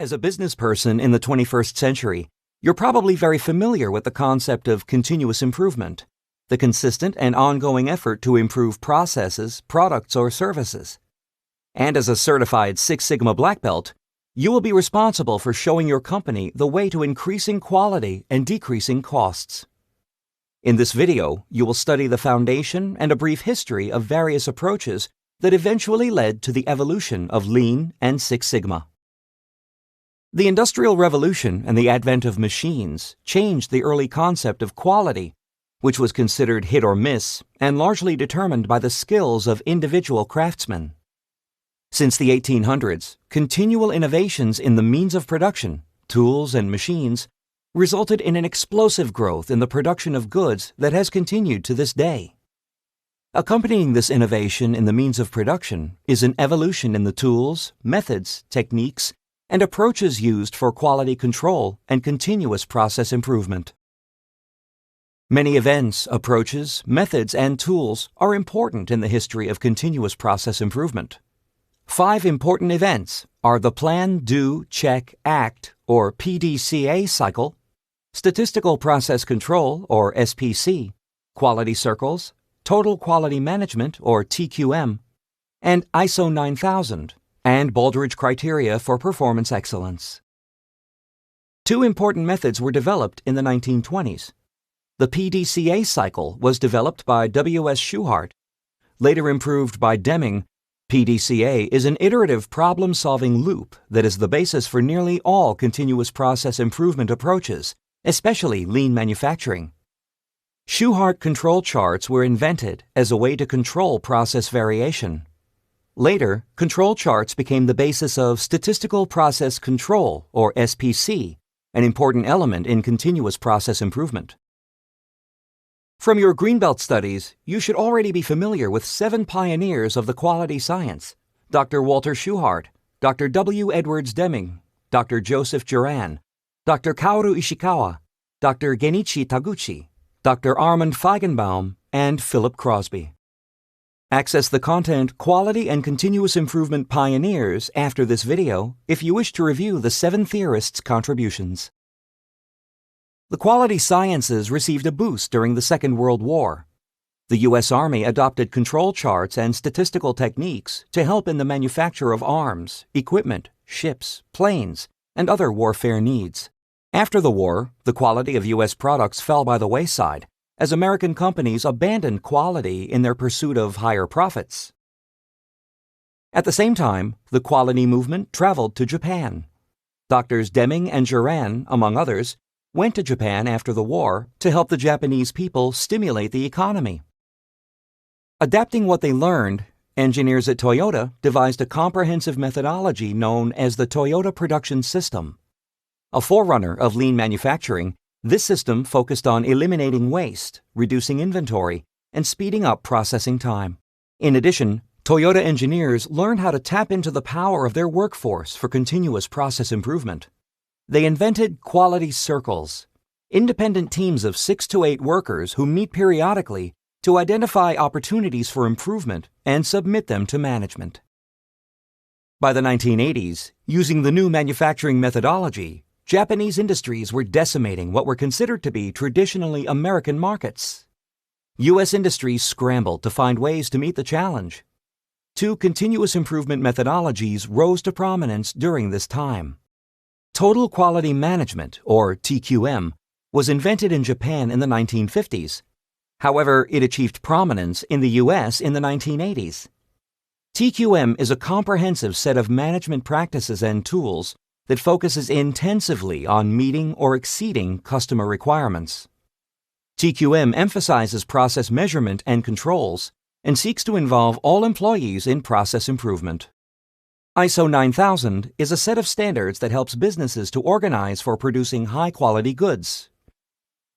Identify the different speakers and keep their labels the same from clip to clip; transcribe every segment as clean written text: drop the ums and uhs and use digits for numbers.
Speaker 1: As a business person in the 21st century, you're probably very familiar with the concept of continuous improvement, the consistent and ongoing effort to improve processes, products, or services. And as a certified Six Sigma Black Belt, you will be responsible for showing your company the way to increasing quality and decreasing costs. In this video, you will study the foundation and a brief history of various approaches that eventually led to the evolution of Lean and Six Sigma. The Industrial Revolution and the advent of machines changed the early concept of quality, which was considered hit or miss and largely determined by the skills of individual craftsmen. Since the 1800s, continual innovations in the means of production, tools and machines, resulted in an explosive growth in the production of goods that has continued to this day. Accompanying this innovation in the means of production is an evolution in the tools, methods, techniques, and approaches used for quality control and continuous process improvement. Many events, approaches, methods, and tools are important in the history of continuous process improvement. 5 important events are the Plan, Do, Check, Act, or PDCA cycle, Statistical Process Control, or SPC, Quality Circles, Total Quality Management, or TQM, and ISO 9000, and Baldrige criteria for performance excellence. 2 important methods were developed in the 1920s. The PDCA cycle was developed by W.S. Schuhart. Later improved by Deming, PDCA is an iterative problem-solving loop that is the basis for nearly all continuous process improvement approaches, especially lean manufacturing. Schuhart control charts were invented as a way to control process variation. Later, control charts became the basis of Statistical Process Control, or SPC, an important element in continuous process improvement. From your Greenbelt studies, you should already be familiar with 7 pioneers of the quality science: Dr. Walter Schuhart, Dr. W. Edwards Deming, Dr. Joseph Juran, Dr. Kaoru Ishikawa, Dr. Genichi Taguchi, Dr. Armand Feigenbaum, and Philip Crosby. Access the content Quality and Continuous Improvement Pioneers after this video if you wish to review the 7 theorists' contributions. The quality sciences received a boost during the Second World War. The U.S. Army adopted control charts and statistical techniques to help in the manufacture of arms, equipment, ships, planes, and other warfare needs. After the war, the quality of U.S. products fell by the wayside, as American companies abandoned quality in their pursuit of higher profits. At the same time, the quality movement traveled to Japan. Doctors Deming and Juran, among others, went to Japan after the war to help the Japanese people stimulate the economy. Adapting what they learned, engineers at Toyota devised a comprehensive methodology known as the Toyota Production System. A forerunner of lean manufacturing, this system focused on eliminating waste, reducing inventory, and speeding up processing time. In addition, Toyota engineers learned how to tap into the power of their workforce for continuous process improvement. They invented quality circles, independent teams of 6 to 8 workers who meet periodically to identify opportunities for improvement and submit them to management. By the 1980s, using the new manufacturing methodology, Japanese industries were decimating what were considered to be traditionally American markets. U.S. industries scrambled to find ways to meet the challenge. 2 continuous improvement methodologies rose to prominence during this time. Total Quality Management, or TQM, was invented in Japan in the 1950s. However, it achieved prominence in the U.S. in the 1980s. TQM is a comprehensive set of management practices and tools that focuses intensively on meeting or exceeding customer requirements. TQM emphasizes process measurement and controls and seeks to involve all employees in process improvement. ISO 9000 is a set of standards that helps businesses to organize for producing high-quality goods.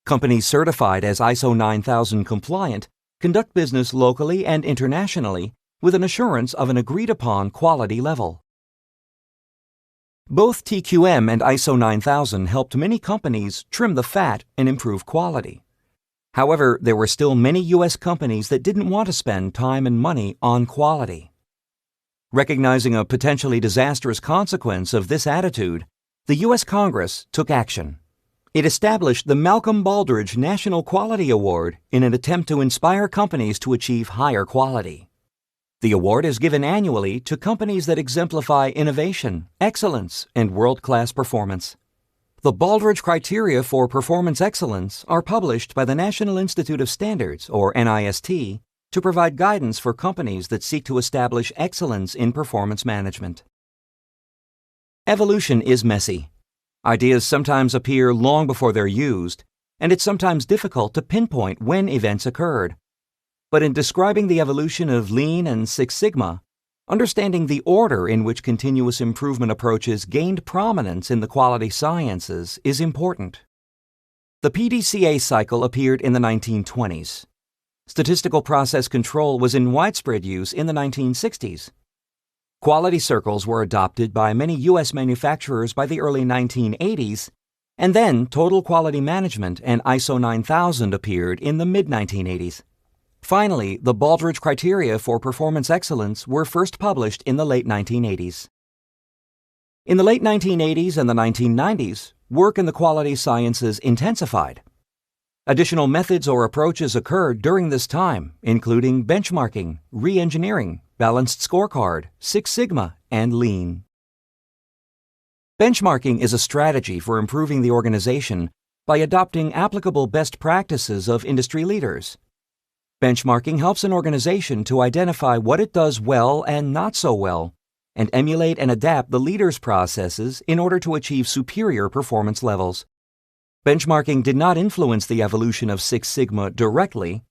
Speaker 1: Companies certified as ISO 9000 compliant conduct business locally and internationally with an assurance of an agreed-upon quality level. Both TQM and ISO 9000 helped many companies trim the fat and improve quality. However, there were still many U.S. companies that didn't want to spend time and money on quality. Recognizing a potentially disastrous consequence of this attitude, the U.S. Congress took action. It established the Malcolm Baldrige National Quality Award in an attempt to inspire companies to achieve higher quality. The award is given annually to companies that exemplify innovation, excellence, and world-class performance. The Baldrige criteria for performance excellence are published by the National Institute of Standards, or NIST, to provide guidance for companies that seek to establish excellence in performance management. Evolution is messy. Ideas sometimes appear long before they're used, and it's sometimes difficult to pinpoint when events occurred. But in describing the evolution of Lean and Six Sigma, understanding the order in which continuous improvement approaches gained prominence in the quality sciences is important. The PDCA cycle appeared in the 1920s. Statistical process control was in widespread use in the 1960s. Quality circles were adopted by many U.S. manufacturers by the early 1980s, and then Total Quality Management and ISO 9000 appeared in the mid-1980s. Finally, the Baldrige criteria for performance excellence were first published in the late 1980s. In the late 1980s and the 1990s, work in the quality sciences intensified. Additional methods or approaches occurred during this time, including benchmarking, re-engineering, Balanced Scorecard, Six Sigma, and Lean. Benchmarking is a strategy for improving the organization by adopting applicable best practices of industry leaders. Benchmarking helps an organization to identify what it does well and not so well, and emulate and adapt the leader's processes in order to achieve superior performance levels. Benchmarking did not influence the evolution of Six Sigma directly.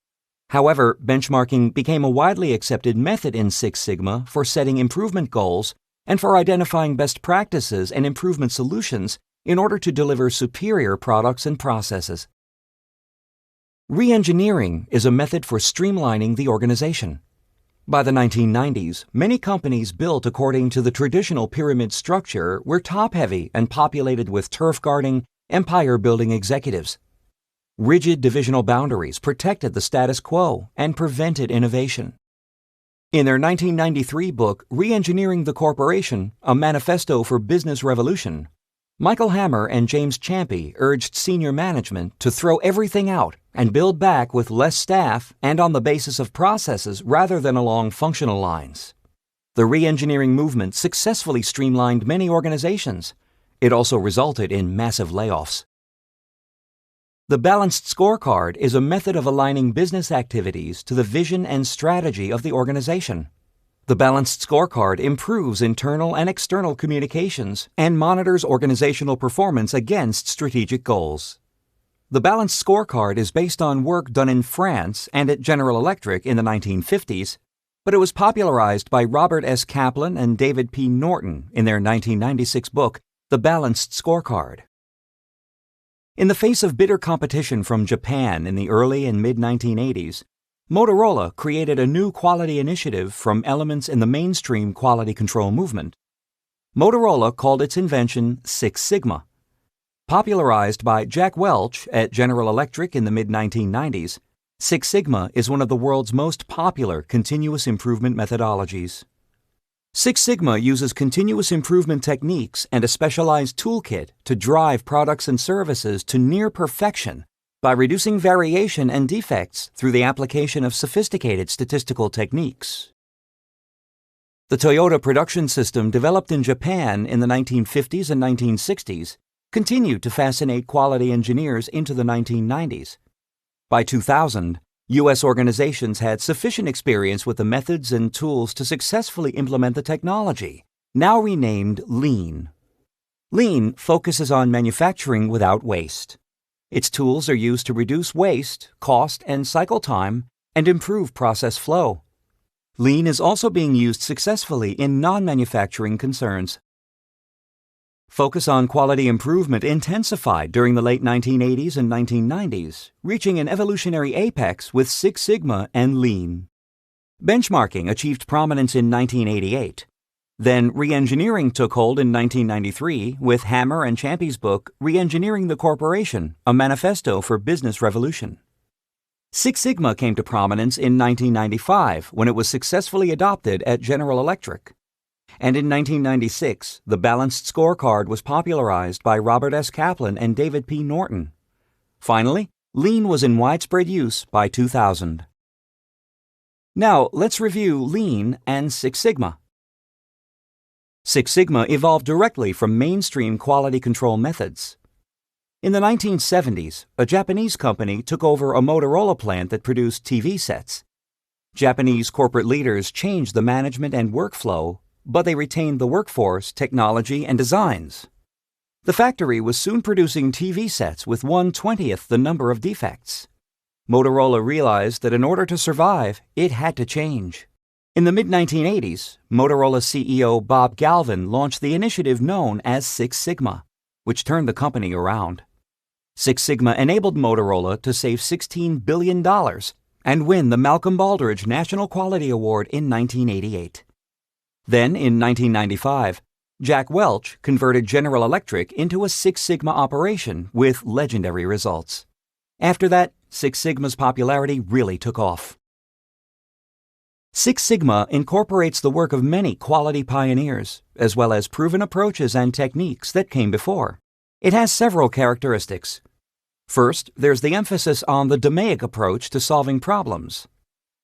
Speaker 1: However, benchmarking became a widely accepted method in Six Sigma for setting improvement goals and for identifying best practices and improvement solutions in order to deliver superior products and processes. Re-engineering is a method for streamlining the organization. By the 1990s, many companies built according to the traditional pyramid structure were top-heavy and populated with turf-guarding, empire-building executives. Rigid divisional boundaries protected the status quo and prevented innovation. In their 1993 book, Re-engineering the Corporation, A Manifesto for Business Revolution, Michael Hammer and James Champy urged senior management to throw everything out and build back with less staff and on the basis of processes rather than along functional lines. The re-engineering movement successfully streamlined many organizations. It also resulted in massive layoffs. The Balanced Scorecard is a method of aligning business activities to the vision and strategy of the organization. The Balanced Scorecard improves internal and external communications and monitors organizational performance against strategic goals. The Balanced Scorecard is based on work done in France and at General Electric in the 1950s, but it was popularized by Robert S. Kaplan and David P. Norton in their 1996 book, The Balanced Scorecard. In the face of bitter competition from Japan in the early and mid-1980s, Motorola created a new quality initiative from elements in the mainstream quality control movement. Motorola called its invention Six Sigma. Popularized by Jack Welch at General Electric in the mid-1990s, Six Sigma is one of the world's most popular continuous improvement methodologies. Six Sigma uses continuous improvement techniques and a specialized toolkit to drive products and services to near perfection by reducing variation and defects through the application of sophisticated statistical techniques. The Toyota production system developed in Japan in the 1950s and 1960s continued to fascinate quality engineers into the 1990s. By 2000, U.S. organizations had sufficient experience with the methods and tools to successfully implement the technology, now renamed Lean. Lean focuses on manufacturing without waste. Its tools are used to reduce waste, cost, and cycle time, and improve process flow. Lean is also being used successfully in non-manufacturing concerns. Focus on quality improvement intensified during the late 1980s and 1990s, reaching an evolutionary apex with Six Sigma and Lean. Benchmarking achieved prominence in 1988. Then re-engineering took hold in 1993 with Hammer and Champy's book, Re-engineering the Corporation, A Manifesto for Business Revolution. Six Sigma came to prominence in 1995 when it was successfully adopted at General Electric. And in 1996, the Balanced Scorecard was popularized by Robert S. Kaplan and David P. Norton. Finally, Lean was in widespread use by 2000. Now, let's review Lean and Six Sigma. Six Sigma evolved directly from mainstream quality control methods. In the 1970s, a Japanese company took over a Motorola plant that produced TV sets. Japanese corporate leaders changed the management and workflow, but they retained the workforce, technology, and designs. The factory was soon producing TV sets with 1/20th the number of defects. Motorola realized that in order to survive, it had to change. In the mid-1980s, Motorola CEO Bob Galvin launched the initiative known as Six Sigma, which turned the company around. Six Sigma enabled Motorola to save $16 billion and win the Malcolm Baldrige National Quality Award in 1988. Then, in 1995, Jack Welch converted General Electric into a Six Sigma operation with legendary results. After that, Six Sigma's popularity really took off. Six Sigma incorporates the work of many quality pioneers, as well as proven approaches and techniques that came before. It has several characteristics. First, there's the emphasis on the DMAIC approach to solving problems.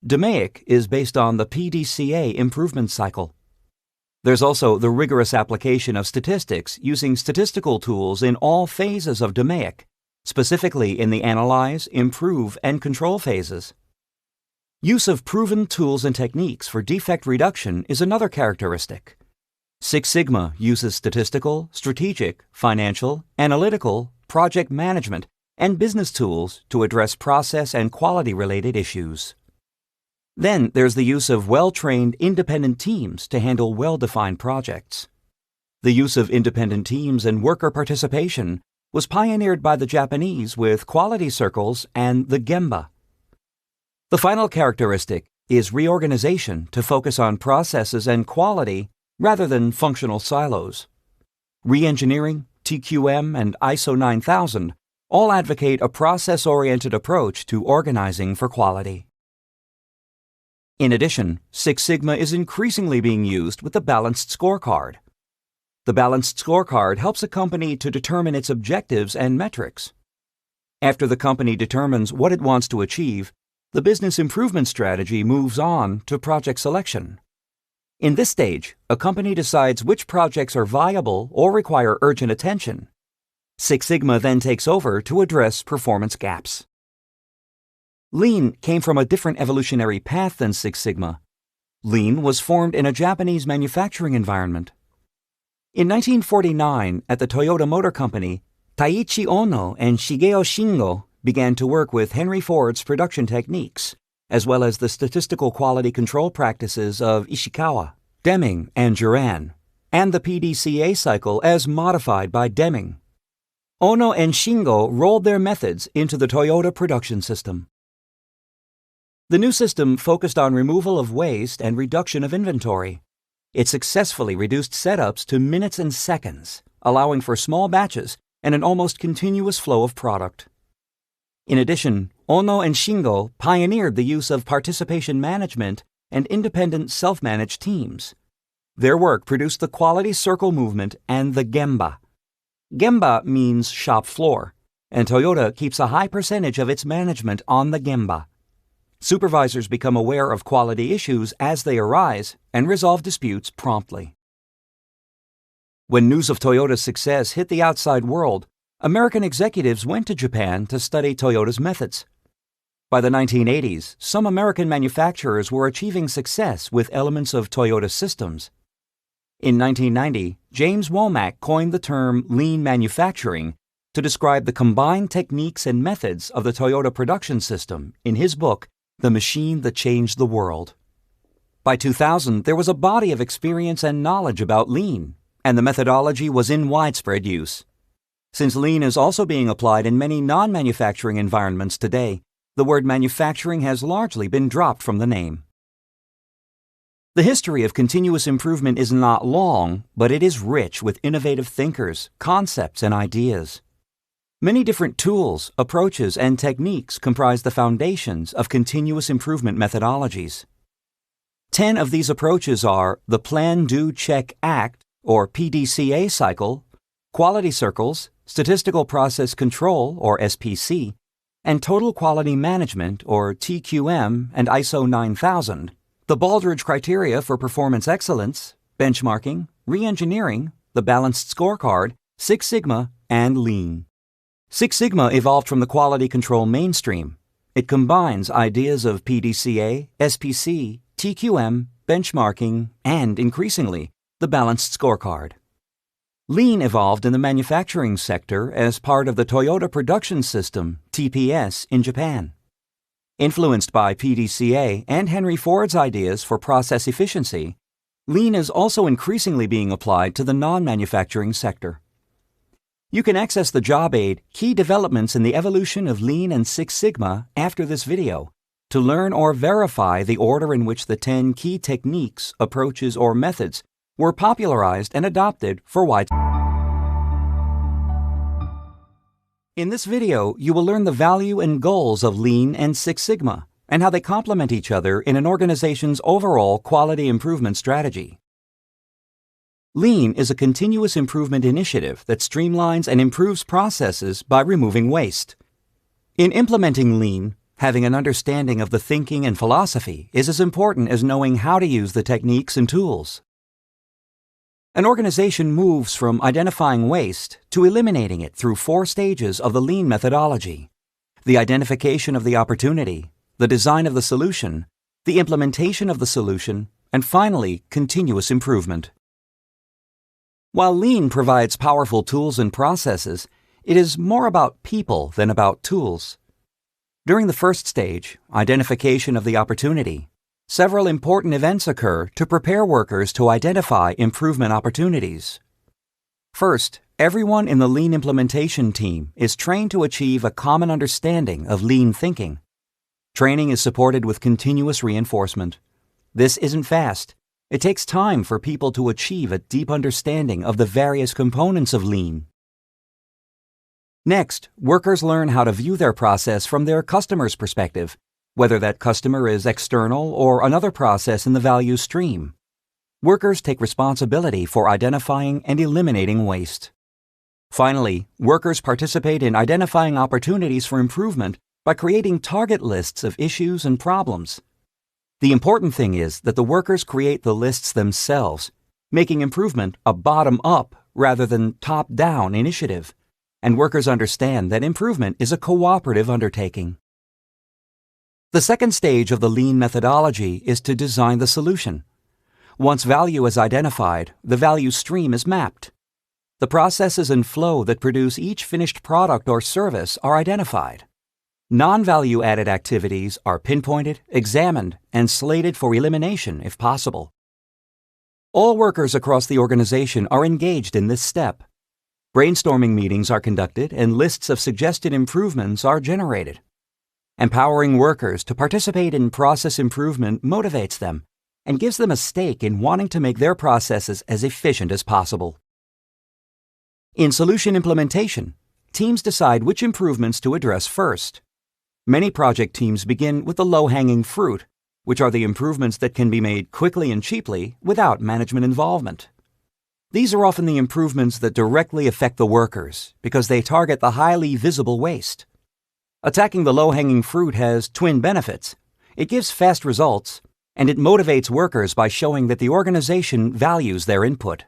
Speaker 1: DMAIC is based on the PDCA improvement cycle. There's also the rigorous application of statistics using statistical tools in all phases of DMAIC, specifically in the analyze, improve, and control phases. Use of proven tools and techniques for defect reduction is another characteristic. Six Sigma uses statistical, strategic, financial, analytical, project management, and business tools to address process and quality-related issues. Then there's the use of well-trained independent teams to handle well-defined projects. The use of independent teams and worker participation was pioneered by the Japanese with quality circles and the Gemba. The final characteristic is reorganization to focus on processes and quality rather than functional silos. Re-engineering, TQM, and ISO 9000 all advocate a process-oriented approach to organizing for quality. In addition, Six Sigma is increasingly being used with the Balanced Scorecard. The Balanced Scorecard helps a company to determine its objectives and metrics. After the company determines what it wants to achieve, the business improvement strategy moves on to project selection. In this stage, a company decides which projects are viable or require urgent attention. Six Sigma then takes over to address performance gaps. Lean came from a different evolutionary path than Six Sigma. Lean was formed in a Japanese manufacturing environment. In 1949, at the Toyota Motor Company, Taiichi Ono and Shigeo Shingo began to work with Henry Ford's production techniques, as well as the statistical quality control practices of Ishikawa, Deming, and Juran, and the PDCA cycle as modified by Deming. Ono and Shingo rolled their methods into the Toyota production system. The new system focused on removal of waste and reduction of inventory. It successfully reduced setups to minutes and seconds, allowing for small batches and an almost continuous flow of product. In addition, Ono and Shingo pioneered the use of participation management and independent self-managed teams. Their work produced the quality circle movement and the Gemba. Gemba means shop floor, and Toyota keeps a high percentage of its management on the Gemba. Supervisors become aware of quality issues as they arise and resolve disputes promptly. When news of Toyota's success hit the outside world, American executives went to Japan to study Toyota's methods. By the 1980s, some American manufacturers were achieving success with elements of Toyota's systems. In 1990, James Womack coined the term lean manufacturing to describe the combined techniques and methods of the Toyota production system in his book, The Machine That Changed the World. By 2000, there was a body of experience and knowledge about lean, and the methodology was in widespread use. Since lean is also being applied in many non-manufacturing environments today, the word manufacturing has largely been dropped from the name. The history of continuous improvement is not long, but it is rich with innovative thinkers, concepts, and ideas. Many different tools, approaches, and techniques comprise the foundations of continuous improvement methodologies. 10 of these approaches are the Plan, Do, Check, Act, or PDCA cycle, quality circles, statistical process control, or SPC, and total quality management, or TQM, and ISO 9000, the Baldrige criteria for performance excellence, benchmarking, re-engineering, the Balanced Scorecard, Six Sigma, and Lean. Six Sigma evolved from the quality control mainstream. It combines ideas of PDCA, SPC, TQM, benchmarking, and, increasingly, the Balanced Scorecard. Lean evolved in the manufacturing sector as part of the Toyota Production System, TPS, in Japan. Influenced by PDCA and Henry Ford's ideas for process efficiency, Lean is also increasingly being applied to the non-manufacturing sector. You can access the job aid Key Developments in the Evolution of Lean and Six Sigma after this video to learn or verify the order in which the 10 key techniques, approaches, or methods were popularized and adopted for wide. In this video, you will learn the value and goals of Lean and Six Sigma and how they complement each other in an organization's overall quality improvement strategy. Lean is a continuous improvement initiative that streamlines and improves processes by removing waste. In implementing Lean, having an understanding of the thinking and philosophy is as important as knowing how to use the techniques and tools. An organization moves from identifying waste to eliminating it through 4 stages of the Lean methodology: the identification of the opportunity, the design of the solution, the implementation of the solution, and finally, continuous improvement. While Lean provides powerful tools and processes, it is more about people than about tools. During the first stage, identification of the opportunity, several important events occur to prepare workers to identify improvement opportunities. First, everyone in the Lean implementation team is trained to achieve a common understanding of Lean thinking. Training is supported with continuous reinforcement. This isn't fast. It takes time for people to achieve a deep understanding of the various components of Lean. Next, workers learn how to view their process from their customer's perspective, whether that customer is external or another process in the value stream. Workers take responsibility for identifying and eliminating waste. Finally, workers participate in identifying opportunities for improvement by creating target lists of issues and problems. The important thing is that the workers create the lists themselves, making improvement a bottom-up rather than top-down initiative, and workers understand that improvement is a cooperative undertaking. The second stage of the Lean methodology is to design the solution. Once value is identified, the value stream is mapped. The processes and flow that produce each finished product or service are identified. Non-value-added activities are pinpointed, examined, and slated for elimination if possible. All workers across the organization are engaged in this step. Brainstorming meetings are conducted and lists of suggested improvements are generated. Empowering workers to participate in process improvement motivates them and gives them a stake in wanting to make their processes as efficient as possible. In solution implementation, teams decide which improvements to address first. Many project teams begin with the low-hanging fruit, which are the improvements that can be made quickly and cheaply without management involvement. These are often the improvements that directly affect the workers because they target the highly visible waste. Attacking the low-hanging fruit has twin benefits. It gives fast results, and it motivates workers by showing that the organization values their input.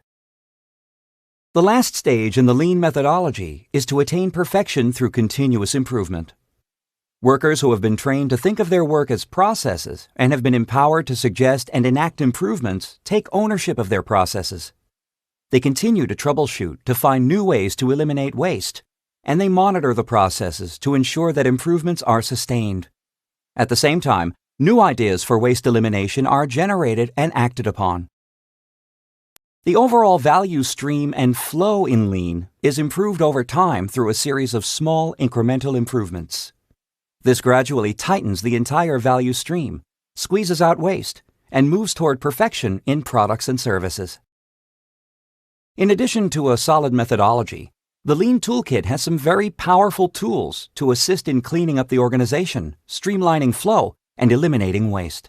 Speaker 1: The last stage in the Lean methodology is to attain perfection through continuous improvement. Workers who have been trained to think of their work as processes and have been empowered to suggest and enact improvements take ownership of their processes. They continue to troubleshoot to find new ways to eliminate waste, and they monitor the processes to ensure that improvements are sustained. At the same time, new ideas for waste elimination are generated and acted upon. The overall value stream and flow in Lean is improved over time through a series of small incremental improvements. This gradually tightens the entire value stream, squeezes out waste, and moves toward perfection in products and services. In addition to a solid methodology, the Lean Toolkit has some very powerful tools to assist in cleaning up the organization, streamlining flow, and eliminating waste.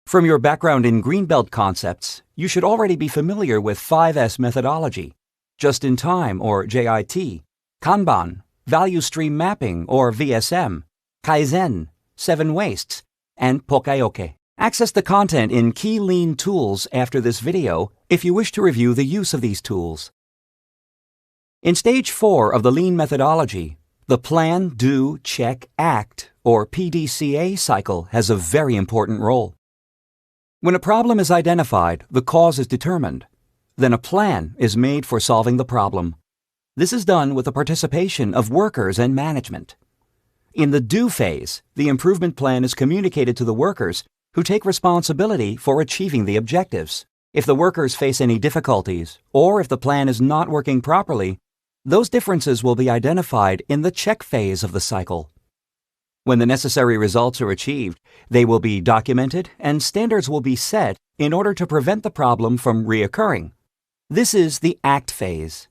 Speaker 1: From your background in Greenbelt concepts, you should already be familiar with 5S methodology, just-in-time or JIT, Kanban, value stream mapping or VSM, Kaizen, 7 wastes, and Pokayoke. Access the content in key lean tools after this video if you wish to review the use of these tools. In Stage 4 of the Lean methodology, the Plan, Do, Check, Act, or PDCA cycle has a very important role. When a problem is identified, the cause is determined. Then a plan is made for solving the problem. This is done with the participation of workers and management. In the Do phase, the improvement plan is communicated to the workers who take responsibility for achieving the objectives. If the workers face any difficulties, or if the plan is not working properly, those differences will be identified in the Check phase of the cycle. When the necessary results are achieved, they will be documented and standards will be set in order to prevent the problem from reoccurring. This is the Act phase.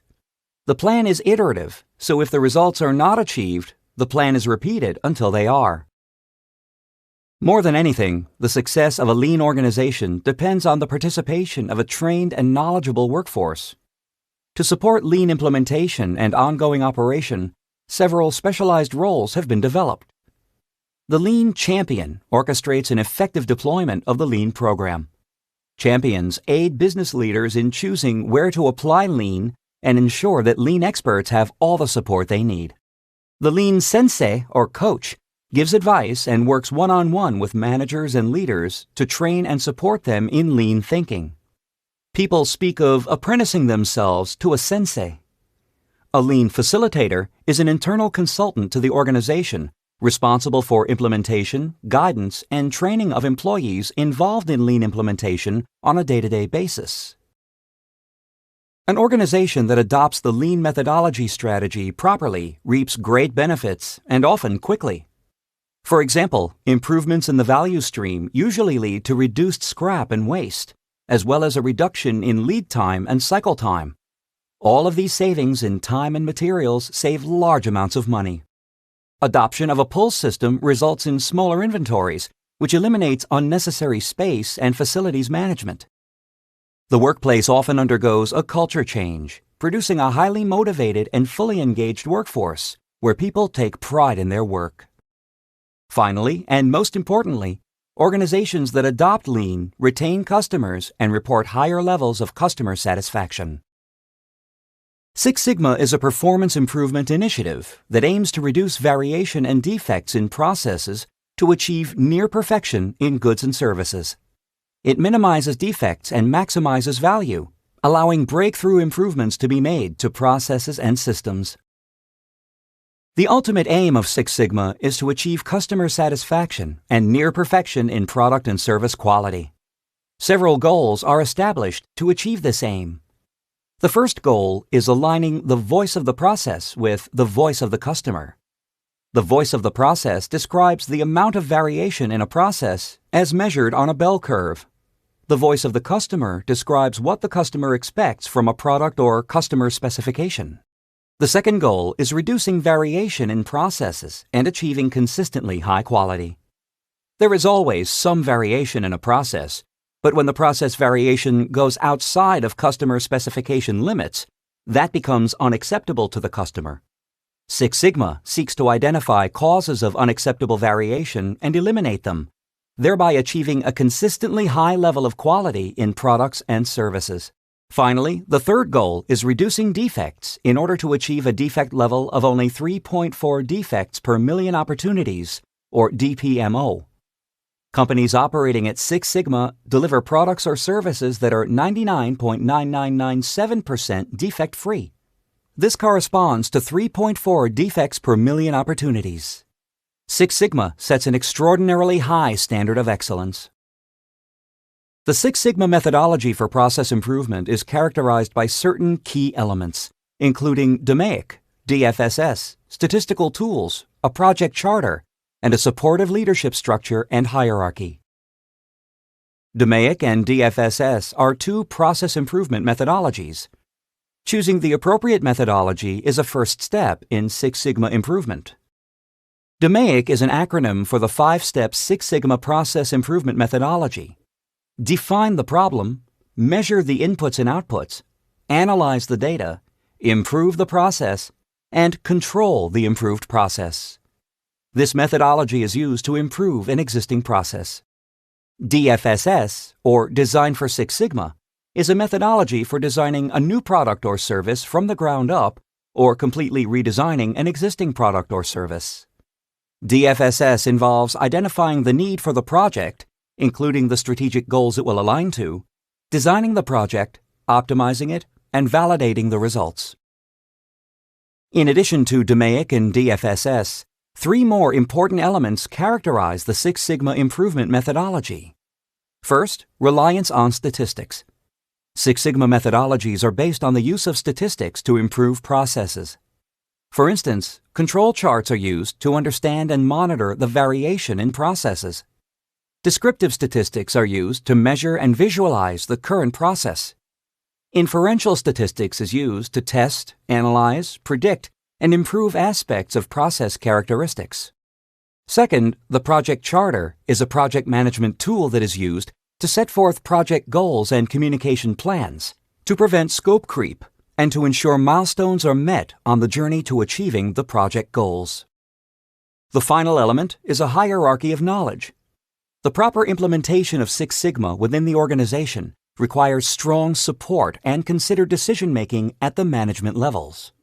Speaker 1: The plan is iterative, so if the results are not achieved, the plan is repeated until they are. More than anything, the success of a lean organization depends on the participation of a trained and knowledgeable workforce. To support lean implementation and ongoing operation, several specialized roles have been developed. The Lean Champion orchestrates an effective deployment of the Lean program. Champions aid business leaders in choosing where to apply Lean and ensure that Lean experts have all the support they need. The Lean Sensei, or coach, gives advice and works one-on-one with managers and leaders to train and support them in Lean thinking. People speak of apprenticing themselves to a sensei. A Lean Facilitator is an internal consultant to the organization responsible for implementation, guidance, and training of employees involved in Lean implementation on a day-to-day basis. An organization that adopts the Lean methodology strategy properly reaps great benefits and often quickly. For example, improvements in the value stream usually lead to reduced scrap and waste, as well as a reduction in lead time and cycle time. All of these savings in time and materials save large amounts of money. Adoption of a pull system results in smaller inventories, which eliminates unnecessary space and facilities management. The workplace often undergoes a culture change, producing a highly motivated and fully engaged workforce, where people take pride in their work. Finally, and most importantly, organizations that adopt Lean retain customers and report higher levels of customer satisfaction. Six Sigma is a performance improvement initiative that aims to reduce variation and defects in processes to achieve near perfection in goods and services. It minimizes defects and maximizes value, allowing breakthrough improvements to be made to processes and systems. The ultimate aim of Six Sigma is to achieve customer satisfaction and near perfection in product and service quality. Several goals are established to achieve this aim. The first goal is aligning the voice of the process with the voice of the customer. The voice of the process describes the amount of variation in a process as measured on a bell curve. The voice of the customer describes what the customer expects from a product or customer specification. The second goal is reducing variation in processes and achieving consistently high quality. There is always some variation in a process, but when the process variation goes outside of customer specification limits, that becomes unacceptable to the customer. Six Sigma seeks to identify causes of unacceptable variation and eliminate them, thereby achieving a consistently high level of quality in products and services. Finally, the third goal is reducing defects in order to achieve a defect level of only 3.4 defects per million opportunities, or DPMO. Companies operating at Six Sigma deliver products or services that are 99.9997% defect-free. This corresponds to 3.4 defects per million opportunities. Six Sigma sets an extraordinarily high standard of excellence. The Six Sigma methodology for process improvement is characterized by certain key elements, including DMAIC, Dfss, statistical tools, a project charter, and a supportive leadership structure and hierarchy. DMAIC and Dfss are two process improvement methodologies. Choosing the appropriate methodology is a first step in Six Sigma improvement. DMAIC is an acronym for the 5-step Six Sigma process improvement methodology, define the problem, measure the inputs and outputs, analyze the data, improve the process, and control the improved process. This methodology is used to improve an existing process. Dfss, or Design for Six Sigma, is a methodology for designing a new product or service from the ground up or completely redesigning an existing product or service. Dfss involves identifying the need for the project, including the strategic goals it will align to, designing the project, optimizing it, and validating the results. In addition to DMAIC and Dfss, 3 more important elements characterize the Six Sigma improvement methodology. First, reliance on statistics. Six Sigma methodologies are based on the use of statistics to improve processes. For instance, control charts are used to understand and monitor the variation in processes. Descriptive statistics are used to measure and visualize the current process. Inferential statistics is used to test, analyze, predict, and improve aspects of process characteristics. Second, the project charter is a project management tool that is used to set forth project goals and communication plans, to prevent scope creep, and to ensure milestones are met on the journey to achieving the project goals. The final element is a hierarchy of knowledge. The proper implementation of Six Sigma within the organization requires strong support and considered decision-making at the management levels.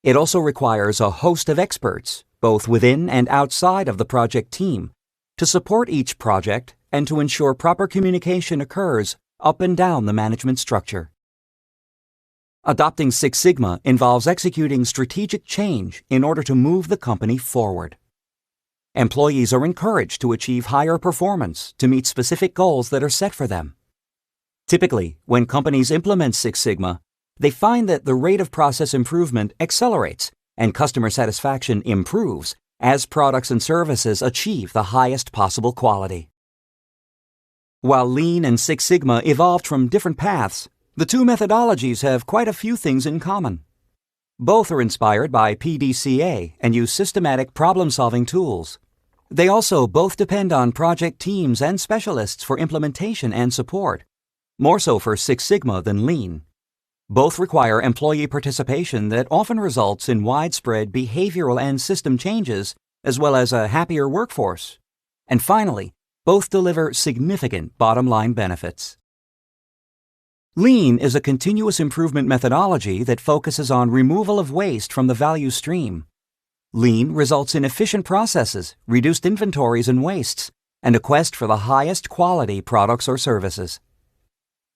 Speaker 1: It also requires a host of experts, both within and outside of the project team, to support each project and to ensure proper communication occurs up and down the management structure. Adopting Six Sigma involves executing strategic change in order to move the company forward. Employees are encouraged to achieve higher performance to meet specific goals that are set for them. Typically, when companies implement Six Sigma, they find that the rate of process improvement accelerates and customer satisfaction improves as products and services achieve the highest possible quality. While Lean and Six Sigma evolved from different paths, the 2 methodologies have quite a few things in common. Both are inspired by PDCA and use systematic problem-solving tools. They also both depend on project teams and specialists for implementation and support, more so for Six Sigma than Lean. Both require employee participation that often results in widespread behavioral and system changes, as well as a happier workforce. And finally, both deliver significant bottom-line benefits. Lean is a continuous improvement methodology that focuses on removal of waste from the value stream. Lean results in efficient processes, reduced inventories and wastes, and a quest for the highest quality products or services.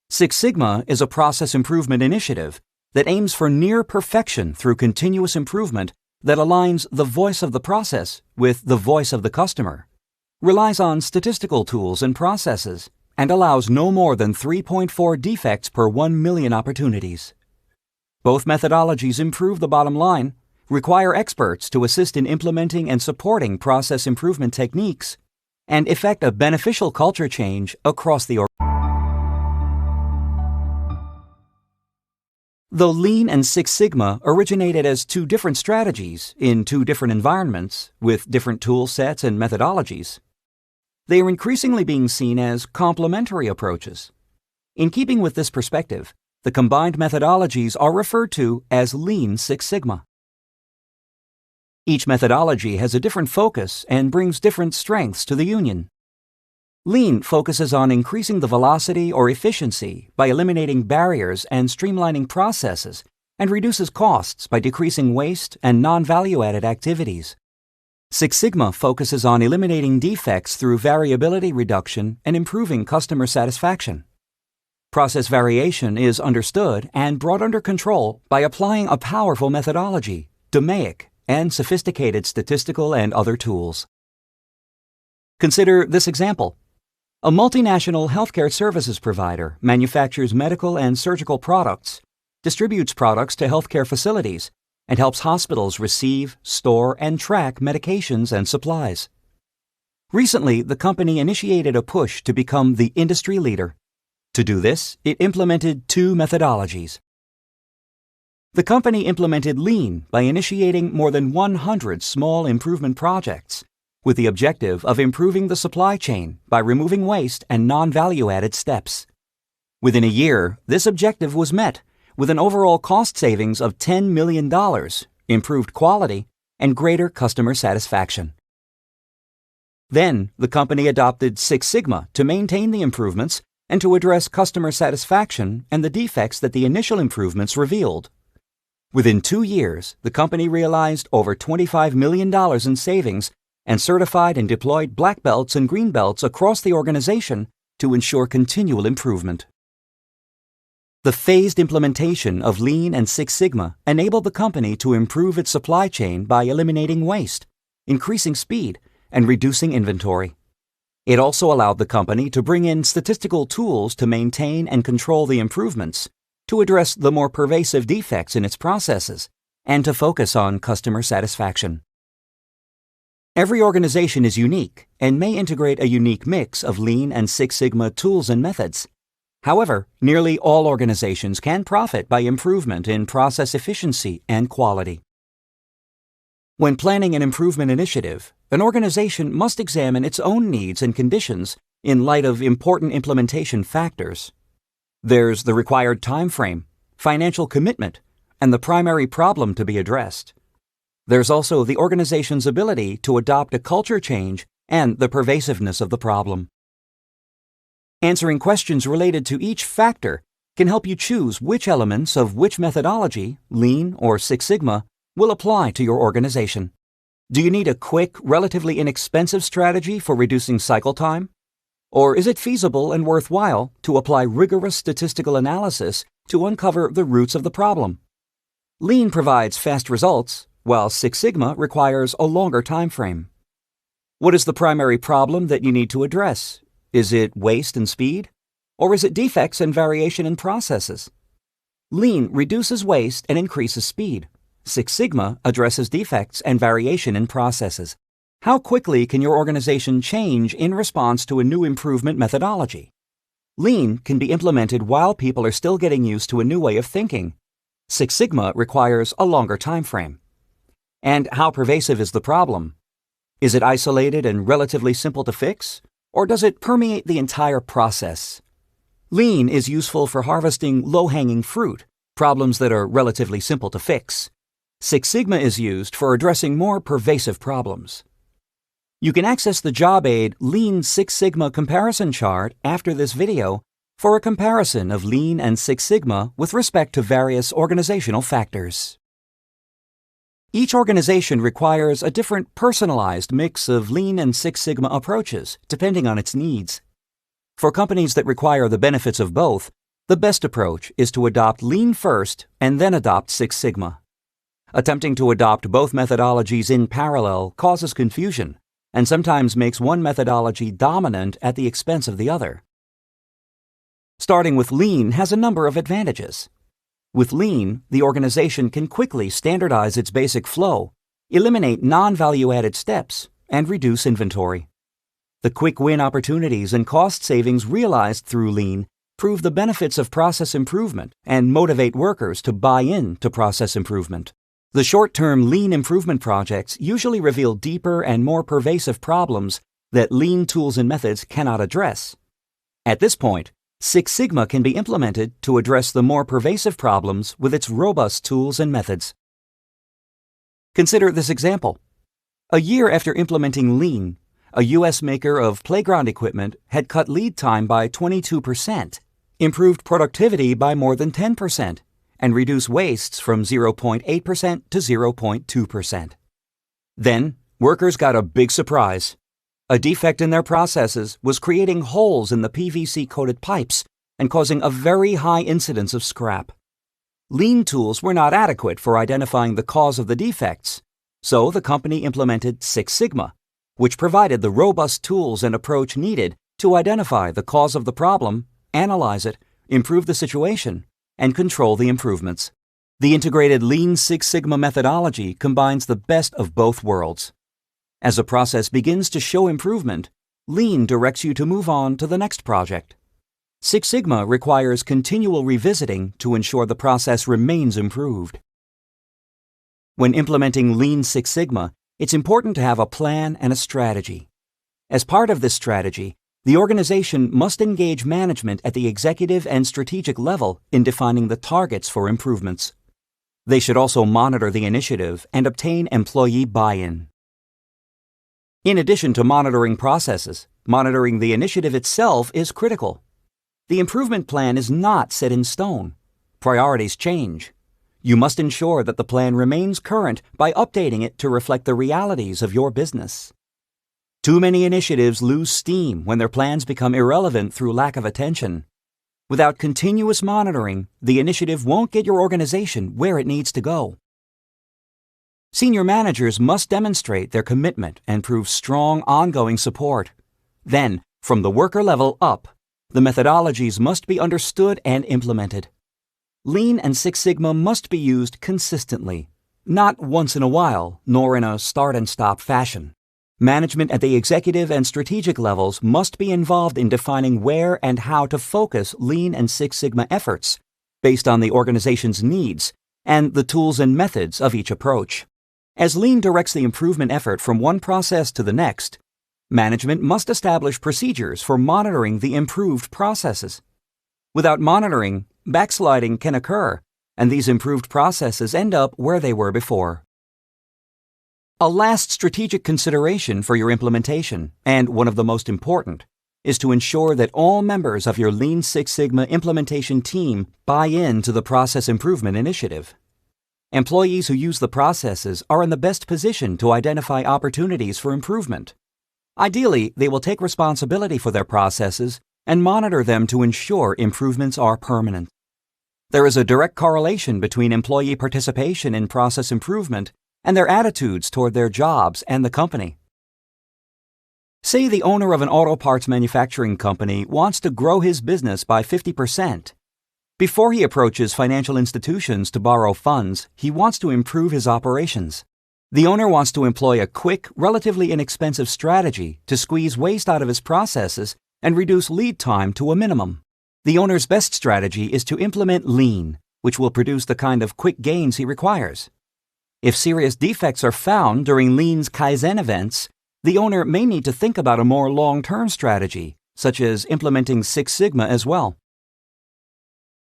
Speaker 1: Six Sigma is a process improvement initiative that aims for near perfection through continuous improvement that aligns the voice of the process with the voice of the customer, relies on statistical tools and processes, and allows no more than 3.4 defects per 1 million opportunities. Both methodologies improve the bottom line, require experts to assist in implementing and supporting process improvement techniques, and effect a beneficial culture change across the organization. Though Lean and Six Sigma originated as 2 different strategies in 2 different environments with different tool sets and methodologies, they are increasingly being seen as complementary approaches. In keeping with this perspective, the combined methodologies are referred to as Lean Six Sigma. Each methodology has a different focus and brings different strengths to the union. Lean focuses on increasing the velocity or efficiency by eliminating barriers and streamlining processes, and reduces costs by decreasing waste and non-value-added activities. Six Sigma focuses on eliminating defects through variability reduction and improving customer satisfaction. Process variation is understood and brought under control by applying a powerful methodology, DMAIC, and sophisticated statistical and other tools. Consider this example. A multinational healthcare services provider manufactures medical and surgical products, distributes products to healthcare facilities, and helps hospitals receive, store, and track medications and supplies. Recently, the company initiated a push to become the industry leader. To do this, it implemented 2 methodologies. The company implemented Lean by initiating more than 100 small improvement projects, with the objective of improving the supply chain by removing waste and non-value-added steps. Within a year, this objective was met with an overall cost savings of $10 million, improved quality, and greater customer satisfaction. Then, the company adopted Six Sigma to maintain the improvements and to address customer satisfaction and the defects that the initial improvements revealed. Within 2 years, the company realized over $25 million in savings and certified and deployed black belts and green belts across the organization to ensure continual improvement. The phased implementation of Lean and Six Sigma enabled the company to improve its supply chain by eliminating waste, increasing speed, and reducing inventory. It also allowed the company to bring in statistical tools to maintain and control the improvements, to address the more pervasive defects in its processes, and to focus on customer satisfaction. Every organization is unique and may integrate a unique mix of Lean and Six Sigma tools and methods. However, nearly all organizations can profit by improvement in process efficiency and quality. When planning an improvement initiative, an organization must examine its own needs and conditions in light of important implementation factors. There's the required time frame, financial commitment, and the primary problem to be addressed. There's also the organization's ability to adopt a culture change and the pervasiveness of the problem. Answering questions related to each factor can help you choose which elements of which methodology, Lean or Six Sigma, will apply to your organization. Do you need a quick, relatively inexpensive strategy for reducing cycle time? Or is it feasible and worthwhile to apply rigorous statistical analysis to uncover the roots of the problem? Lean provides fast results, while Six Sigma requires a longer time frame. What is the primary problem that you need to address? Is it waste and speed? Or is it defects and variation in processes? Lean reduces waste and increases speed. Six Sigma addresses defects and variation in processes. How quickly can your organization change in response to a new improvement methodology? Lean can be implemented while people are still getting used to a new way of thinking. Six Sigma requires a longer time frame. And how pervasive is the problem? Is it isolated and relatively simple to fix? Or does it permeate the entire process? Lean is useful for harvesting low-hanging fruit, problems that are relatively simple to fix. Six Sigma is used for addressing more pervasive problems. You can access the job aid Lean Six Sigma comparison chart after this video for a comparison of Lean and Six Sigma with respect to various organizational factors. Each organization requires a different personalized mix of Lean and Six Sigma approaches, depending on its needs. For companies that require the benefits of both, the best approach is to adopt Lean first and then adopt Six Sigma. Attempting to adopt both methodologies in parallel causes confusion and sometimes makes one methodology dominant at the expense of the other. Starting with Lean has a number of advantages. With Lean, the organization can quickly standardize its basic flow, eliminate non-value-added steps, and reduce inventory. The quick win opportunities and cost savings realized through Lean prove the benefits of process improvement and motivate workers to buy in to process improvement. The short-term Lean improvement projects usually reveal deeper and more pervasive problems that Lean tools and methods cannot address. At this point, Six Sigma can be implemented to address the more pervasive problems with its robust tools and methods. Consider this example. A year after implementing Lean, a U.S. maker of playground equipment had cut lead time by 22%, improved productivity by more than 10%, and reduced wastes from 0.8% to 0.2%. Then, workers got a big surprise. A defect in their processes was creating holes in the PVC-coated pipes and causing a very high incidence of scrap. Lean tools were not adequate for identifying the cause of the defects, so the company implemented Six Sigma, which provided the robust tools and approach needed to identify the cause of the problem, analyze it, improve the situation, and control the improvements. The integrated Lean Six Sigma methodology combines the best of both worlds. As a process begins to show improvement, Lean directs you to move on to the next project. Six Sigma requires continual revisiting to ensure the process remains improved. When implementing Lean Six Sigma, it's important to have a plan and a strategy. As part of this strategy, the organization must engage management at the executive and strategic level in defining the targets for improvements. They should also monitor the initiative and obtain employee buy-in. In addition to monitoring processes, monitoring the initiative itself is critical. The improvement plan is not set in stone. Priorities change. You must ensure that the plan remains current by updating it to reflect the realities of your business. Too many initiatives lose steam when their plans become irrelevant through lack of attention. Without continuous monitoring, the initiative won't get your organization where it needs to go. Senior managers must demonstrate their commitment and prove strong ongoing support. Then, from the worker level up, the methodologies must be understood and implemented. Lean and Six Sigma must be used consistently, not once in a while, nor in a start-and-stop fashion. Management at the executive and strategic levels must be involved in defining where and how to focus Lean and Six Sigma efforts based on the organization's needs and the tools and methods of each approach. As Lean directs the improvement effort from one process to the next, management must establish procedures for monitoring the improved processes. Without monitoring, backsliding can occur, and these improved processes end up where they were before. A last strategic consideration for your implementation, and one of the most important, is to ensure that all members of your Lean Six Sigma implementation team buy into the process improvement initiative. Employees who use the processes are in the best position to identify opportunities for improvement. Ideally, they will take responsibility for their processes and monitor them to ensure improvements are permanent. There is a direct correlation between employee participation in process improvement and their attitudes toward their jobs and the company. Say the owner of an auto parts manufacturing company wants to grow his business by 50%. Before he approaches financial institutions to borrow funds, he wants to improve his operations. The owner wants to employ a quick, relatively inexpensive strategy to squeeze waste out of his processes and reduce lead time to a minimum. The owner's best strategy is to implement Lean, which will produce the kind of quick gains he requires. If serious defects are found during Lean's Kaizen events, the owner may need to think about a more long-term strategy, such as implementing Six Sigma as well.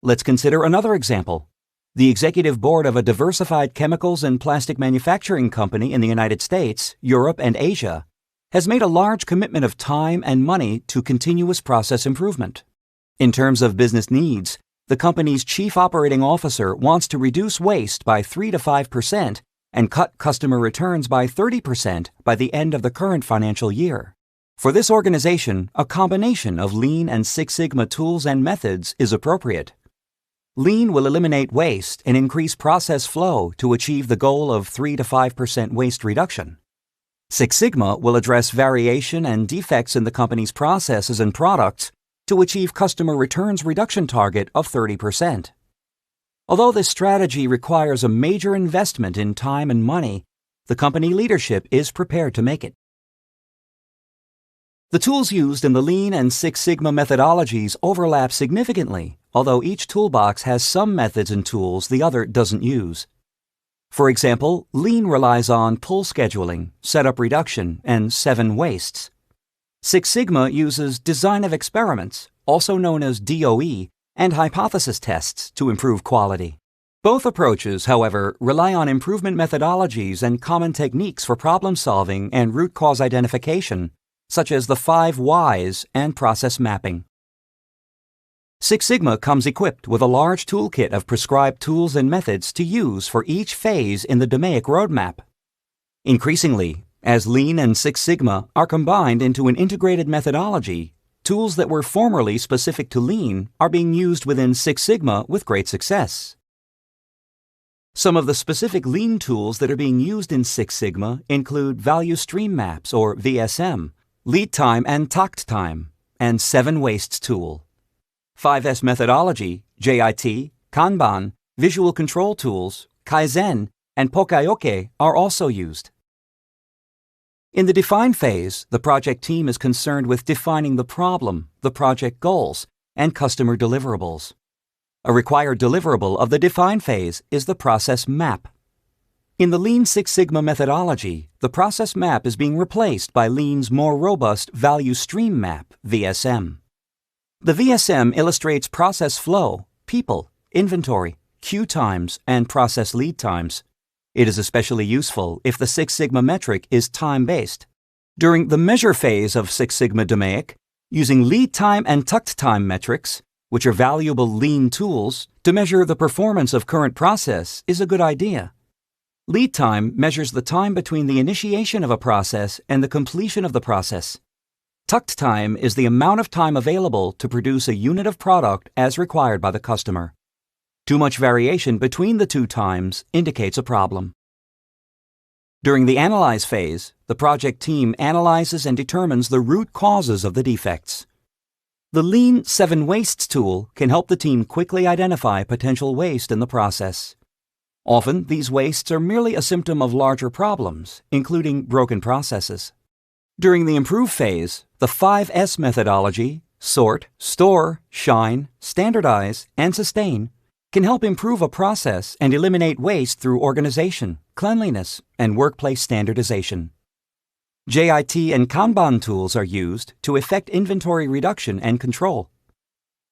Speaker 1: Let's consider another example. The executive board of a diversified chemicals and plastic manufacturing company in the United States, Europe, and Asia has made a large commitment of time and money to continuous process improvement. In terms of business needs, the company's chief operating officer wants to reduce waste by 3 to 5% and cut customer returns by 30% by the end of the current financial year. For this organization, a combination of Lean and Six Sigma tools and methods is appropriate. Lean will eliminate waste and increase process flow to achieve the goal of 3 to 5% waste reduction. Six Sigma will address variation and defects in the company's processes and products to achieve customer returns reduction target of 30%. Although this strategy requires a major investment in time and money, the company leadership is prepared to make it. The tools used in the Lean and Six Sigma methodologies overlap significantly, although each toolbox has some methods and tools the other doesn't use. For example, Lean relies on pull scheduling, setup reduction, and 7 wastes. Six Sigma uses design of experiments, also known as DOE, and hypothesis tests to improve quality. Both approaches, however, rely on improvement methodologies and common techniques for problem solving and root cause identification, such as the 5 whys and process mapping. Six Sigma comes equipped with a large toolkit of prescribed tools and methods to use for each phase in the DMAIC roadmap. Increasingly, as Lean and Six Sigma are combined into an integrated methodology, tools that were formerly specific to Lean are being used within Six Sigma with great success. Some of the specific Lean tools that are being used in Six Sigma include Value Stream Maps, or VSM, Lead Time and Takt Time, and 7 Wastes tool. 5S methodology, JIT, Kanban, Visual Control Tools, Kaizen, and Pokayoke are also used. In the define phase, the project team is concerned with defining the problem, the project goals, and customer deliverables. A required deliverable of the define phase is the process map. In the Lean Six Sigma methodology, the process map is being replaced by Lean's more robust Value Stream Map, VSM. The VSM illustrates process flow, people, inventory, queue times, and process lead times. It is especially useful if the Six Sigma metric is time-based. During the measure phase of Six Sigma DMAIC, using lead time and tucked time metrics, which are valuable Lean tools, to measure the performance of current process is a good idea. Lead time measures the time between the initiation of a process and the completion of the process. Tucked time is the amount of time available to produce a unit of product as required by the customer. Too much variation between the two times indicates a problem. During the analyze phase, the project team analyzes and determines the root causes of the defects. The Lean 7 Wastes tool can help the team quickly identify potential waste in the process. Often, these wastes are merely a symptom of larger problems, including broken processes. During the improve phase, the 5S methodology, sort, store, shine, standardize, and sustain, can help improve a process and eliminate waste through organization, cleanliness, and workplace standardization. JIT and Kanban tools are used to effect inventory reduction and control.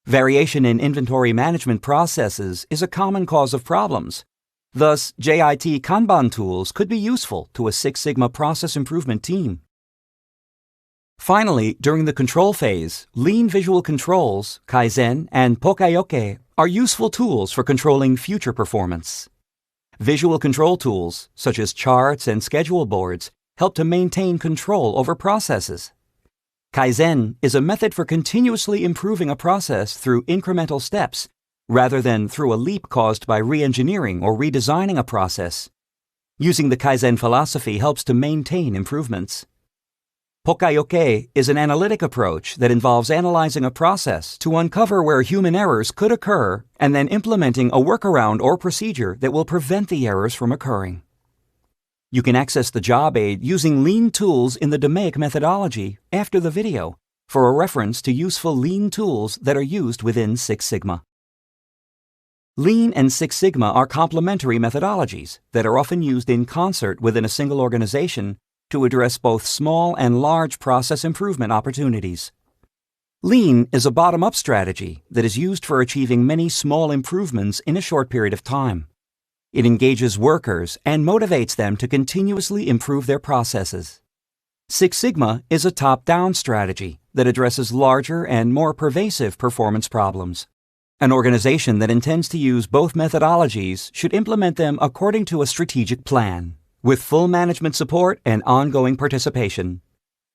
Speaker 1: Variation in inventory management processes is a common cause of problems. Thus, JIT Kanban tools could be useful to a Six Sigma process improvement team. Finally, during the control phase, Lean visual controls, Kaizen, and Pokayoke are useful tools for controlling future performance. Visual control tools, such as charts and schedule boards, help to maintain control over processes. Kaizen is a method for continuously improving a process through incremental steps, rather than through a leap caused by re-engineering or redesigning a process. Using the Kaizen philosophy helps to maintain improvements. Pokayoke is an analytic approach that involves analyzing a process to uncover where human errors could occur and then implementing a workaround or procedure that will prevent the errors from occurring. You can access the job aid using Lean tools in the DMAIC methodology after the video for a reference to useful Lean tools that are used within Six Sigma. Lean and Six Sigma are complementary methodologies that are often used in concert within a single organization to address both small and large process improvement opportunities. Lean is a bottom-up strategy that is used for achieving many small improvements in a short period of time. It engages workers and motivates them to continuously improve their processes. Six Sigma is a top-down strategy that addresses larger and more pervasive performance problems. An organization that intends to use both methodologies should implement them according to a strategic plan, with full management support and ongoing participation.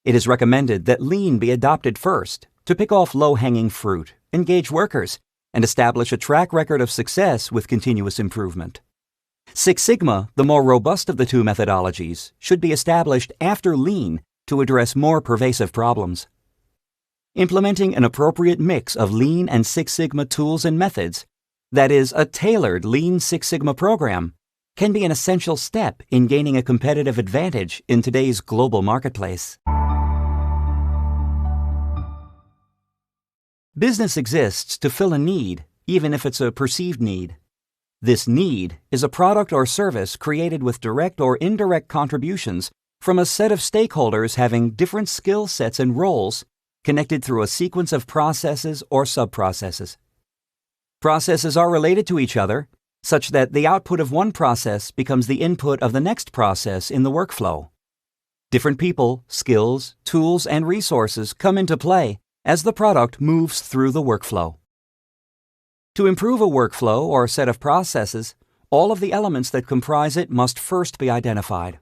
Speaker 1: It is recommended that Lean be adopted first to pick off low-hanging fruit, engage workers, and establish a track record of success with continuous improvement. Six Sigma, the more robust of the two methodologies, should be established after Lean to address more pervasive problems. Implementing an appropriate mix of Lean and Six Sigma tools and methods, that is, a tailored Lean Six Sigma program, can be an essential step in gaining a competitive advantage in today's global marketplace. Business exists to fill a need, even if it's a perceived need. This need is a product or service created with direct or indirect contributions from a set of stakeholders having different skill sets and roles connected through a sequence of processes or sub-processes. Processes are related to each other, such that the output of one process becomes the input of the next process in the workflow. Different people, skills, tools, and resources come into play as the product moves through the workflow. To improve a workflow or set of processes, all of the elements that comprise it must first be identified.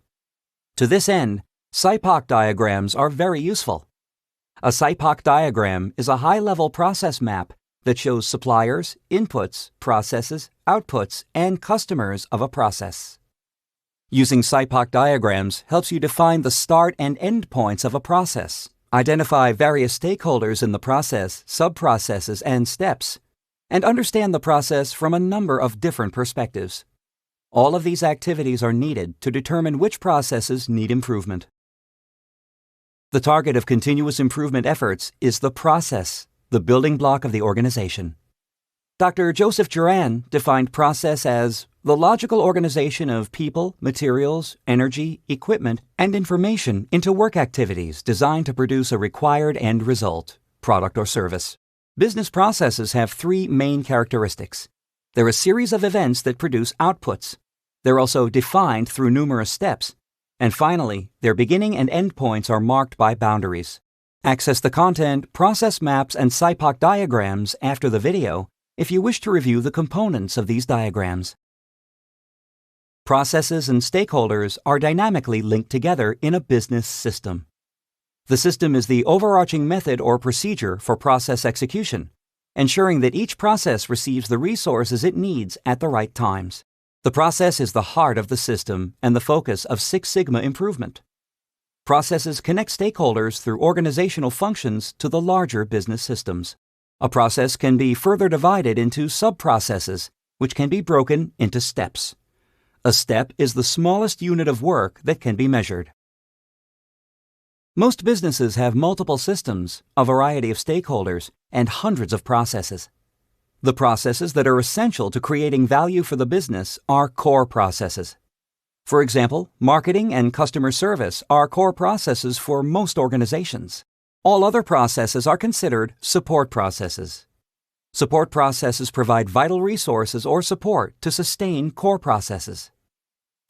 Speaker 1: To this end, Cypoc diagrams are very useful. A Cypoc diagram is a high-level process map that shows suppliers, inputs, processes, outputs, and customers of a process. Using Cypoc diagrams helps you define the start and end points of a process, identify various stakeholders in the process, sub-processes, and steps, and understand the process from a number of different perspectives. All of these activities are needed to determine which processes need improvement. The target of continuous improvement efforts is the process, the building block of the organization. Dr. Joseph Juran defined process as the logical organization of people, materials, energy, equipment, and information into work activities designed to produce a required end result, product or service. Business processes have three main characteristics. They're a series of events that produce outputs. They're also defined through numerous steps. And finally, their beginning and end points are marked by boundaries. Access the content, process maps, and Cypoc diagrams after the video if you wish to review the components of these diagrams. Processes and stakeholders are dynamically linked together in a business system. The system is the overarching method or procedure for process execution, ensuring that each process receives the resources it needs at the right times. The process is the heart of the system and the focus of Six Sigma improvement. Processes connect stakeholders through organizational functions to the larger business systems. A process can be further divided into sub-processes, which can be broken into steps. A step is the smallest unit of work that can be measured. Most businesses have multiple systems, a variety of stakeholders, and hundreds of processes. The processes that are essential to creating value for the business are core processes. For example, marketing and customer service are core processes for most organizations. All other processes are considered support processes. Support processes provide vital resources or support to sustain core processes.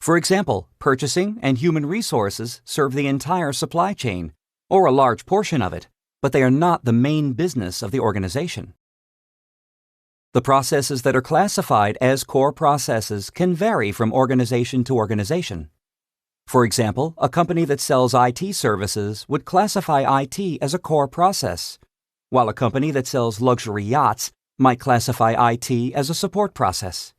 Speaker 1: For example, purchasing and human resources serve the entire supply chain, or a large portion of it, but they are not the main business of the organization. The processes that are classified as core processes can vary from organization to organization. For example, a company that sells IT services would classify IT as a core process, while a company that sells luxury yachts might classify IT as a support process.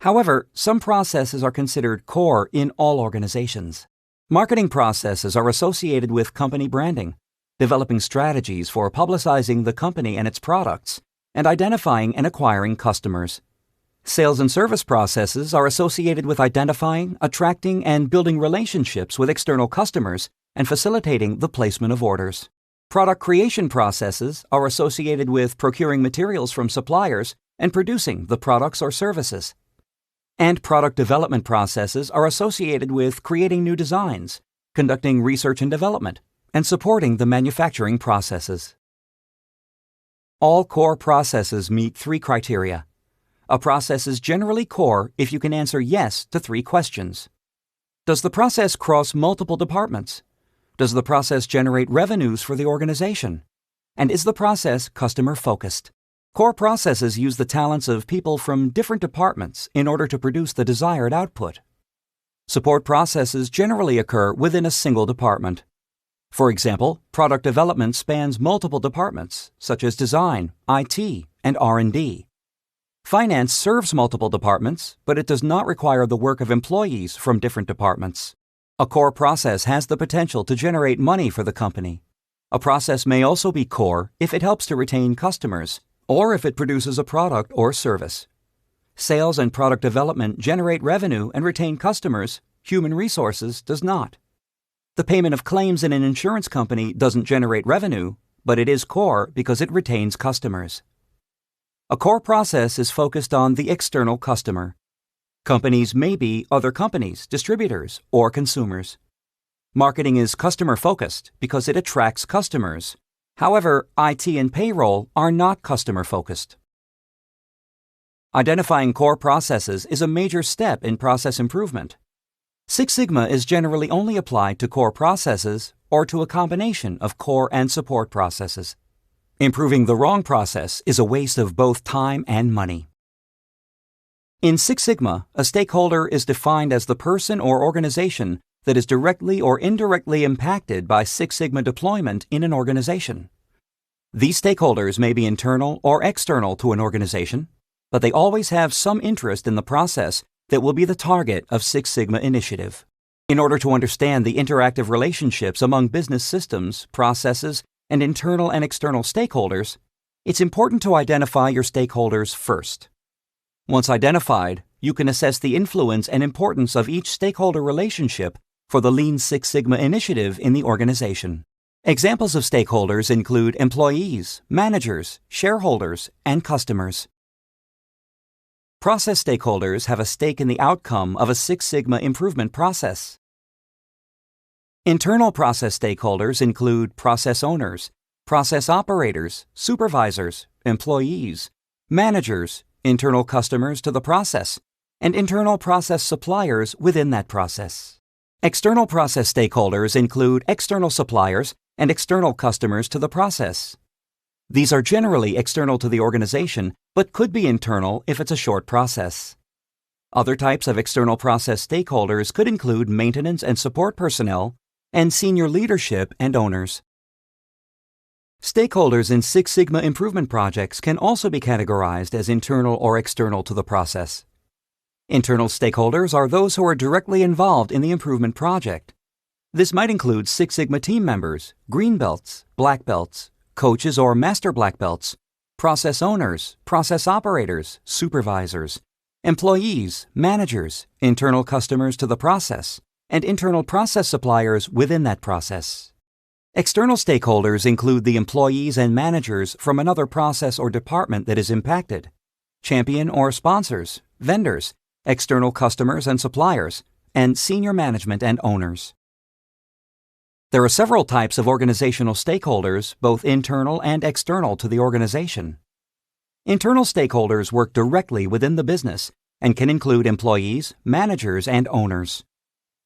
Speaker 1: However, some processes are considered core in all organizations. Marketing processes are associated with company branding, developing strategies for publicizing the company and its products, and identifying and acquiring customers. Sales and service processes are associated with identifying, attracting, and building relationships with external customers and facilitating the placement of orders. Product creation processes are associated with procuring materials from suppliers and producing the products or services. And product development processes are associated with creating new designs, conducting research and development, and supporting the manufacturing processes. All core processes meet three criteria. A process is generally core if you can answer yes to three questions. Does the process cross multiple departments? Does the process generate revenues for the organization? And is the process customer-focused? Core processes use the talents of people from different departments in order to produce the desired output. Support processes generally occur within a single department. For example, product development spans multiple departments, such as design, IT, and R&D. Finance serves multiple departments, but it does not require the work of employees from different departments. A core process has the potential to generate money for the company. A process may also be core if it helps to retain customers, or if it produces a product or service. Sales and product development generate revenue and retain customers. Human resources does not. The payment of claims in an insurance company doesn't generate revenue, but it is core because it retains customers. A core process is focused on the external customer. Companies may be other companies, distributors, or consumers. Marketing is customer-focused because it attracts customers. However, IT and payroll are not customer-focused. Identifying core processes is a major step in process improvement. Six Sigma is generally only applied to core processes or to a combination of core and support processes. Improving the wrong process is a waste of both time and money. In Six Sigma, a stakeholder is defined as the person or organization that is directly or indirectly impacted by Six Sigma deployment in an organization. These stakeholders may be internal or external to an organization, but they always have some interest in the process that will be the target of Six Sigma initiative. In order to understand the interactive relationships among business systems, processes, and internal and external stakeholders, it's important to identify your stakeholders first. Once identified, you can assess the influence and importance of each stakeholder relationship for the Lean Six Sigma initiative in the organization. Examples of stakeholders include employees, managers, shareholders, and customers. Process stakeholders have a stake in the outcome of a Six Sigma improvement process. Internal process stakeholders include process owners, process operators, supervisors, employees, managers, internal customers to the process, and internal process suppliers within that process. External process stakeholders include external suppliers and external customers to the process. These are generally external to the organization, but could be internal if it's a short process. Other types of external process stakeholders could include maintenance and support personnel, and senior leadership and owners. Stakeholders in Six Sigma improvement projects can also be categorized as internal or external to the process. Internal stakeholders are those who are directly involved in the improvement project. This might include Six Sigma team members, green belts, black belts, coaches or master black belts, process owners, process operators, supervisors, employees, managers, internal customers to the process, and internal process suppliers within that process. External stakeholders include the employees and managers from another process or department that is impacted, champion or sponsors, vendors, external customers and suppliers, and senior management and owners. There are several types of organizational stakeholders, both internal and external to the organization. Internal stakeholders work directly within the business and can include employees, managers, and owners.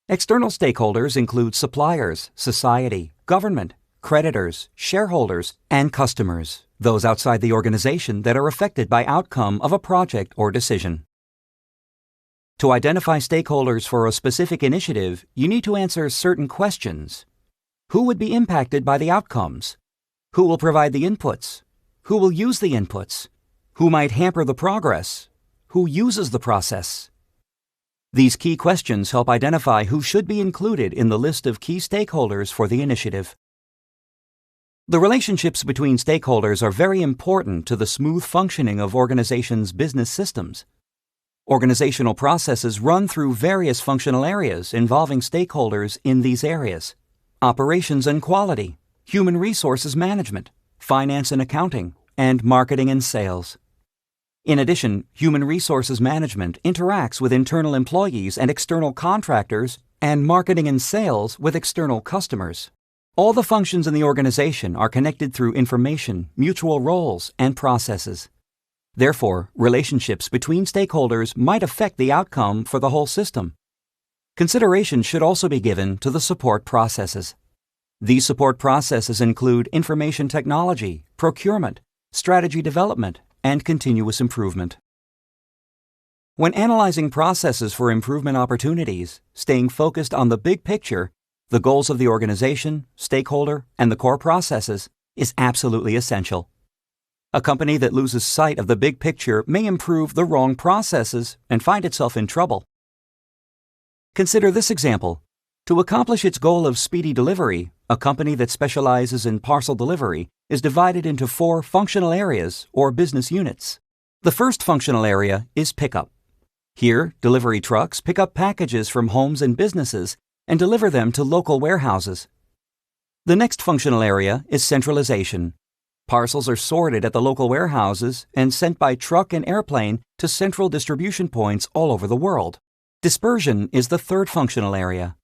Speaker 1: External stakeholders include suppliers, society, government, creditors, shareholders, and customers, those outside the organization that are affected by outcome of a project or decision. To identify stakeholders for a specific initiative, you need to answer certain questions. Who would be impacted by the outcomes? Who will provide the inputs? Who will use the inputs? Who might hamper the progress? Who uses the process? These key questions help identify who should be included in the list of key stakeholders for the initiative. The relationships between stakeholders are very important to the smooth functioning of organizations' business systems. Organizational processes run through various functional areas involving stakeholders in these areas: operations and quality, human resources management, finance and accounting, and marketing and sales. In addition, human resources management interacts with internal employees and external contractors, and marketing and sales with external customers. All the functions in the organization are connected through information, mutual roles, and processes. Therefore, relationships between stakeholders might affect the outcome for the whole system. Consideration should also be given to the support processes. These support processes include information technology, procurement, strategy development, and continuous improvement. When analyzing processes for improvement opportunities, staying focused on the big picture, the goals of the organization, stakeholder, and the core processes is absolutely essential. A company that loses sight of the big picture may improve the wrong processes and find itself in trouble. Consider this example. To accomplish its goal of speedy delivery, a company that specializes in parcel delivery is divided into 4 functional areas or business units. The first functional area is pickup. Here, delivery trucks pick up packages from homes and businesses and deliver them to local warehouses. The next functional area is centralization. Parcels are sorted at the local warehouses and sent by truck and airplane to central distribution points all over the world. Dispersion is the third functional area.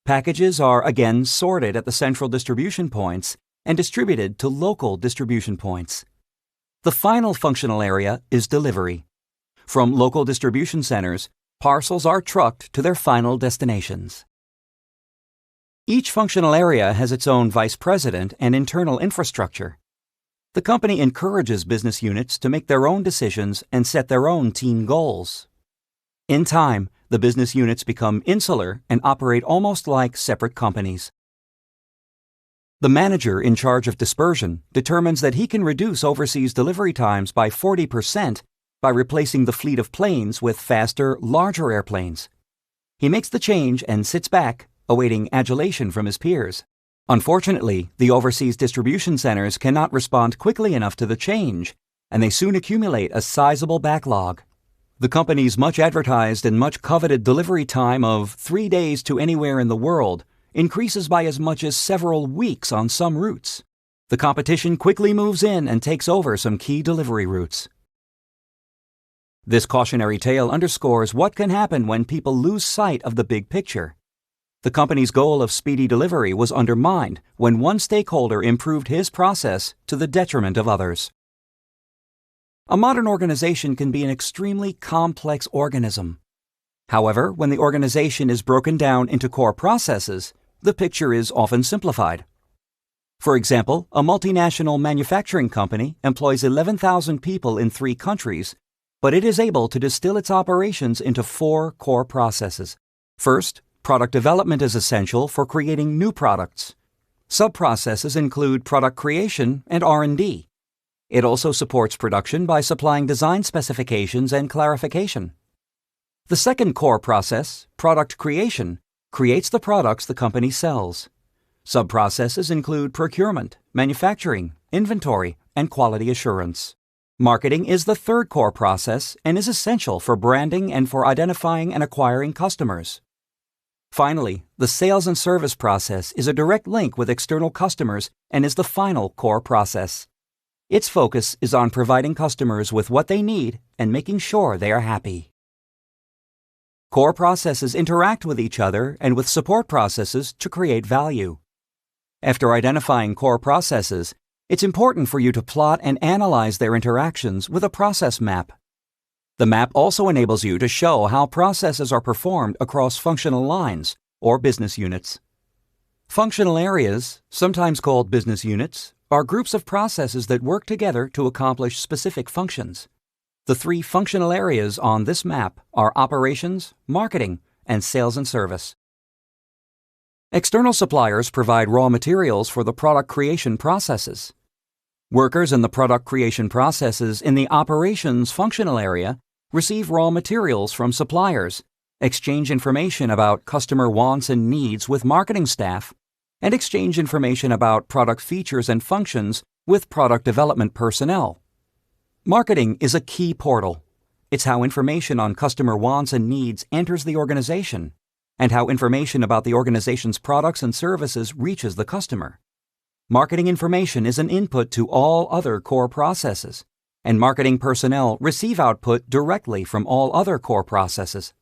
Speaker 1: Packages are again sorted at the central distribution points and distributed to local distribution points. The final functional area is delivery. From local distribution centers, parcels are trucked to their final destinations. Each functional area has its own vice president and internal infrastructure. The company encourages business units to make their own decisions and set their own team goals. In time, the business units become insular and operate almost like separate companies. The manager in charge of dispersion determines that he can reduce overseas delivery times by 40% by replacing the fleet of planes with faster, larger airplanes. He makes the change and sits back, awaiting adulation from his peers. Unfortunately, the overseas distribution centers cannot respond quickly enough to the change, and they soon accumulate a sizable backlog. The company's much advertised and much coveted delivery time of 3 days to anywhere in the world increases by as much as several weeks on some routes. The competition quickly moves in and takes over some key delivery routes. This cautionary tale underscores what can happen when people lose sight of the big picture. The company's goal of speedy delivery was undermined when one stakeholder improved his process to the detriment of others. A modern organization can be an extremely complex organism. However, when the organization is broken down into core processes, the picture is often simplified. For example, a multinational manufacturing company employs 11,000 people in 3 countries, but it is able to distill its operations into 4 core processes. First, product development is essential for creating new products. Sub-processes include product creation and R&D. It also supports production by supplying design specifications and clarification. The second core process, product creation, creates the products the company sells. Sub-processes include procurement, manufacturing, inventory, and quality assurance. Marketing is the third core process and is essential for branding and for identifying and acquiring customers. Finally, the sales and service process is a direct link with external customers and is the final core process. Its focus is on providing customers with what they need and making sure they are happy. Core processes interact with each other and with support processes to create value. After identifying core processes, it's important for you to plot and analyze their interactions with a process map. The map also enables you to show how processes are performed across functional lines or business units. Functional areas, sometimes called business units, are groups of processes that work together to accomplish specific functions. The 3 functional areas on this map are operations, marketing, and sales and service. External suppliers provide raw materials for the product creation processes. Workers in the product creation processes in the operations functional area receive raw materials from suppliers, exchange information about customer wants and needs with marketing staff, and exchange information about product features and functions with product development personnel. Marketing is a key portal. It's how information on customer wants and needs enters the organization, and how information about the organization's products and services reaches the customer. Marketing information is an input to all other core processes, and marketing personnel receive output directly from all other core processes.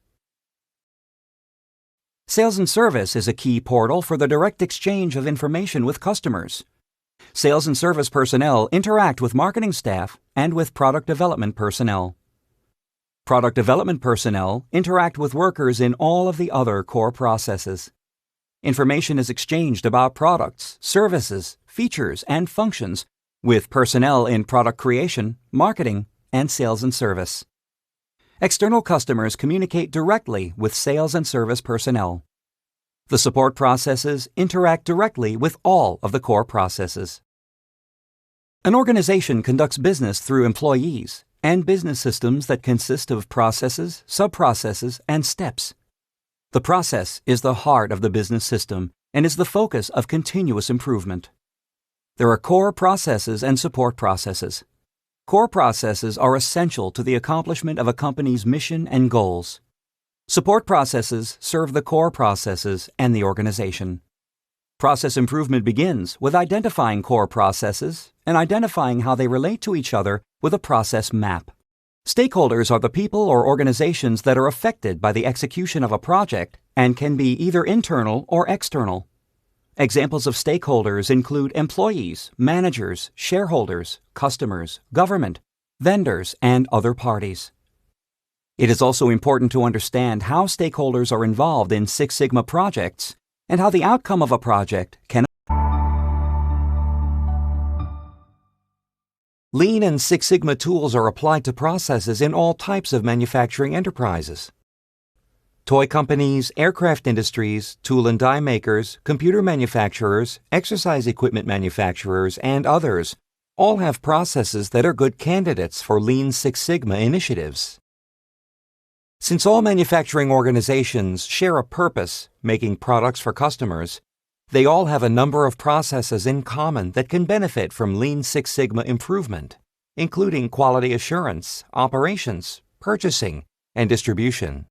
Speaker 1: Sales and service is a key portal for the direct exchange of information with customers. Sales and service personnel interact with marketing staff and with product development personnel. Product development personnel interact with workers in all of the other core processes. Information is exchanged about products, services, features, and functions with personnel in product creation, marketing, and sales and service. External customers communicate directly with sales and service personnel. The support processes interact directly with all of the core processes. An organization conducts business through employees and business systems that consist of processes, sub-processes, and steps. The process is the heart of the business system and is the focus of continuous improvement. There are core processes and support processes. Core processes are essential to the accomplishment of a company's mission and goals. Support processes serve the core processes and the organization. Process improvement begins with identifying core processes and identifying how they relate to each other with a process map. Stakeholders are the people or organizations that are affected by the execution of a project and can be either internal or external. Examples of stakeholders include employees, managers, shareholders, customers, government, vendors, and other parties. It is also important to understand how stakeholders are involved in Six Sigma projects and how the outcome of a project can. Lean and Six Sigma tools are applied to processes in all types of manufacturing enterprises. Toy companies, aircraft industries, tool and die makers, computer manufacturers, exercise equipment manufacturers, and others all have processes that are good candidates for Lean Six Sigma initiatives. Since all manufacturing organizations share a purpose, making products for customers, they all have a number of processes in common that can benefit from Lean Six Sigma improvement, including quality assurance, operations, purchasing, and distribution.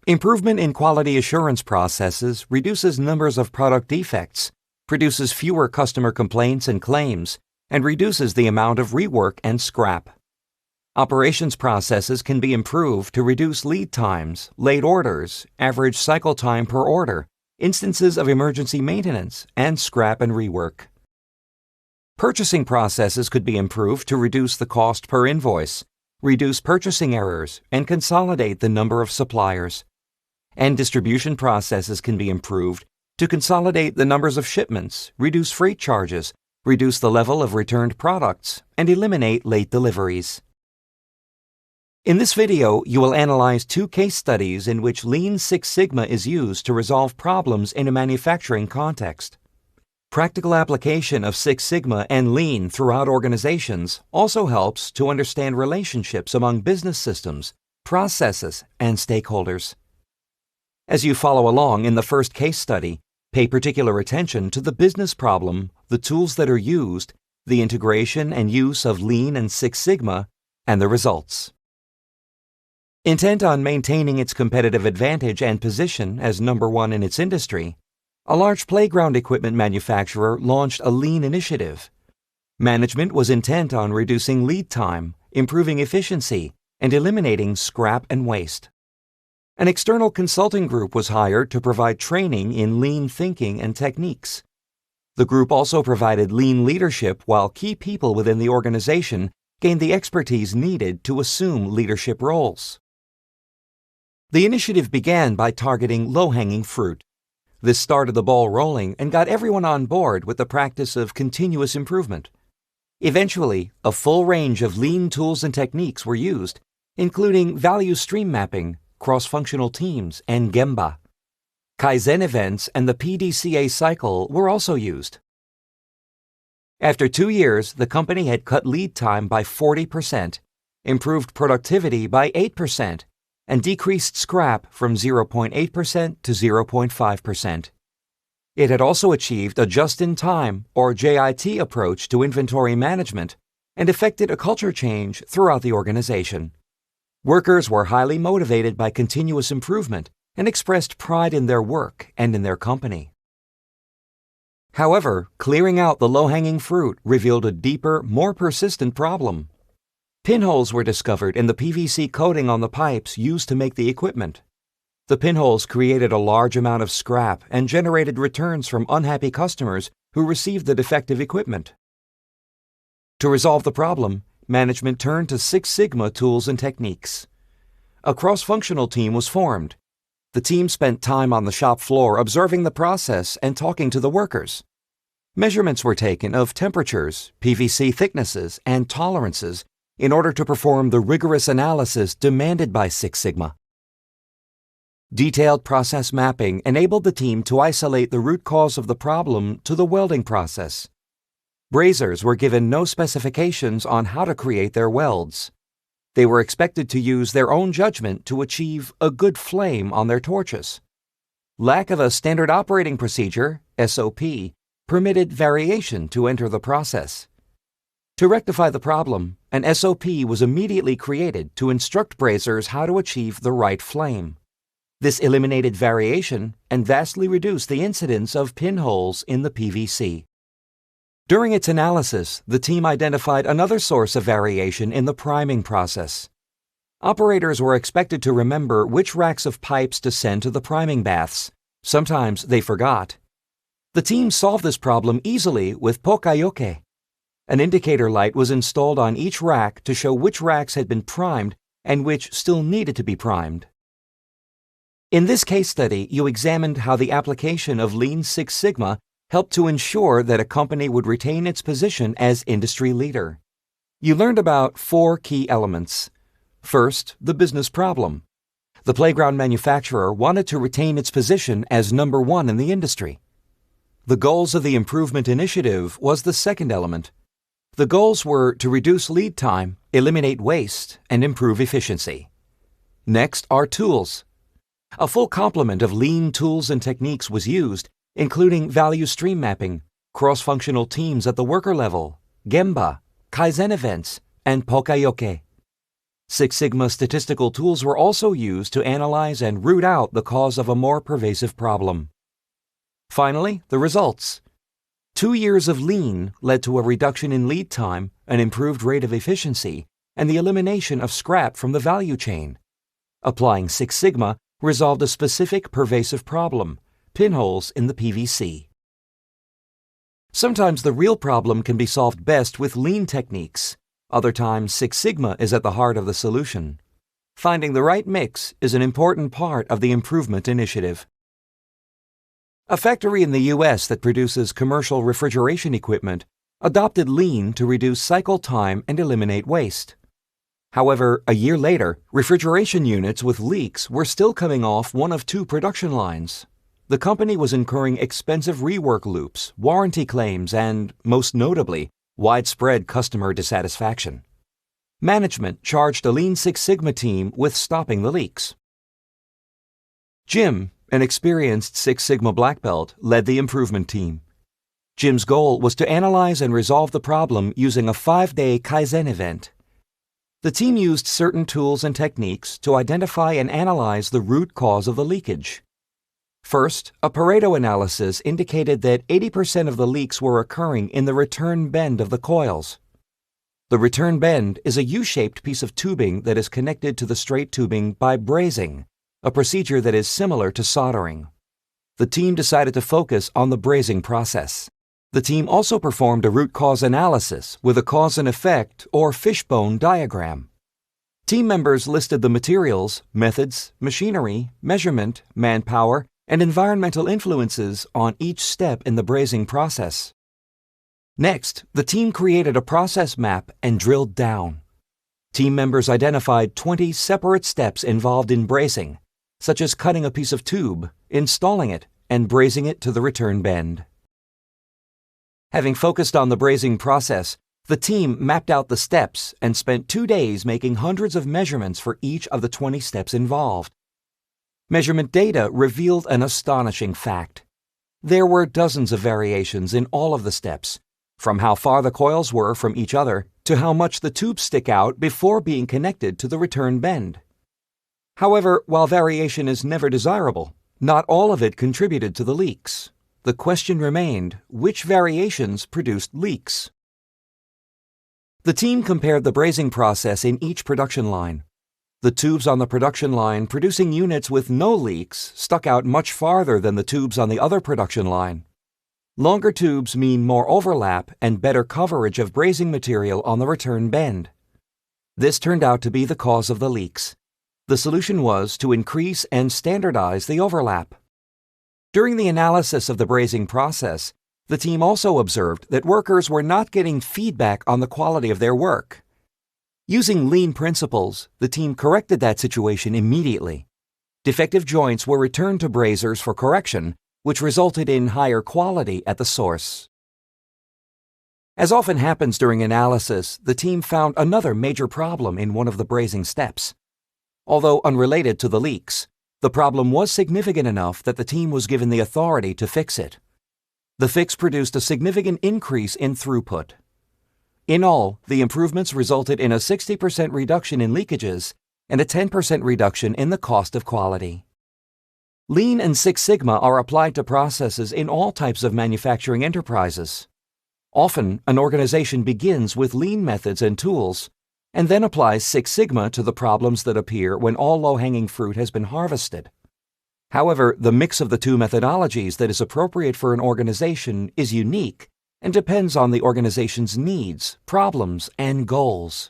Speaker 1: Improvement in quality assurance processes reduces numbers of product defects, produces fewer customer complaints and claims, and reduces the amount of rework and scrap. Operations processes can be improved to reduce lead times, late orders, average cycle time per order, instances of emergency maintenance, and scrap and rework. Purchasing processes could be improved to reduce the cost per invoice, reduce purchasing errors, and consolidate the number of suppliers. And distribution processes can be improved to consolidate the numbers of shipments, reduce freight charges, reduce the level of returned products, and eliminate late deliveries. In this video, you will analyze 2 case studies in which Lean Six Sigma is used to resolve problems in a manufacturing context. Practical application of Six Sigma and Lean throughout organizations also helps to understand relationships among business systems, processes, and stakeholders. As you follow along in the first case study, pay particular attention to the business problem, the tools that are used, the integration and use of Lean and Six Sigma, and the results. Intent on maintaining its competitive advantage and position as number 1 in its industry, a large playground equipment manufacturer launched a Lean initiative. Management was intent on reducing lead time, improving efficiency, and eliminating scrap and waste. An external consulting group was hired to provide training in Lean thinking and techniques. The group also provided Lean leadership while key people within the organization gained the expertise needed to assume leadership roles. The initiative began by targeting low-hanging fruit. This started the ball rolling and got everyone on board with the practice of continuous improvement. Eventually, a full range of Lean tools and techniques were used, including value stream mapping, cross-functional teams, and Gemba. Kaizen events and the PDCA cycle were also used. After 2 years, the company had cut lead time by 40%, improved productivity by 8%, and decreased scrap from 0.8% to 0.5%. It had also achieved a just-in-time, or JIT, approach to inventory management and effected a culture change throughout the organization. Workers were highly motivated by continuous improvement and expressed pride in their work and in their company. However, clearing out the low-hanging fruit revealed a deeper, more persistent problem. Pinholes were discovered in the PVC coating on the pipes used to make the equipment. The pinholes created a large amount of scrap and generated returns from unhappy customers who received the defective equipment. To resolve the problem, management turned to Six Sigma tools and techniques. A cross-functional team was formed. The team spent time on the shop floor observing the process and talking to the workers. Measurements were taken of temperatures, PVC thicknesses, and tolerances in order to perform the rigorous analysis demanded by Six Sigma. Detailed process mapping enabled the team to isolate the root cause of the problem to the welding process. Brazers were given no specifications on how to create their welds. They were expected to use their own judgment to achieve a good flame on their torches. Lack of a standard operating procedure, SOP, permitted variation to enter the process. To rectify the problem, an SOP was immediately created to instruct brazers how to achieve the right flame. This eliminated variation and vastly reduced the incidence of pinholes in the PVC. During its analysis, the team identified another source of variation in the priming process. Operators were expected to remember which racks of pipes to send to the priming baths. Sometimes they forgot. The team solved this problem easily with Pokayoke. An indicator light was installed on each rack to show which racks had been primed and which still needed to be primed. In this case study, you examined how the application of Lean Six Sigma helped to ensure that a company would retain its position as industry leader. You learned about 4 key elements. First, the business problem. The playground manufacturer wanted to retain its position as number 1 in the industry. The goals of the improvement initiative was the second element. The goals were to reduce lead time, eliminate waste, and improve efficiency. Next are tools. A full complement of Lean tools and techniques was used, including value stream mapping, cross-functional teams at the worker level, Gemba, Kaizen events, and Pokayoke. Six Sigma statistical tools were also used to analyze and root out the cause of a more pervasive problem. Finally, the results. 2 years of Lean led to a reduction in lead time, an improved rate of efficiency, and the elimination of scrap from the value chain. Applying Six Sigma resolved a specific pervasive problem, pinholes in the PVC. Sometimes the real problem can be solved best with lean techniques. Other times, Six Sigma is at the heart of the solution. Finding the right mix is an important part of the improvement initiative. A factory in the U.S. that produces commercial refrigeration equipment adopted lean to reduce cycle time and eliminate waste. However, a year later, refrigeration units with leaks were still coming off one of two production lines. The company was incurring expensive rework loops, warranty claims, and, most notably, widespread customer dissatisfaction. Management charged a Lean Six Sigma team with stopping the leaks. Jim, an experienced Six Sigma black belt, led the improvement team. Jim's goal was to analyze and resolve the problem using a 5-day Kaizen event. The team used certain tools and techniques to identify and analyze the root cause of the leakage. First, a Pareto analysis indicated that 80% of the leaks were occurring in the return bend of the coils. The return bend is a U-shaped piece of tubing that is connected to the straight tubing by brazing, a procedure that is similar to soldering. The team decided to focus on the brazing process. The team also performed a root cause analysis with a cause and effect or fishbone diagram. Team members listed the materials, methods, machinery, measurement, manpower, and environmental influences on each step in the brazing process. Next, the team created a process map and drilled down. Team members identified 20 separate steps involved in brazing, such as cutting a piece of tube, installing it, and brazing it to the return bend. Having focused on the brazing process, the team mapped out the steps and spent 2 days making hundreds of measurements for each of the 20 steps involved. Measurement data revealed an astonishing fact. There were dozens of variations in all of the steps, from how far the coils were from each other to how much the tubes stick out before being connected to the return bend. However, while variation is never desirable, not all of it contributed to the leaks. The question remained, which variations produced leaks? The team compared the brazing process in each production line. The tubes on the production line producing units with no leaks stuck out much farther than the tubes on the other production line. Longer tubes mean more overlap and better coverage of brazing material on the return bend. This turned out to be the cause of the leaks. The solution was to increase and standardize the overlap. During the analysis of the brazing process, the team also observed that workers were not getting feedback on the quality of their work. Using lean principles, the team corrected that situation immediately. Defective joints were returned to brazers for correction, which resulted in higher quality at the source. As often happens during analysis, the team found another major problem in one of the brazing steps. Although unrelated to the leaks, the problem was significant enough that the team was given the authority to fix it. The fix produced a significant increase in throughput. In all, the improvements resulted in a 60% reduction in leakages and a 10% reduction in the cost of quality. Lean and Six Sigma are applied to processes in all types of manufacturing enterprises. Often, an organization begins with lean methods and tools, and then applies Six Sigma to the problems that appear when all low-hanging fruit has been harvested. However, the mix of the two methodologies that is appropriate for an organization is unique and depends on the organization's needs, problems, and goals.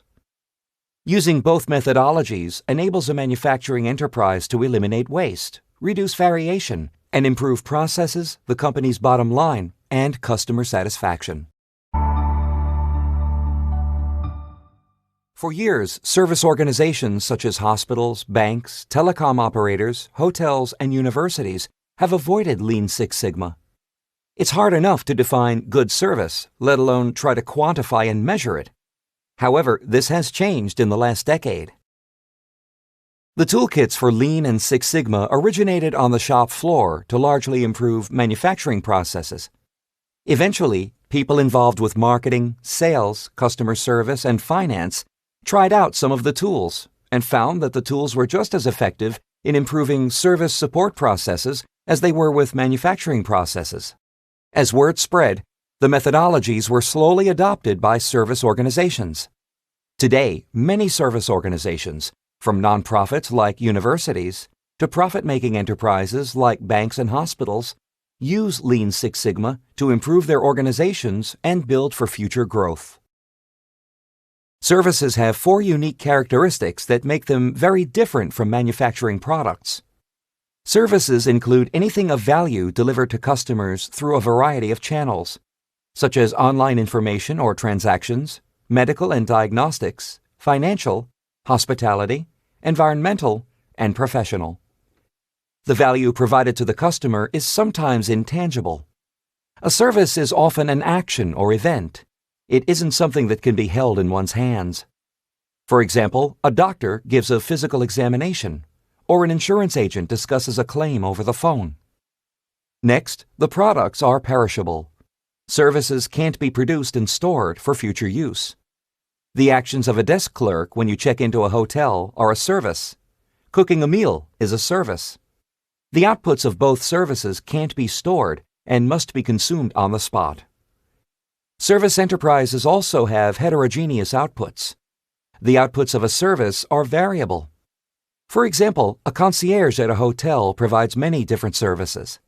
Speaker 1: Using both methodologies enables a manufacturing enterprise to eliminate waste, reduce variation, and improve processes, the company's bottom line, and customer satisfaction. For years, service organizations such as hospitals, banks, telecom operators, hotels, and universities have avoided Lean Six Sigma. It's hard enough to define good service, let alone try to quantify and measure it. However, this has changed in the last decade. The toolkits for Lean and Six Sigma originated on the shop floor to largely improve manufacturing processes. Eventually, people involved with marketing, sales, customer service, and finance tried out some of the tools and found that the tools were just as effective in improving service support processes as they were with manufacturing processes. As word spread, the methodologies were slowly adopted by service organizations. Today, many service organizations, from nonprofits like universities to profit-making enterprises like banks and hospitals, use Lean Six Sigma to improve their organizations and build for future growth. Services have 4 unique characteristics that make them very different from manufacturing products. Services include anything of value delivered to customers through a variety of channels, such as online information or transactions, medical and diagnostics, financial, hospitality, environmental, and professional. The value provided to the customer is sometimes intangible. A service is often an action or event. It isn't something that can be held in one's hands. For example, a doctor gives a physical examination, or an insurance agent discusses a claim over the phone. Next, the products are perishable. Services can't be produced and stored for future use. The actions of a desk clerk when you check into a hotel are a service. Cooking a meal is a service. The outputs of both services can't be stored and must be consumed on the spot. Service enterprises also have heterogeneous outputs. The outputs of a service are variable. For example, a concierge at a hotel provides many different services.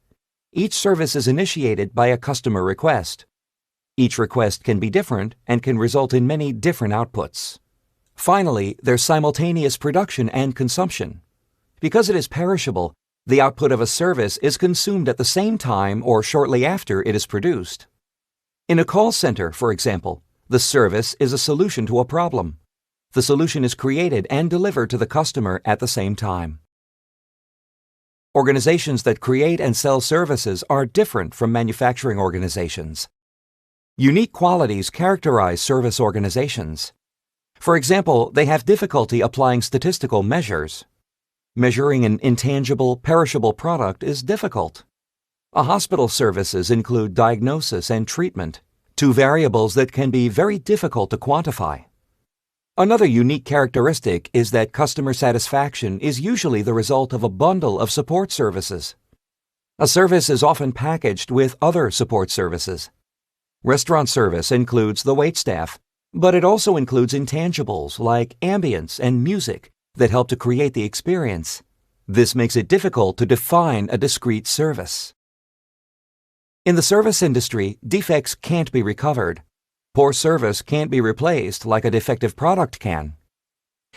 Speaker 1: Each service is initiated by a customer request. Each request can be different and can result in many different outputs. Finally, there's simultaneous production and consumption. Because it is perishable, the output of a service is consumed at the same time or shortly after it is produced. In a call center, for example, the service is a solution to a problem. The solution is created and delivered to the customer at the same time. Organizations that create and sell services are different from manufacturing organizations. Unique qualities characterize service organizations. For example, they have difficulty applying statistical measures. Measuring an intangible, perishable product is difficult. A hospital services include diagnosis and treatment, 2 variables that can be very difficult to quantify. Another unique characteristic is that customer satisfaction is usually the result of a bundle of support services. A service is often packaged with other support services. Restaurant service includes the waitstaff, but it also includes intangibles like ambience and music that help to create the experience. This makes it difficult to define a discrete service. In the service industry, defects can't be recovered. Poor service can't be replaced like a defective product can.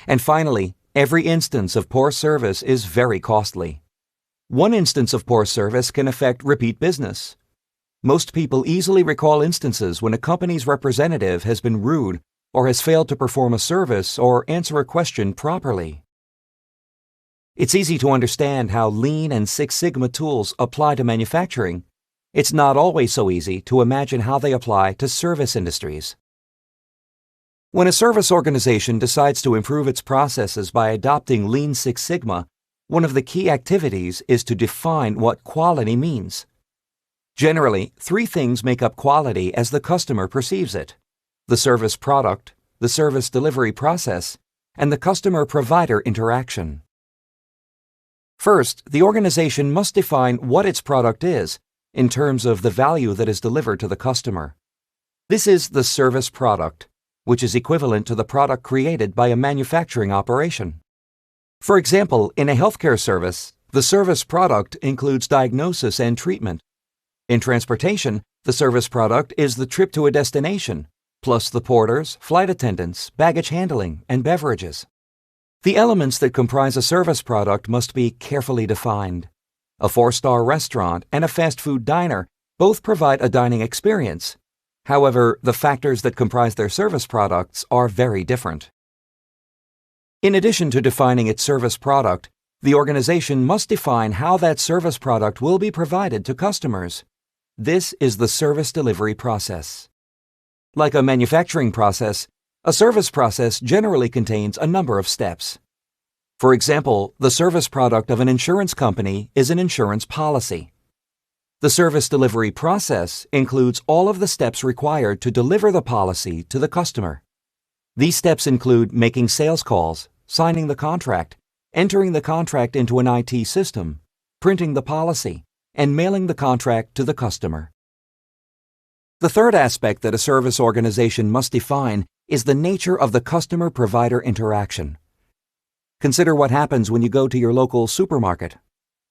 Speaker 1: And finally, every instance of poor service is very costly. One instance of poor service can affect repeat business. Most people easily recall instances when a company's representative has been rude or has failed to perform a service or answer a question properly. It's easy to understand how Lean and Six Sigma tools apply to manufacturing. It's not always so easy to imagine how they apply to service industries. When a service organization decides to improve its processes by adopting Lean Six Sigma, one of the key activities is to define what quality means. Generally, 3 things make up quality as the customer perceives it: the service product, the service delivery process, and the customer-provider interaction. First, the organization must define what its product is in terms of the value that is delivered to the customer. This is the service product, which is equivalent to the product created by a manufacturing operation. For example, in a healthcare service, the service product includes diagnosis and treatment. In transportation, the service product is the trip to a destination, plus the porters, flight attendants, baggage handling, and beverages. The elements that comprise a service product must be carefully defined. A 4-star restaurant and a fast food diner both provide a dining experience. However, the factors that comprise their service products are very different. In addition to defining its service product, the organization must define how that service product will be provided to customers. This is the service delivery process. Like a manufacturing process, a service process generally contains a number of steps. For example, the service product of an insurance company is an insurance policy. The service delivery process includes all of the steps required to deliver the policy to the customer. These steps include making sales calls, signing the contract, entering the contract into an IT system, printing the policy, and mailing the contract to the customer. The third aspect that a service organization must define is the nature of the customer-provider interaction. Consider what happens when you go to your local supermarket.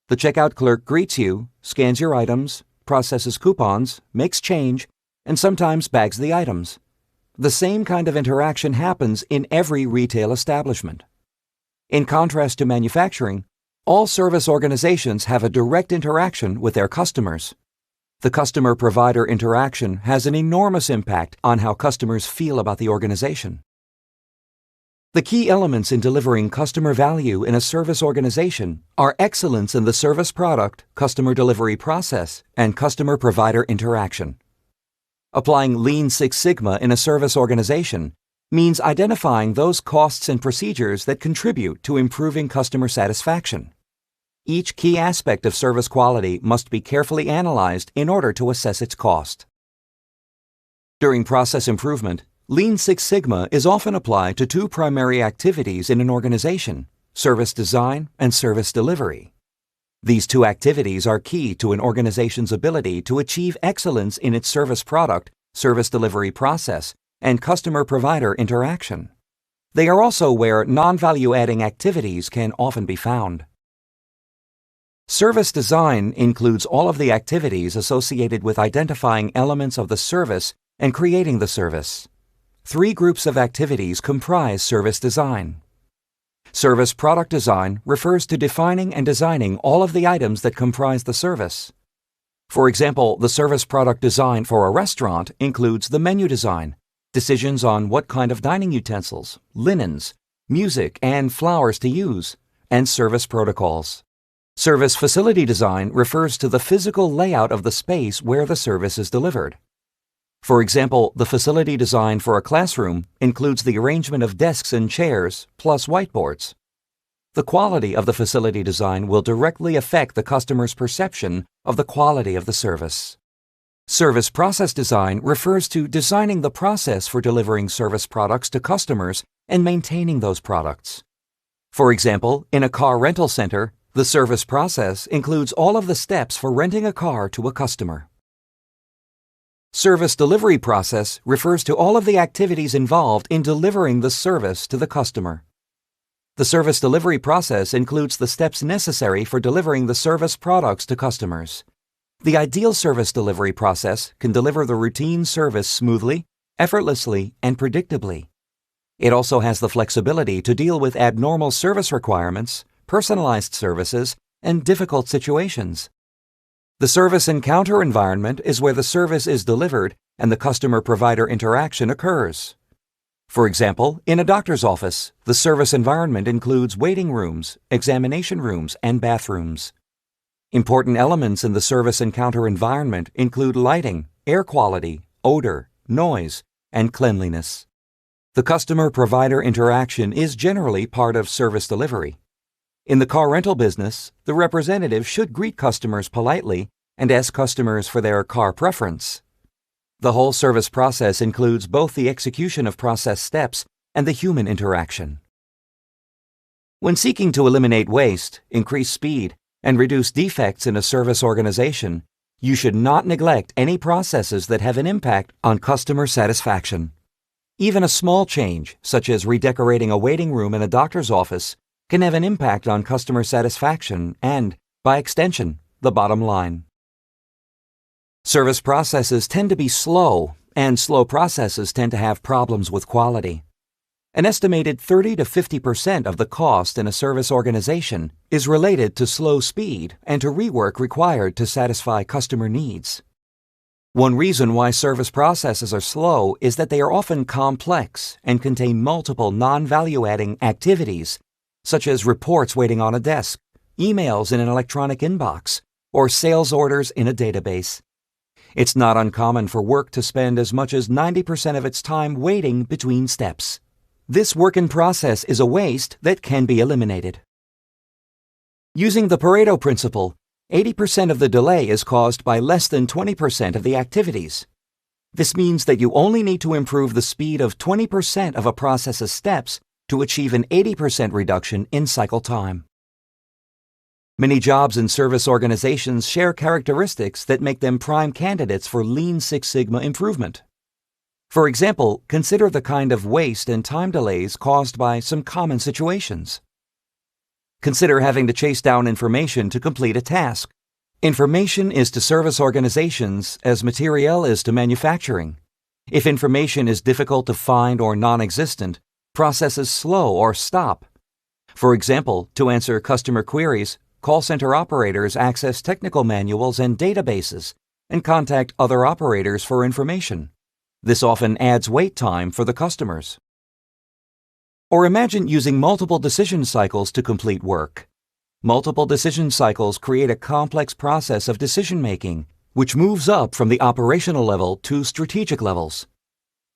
Speaker 1: The checkout clerk greets you, scans your items, processes coupons, makes change, and sometimes bags the items. The same kind of interaction happens in every retail establishment. In contrast to manufacturing, all service organizations have a direct interaction with their customers. The customer-provider interaction has an enormous impact on how customers feel about the organization. The key elements in delivering customer value in a service organization are excellence in the service product, customer delivery process, and customer-provider interaction. Applying Lean Six Sigma in a service organization means identifying those costs and procedures that contribute to improving customer satisfaction. Each key aspect of service quality must be carefully analyzed in order to assess its cost. During process improvement, Lean Six Sigma is often applied to two primary activities in an organization: service design and service delivery. These two activities are key to an organization's ability to achieve excellence in its service product, service delivery process, and customer-provider interaction. They are also where non-value-adding activities can often be found. Service design includes all of the activities associated with identifying elements of the service and creating the service. Three groups of activities comprise service design. Service product design refers to defining and designing all of the items that comprise the service. For example, the service product design for a restaurant includes the menu design, decisions on what kind of dining utensils, linens, music, and flowers to use, and service protocols. Service facility design refers to the physical layout of the space where the service is delivered. For example, the facility design for a classroom includes the arrangement of desks and chairs, plus whiteboards. The quality of the facility design will directly affect the customer's perception of the quality of the service. Service process design refers to designing the process for delivering service products to customers and maintaining those products. For example, in a car rental center, the service process includes all of the steps for renting a car to a customer. Service delivery process refers to all of the activities involved in delivering the service to the customer. The service delivery process includes the steps necessary for delivering the service products to customers. The ideal service delivery process can deliver the routine service smoothly, effortlessly, and predictably. It also has the flexibility to deal with abnormal service requirements, personalized services, and difficult situations. The service encounter environment is where the service is delivered and the customer-provider interaction occurs. For example, in a doctor's office, the service environment includes waiting rooms, examination rooms, and bathrooms. Important elements in the service encounter environment include lighting, air quality, odor, noise, and cleanliness. The customer-provider interaction is generally part of service delivery. In the car rental business, the representative should greet customers politely and ask customers for their car preference. The whole service process includes both the execution of process steps and the human interaction. When seeking to eliminate waste, increase speed, and reduce defects in a service organization, you should not neglect any processes that have an impact on customer satisfaction. Even a small change, such as redecorating a waiting room in a doctor's office, can have an impact on customer satisfaction and, by extension, the bottom line. Service processes tend to be slow, and slow processes tend to have problems with quality. An estimated 30 to 50% of the cost in a service organization is related to slow speed and to rework required to satisfy customer needs. One reason why service processes are slow is that they are often complex and contain multiple non-value-adding activities, such as reports waiting on a desk, emails in an electronic inbox, or sales orders in a database. It's not uncommon for work to spend as much as 90% of its time waiting between steps. This work in process is a waste that can be eliminated. Using the Pareto principle, 80% of the delay is caused by less than 20% of the activities. This means that you only need to improve the speed of 20% of a process's steps to achieve an 80% reduction in cycle time. Many jobs in service organizations share characteristics that make them prime candidates for Lean Six Sigma improvement. For example, consider the kind of waste and time delays caused by some common situations. Consider having to chase down information to complete a task. Information is to service organizations as material is to manufacturing. If information is difficult to find or non-existent, processes slow or stop. For example, to answer customer queries, call center operators access technical manuals and databases and contact other operators for information. This often adds wait time for the customers. Or imagine using multiple decision cycles to complete work. Multiple decision cycles create a complex process of decision-making, which moves up from the operational level to strategic levels.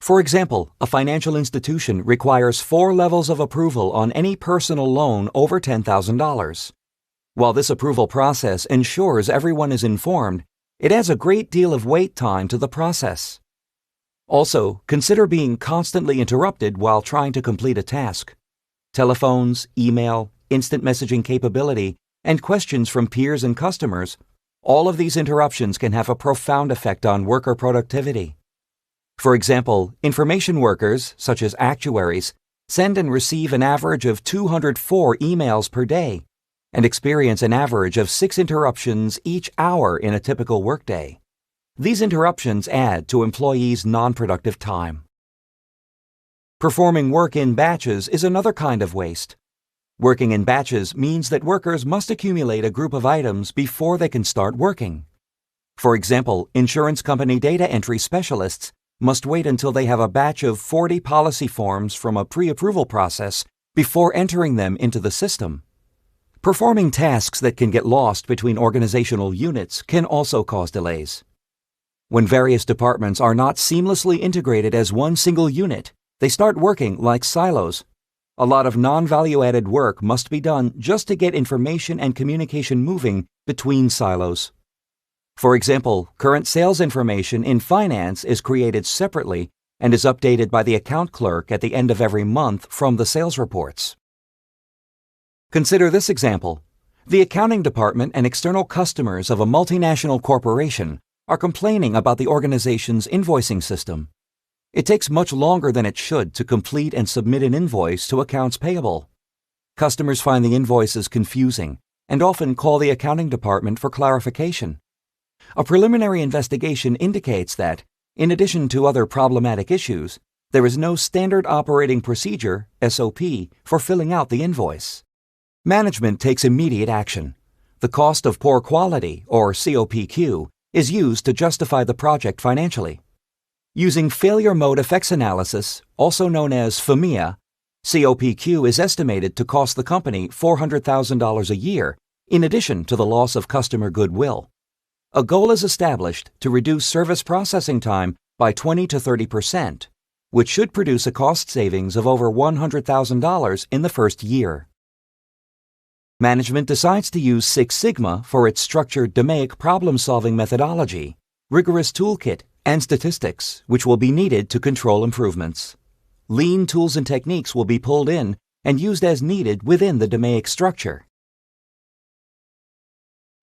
Speaker 1: For example, a financial institution requires 4 levels of approval on any personal loan over $10,000. While this approval process ensures everyone is informed, it adds a great deal of wait time to the process. Also, consider being constantly interrupted while trying to complete a task. Telephones, email, instant messaging capability, and questions from peers and customers, all of these interruptions can have a profound effect on worker productivity. For example, information workers, such as actuaries, send and receive an average of 204 emails per day and experience an average of 6 interruptions each hour in a typical workday. These interruptions add to employees' non-productive time. Performing work in batches is another kind of waste. Working in batches means that workers must accumulate a group of items before they can start working. For example, insurance company data entry specialists must wait until they have a batch of 40 policy forms from a pre-approval process before entering them into the system. Performing tasks that can get lost between organizational units can also cause delays. When various departments are not seamlessly integrated as one single unit, they start working like silos. A lot of non-value-added work must be done just to get information and communication moving between silos. For example, current sales information in finance is created separately and is updated by the account clerk at the end of every month from the sales reports. Consider this example. The accounting department and external customers of a multinational corporation are complaining about the organization's invoicing system. It takes much longer than it should to complete and submit an invoice to accounts payable. Customers find the invoices confusing and often call the accounting department for clarification. A preliminary investigation indicates that, in addition to other problematic issues, there is no standard operating procedure, SOP, for filling out the invoice. Management takes immediate action. The cost of poor quality, or COPQ, is used to justify the project financially. Using failure mode effects analysis, also known as FMEA, COPQ is estimated to cost the company $400,000 a year, in addition to the loss of customer goodwill. A goal is established to reduce service processing time by 20 to 30%, which should produce a cost savings of over $100,000 in the first year. Management decides to use Six Sigma for its structured DMAIC problem-solving methodology, rigorous Toolkit, and statistics, which will be needed to control improvements. Lean tools and techniques will be pulled in and used as needed within the DMAIC structure.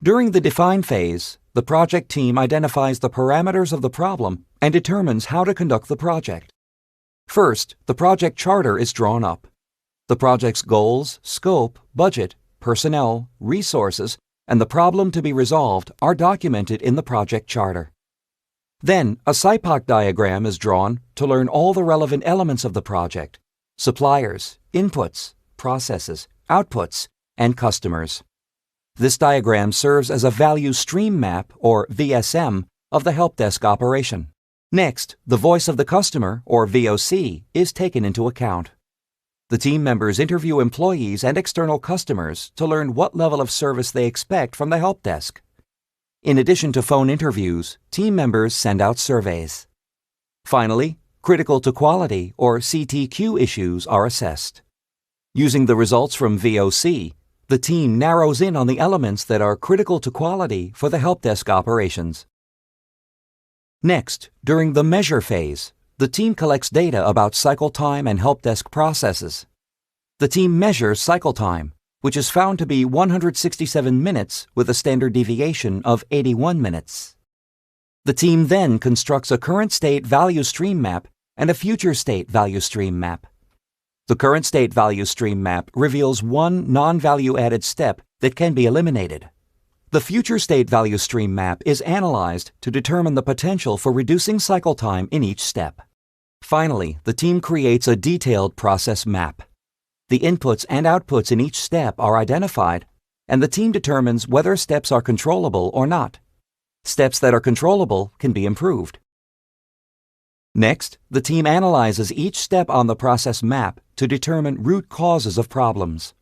Speaker 1: During the define phase, the project team identifies the parameters of the problem and determines how to conduct the project. First, the project charter is drawn up. The project's goals, scope, budget, personnel, resources, and the problem to be resolved are documented in the project charter. Then, a Cypoc diagram is drawn to learn all the relevant elements of the project: suppliers, inputs, processes, outputs, and customers. This diagram serves as a value stream map, or VSM, of the help desk operation. Next, the voice of the customer, or VOC, is taken into account. The team members interview employees and external customers to learn what level of service they expect from the help desk. In addition to phone interviews, team members send out surveys. Finally, critical to quality, or CTQ, issues are assessed. Using the results from VOC, the team narrows in on the elements that are critical to quality for the help desk operations. Next, during the measure phase, the team collects data about cycle time and help desk processes. The team measures cycle time, which is found to be 167 minutes with a standard deviation of 81 minutes. The team then constructs a current state value stream map and a future state value stream map. The current state value stream map reveals one non-value added step that can be eliminated. The future state value stream map is analyzed to determine the potential for reducing cycle time in each step. Finally, the team creates a detailed process map. The inputs and outputs in each step are identified, and the team determines whether steps are controllable or not. Steps that are controllable can be improved. Next, the team analyzes each step on the process map to determine root causes of problems.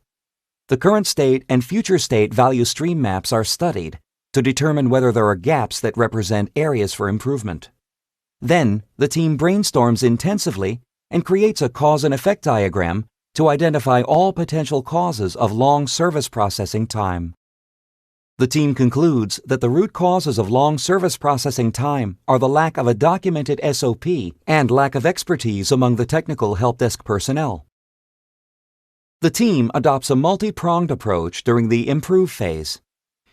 Speaker 1: The current state and future state value stream maps are studied to determine whether there are gaps that represent areas for improvement. Then, the team brainstorms intensively and creates a cause and effect diagram to identify all potential causes of long service processing time. The team concludes that the root causes of long service processing time are the lack of a documented SOP and lack of expertise among the technical help desk personnel. The team adopts a multi-pronged approach during the improve phase.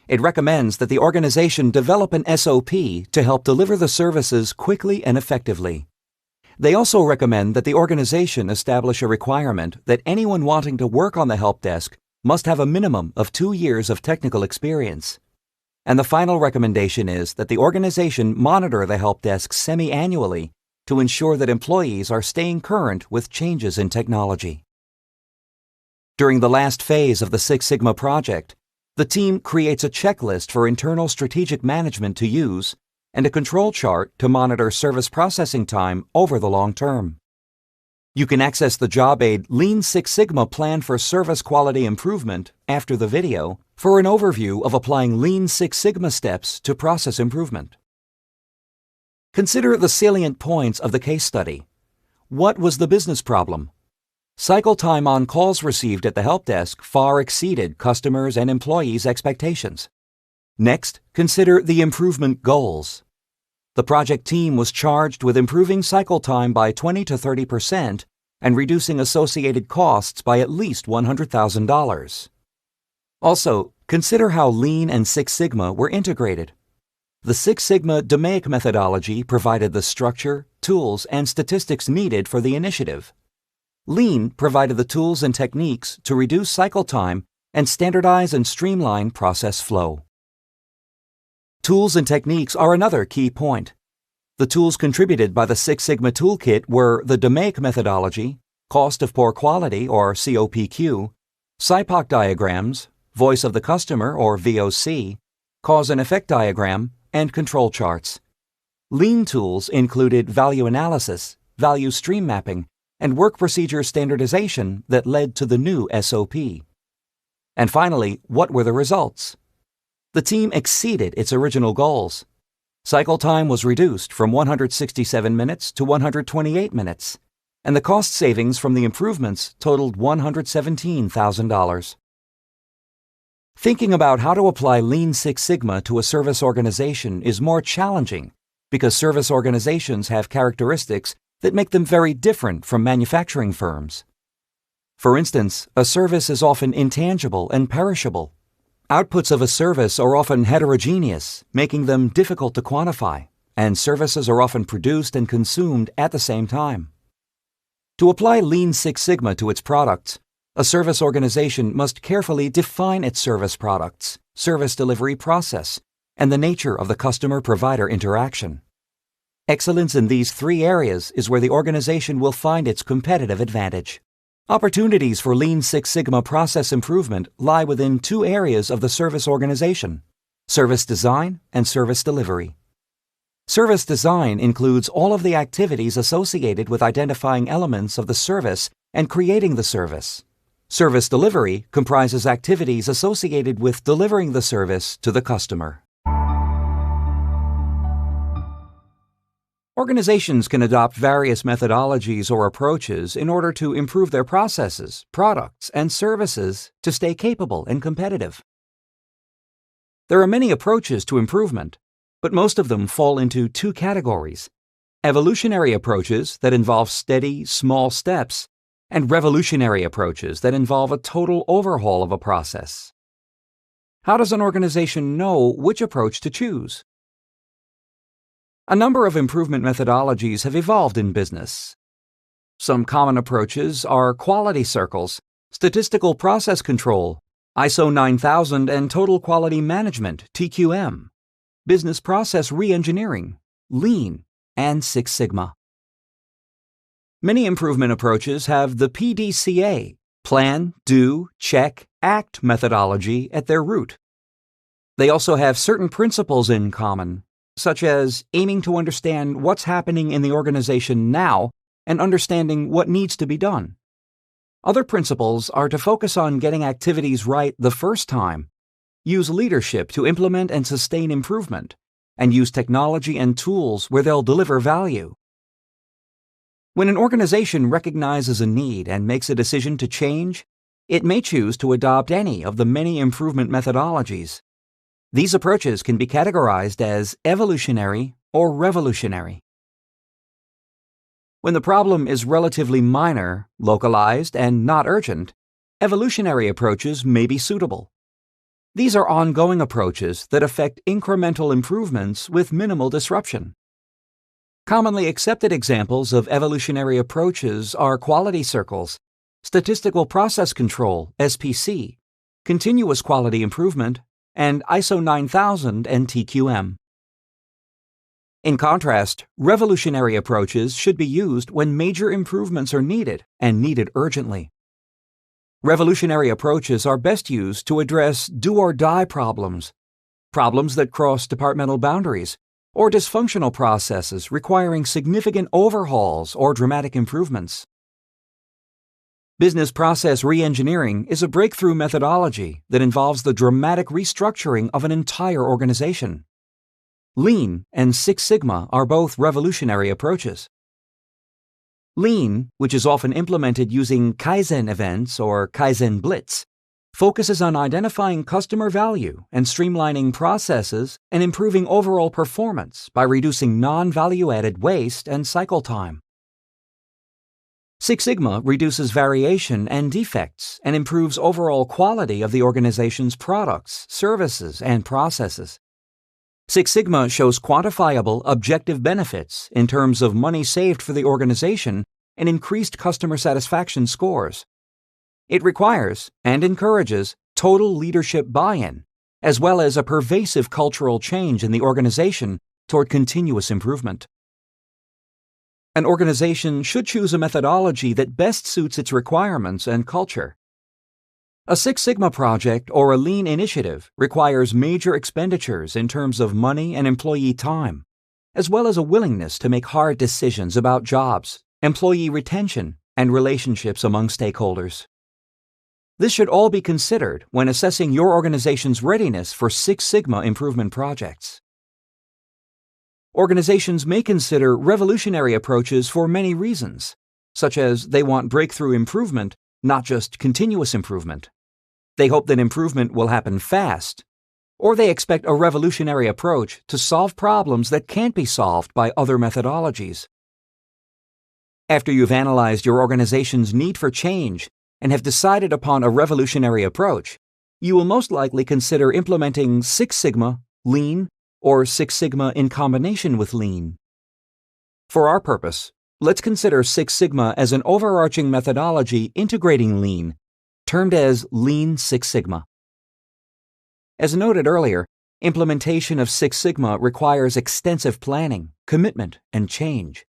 Speaker 1: It recommends that the organization develop an SOP to help deliver the services quickly and effectively. They also recommend that the organization establish a requirement that anyone wanting to work on the help desk must have a minimum of 2 years of technical experience. And the final recommendation is that the organization monitor the help desk semi-annually to ensure that employees are staying current with changes in technology. During the last phase of the Six Sigma project, the team creates a checklist for internal strategic management to use and a control chart to monitor service processing time over the long term. You can access the job aid Lean Six Sigma Plan for Service Quality Improvement after the video for an overview of applying Lean Six Sigma steps to process improvement. Consider the salient points of the case study. What was the business problem? Cycle time on calls received at the help desk far exceeded customers' and employees' expectations. Next, consider the improvement goals. The project team was charged with improving cycle time by 20 to 30% and reducing associated costs by at least $100,000. Also, consider how Lean and Six Sigma were integrated. The Six Sigma DMAIC methodology provided the structure, tools, and statistics needed for the initiative. Lean provided the tools and techniques to reduce cycle time and standardize and streamline process flow. Tools and techniques are another key point. The tools contributed by the Six Sigma Toolkit were the DMAIC methodology, Cost of Poor Quality or COPQ, Cypoc Diagrams, Voice of the Customer or VOC, Cause and Effect Diagram, and Control Charts. Lean tools included value analysis, value stream mapping, and work procedure standardization that led to the new SOP. And finally, what were the results? The team exceeded its original goals. Cycle time was reduced from 167 minutes to 128 minutes, and the cost savings from the improvements totaled $117,000. Thinking about how to apply Lean Six Sigma to a service organization is more challenging because service organizations have characteristics that make them very different from manufacturing firms. For instance, a service is often intangible and perishable. Outputs of a service are often heterogeneous, making them difficult to quantify, and services are often produced and consumed at the same time. To apply Lean Six Sigma to its products, a service organization must carefully define its service products, service delivery process, and the nature of the customer-provider interaction. Excellence in these 3 areas is where the organization will find its competitive advantage. Opportunities for Lean Six Sigma process improvement lie within 2 areas of the service organization: service design and service delivery. Service design includes all of the activities associated with identifying elements of the service and creating the service. Service delivery comprises activities associated with delivering the service to the customer. Organizations can adopt various methodologies or approaches in order to improve their processes, products, and services to stay capable and competitive. There are many approaches to improvement, but most of them fall into 2 categories: evolutionary approaches that involve steady, small steps, and revolutionary approaches that involve a total overhaul of a process. How does an organization know which approach to choose? A number of improvement methodologies have evolved in business. Some common approaches are quality circles, statistical process control, ISO 9000 and total quality management, TQM, business process reengineering, Lean, and Six Sigma. Many improvement approaches have the PDCA, Plan, Do, Check, Act methodology at their root. They also have certain principles in common, such as aiming to understand what's happening in the organization now and understanding what needs to be done. Other principles are to focus on getting activities right the first time, use leadership to implement and sustain improvement, and use technology and tools where they'll deliver value. When an organization recognizes a need and makes a decision to change, it may choose to adopt any of the many improvement methodologies. These approaches can be categorized as evolutionary or revolutionary. When the problem is relatively minor, localized, and not urgent, evolutionary approaches may be suitable. These are ongoing approaches that affect incremental improvements with minimal disruption. Commonly accepted examples of evolutionary approaches are quality circles, statistical process control, SPC, continuous quality improvement, and ISO 9000 and TQM. In contrast, revolutionary approaches should be used when major improvements are needed and needed urgently. Revolutionary approaches are best used to address do-or-die problems, problems that cross departmental boundaries, or dysfunctional processes requiring significant overhauls or dramatic improvements. Business process reengineering is a breakthrough methodology that involves the dramatic restructuring of an entire organization. Lean and Six Sigma are both revolutionary approaches. Lean, which is often implemented using Kaizen events or Kaizen Blitz, focuses on identifying customer value and streamlining processes and improving overall performance by reducing non-value-added waste and cycle time. Six Sigma reduces variation and defects and improves overall quality of the organization's products, services, and processes. Six Sigma shows quantifiable, objective benefits in terms of money saved for the organization and increased customer satisfaction scores. It requires and encourages total leadership buy-in, as well as a pervasive cultural change in the organization toward continuous improvement. An organization should choose a methodology that best suits its requirements and culture. A Six Sigma project or a Lean initiative requires major expenditures in terms of money and employee time, as well as a willingness to make hard decisions about jobs, employee retention, and relationships among stakeholders. This should all be considered when assessing your organization's readiness for Six Sigma improvement projects. Organizations may consider revolutionary approaches for many reasons, such as they want breakthrough improvement, not just continuous improvement. They hope that improvement will happen fast, or they expect a revolutionary approach to solve problems that can't be solved by other methodologies. After you've analyzed your organization's need for change and have decided upon a revolutionary approach, you will most likely consider implementing Six Sigma, Lean, or Six Sigma in combination with Lean. For our purpose, let's consider Six Sigma as an overarching methodology integrating Lean, termed as Lean Six Sigma. As noted earlier, implementation of Six Sigma requires extensive planning, commitment, and change.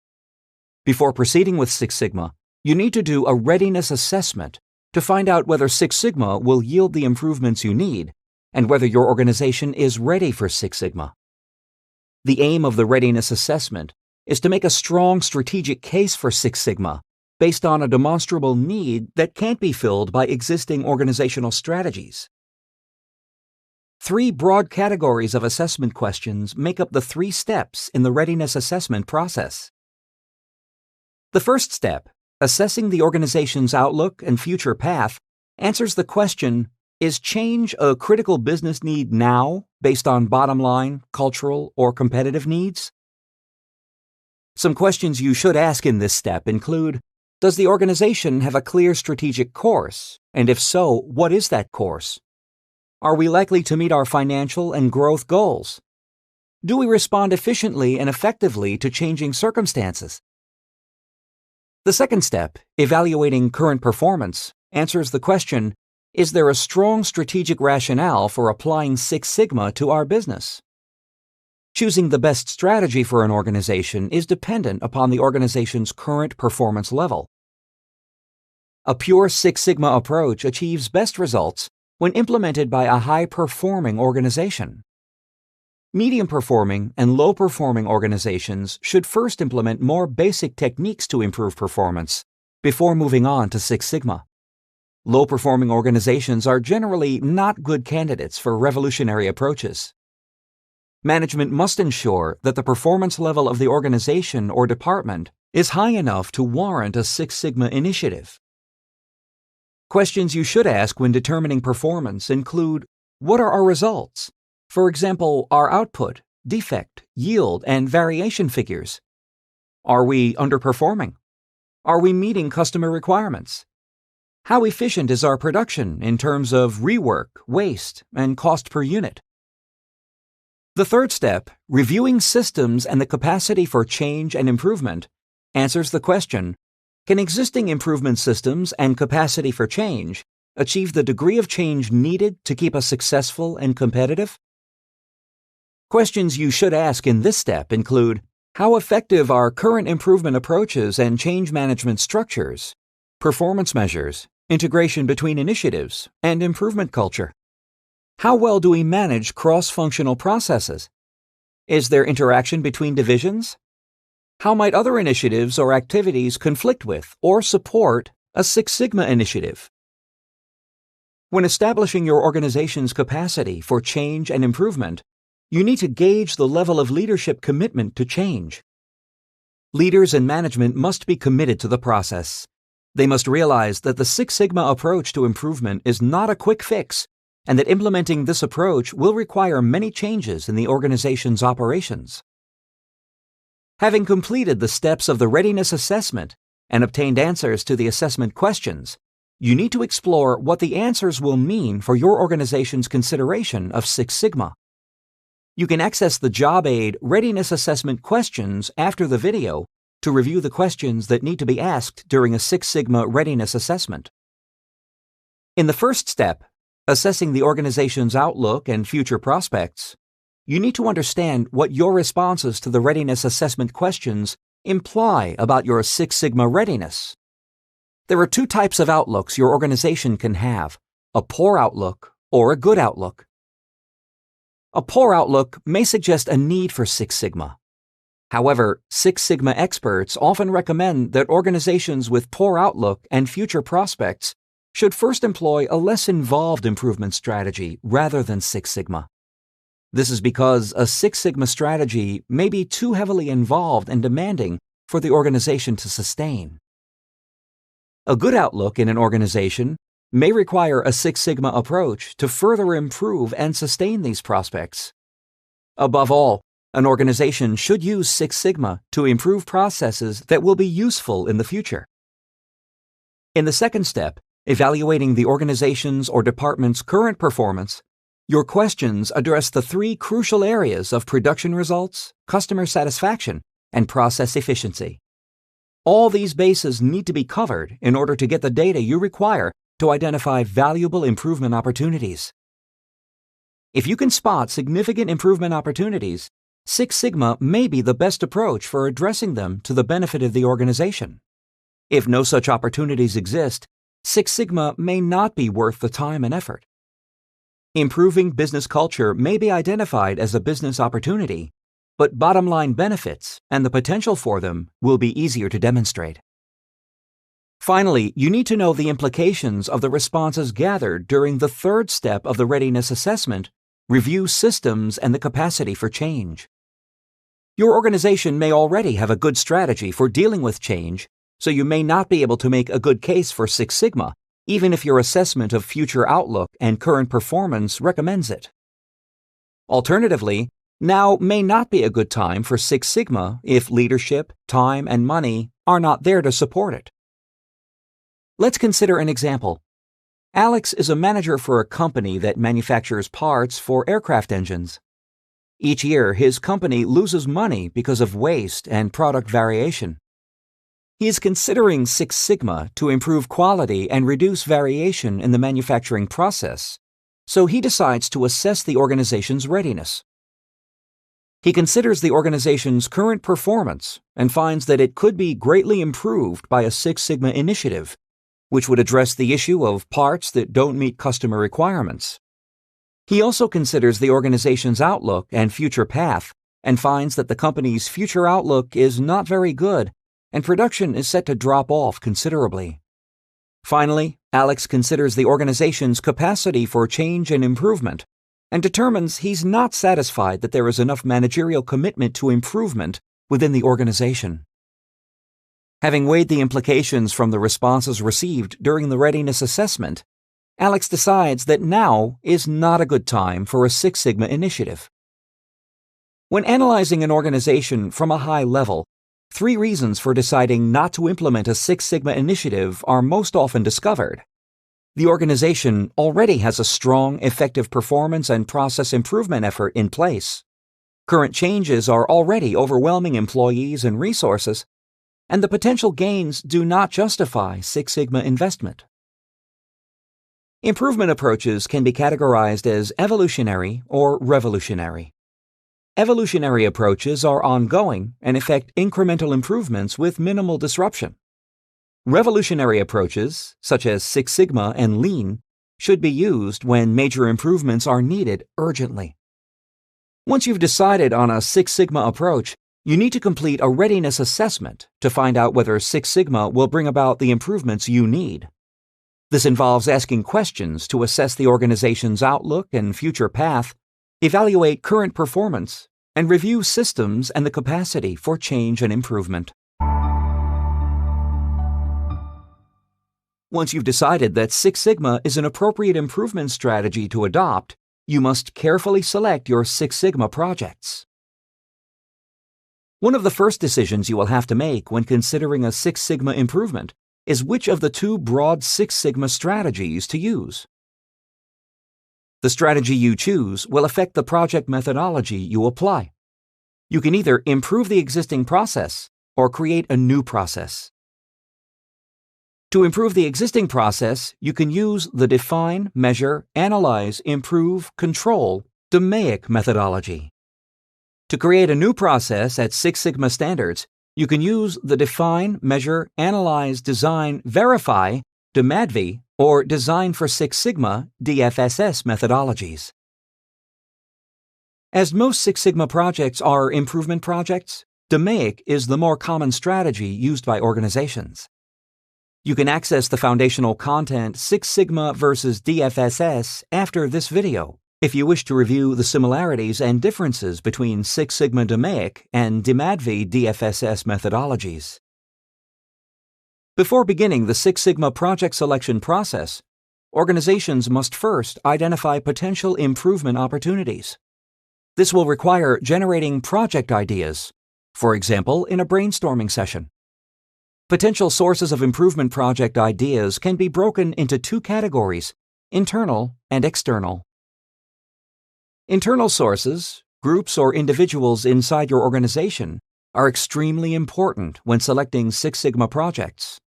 Speaker 1: Before proceeding with Six Sigma, you need to do a readiness assessment to find out whether Six Sigma will yield the improvements you need and whether your organization is ready for Six Sigma. The aim of the readiness assessment is to make a strong strategic case for Six Sigma based on a demonstrable need that can't be filled by existing organizational strategies. Three broad categories of assessment questions make up the 3 steps in the readiness assessment process. The first step, assessing the organization's outlook and future path, answers the question, is change a critical business need now based on bottom line, cultural, or competitive needs? Some questions you should ask in this step include, does the organization have a clear strategic course? And if so, what is that course? Are we likely to meet our financial and growth goals? Do we respond efficiently and effectively to changing circumstances? The second step, evaluating current performance, answers the question, is there a strong strategic rationale for applying Six Sigma to our business? Choosing the best strategy for an organization is dependent upon the organization's current performance level. A pure Six Sigma approach achieves best results when implemented by a high-performing organization. Medium-performing and low-performing organizations should first implement more basic techniques to improve performance before moving on to Six Sigma. Low-performing organizations are generally not good candidates for revolutionary approaches. Management must ensure that the performance level of the organization or department is high enough to warrant a Six Sigma initiative. Questions you should ask when determining performance include, what are our results? For example, our output, defect, yield, and variation figures. Are we underperforming? Are we meeting customer requirements? How efficient is our production in terms of rework, waste, and cost per unit? The third step, reviewing systems and the capacity for change and improvement, answers the question, can existing improvement systems and capacity for change achieve the degree of change needed to keep us successful and competitive? Questions you should ask in this step include, how effective are current improvement approaches and change management structures, performance measures, integration between initiatives, and improvement culture? How well do we manage cross-functional processes? Is there interaction between divisions? How might other initiatives or activities conflict with or support a Six Sigma initiative? When establishing your organization's capacity for change and improvement, you need to gauge the level of leadership commitment to change. Leaders and management must be committed to the process. They must realize that the Six Sigma approach to improvement is not a quick fix, and that implementing this approach will require many changes in the organization's operations. Having completed the steps of the Readiness Assessment and obtained answers to the assessment questions, you need to explore what the answers will mean for your organization's consideration of Six Sigma. You can access the Job Aid Readiness Assessment questions after the video to review the questions that need to be asked during a Six Sigma Readiness Assessment. In the first step, assessing the organization's outlook and future prospects, you need to understand what your responses to the Readiness Assessment questions imply about your Six Sigma readiness. There are two types of outlooks your organization can have, a poor outlook or a good outlook. A poor outlook may suggest a need for Six Sigma. However, Six Sigma experts often recommend that organizations with poor outlook and future prospects should first employ a less involved improvement strategy rather than Six Sigma. This is because a Six Sigma strategy may be too heavily involved and demanding for the organization to sustain. A good outlook in an organization may require a Six Sigma approach to further improve and sustain these prospects. Above all, an organization should use Six Sigma to improve processes that will be useful in the future. In the second step, evaluating the organization's or department's current performance, your questions address the three crucial areas of production results, customer satisfaction, and process efficiency. All these bases need to be covered in order to get the data you require to identify valuable improvement opportunities. If you can spot significant improvement opportunities, Six Sigma may be the best approach for addressing them to the benefit of the organization. If no such opportunities exist, Six Sigma may not be worth the time and effort. Improving business culture may be identified as a business opportunity, but bottom-line benefits and the potential for them will be easier to demonstrate. Finally, you need to know the implications of the responses gathered during the third step of the Readiness Assessment, review systems and the capacity for change. Your organization may already have a good strategy for dealing with change, so you may not be able to make a good case for Six Sigma, even if your assessment of future outlook and current performance recommends it. Alternatively, now may not be a good time for Six Sigma if leadership, time, and money are not there to support it. Let's consider an example. Alex is a manager for a company that manufactures parts for aircraft engines. Each year, his company loses money because of waste and product variation. He is considering Six Sigma to improve quality and reduce variation in the manufacturing process, so he decides to assess the organization's readiness. He considers the organization's current performance and finds that it could be greatly improved by a Six Sigma initiative, which would address the issue of parts that don't meet customer requirements. He also considers the organization's outlook and future path and finds that the company's future outlook is not very good and production is set to drop off considerably. Finally, Alex considers the organization's capacity for change and improvement and determines he's not satisfied that there is enough managerial commitment to improvement within the organization. Having weighed the implications from the responses received during the Readiness Assessment, Alex decides that now is not a good time for a Six Sigma initiative. When analyzing an organization from a high level, 3 reasons for deciding not to implement a Six Sigma initiative are most often discovered. The organization already has a strong, effective performance and process improvement effort in place. Current changes are already overwhelming employees and resources, and the potential gains do not justify Six Sigma investment. Improvement approaches can be categorized as evolutionary or revolutionary. Evolutionary approaches are ongoing and effect incremental improvements with minimal disruption. Revolutionary approaches, such as Six Sigma and Lean, should be used when major improvements are needed urgently. Once you've decided on a Six Sigma approach, you need to complete a readiness assessment to find out whether Six Sigma will bring about the improvements you need. This involves asking questions to assess the organization's outlook and future path, evaluate current performance, and review systems and the capacity for change and improvement. Once you've decided that Six Sigma is an appropriate improvement strategy to adopt, you must carefully select your Six Sigma projects. One of the first decisions you will have to make when considering a Six Sigma improvement is which of the 2 broad Six Sigma strategies to use. The strategy you choose will affect the project methodology you apply. You can either improve the existing process or create a new process. To improve the existing process, you can use the Define, Measure, Analyze, Improve, Control, DMAIC methodology. To create a new process at Six Sigma standards, you can use the Define, Measure, Analyze, Design, Verify, DMADV, or Design for Six Sigma Dfss methodologies. As most Six Sigma projects are improvement projects, DMAIC is the more common strategy used by organizations. You can access the foundational content Six Sigma versus Dfss after this video if you wish to review the similarities and differences between Six Sigma DMAIC and DMADV Dfss methodologies. Before beginning the Six Sigma project selection process, organizations must first identify potential improvement opportunities. This will require generating project ideas, for example, in a brainstorming session. Potential sources of improvement project ideas can be broken into 2 categories, internal and external. Internal sources, groups or individuals inside your organization, are extremely important when selecting Six Sigma projects.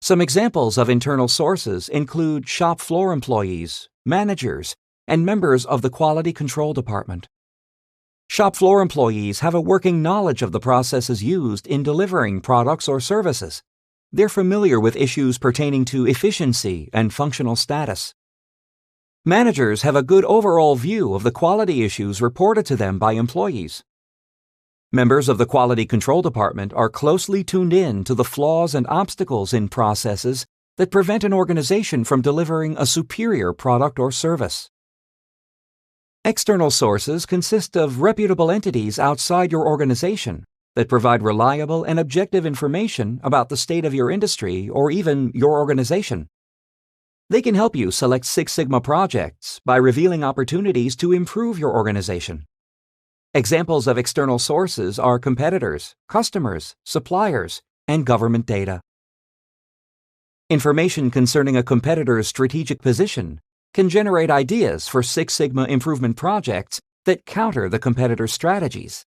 Speaker 1: Some examples of internal sources include shop floor employees, managers, and members of the quality control department. Shop floor employees have a working knowledge of the processes used in delivering products or services. They're familiar with issues pertaining to efficiency and functional status. Managers have a good overall view of the quality issues reported to them by employees. Members of the quality control department are closely tuned in to the flaws and obstacles in processes that prevent an organization from delivering a superior product or service. External sources consist of reputable entities outside your organization that provide reliable and objective information about the state of your industry or even your organization. They can help you select Six Sigma projects by revealing opportunities to improve your organization. Examples of external sources are competitors, customers, suppliers, and government data. Information concerning a competitor's strategic position can generate ideas for Six Sigma improvement projects that counter the competitors' strategies.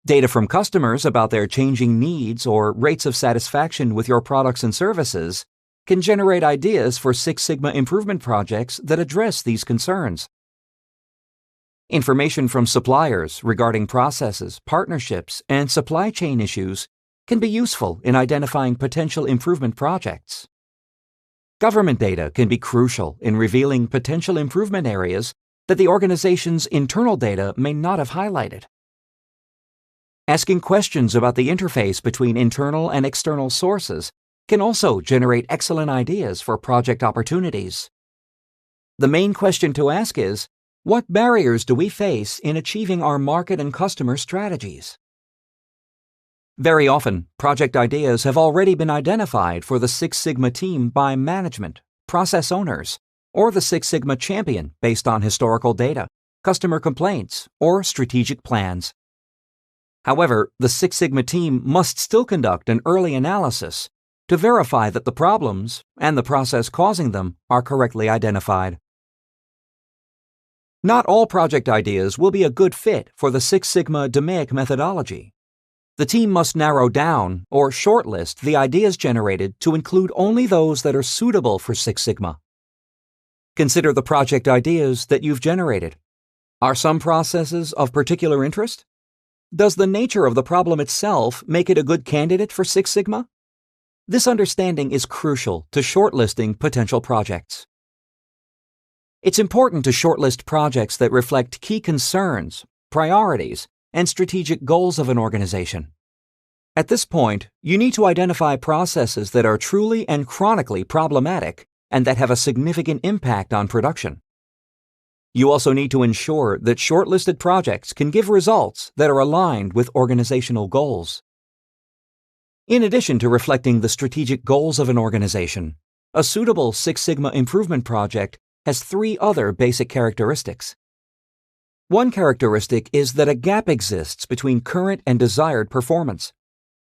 Speaker 1: Data from customers about their changing needs or rates of satisfaction with your products and services can generate ideas for Six Sigma improvement projects that address these concerns. Information from suppliers regarding processes, partnerships, and supply chain issues can be useful in identifying potential improvement projects. Government data can be crucial in revealing potential improvement areas that the organization's internal data may not have highlighted. Asking questions about the interface between internal and external sources can also generate excellent ideas for project opportunities. The main question to ask is, what barriers do we face in achieving our market and customer strategies? Very often, project ideas have already been identified for the Six Sigma team by management, process owners, or the Six Sigma champion based on historical data, customer complaints, or strategic plans. However, the Six Sigma team must still conduct an early analysis to verify that the problems and the process causing them are correctly identified. Not all project ideas will be a good fit for the Six Sigma DMAIC methodology. The team must narrow down or shortlist the ideas generated to include only those that are suitable for Six Sigma. Consider the project ideas that you've generated. Are some processes of particular interest? Does the nature of the problem itself make it a good candidate for Six Sigma? This understanding is crucial to shortlisting potential projects. It's important to shortlist projects that reflect key concerns, priorities, and strategic goals of an organization. At this point, you need to identify processes that are truly and chronically problematic and that have a significant impact on production. You also need to ensure that shortlisted projects can give results that are aligned with organizational goals. In addition to reflecting the strategic goals of an organization, a suitable Six Sigma improvement project has 3 other basic characteristics. One characteristic is that a gap exists between current and desired performance.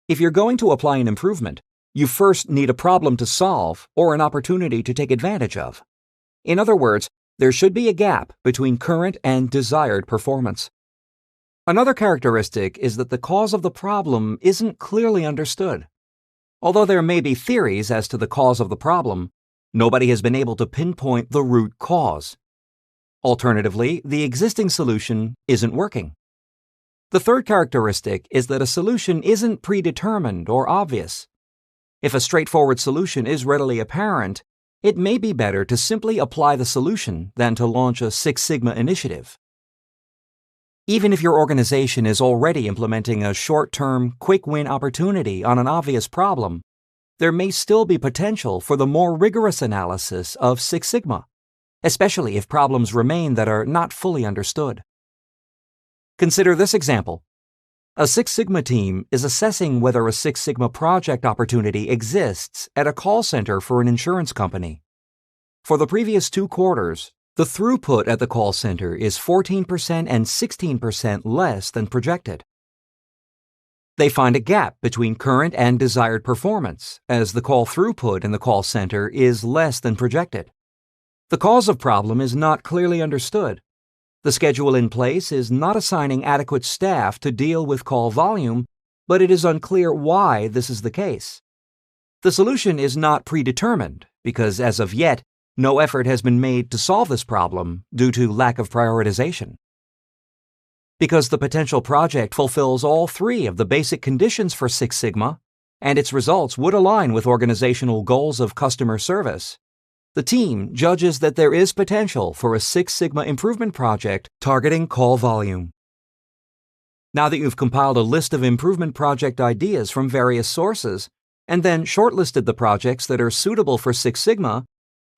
Speaker 1: If you're going to apply an improvement, you first need a problem to solve or an opportunity to take advantage of. In other words, there should be a gap between current and desired performance. Another characteristic is that the cause of the problem isn't clearly understood. Although there may be theories as to the cause of the problem, nobody has been able to pinpoint the root cause. Alternatively, the existing solution isn't working. The third characteristic is that a solution isn't predetermined or obvious. If a straightforward solution is readily apparent, it may be better to simply apply the solution than to launch a Six Sigma initiative. Even if your organization is already implementing a short-term, quick-win opportunity on an obvious problem, there may still be potential for the more rigorous analysis of Six Sigma, especially if problems remain that are not fully understood. Consider this example. A Six Sigma team is assessing whether a Six Sigma project opportunity exists at a call center for an insurance company. For the previous 2 quarters, the throughput at the call center is 14% and 16% less than projected. They find a gap between current and desired performance, as the call throughput in the call center is less than projected. The cause of problem is not clearly understood. The schedule in place is not assigning adequate staff to deal with call volume, but it is unclear why this is the case. The solution is not predetermined because, as of yet, no effort has been made to solve this problem due to lack of prioritization. Because the potential project fulfills all 3 of the basic conditions for Six Sigma, and its results would align with organizational goals of customer service, the team judges that there is potential for a Six Sigma improvement project targeting call volume. Now that you've compiled a list of improvement project ideas from various sources, and then shortlisted the projects that are suitable for Six Sigma,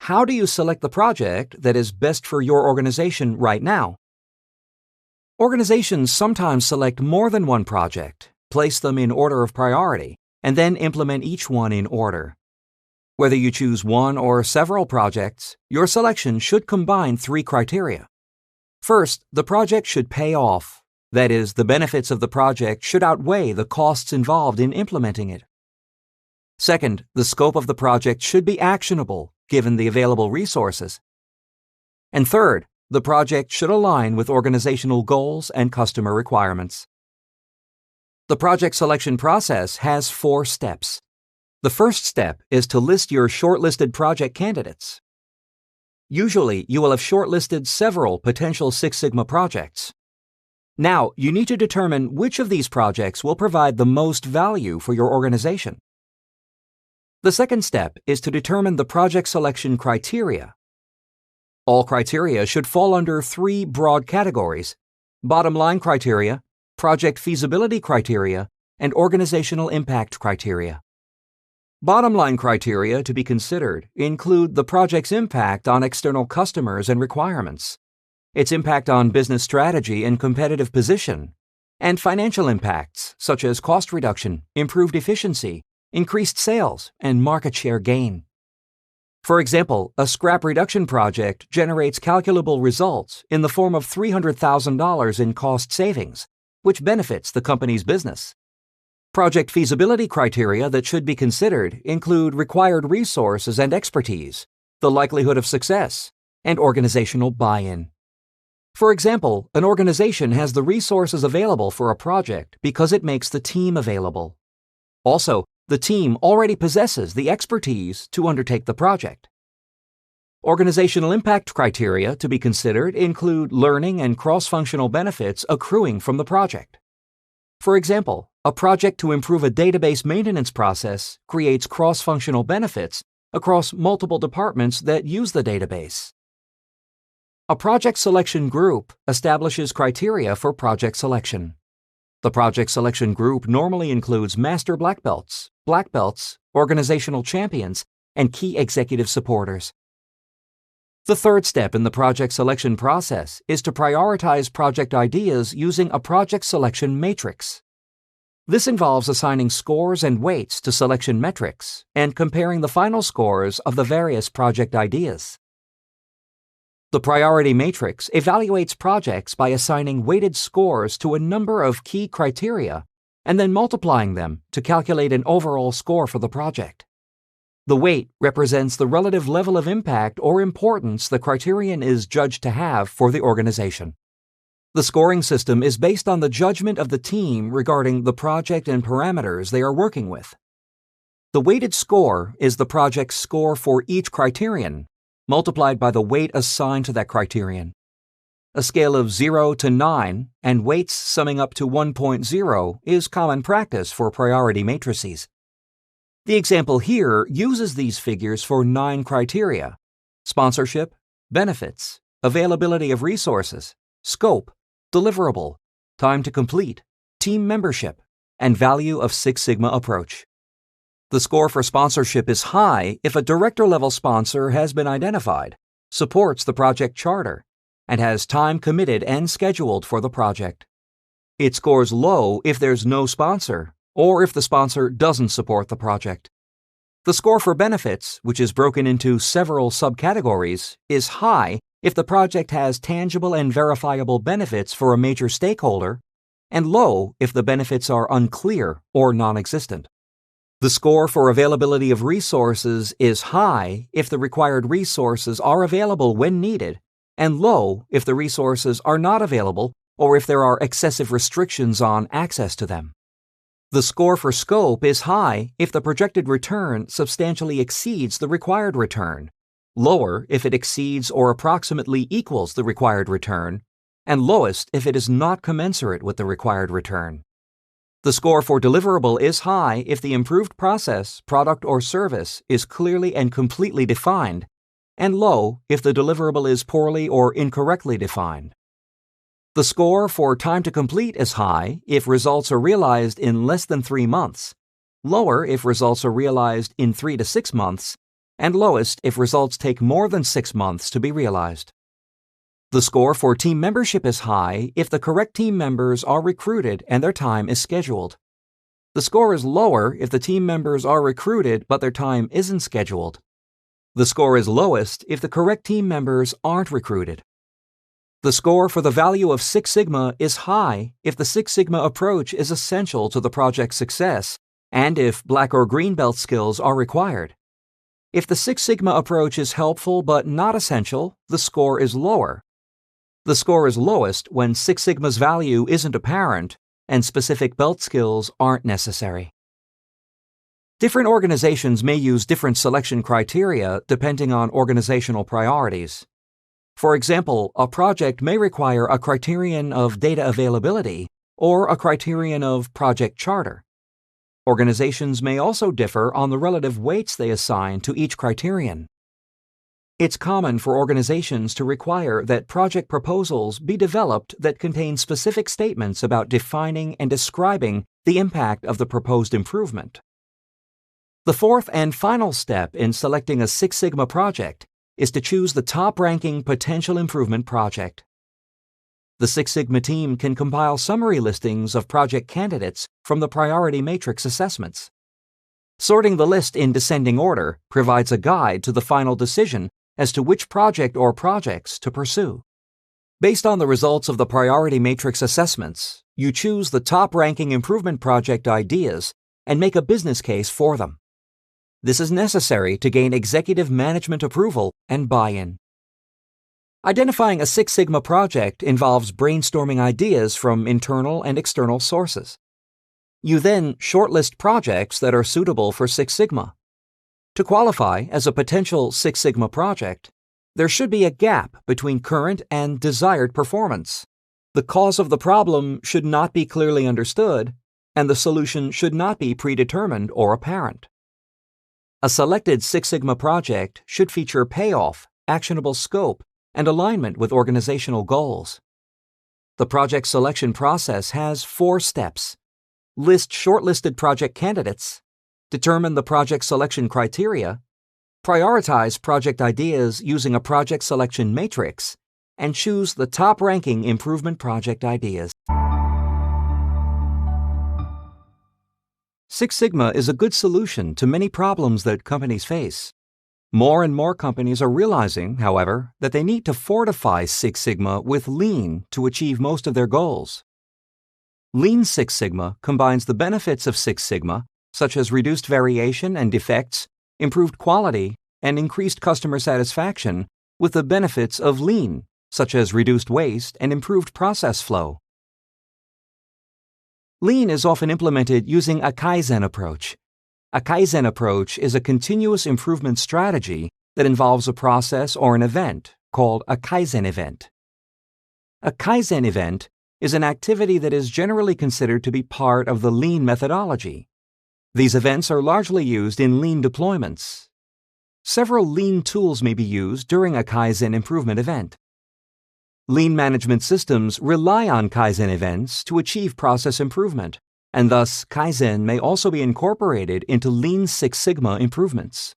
Speaker 1: how do you select the project that is best for your organization right now? Organizations sometimes select more than one project, place them in order of priority, and then implement each one in order. Whether you choose one or several projects, your selection should combine 3 criteria. First, the project should pay off. That is, the benefits of the project should outweigh the costs involved in implementing it. Second, the scope of the project should be actionable, given the available resources. And third, The project should align with organizational goals and customer requirements. The project selection process has 4 steps. The first step is to list your shortlisted project candidates. Usually, you will have shortlisted several potential Six Sigma projects. Now, you need to determine which of these projects will provide the most value for your organization. The second step is to determine the project selection criteria. All criteria should fall under 3 broad categories: bottom line criteria, project feasibility criteria, and organizational impact criteria. Bottom line criteria to be considered include the project's impact on external customers and requirements, its impact on business strategy and competitive position, and financial impacts such as cost reduction, improved efficiency, increased sales, and market share gain. For example, a scrap reduction project generates calculable results in the form of $300,000 in cost savings, which benefits the company's business. Project feasibility criteria that should be considered include required resources and expertise, the likelihood of success, and organizational buy-in. For example, an organization has the resources available for a project because it makes the team available. Also, the team already possesses the expertise to undertake the project. Organizational impact criteria to be considered include learning and cross-functional benefits accruing from the project. For example, a project to improve a database maintenance process creates cross-functional benefits across multiple departments that use the database. A project selection group establishes criteria for project selection. The project selection group normally includes master black belts, organizational champions, and key executive supporters. The third step in the project selection process is to prioritize project ideas using a project selection matrix. This involves assigning scores and weights to selection metrics and comparing the final scores of the various project ideas. The priority matrix evaluates projects by assigning weighted scores to a number of key criteria and then multiplying them to calculate an overall score for the project. The weight represents the relative level of impact or importance the criterion is judged to have for the organization. The scoring system is based on the judgment of the team regarding the project and parameters they are working with. The weighted score is the project's score for each criterion, multiplied by the weight assigned to that criterion. A scale of 0 to 9 and weights summing up to 1.0 is common practice for priority matrices. The example here uses these figures for 9 criteria: sponsorship, benefits, availability of resources, scope, deliverable, time to complete, team membership, and value of Six Sigma approach. The score for sponsorship is high if a director-level sponsor has been identified, supports the project charter, and has time committed and scheduled for the project. It scores low if there's no sponsor, or if the sponsor doesn't support the project. The score for benefits, which is broken into several subcategories, is high if the project has tangible and verifiable benefits for a major stakeholder, and low if the benefits are unclear or non-existent. The score for availability of resources is high if the required resources are available when needed, and low if the resources are not available or if there are excessive restrictions on access to them. The score for scope is high if the projected return substantially exceeds the required return, lower if it exceeds or approximately equals the required return, and lowest if it is not commensurate with the required return. The score for deliverable is high if the improved process, product, or service is clearly and completely defined, and low if the deliverable is poorly or incorrectly defined. The score for time to complete is high if results are realized in less than 3 months, lower if results are realized in 3 to 6 months, and lowest if results take more than 6 months to be realized. The score for team membership is high if the correct team members are recruited and their time is scheduled. The score is lower if the team members are recruited but their time isn't scheduled. The score is lowest if the correct team members aren't recruited. The score for the value of Six Sigma is high if the Six Sigma approach is essential to the project's success and if black or green belt skills are required. If the Six Sigma approach is helpful but not essential, the score is lower. The score is lowest when Six Sigma's value isn't apparent and specific belt skills aren't necessary. Different organizations may use different selection criteria depending on organizational priorities. For example, a project may require a criterion of data availability or a criterion of project charter. Organizations may also differ on the relative weights they assign to each criterion. It's common for organizations to require that project proposals be developed that contain specific statements about defining and describing the impact of the proposed improvement. The fourth and final step in selecting a Six Sigma project is to choose the top-ranking potential improvement project. The Six Sigma team can compile summary listings of project candidates from the priority matrix assessments. Sorting the list in descending order provides a guide to the final decision as to which project or projects to pursue. Based on the results of the priority matrix assessments, you choose the top-ranking improvement project ideas and make a business case for them. This is necessary to gain executive management approval and buy-in. Identifying a Six Sigma project involves brainstorming ideas from internal and external sources. You then shortlist projects that are suitable for Six Sigma. To qualify as a potential Six Sigma project, there should be a gap between current and desired performance. The cause of the problem should not be clearly understood, and the solution should not be predetermined or apparent. A selected Six Sigma project should feature payoff, actionable scope, and alignment with organizational goals. The project selection process has 4 steps. List shortlisted project candidates, determine the project selection criteria, prioritize project ideas using a project selection matrix, and choose the top-ranking improvement project ideas. Six Sigma is a good solution to many problems that companies face. More and more companies are realizing, however, that they need to fortify Six Sigma with Lean to achieve most of their goals. Lean Six Sigma combines the benefits of Six Sigma, such as reduced variation and defects, improved quality, and increased customer satisfaction, with the benefits of Lean, such as reduced waste and improved process flow. Lean is often implemented using a Kaizen approach. A Kaizen approach is a continuous improvement strategy that involves a process or an event called a Kaizen event. A Kaizen event is an activity that is generally considered to be part of the Lean methodology. These events are largely used in Lean deployments. Several Lean tools may be used during a Kaizen improvement event. Lean management systems rely on Kaizen events to achieve process improvement, and thus Kaizen may also be incorporated into Lean Six Sigma improvements.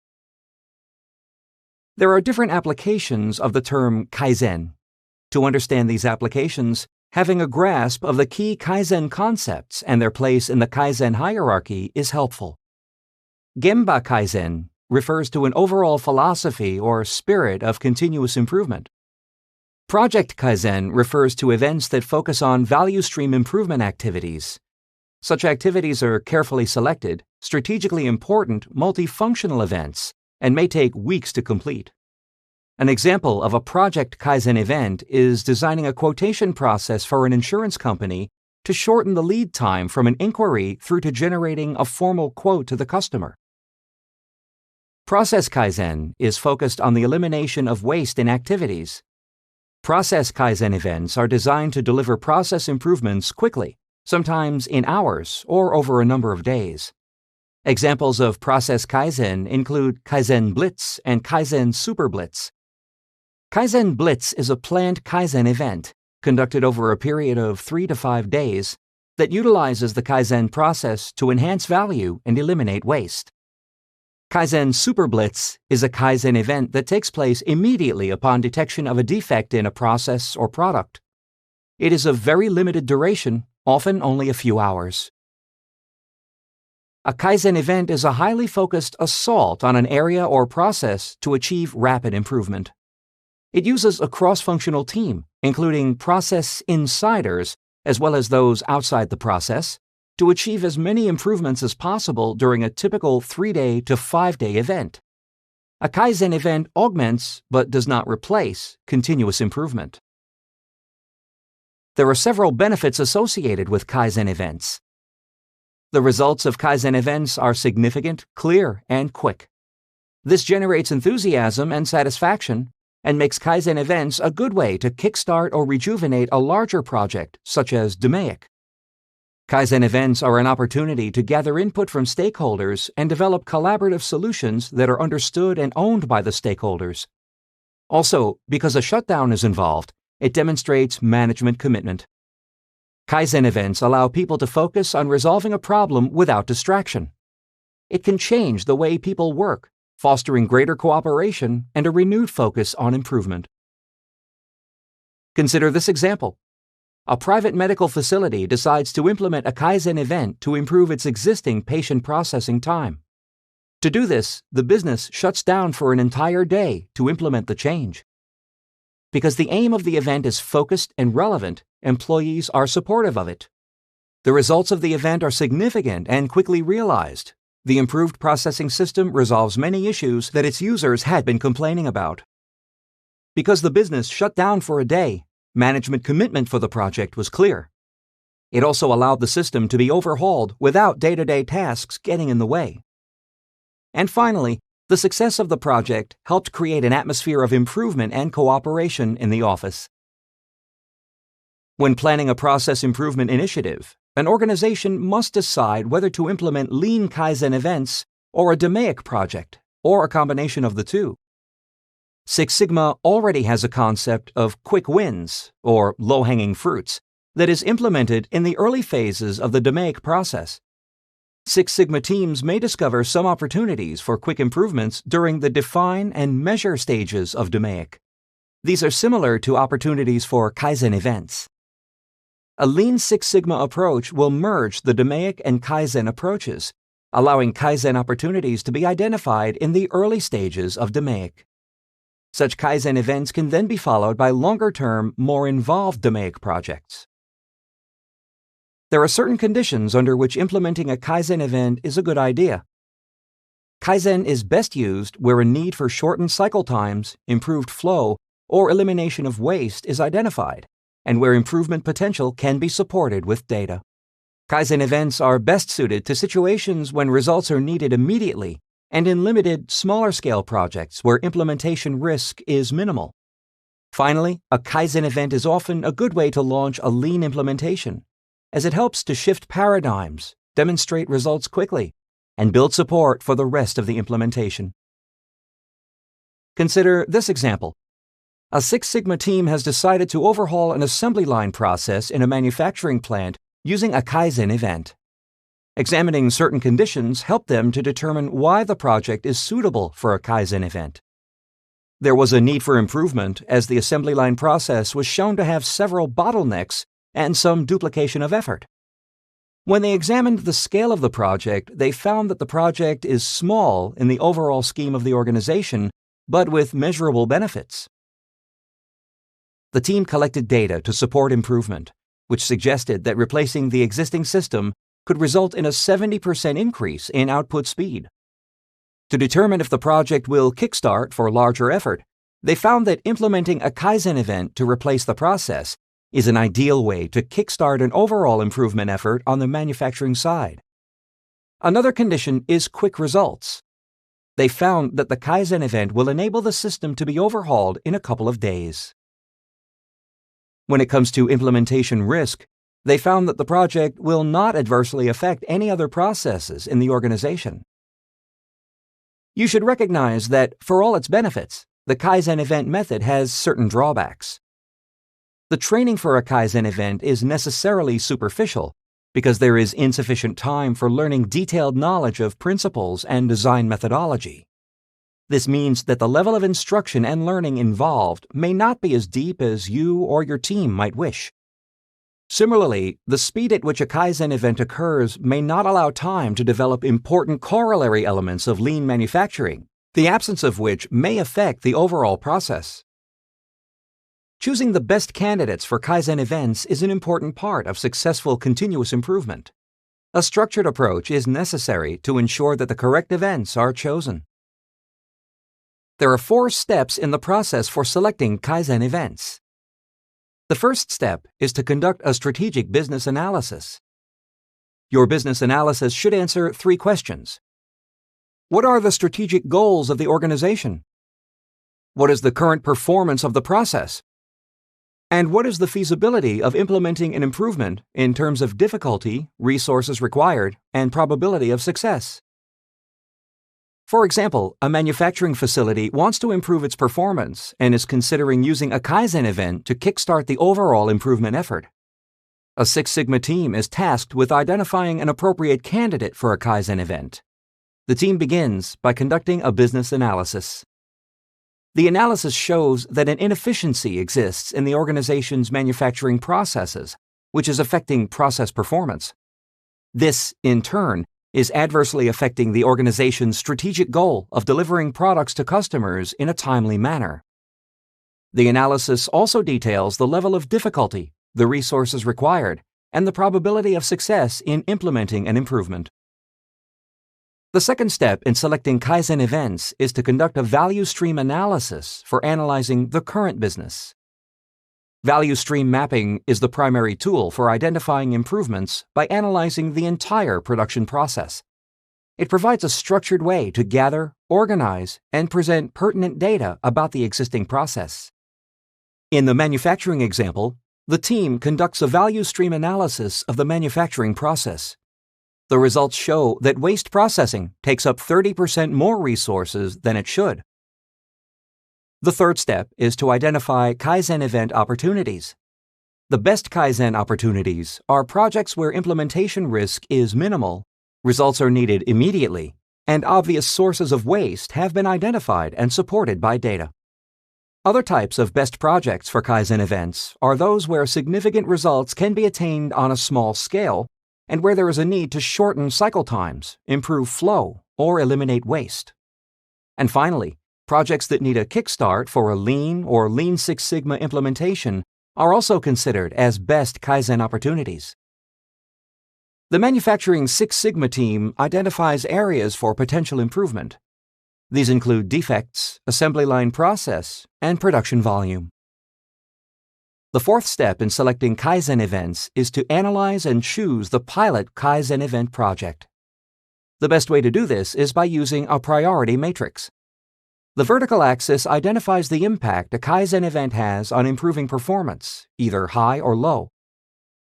Speaker 1: There are different applications of the term Kaizen. To understand these applications, having a grasp of the key Kaizen concepts and their place in the Kaizen hierarchy is helpful. Gemba Kaizen refers to an overall philosophy or spirit of continuous improvement. Project Kaizen refers to events that focus on value stream improvement activities. Such activities are carefully selected, strategically important, multifunctional events, and may take weeks to complete. An example of a Project Kaizen event is designing a quotation process for an insurance company to shorten the lead time from an inquiry through to generating a formal quote to the customer. Process Kaizen is focused on the elimination of waste in activities. Process Kaizen events are designed to deliver process improvements quickly, sometimes in hours or over a number of days. Examples of Process Kaizen include Kaizen Blitz and Kaizen Super Blitz. Kaizen Blitz is a planned Kaizen event conducted over a period of 3 to 5 days that utilizes the Kaizen process to enhance value and eliminate waste. Kaizen Super Blitz is a Kaizen event that takes place immediately upon detection of a defect in a process or product. It is of very limited duration, often only a few hours. A Kaizen event is a highly focused assault on an area or process to achieve rapid improvement. It uses a cross-functional team, including process insiders, as well as those outside the process, to achieve as many improvements as possible during a typical 3-day to 5-day event. A Kaizen event augments, but does not replace, continuous improvement. There are several benefits associated with Kaizen events. The results of Kaizen events are significant, clear, and quick. This generates enthusiasm and satisfaction and makes Kaizen events a good way to kickstart or rejuvenate a larger project, such as DMAIC. Kaizen events are an opportunity to gather input from stakeholders and develop collaborative solutions that are understood and owned by the stakeholders. Also, because a shutdown is involved, it demonstrates management commitment. Kaizen events allow people to focus on resolving a problem without distraction. It can change the way people work, fostering greater cooperation and a renewed focus on improvement. Consider this example. A private medical facility decides to implement a Kaizen event to improve its existing patient processing time. To do this, the business shuts down for an entire day to implement the change. Because the aim of the event is focused and relevant, employees are supportive of it. The results of the event are significant and quickly realized. The improved processing system resolves many issues that its users had been complaining about. Because the business shut down for a day, management commitment for the project was clear. It also allowed the system to be overhauled without day-to-day tasks getting in the way. And finally, the success of the project helped create an atmosphere of improvement and cooperation in the office. When planning a process improvement initiative, an organization must decide whether to implement lean Kaizen events or a DMAIC project, or a combination of the two. Six Sigma already has a concept of quick wins, or low-hanging fruits, that is implemented in the early phases of the DMAIC process. Six Sigma teams may discover some opportunities for quick improvements during the define and measure stages of DMAIC. These are similar to opportunities for Kaizen events. A Lean Six Sigma approach will merge the DMAIC and Kaizen approaches, allowing Kaizen opportunities to be identified in the early stages of DMAIC. Such Kaizen events can then be followed by longer-term, more involved DMAIC projects. There are certain conditions under which implementing a Kaizen event is a good idea. Kaizen is best used where a need for shortened cycle times, improved flow, or elimination of waste is identified, and where improvement potential can be supported with data. Kaizen events are best suited to situations when results are needed immediately and in limited, smaller-scale projects where implementation risk is minimal. Finally, a Kaizen event is often a good way to launch a lean implementation, as it helps to shift paradigms, demonstrate results quickly, and build support for the rest of the implementation. Consider this example. A Six Sigma team has decided to overhaul an assembly line process in a manufacturing plant using a Kaizen event. Examining certain conditions helped them to determine why the project is suitable for a Kaizen event. There was a need for improvement as the assembly line process was shown to have several bottlenecks and some duplication of effort. When they examined the scale of the project, they found that the project is small in the overall scheme of the organization, but with measurable benefits. The team collected data to support improvement, which suggested that replacing the existing system could result in a 70% increase in output speed. To determine if the project will kickstart for larger effort, they found that implementing a Kaizen event to replace the process is an ideal way to kickstart an overall improvement effort on the manufacturing side. Another condition is quick results. They found that the Kaizen event will enable the system to be overhauled in a couple of days. When it comes to implementation risk, they found that the project will not adversely affect any other processes in the organization. You should recognize that, for all its benefits, the Kaizen event method has certain drawbacks. The training for a Kaizen event is necessarily superficial because there is insufficient time for learning detailed knowledge of principles and design methodology. This means that the level of instruction and learning involved may not be as deep as you or your team might wish. Similarly, the speed at which a Kaizen event occurs may not allow time to develop important corollary elements of lean manufacturing, the absence of which may affect the overall process. Choosing the best candidates for Kaizen events is an important part of successful continuous improvement. A structured approach is necessary to ensure that the correct events are chosen. There are 4 steps in the process for selecting Kaizen events. The first step is to conduct a strategic business analysis. Your business analysis should answer 3 questions. What are the strategic goals of the organization? What is the current performance of the process? And what is the feasibility of implementing an improvement in terms of difficulty, resources required, and probability of success? For example, a manufacturing facility wants to improve its performance and is considering using a Kaizen event to kickstart the overall improvement effort. A Six Sigma team is tasked with identifying an appropriate candidate for a Kaizen event. The team begins by conducting a business analysis. The analysis shows that an inefficiency exists in the organization's manufacturing processes, which is affecting process performance. This, in turn, is adversely affecting the organization's strategic goal of delivering products to customers in a timely manner. The analysis also details the level of difficulty, the resources required, and the probability of success in implementing an improvement. The second step in selecting Kaizen events is to conduct a value stream analysis for analyzing the current business. Value stream mapping is the primary tool for identifying improvements by analyzing the entire production process. It provides a structured way to gather, organize, and present pertinent data about the existing process. In the manufacturing example, the team conducts a value stream analysis of the manufacturing process. The results show that waste processing takes up 30% more resources than it should. The third step is to identify Kaizen event opportunities. The best Kaizen opportunities are projects where implementation risk is minimal, results are needed immediately, and obvious sources of waste have been identified and supported by data. Other types of best projects for Kaizen events are those where significant results can be attained on a small scale and where there is a need to shorten cycle times, improve flow, or eliminate waste. And finally, projects that need a kickstart for a Lean or Lean Six Sigma implementation are also considered as best Kaizen opportunities. The manufacturing Six Sigma team identifies areas for potential improvement. These include defects, assembly line process, and production volume. The fourth step in selecting Kaizen events is to analyze and choose the pilot Kaizen event project. The best way to do this is by using a priority matrix. The vertical axis identifies the impact a Kaizen event has on improving performance, either high or low.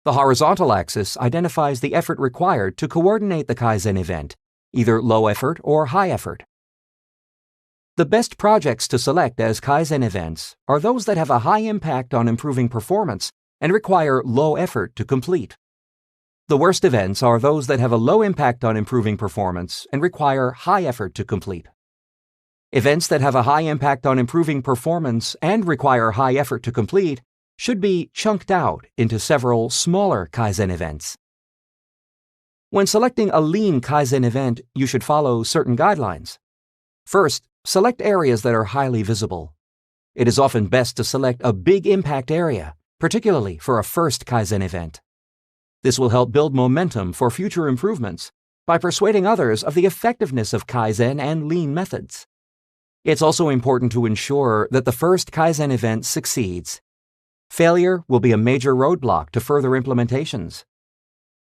Speaker 1: The horizontal axis identifies the effort required to coordinate the Kaizen event, either low effort or high effort. The best projects to select as Kaizen events are those that have a high impact on improving performance and require low effort to complete. The worst events are those that have a low impact on improving performance and require high effort to complete. Events that have a high impact on improving performance and require high effort to complete should be chunked out into several smaller Kaizen events. When selecting a lean Kaizen event, you should follow certain guidelines. First, select areas that are highly visible. It is often best to select a big impact area, particularly for a first Kaizen event. This will help build momentum for future improvements by persuading others of the effectiveness of Kaizen and lean methods. It's also important to ensure that the first Kaizen event succeeds. Failure will be a major roadblock to further implementations.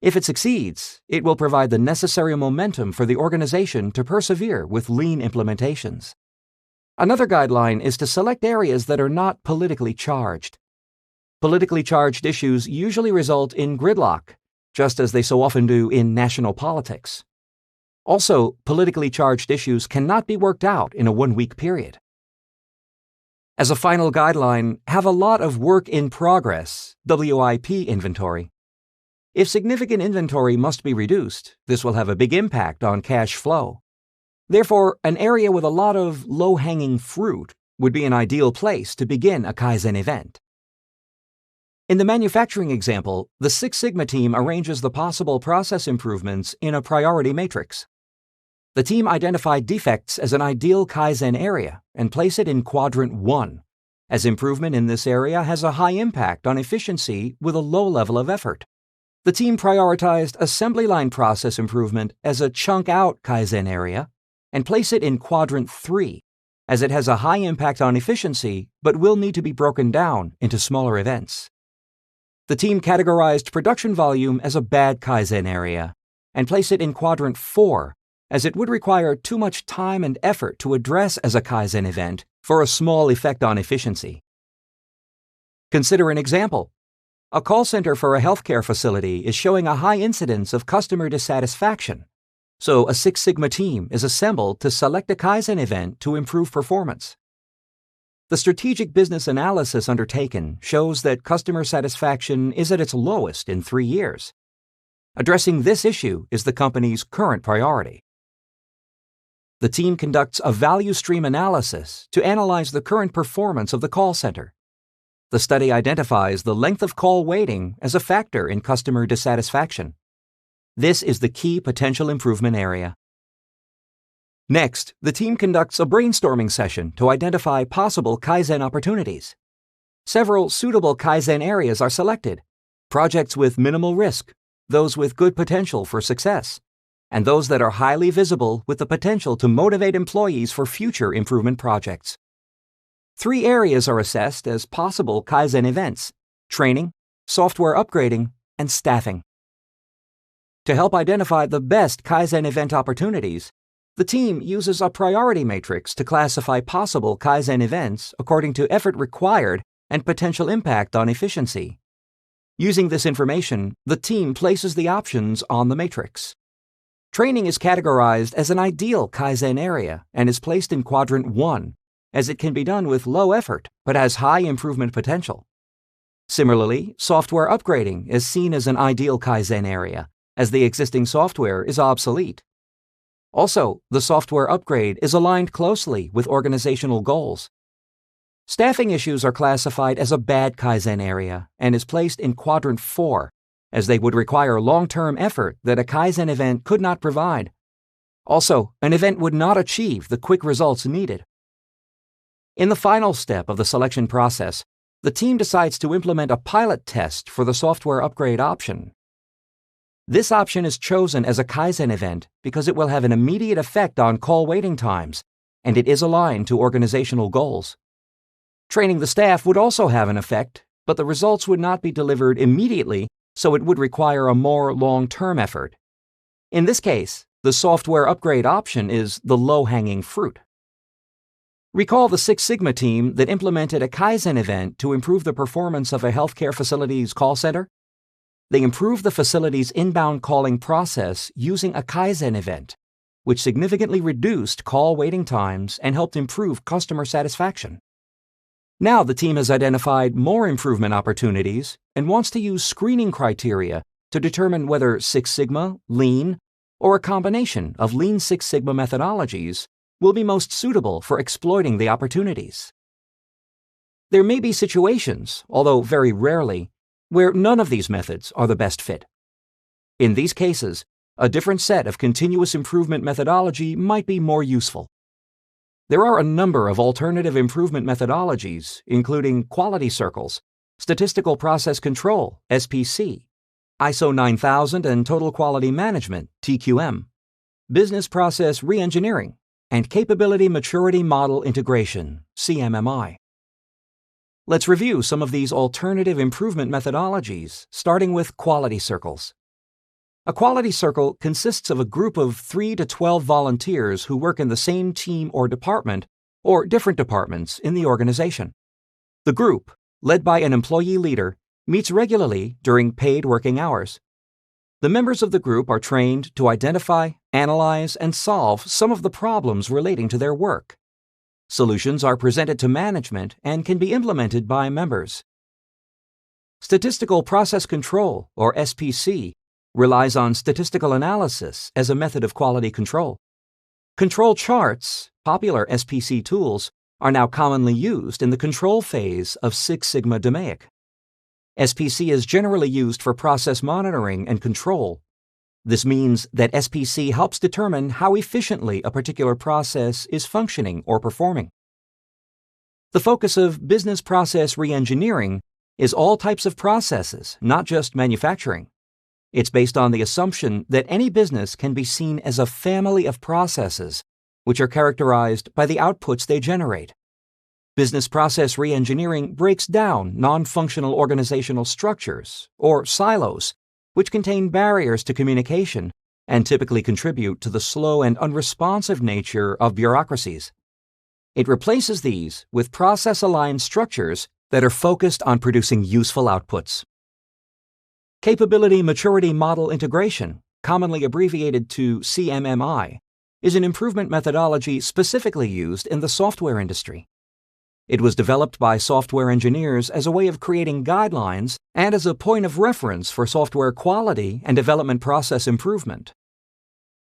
Speaker 1: If it succeeds, it will provide the necessary momentum for the organization to persevere with lean implementations. Another guideline is to select areas that are not politically charged. Politically charged issues usually result in gridlock, just as they so often do in national politics. Also, politically charged issues cannot be worked out in a one-week period. As a final guideline, have a lot of work in progress, WIP inventory. If significant inventory must be reduced, this will have a big impact on cash flow. Therefore, an area with a lot of low-hanging fruit would be an ideal place to begin a Kaizen event. In the manufacturing example, the Six Sigma team arranges the possible process improvements in a priority matrix. The team identified defects as an ideal Kaizen area and place it in Quadrant 1, as improvement in this area has a high impact on efficiency with a low level of effort. The team prioritized assembly line process improvement as a chunk-out Kaizen area and place it in Quadrant 3, as it has a high impact on efficiency but will need to be broken down into smaller events. The team categorized production volume as a bad Kaizen area and placed it in quadrant 4, as it would require too much time and effort to address as a Kaizen event for a small effect on efficiency. Consider an example. A call center for a healthcare facility is showing a high incidence of customer dissatisfaction, so a Six Sigma team is assembled to select a Kaizen event to improve performance. The strategic business analysis undertaken shows that customer satisfaction is at its lowest in 3 years. Addressing this issue is the company's current priority. The team conducts a value stream analysis to analyze the current performance of the call center. The study identifies the length of call waiting as a factor in customer dissatisfaction. This is the key potential improvement area. Next, the team conducts a brainstorming session to identify possible Kaizen opportunities. Several suitable Kaizen areas are selected: projects with minimal risk, those with good potential for success, and those that are highly visible with the potential to motivate employees for future improvement projects. 3 areas are assessed as possible Kaizen events: training, software upgrading, and staffing. To help identify the best Kaizen event opportunities, the team uses a priority matrix to classify possible Kaizen events according to effort required and potential impact on efficiency. Using this information, the team places the options on the matrix. Training is categorized as an ideal Kaizen area and is placed in quadrant 1, as it can be done with low effort but has high improvement potential. Similarly, software upgrading is seen as an ideal Kaizen area, as the existing software is obsolete. Also, the software upgrade is aligned closely with organizational goals. Staffing issues are classified as a bad Kaizen area and is placed in quadrant 4, as they would require long-term effort that a Kaizen event could not provide. Also, an event would not achieve the quick results needed. In the final step of the selection process, the team decides to implement a pilot test for the software upgrade option. This option is chosen as a Kaizen event because it will have an immediate effect on call waiting times, and it is aligned to organizational goals. Training the staff would also have an effect, but the results would not be delivered immediately, so it would require a more long-term effort. In this case, the software upgrade option is the low-hanging fruit. Recall the Six Sigma team that implemented a Kaizen event to improve the performance of a healthcare facility's call center? They improved the facility's inbound calling process using a Kaizen event, which significantly reduced call waiting times and helped improve customer satisfaction. Now the team has identified more improvement opportunities and wants to use screening criteria to determine whether Six Sigma, Lean, or a combination of Lean Six Sigma methodologies will be most suitable for exploiting the opportunities. There may be situations, although very rarely, where none of these methods are the best fit. In these cases, a different set of continuous improvement methodology might be more useful. There are a number of alternative improvement methodologies, including quality circles, statistical process control, SPC, ISO 9000 and total quality management, TQM, business process reengineering, and capability maturity model integration, CMMI. Let's review some of these alternative improvement methodologies, starting with quality circles. A quality circle consists of a group of 3 to 12 volunteers who work in the same team or department, or different departments in the organization. The group, led by an employee leader, meets regularly during paid working hours. The members of the group are trained to identify, analyze, and solve some of the problems relating to their work. Solutions are presented to management and can be implemented by members. Statistical process control, or SPC, relies on statistical analysis as a method of quality control. Control charts, popular SPC tools, are now commonly used in the control phase of Six Sigma DMAIC. SPC is generally used for process monitoring and control. This means that SPC helps determine how efficiently a particular process is functioning or performing. The focus of business process reengineering is all types of processes, not just manufacturing. It's based on the assumption that any business can be seen as a family of processes, which are characterized by the outputs they generate. Business process reengineering breaks down non-functional organizational structures, or silos, which contain barriers to communication and typically contribute to the slow and unresponsive nature of bureaucracies. It replaces these with process-aligned structures that are focused on producing useful outputs. Capability Maturity Model Integration, commonly abbreviated to CMMI, is an improvement methodology specifically used in the software industry. It was developed by software engineers as a way of creating guidelines and as a point of reference for software quality and development process improvement.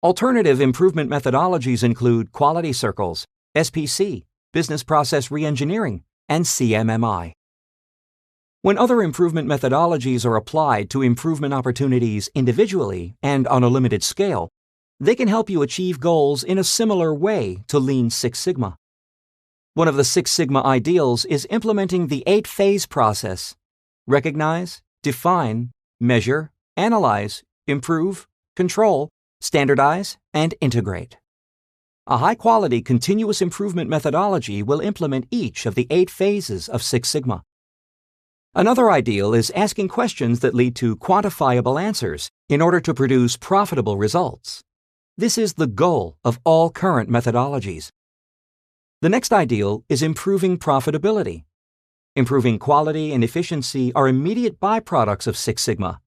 Speaker 1: Alternative improvement methodologies include quality circles, SPC, business process reengineering, and CMMI. When other improvement methodologies are applied to improvement opportunities individually and on a limited scale, they can help you achieve goals in a similar way to Lean Six Sigma. One of the Six Sigma ideals is implementing the 8-phase process: recognize, define, measure, analyze, improve, control, standardize, and integrate. A high-quality continuous improvement methodology will implement each of the 8 phases of Six Sigma. Another ideal is asking questions that lead to quantifiable answers in order to produce profitable results. This is the goal of all current methodologies. The next ideal is improving profitability. Improving quality and efficiency are immediate byproducts of Six Sigma.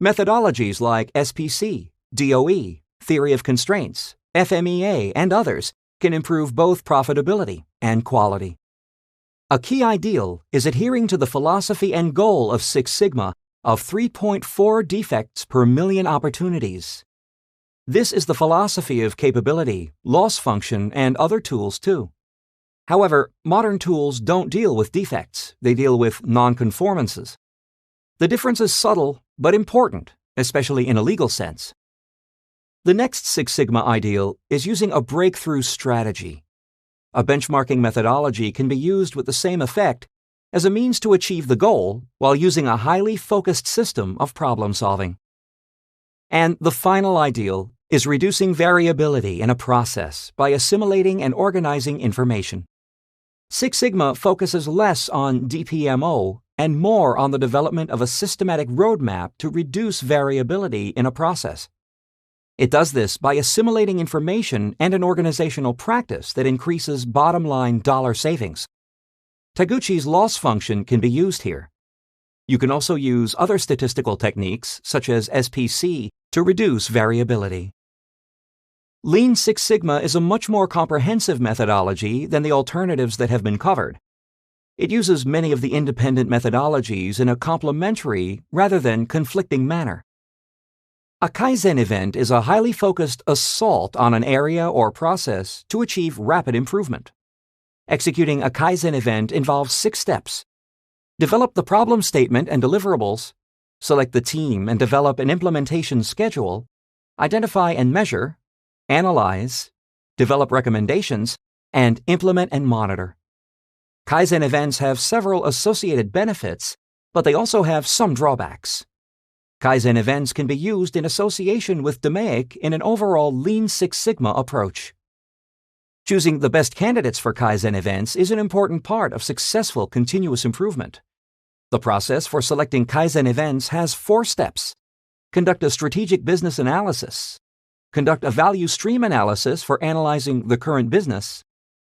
Speaker 1: Methodologies like SPC, DOE, Theory of Constraints, FMEA, and others can improve both profitability and quality. A key ideal is adhering to the philosophy and goal of Six Sigma of 3.4 defects per million opportunities. This is the philosophy of capability, loss function, and other tools too. However, modern tools don't deal with defects, they deal with nonconformances. The difference is subtle but important, especially in a legal sense. The next Six Sigma ideal is using a breakthrough strategy. A benchmarking methodology can be used with the same effect as a means to achieve the goal while using a highly focused system of problem solving. And the final ideal is reducing variability in a process by assimilating and organizing information. Six Sigma focuses less on DPMO and more on the development of a systematic roadmap to reduce variability in a process. It does this by assimilating information and an organizational practice that increases bottom-line dollar savings. Taguchi's loss function can be used here. You can also use other statistical techniques, such as SPC, to reduce variability. Lean Six Sigma is a much more comprehensive methodology than the alternatives that have been covered. It uses many of the independent methodologies in a complementary rather than conflicting manner. A Kaizen event is a highly focused assault on an area or process to achieve rapid improvement. Executing a Kaizen event involves 6 steps. Develop the problem statement and deliverables, select the team and develop an implementation schedule, identify and measure, analyze, develop recommendations, and implement and monitor. Kaizen events have several associated benefits, but they also have some drawbacks. Kaizen events can be used in association with DMAIC in an overall Lean Six Sigma approach. Choosing the best candidates for Kaizen events is an important part of successful continuous improvement. The process for selecting Kaizen events has 4 steps. Conduct a strategic business analysis. Conduct a value stream analysis for analyzing the current business.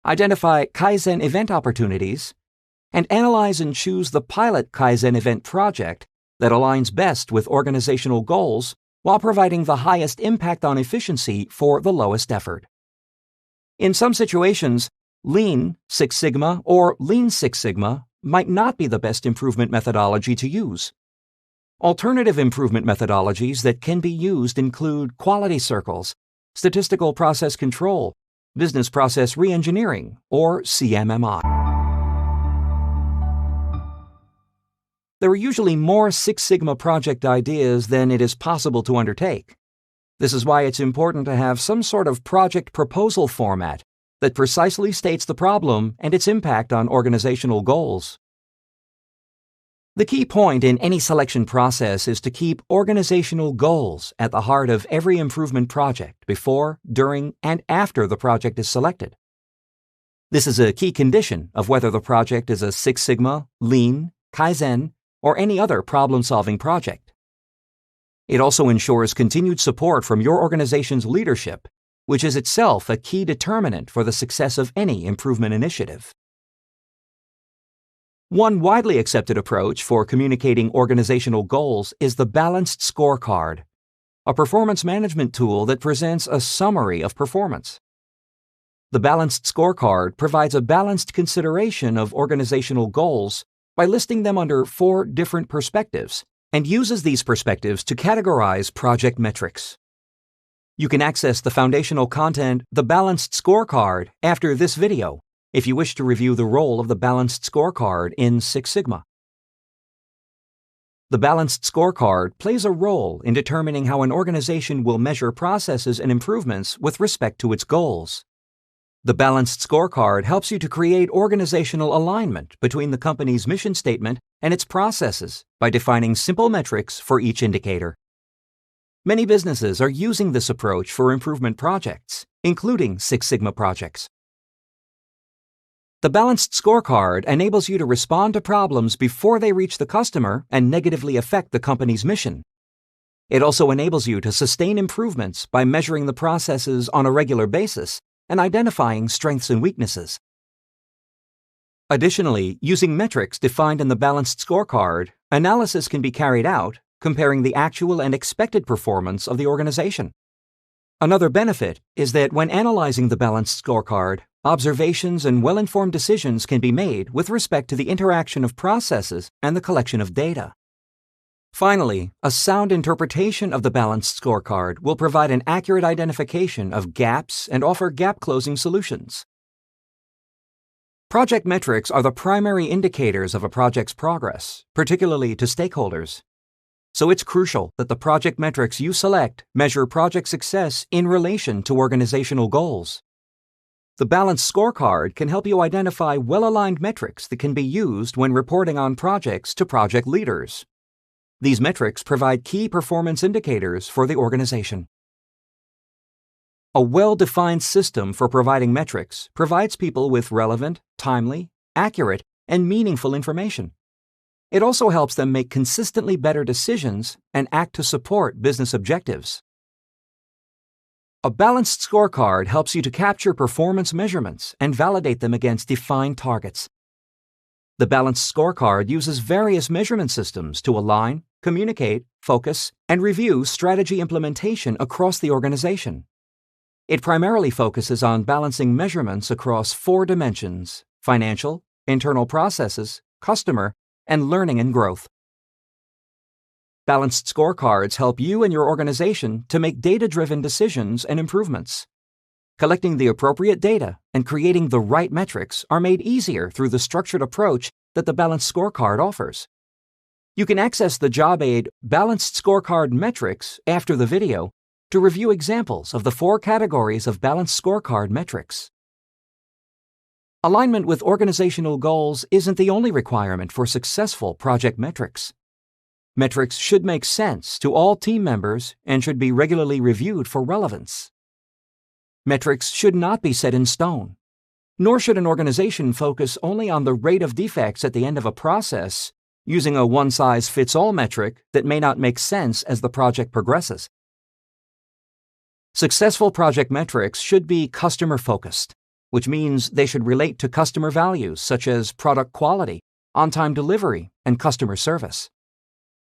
Speaker 1: Identify Kaizen event opportunities. And analyze and choose the pilot Kaizen event project that aligns best with organizational goals while providing the highest impact on efficiency for the lowest effort. In some situations, Lean Six Sigma or Lean Six Sigma might not be the best improvement methodology to use. Alternative improvement methodologies that can be used include quality circles, statistical process control, business process reengineering, or CMMI. There are usually more Six Sigma project ideas than it is possible to undertake. This is why it's important to have some sort of project proposal format that precisely states the problem and its impact on organizational goals. The key point in any selection process is to keep organizational goals at the heart of every improvement project before, during, and after the project is selected. This is a key condition of whether the project is a Six Sigma, Lean, Kaizen, or any other problem-solving project. It also ensures continued support from your organization's leadership, which is itself a key determinant for the success of any improvement initiative. One widely accepted approach for communicating organizational goals is the Balanced Scorecard, a performance management tool that presents a summary of performance. The Balanced Scorecard provides a balanced consideration of organizational goals by listing them under 4 different perspectives and uses these perspectives to categorize project metrics. You can access the foundational content, the Balanced Scorecard, after this video if you wish to review the role of the Balanced Scorecard in Six Sigma. The Balanced Scorecard plays a role in determining how an organization will measure processes and improvements with respect to its goals. The Balanced Scorecard helps you to create organizational alignment between the company's mission statement and its processes by defining simple metrics for each indicator. Many businesses are using this approach for improvement projects, including Six Sigma projects. The Balanced Scorecard enables you to respond to problems before they reach the customer and negatively affect the company's mission. It also enables you to sustain improvements by measuring the processes on a regular basis and identifying strengths and weaknesses. Additionally, using metrics defined in the Balanced Scorecard, analysis can be carried out comparing the actual and expected performance of the organization. Another benefit is that when analyzing the Balanced Scorecard, observations and well-informed decisions can be made with respect to the interaction of processes and the collection of data. Finally, a sound interpretation of the Balanced Scorecard will provide an accurate identification of gaps and offer gap-closing solutions. Project metrics are the primary indicators of a project's progress, particularly to stakeholders. So it's crucial that the project metrics you select measure project success in relation to organizational goals. The Balanced Scorecard can help you identify well-aligned metrics that can be used when reporting on projects to project leaders. These metrics provide key performance indicators for the organization. A well-defined system for providing metrics provides people with relevant, timely, accurate, and meaningful information. It also helps them make consistently better decisions and act to support business objectives. A Balanced Scorecard helps you to capture performance measurements and validate them against defined targets. The Balanced Scorecard uses various measurement systems to align, communicate, focus, and review strategy implementation across the organization. It primarily focuses on balancing measurements across 4 dimensions: financial, internal processes, customer, and learning and growth. Balanced Scorecards help you and your organization to make data-driven decisions and improvements. Collecting the appropriate data and creating the right metrics are made easier through the structured approach that the Balanced Scorecard offers. You can access the job aid Balanced Scorecard Metrics after the video to review examples of the 4 categories of Balanced Scorecard metrics. Alignment with organizational goals isn't the only requirement for successful project metrics. Metrics should make sense to all team members and should be regularly reviewed for relevance. Metrics should not be set in stone, nor should an organization focus only on the rate of defects at the end of a process, using a one-size-fits-all metric that may not make sense as the project progresses. Successful project metrics should be customer-focused, which means they should relate to customer values such as product quality, on-time delivery, and customer service.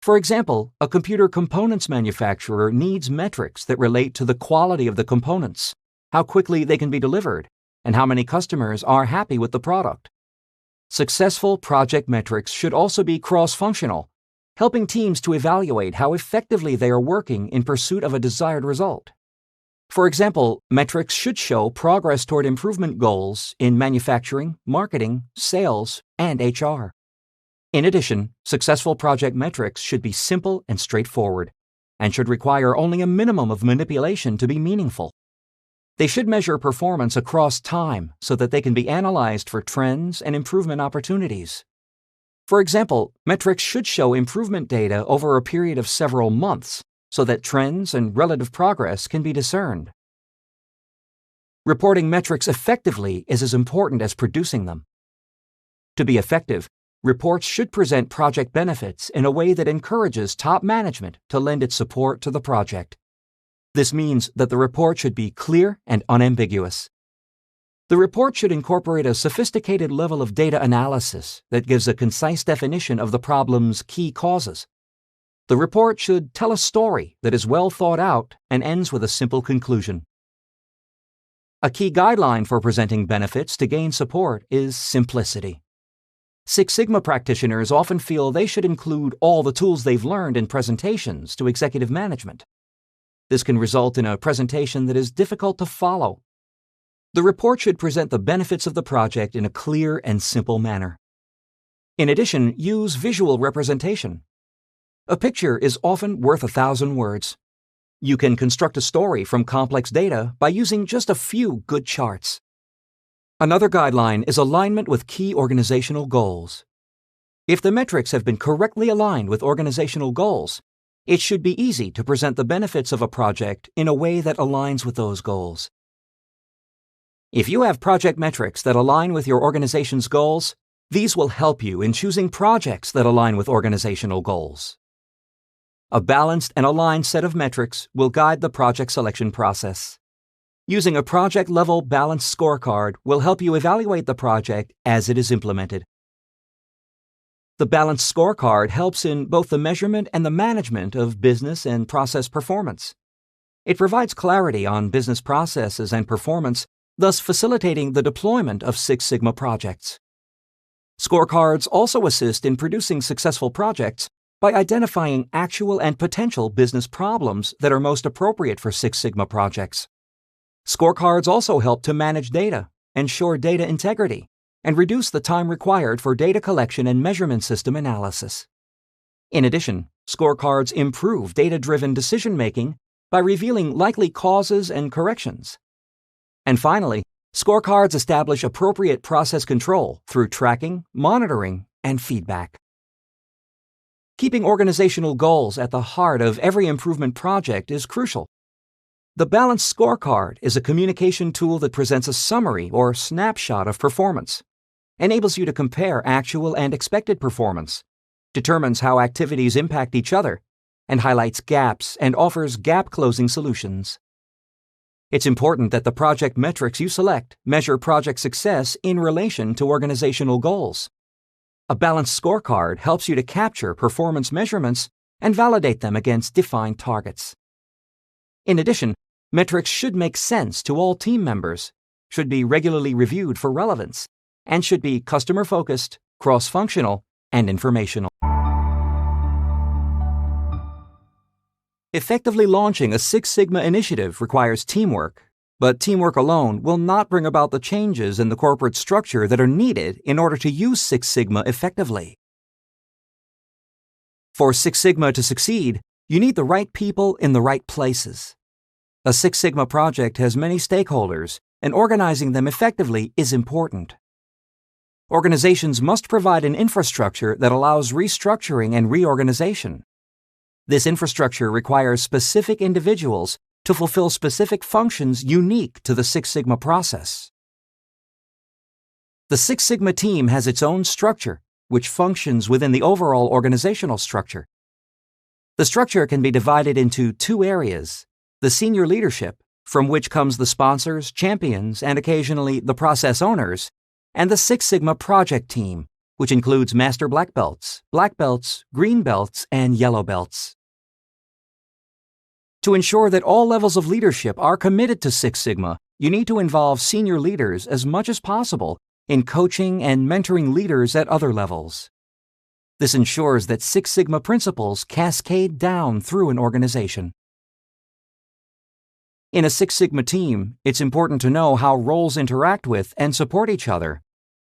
Speaker 1: For example, a computer components manufacturer needs metrics that relate to the quality of the components, how quickly they can be delivered, and how many customers are happy with the product. Successful project metrics should also be cross-functional, helping teams to evaluate how effectively they are working in pursuit of a desired result. For example, metrics should show progress toward improvement goals in manufacturing, marketing, sales, and HR. In addition, successful project metrics should be simple and straightforward, and should require only a minimum of manipulation to be meaningful. They should measure performance across time so that they can be analyzed for trends and improvement opportunities. For example, metrics should show improvement data over a period of several months so that trends and relative progress can be discerned. Reporting metrics effectively is as important as producing them. To be effective, reports should present project benefits in a way that encourages top management to lend its support to the project. This means that the report should be clear and unambiguous. The report should incorporate a sophisticated level of data analysis that gives a concise definition of the problem's key causes. The report should tell a story that is well thought out and ends with a simple conclusion. A key guideline for presenting benefits to gain support is simplicity. Six Sigma practitioners often feel they should include all the tools they've learned in presentations to executive management. This can result in a presentation that is difficult to follow. The report should present the benefits of the project in a clear and simple manner. In addition, use visual representation. A picture is often worth 1,000 words. You can construct a story from complex data by using just a few good charts. Another guideline is alignment with key organizational goals. If the metrics have been correctly aligned with organizational goals, it should be easy to present the benefits of a project in a way that aligns with those goals. If you have project metrics that align with your organization's goals, these will help you in choosing projects that align with organizational goals. A balanced and aligned set of metrics will guide the project selection process. Using a project-level balanced scorecard will help you evaluate the project as it is implemented. The balanced scorecard helps in both the measurement and the management of business and process performance. It provides clarity on business processes and performance, thus facilitating the deployment of Six Sigma projects. Scorecards also assist in producing successful projects by identifying actual and potential business problems that are most appropriate for Six Sigma projects. Scorecards also help to manage data, ensure data integrity, and reduce the time required for data collection and measurement system analysis. In addition, scorecards improve data-driven decision-making by revealing likely causes and corrections. And finally, scorecards establish appropriate process control through tracking, monitoring, and feedback. Keeping organizational goals at the heart of every improvement project is crucial. The Balanced Scorecard is a communication tool that presents a summary or snapshot of performance, enables you to compare actual and expected performance, determines how activities impact each other, and highlights gaps and offers gap-closing solutions. It's important that the project metrics you select measure project success in relation to organizational goals. A balanced scorecard helps you to capture performance measurements and validate them against defined targets. In addition, metrics should make sense to all team members, should be regularly reviewed for relevance, and should be customer-focused, cross-functional, and informational. Effectively launching a Six Sigma initiative requires teamwork, but teamwork alone will not bring about the changes in the corporate structure that are needed in order to use Six Sigma effectively. For Six Sigma to succeed, you need the right people in the right places. A Six Sigma project has many stakeholders, and organizing them effectively is important. Organizations must provide an infrastructure that allows restructuring and reorganization. This infrastructure requires specific individuals to fulfill specific functions unique to the Six Sigma process. The Six Sigma team has its own structure, which functions within the overall organizational structure. The structure can be divided into two areas: the senior leadership, from which comes the sponsors, champions, and occasionally the process owners, and the Six Sigma project team, which includes master black belts, green belts, and yellow belts. To ensure that all levels of leadership are committed to Six Sigma, you need to involve senior leaders as much as possible in coaching and mentoring leaders at other levels. This ensures that Six Sigma principles cascade down through an organization. In a Six Sigma team, it's important to know how roles interact with and support each other,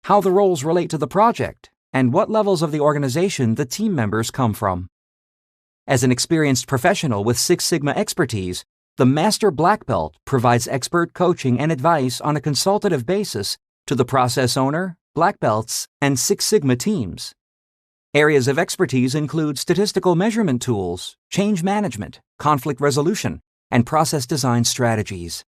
Speaker 1: how the roles relate to the project, and what levels of the organization the team members come from. As an experienced professional with Six Sigma expertise, the Master Black Belt provides expert coaching and advice on a consultative basis to the process owner, black belts, and Six Sigma teams. Areas of expertise include statistical measurement tools, change management, conflict resolution, and process design strategies.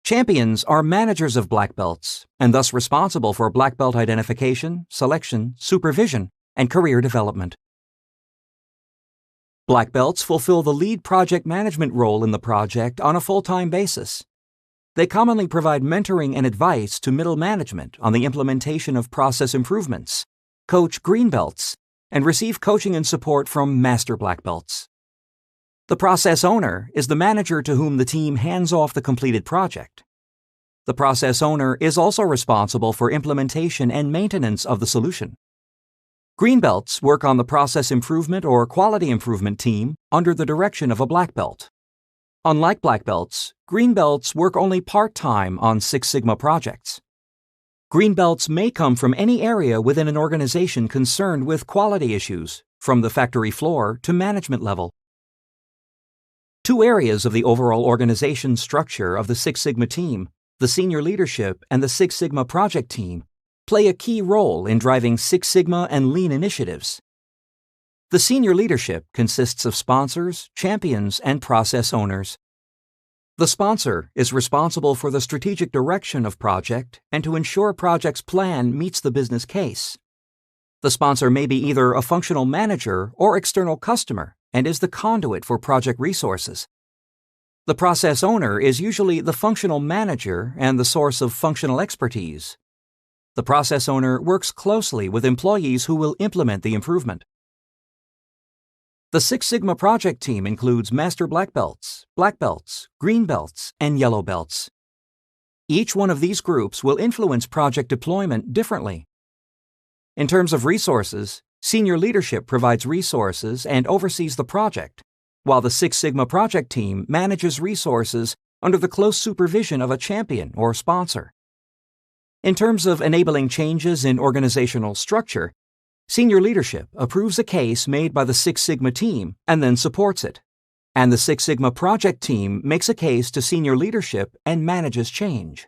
Speaker 1: Champions are managers of black belts and thus responsible for black belt identification, selection, supervision, and career development. Black belts fulfill the lead project management role in the project on a full-time basis. They commonly provide mentoring and advice to middle management on the implementation of process improvements, coach green belts, and receive coaching and support from master black belts. The process owner is the manager to whom the team hands off the completed project. The process owner is also responsible for implementation and maintenance of the solution. Green belts work on the process improvement or quality improvement team under the direction of a black belt. Unlike black belts, green belts work only part-time on Six Sigma projects. Green belts may come from any area within an organization concerned with quality issues, from the factory floor to management level. Two areas of the overall organization structure of the Six Sigma team, the senior leadership and the Six Sigma project team, play a key role in driving Six Sigma and Lean initiatives. The senior leadership consists of sponsors, champions, and process owners. The sponsor is responsible for the strategic direction of project and to ensure project's plan meets the business case. The sponsor may be either a functional manager or external customer and is the conduit for project resources. The process owner is usually the functional manager and the source of functional expertise. The process owner works closely with employees who will implement the improvement. The Six Sigma project team includes master black belts, green belts, and yellow belts. Each one of these groups will influence project deployment differently. In terms of resources, senior leadership provides resources and oversees the project, while the Six Sigma project team manages resources under the close supervision of a champion or sponsor. In terms of enabling changes in organizational structure, senior leadership approves a case made by the Six Sigma team and then supports it, and the Six Sigma project team makes a case to senior leadership and manages change.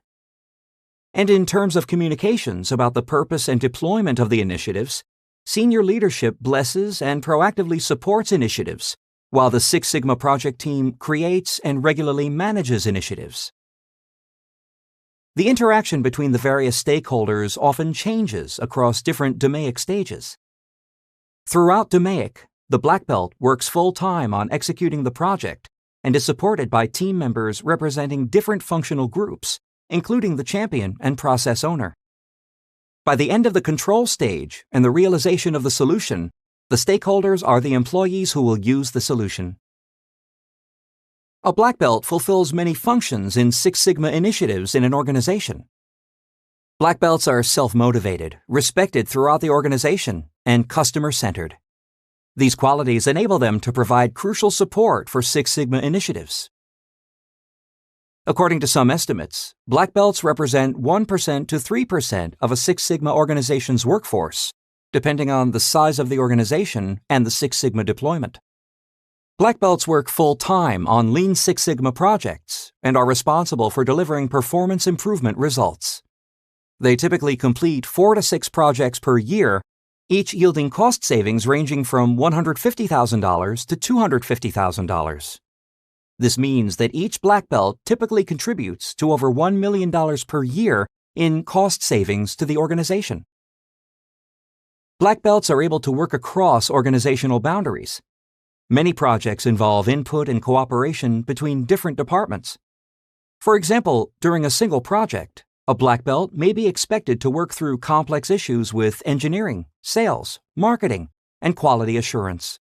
Speaker 1: And in terms of communications about the purpose and deployment of the initiatives, senior leadership blesses and proactively supports initiatives, while the Six Sigma project team creates and regularly manages initiatives. The interaction between the various stakeholders often changes across different DMAIC stages. Throughout DMAIC, the black belt works full-time on executing the project and is supported by team members representing different functional groups, including the champion and process owner. By the end of the control stage and the realization of the solution, the stakeholders are the employees who will use the solution. A black belt fulfills many functions in Six Sigma initiatives in an organization. Black belts are self-motivated, respected throughout the organization, and customer-centered. These qualities enable them to provide crucial support for Six Sigma initiatives. According to some estimates, black belts represent 1% to 3% of a Six Sigma organization's workforce, depending on the size of the organization and the Six Sigma deployment. Black belts work full-time on Lean Six Sigma projects and are responsible for delivering performance improvement results. They typically complete 4 to 6 projects per year, each yielding cost savings ranging from $150,000 to $250,000. This means that each black belt typically contributes to over $1 million per year in cost savings to the organization. Black belts are able to work across organizational boundaries. Many projects involve input and cooperation between different departments. For example, during a single project, a black belt may be expected to work through complex issues with engineering, sales, marketing, and quality assurance.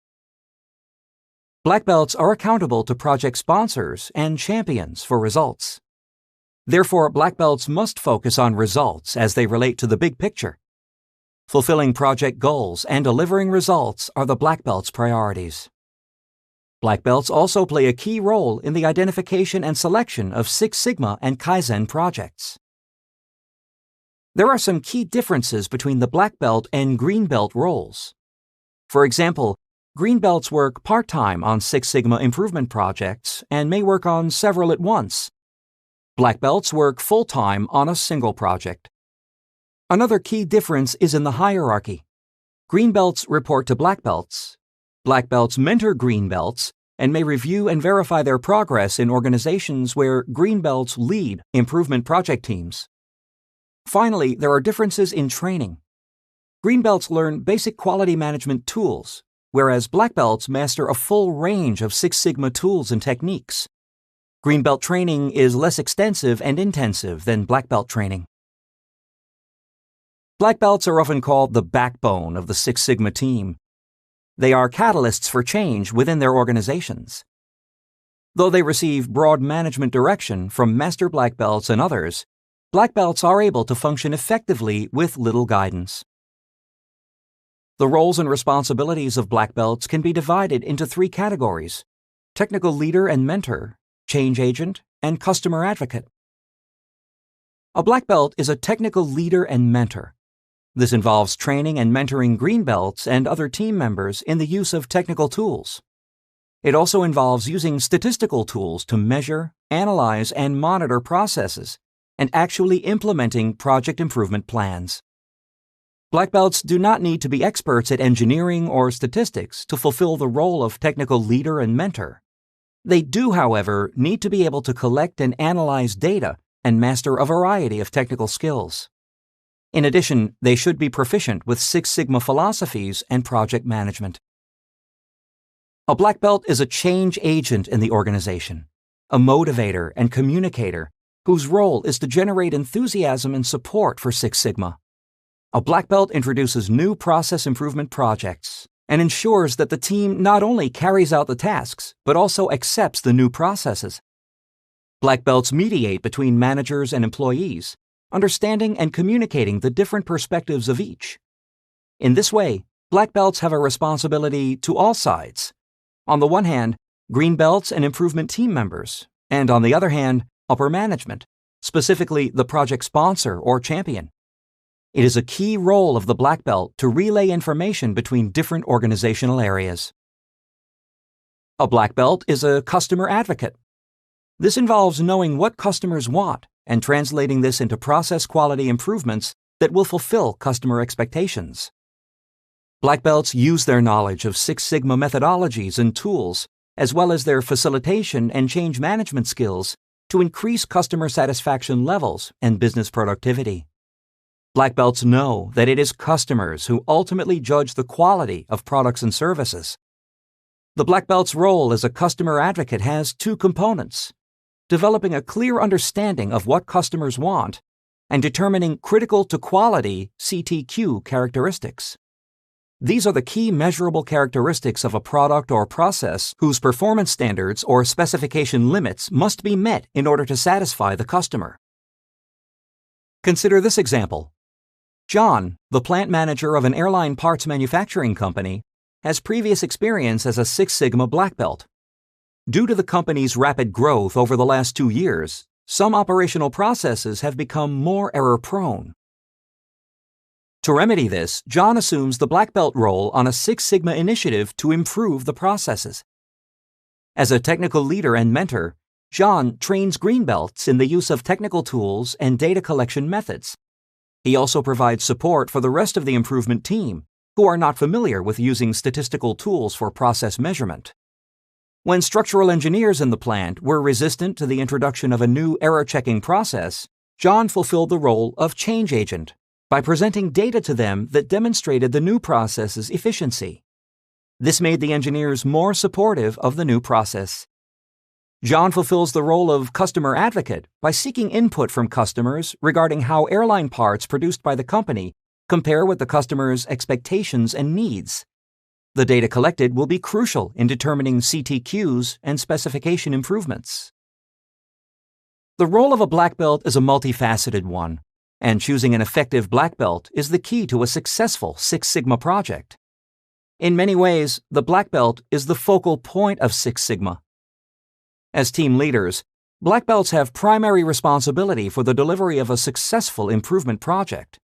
Speaker 1: Black belts are accountable to project sponsors and champions for results. Therefore, black belts must focus on results as they relate to the big picture. Fulfilling project goals and delivering results are the black belt's priorities. Black belts also play a key role in the identification and selection of Six Sigma and Kaizen projects. There are some key differences between the black belt and green belt roles. For example, green belts work part-time on Six Sigma improvement projects and may work on several at once. Black belts work full-time on a single project. Another key difference is in the hierarchy. Green belts report to black belts mentor green belts, and may review and verify their progress in organizations where green belts lead improvement project teams. Finally, there are differences in training. Green belts learn basic quality management tools, whereas black belts master a full range of Six Sigma tools and techniques. Green belt training is less extensive and intensive than black belt training. Black belts are often called the backbone of the Six Sigma team. They are catalysts for change within their organizations. Though they receive broad management direction from master black belts and others, black belts are able to function effectively with little guidance. The roles and responsibilities of black belts can be divided into three categories: technical leader and mentor, change agent, and customer advocate. A black belt is a technical leader and mentor. This involves training and mentoring green belts and other team members in the use of technical tools. It also involves using statistical tools to measure, analyze, and monitor processes, and actually implementing project improvement plans. Black belts do not need to be experts at engineering or statistics to fulfill the role of technical leader and mentor. They do, however, need to be able to collect and analyze data and master a variety of technical skills. In addition, they should be proficient with Six Sigma philosophies and project management. A black belt is a change agent in the organization, a motivator and communicator whose role is to generate enthusiasm and support for Six Sigma. A black belt introduces new process improvement projects and ensures that the team not only carries out the tasks, but also accepts the new processes. Black belts mediate between managers and employees, understanding and communicating the different perspectives of each. In this way, black belts have a responsibility to all sides. On the one hand, green belts and improvement team members, and on the other hand, upper management, specifically the project sponsor or champion. It is a key role of the black belt to relay information between different organizational areas. A black belt is a customer advocate. This involves knowing what customers want and translating this into process quality improvements that will fulfill customer expectations. Black belts use their knowledge of Six Sigma methodologies and tools, as well as their facilitation and change management skills, to increase customer satisfaction levels and business productivity. Black belts know that it is customers who ultimately judge the quality of products and services. The black belt's role as a customer advocate has two components: developing a clear understanding of what customers want and determining critical to quality CTQ characteristics. These are the key measurable characteristics of a product or process whose performance standards or specification limits must be met in order to satisfy the customer. Consider this example. John, the plant manager of an airline parts manufacturing company, has previous experience as a Six Sigma black belt. Due to the company's rapid growth over the last 2 years, some operational processes have become more error-prone. To remedy this, John assumes the black belt role on a Six Sigma initiative to improve the processes. As a technical leader and mentor, John trains green belts in the use of technical tools and data collection methods. He also provides support for the rest of the improvement team, who are not familiar with using statistical tools for process measurement. When structural engineers in the plant were resistant to the introduction of a new error-checking process, John fulfilled the role of change agent by presenting data to them that demonstrated the new process's efficiency. This made the engineers more supportive of the new process. John fulfills the role of customer advocate by seeking input from customers regarding how airline parts produced by the company compare with the customer's expectations and needs. The data collected will be crucial in determining CTQs and specification improvements. The role of a black belt is a multifaceted one, and choosing an effective black belt is the key to a successful Six Sigma project. In many ways, the black belt is the focal point of Six Sigma. As team leaders, black belts have primary responsibility for the delivery of a successful improvement project.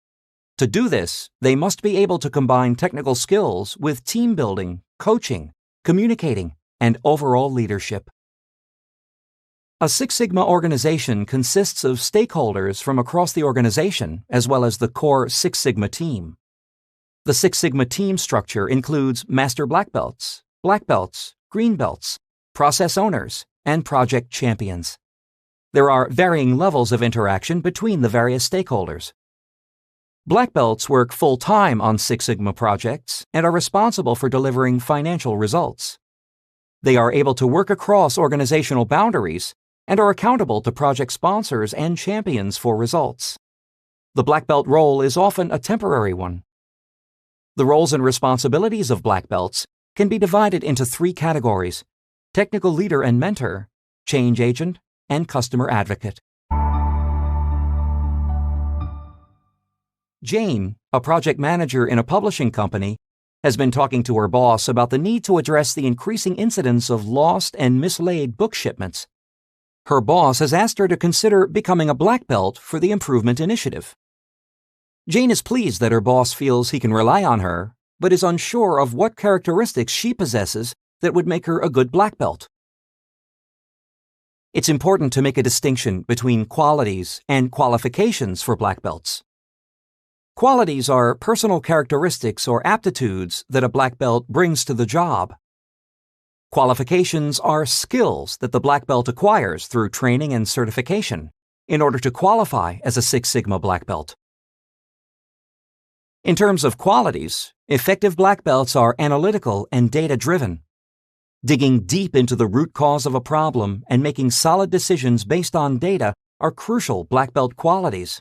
Speaker 1: To do this, they must be able to combine technical skills with team building, coaching, communicating, and overall leadership. A Six Sigma organization consists of stakeholders from across the organization as well as the core Six Sigma team. The Six Sigma team structure includes master black belts, green belts, process owners, and project champions. There are varying levels of interaction between the various stakeholders. Black belts work full-time on Six Sigma projects and are responsible for delivering financial results. They are able to work across organizational boundaries and are accountable to project sponsors and champions for results. The black belt role is often a temporary one. The roles and responsibilities of black belts can be divided into 3 categories: technical leader and mentor, change agent, and customer advocate. Jane, a project manager in a publishing company, has been talking to her boss about the need to address the increasing incidence of lost and mislaid book shipments. Her boss has asked her to consider becoming a black belt for the improvement initiative. Jane is pleased that her boss feels he can rely on her, but is unsure of what characteristics she possesses that would make her a good black belt. It's important to make a distinction between qualities and qualifications for black belts. Qualities are personal characteristics or aptitudes that a black belt brings to the job. Qualifications are skills that the black belt acquires through training and certification in order to qualify as a Six Sigma black belt. In terms of qualities, effective black belts are analytical and data-driven. Digging deep into the root cause of a problem and making solid decisions based on data are crucial black belt qualities.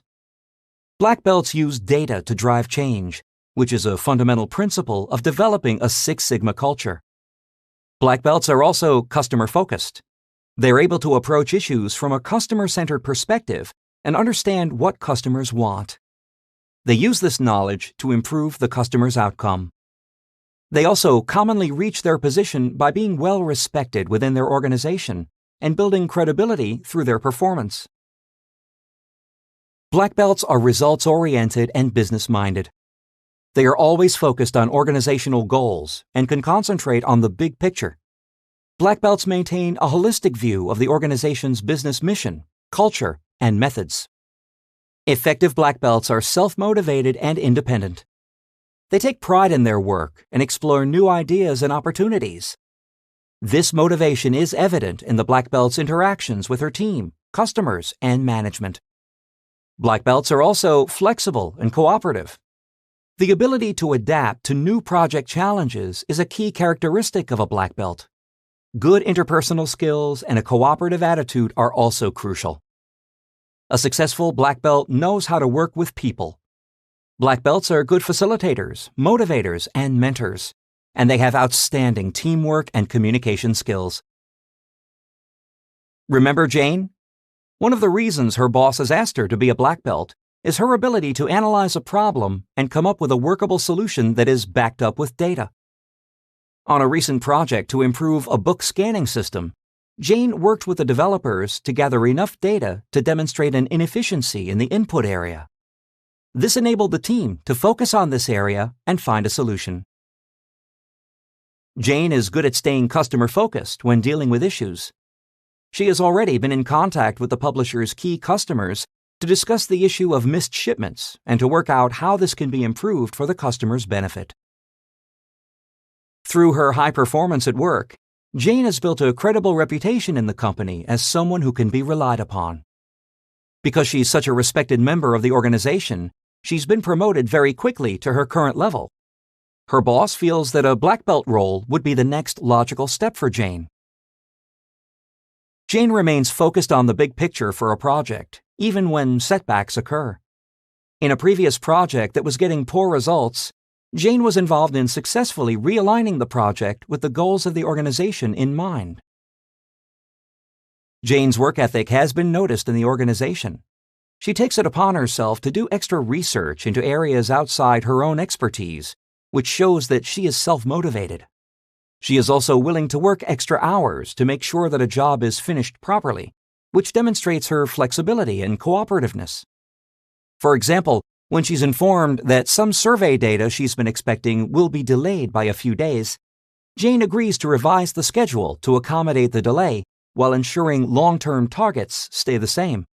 Speaker 1: Black belts use data to drive change, which is a fundamental principle of developing a Six Sigma culture. Black belts are also customer-focused. They're able to approach issues from a customer-centered perspective and understand what customers want. They use this knowledge to improve the customer's outcome. They also commonly reach their position by being well respected within their organization and building credibility through their performance. Black belts are results-oriented and business-minded. They are always focused on organizational goals and can concentrate on the big picture. Black belts maintain a holistic view of the organization's business mission, culture, and methods. Effective black belts are self-motivated and independent. They take pride in their work and explore new ideas and opportunities. This motivation is evident in the black belt's interactions with her team, customers, and management. Black belts are also flexible and cooperative. The ability to adapt to new project challenges is a key characteristic of a black belt. Good interpersonal skills and a cooperative attitude are also crucial. A successful black belt knows how to work with people. Black belts are good facilitators, motivators, and mentors, and they have outstanding teamwork and communication skills. Remember Jane? One of the reasons her boss has asked her to be a black belt is her ability to analyze a problem and come up with a workable solution that is backed up with data. On a recent project to improve a book scanning system, Jane worked with the developers to gather enough data to demonstrate an inefficiency in the input area. This enabled the team to focus on this area and find a solution. Jane is good at staying customer-focused when dealing with issues. She has already been in contact with the publisher's key customers to discuss the issue of missed shipments and to work out how this can be improved for the customer's benefit. Through her high performance at work, Jane has built a credible reputation in the company as someone who can be relied upon. Because she's such a respected member of the organization, she's been promoted very quickly to her current level. Her boss feels that a black belt role would be the next logical step for Jane. Jane remains focused on the big picture for a project, even when setbacks occur. In a previous project that was getting poor results, Jane was involved in successfully realigning the project with the goals of the organization in mind. Jane's work ethic has been noticed in the organization. She takes it upon herself to do extra research into areas outside her own expertise, which shows that she is self-motivated. She is also willing to work extra hours to make sure that a job is finished properly, which demonstrates her flexibility and cooperativeness. For example, when she's informed that some survey data she's been expecting will be delayed by a few days, Jane agrees to revise the schedule to accommodate the delay while ensuring long-term targets stay the same.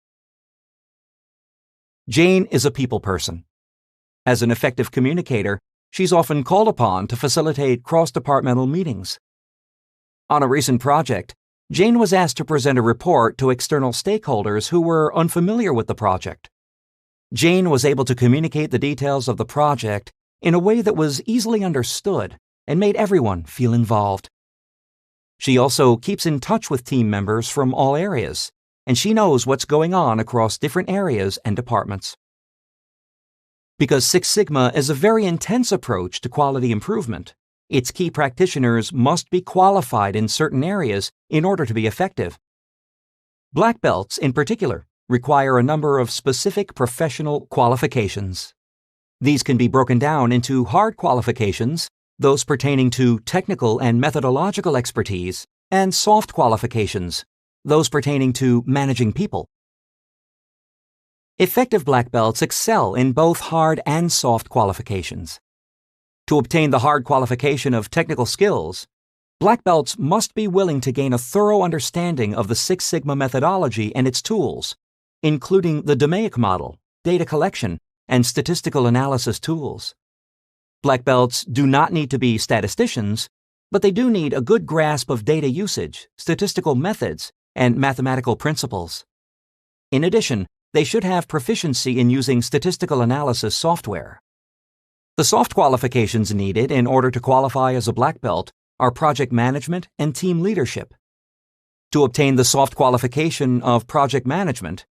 Speaker 1: Jane is a people person. As an effective communicator, she's often called upon to facilitate cross-departmental meetings. On a recent project, Jane was asked to present a report to external stakeholders who were unfamiliar with the project. Jane was able to communicate the details of the project in a way that was easily understood and made everyone feel involved. She also keeps in touch with team members from all areas, and she knows what's going on across different areas and departments. Because Six Sigma is a very intense approach to quality improvement, its key practitioners must be qualified in certain areas in order to be effective. Black belts, in particular, require a number of specific professional qualifications. These can be broken down into hard qualifications, those pertaining to technical and methodological expertise, and soft qualifications, those pertaining to managing people. Effective black belts excel in both hard and soft qualifications. To obtain the hard qualification of technical skills, black belts must be willing to gain a thorough understanding of the Six Sigma methodology and its tools, including the DMAIC model, data collection, and statistical analysis tools. Black belts do not need to be statisticians, but they do need a good grasp of data usage, statistical methods, and mathematical principles. In addition, they should have proficiency in using statistical analysis software. The soft qualifications needed in order to qualify as a black belt are project management and team leadership. To obtain the soft qualification of project management,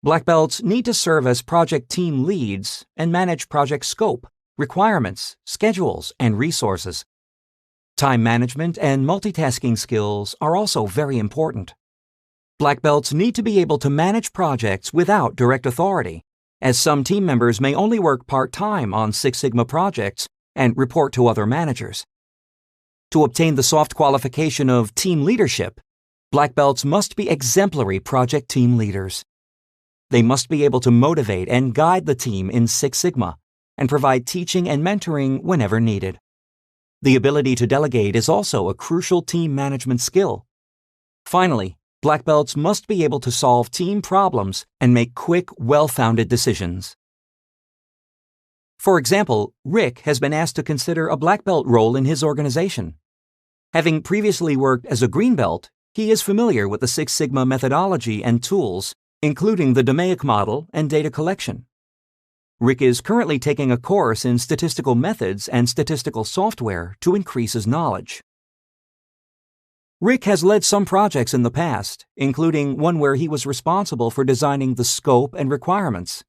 Speaker 1: black belts need to serve as project team leads and manage project scope, requirements, schedules, and resources. Time management and multitasking skills are also very important. Black belts need to be able to manage projects without direct authority, as some team members may only work part-time on Six Sigma projects and report to other managers. To obtain the soft qualification of team leadership, black belts must be exemplary project team leaders. They must be able to motivate and guide the team in Six Sigma and provide teaching and mentoring whenever needed. The ability to delegate is also a crucial team management skill. Finally, black belts must be able to solve team problems and make quick, well-founded decisions. For example, Rick has been asked to consider a black belt role in his organization. Having previously worked as a green belt, he is familiar with the Six Sigma methodology and tools, including the DMAIC model and data collection. Rick is currently taking a course in statistical methods and statistical software to increase his knowledge. Rick has led some projects in the past, including one where he was responsible for designing the scope and requirements.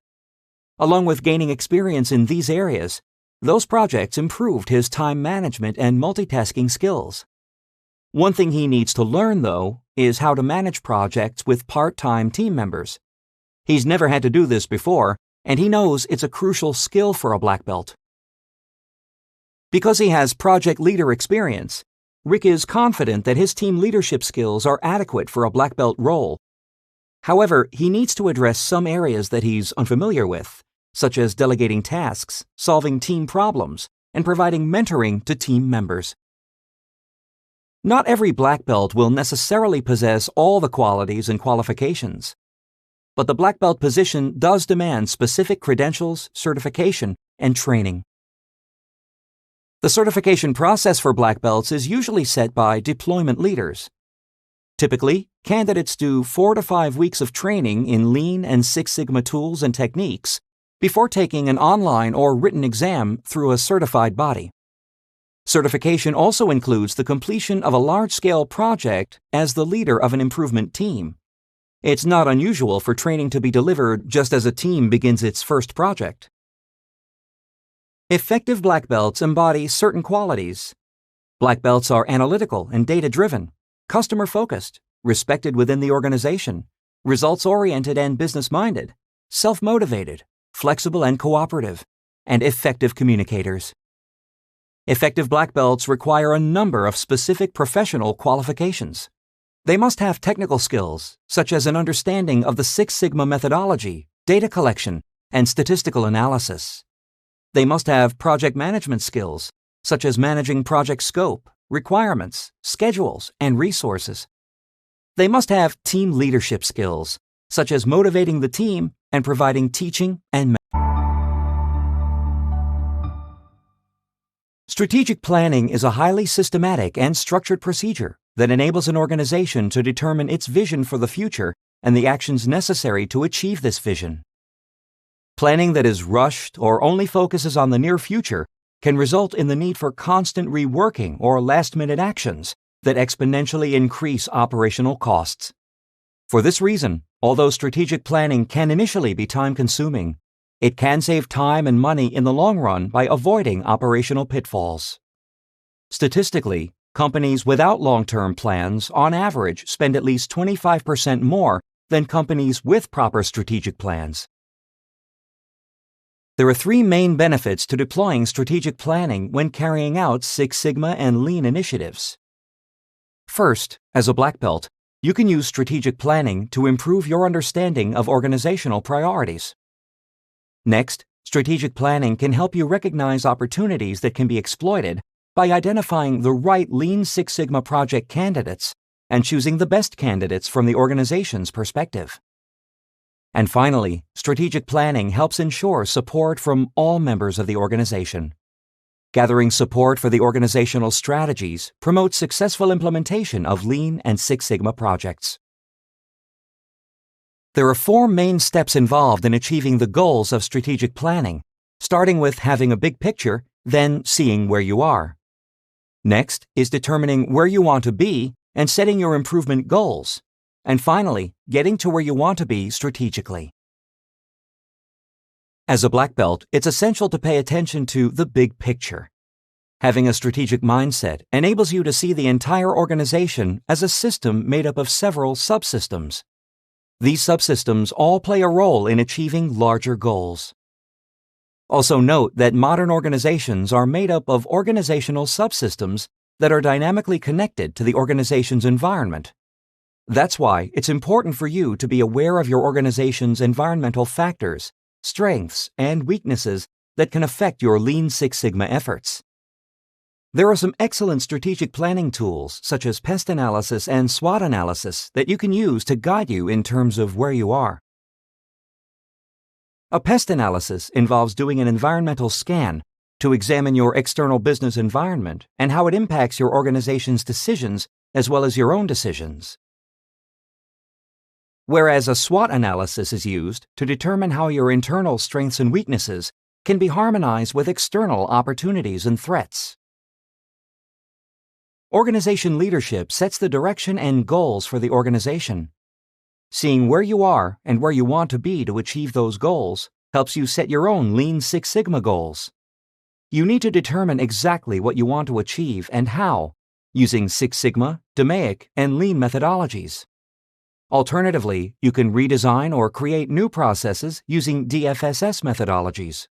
Speaker 1: Along with gaining experience in these areas, those projects improved his time management and multitasking skills. One thing he needs to learn, though, is how to manage projects with part-time team members. He's never had to do this before, and he knows it's a crucial skill for a black belt. Because he has project leader experience, Rick is confident that his team leadership skills are adequate for a black belt role. However, he needs to address some areas that he's unfamiliar with, such as delegating tasks, solving team problems, and providing mentoring to team members. Not every black belt will necessarily possess all the qualities and qualifications, but the black belt position does demand specific credentials, certification, and training. The certification process for black belts is usually set by deployment leaders. Typically, candidates do 4 to 5 weeks of training in Lean and Six Sigma tools and techniques before taking an online or written exam through a certified body. Certification also includes the completion of a large-scale project as the leader of an improvement team. It's not unusual for training to be delivered just as a team begins its first project. Effective black belts embody certain qualities. Black belts are analytical and data-driven, customer-focused, respected within the organization, results-oriented and business-minded, self-motivated, flexible and cooperative, and effective communicators. Effective black belts require a number of specific professional qualifications. They must have technical skills, such as an understanding of the Six Sigma methodology, data collection, and statistical analysis. They must have project management skills, such as managing project scope, requirements, schedules, and resources. They must have team leadership skills, such as motivating the team and providing teaching and Strategic planning is a highly systematic and structured procedure that enables an organization to determine its vision for the future and the actions necessary to achieve this vision. Planning that is rushed or only focuses on the near future can result in the need for constant reworking or last-minute actions that exponentially increase operational costs. For this reason, although strategic planning can initially be time-consuming, it can save time and money in the long run by avoiding operational pitfalls. Statistically, companies without long-term plans on average spend at least 25% more than companies with proper strategic plans. There are three main benefits to deploying strategic planning when carrying out Six Sigma and Lean initiatives. First, as a black belt, you can use strategic planning to improve your understanding of organizational priorities. Next, strategic planning can help you recognize opportunities that can be exploited by identifying the right Lean Six Sigma project candidates and choosing the best candidates from the organization's perspective. And finally, strategic planning helps ensure support from all members of the organization. Gathering support for the organizational strategies promotes successful implementation of Lean and Six Sigma projects. There are four main steps involved in achieving the goals of strategic planning, starting with having a big picture, then seeing where you are. Next is determining where you want to be and setting your improvement goals. And finally, getting to where you want to be strategically. As a black belt, it's essential to pay attention to the big picture. Having a strategic mindset enables you to see the entire organization as a system made up of several subsystems. These subsystems all play a role in achieving larger goals. Also note that modern organizations are made up of organizational subsystems that are dynamically connected to the organization's environment. That's why it's important for you to be aware of your organization's environmental factors, strengths, and weaknesses that can affect your Lean Six Sigma efforts. There are some excellent strategic planning tools, such as pest analysis and SWOT analysis, that you can use to guide you in terms of where you are. A pest analysis involves doing an environmental scan to examine your external business environment and how it impacts your organization's decisions as well as your own decisions. Whereas a SWOT analysis is used to determine how your internal strengths and weaknesses can be harmonized with external opportunities and threats. Organization leadership sets the direction and goals for the organization. Seeing where you are and where you want to be to achieve those goals helps you set your own Lean Six Sigma goals. You need to determine exactly what you want to achieve and how, using Six Sigma, DMAIC, and Lean methodologies. Alternatively, you can redesign or create new processes using Dfss methodologies.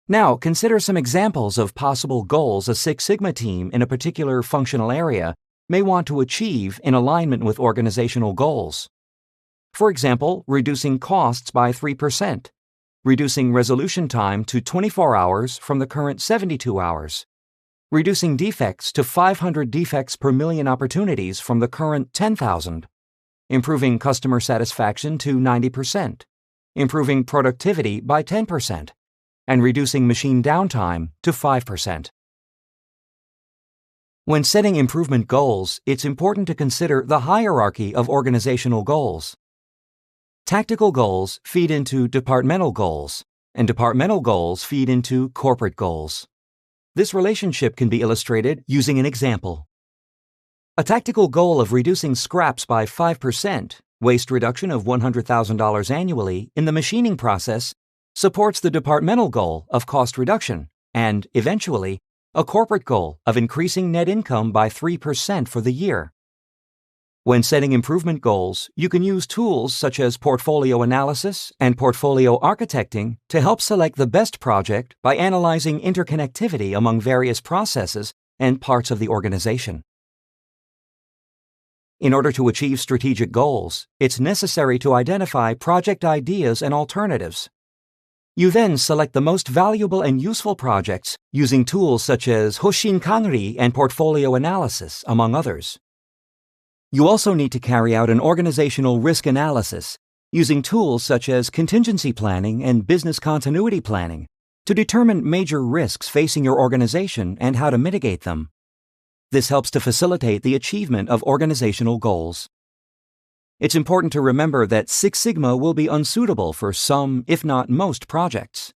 Speaker 1: Now, consider some examples of possible goals a Six Sigma team in a particular functional area may want to achieve in alignment with organizational goals. For example, reducing costs by 3%, reducing resolution time to 24 hours from the current 72 hours, reducing defects to 500 defects per million opportunities from the current 10,000, improving customer satisfaction to 90%, improving productivity by 10%, and reducing machine downtime to 5%. When setting improvement goals, it's important to consider the hierarchy of organizational goals. Tactical goals feed into departmental goals, and departmental goals feed into corporate goals. This relationship can be illustrated using an example. A tactical goal of reducing scraps by 5%, waste reduction of $100,000 annually in the machining process, supports the departmental goal of cost reduction and, eventually, a corporate goal of increasing net income by 3% for the year. When setting improvement goals, you can use tools such as portfolio analysis and portfolio architecting to help select the best project by analyzing interconnectivity among various processes and parts of the organization. In order to achieve strategic goals, it's necessary to identify project ideas and alternatives. You then select the most valuable and useful projects using tools such as Hoshin Kanri and portfolio analysis, among others. You also need to carry out an organizational risk analysis using tools such as contingency planning and business continuity planning to determine major risks facing your organization and how to mitigate them. This helps to facilitate the achievement of organizational goals. It's important to remember that Six Sigma will be unsuitable for some, if not most, projects.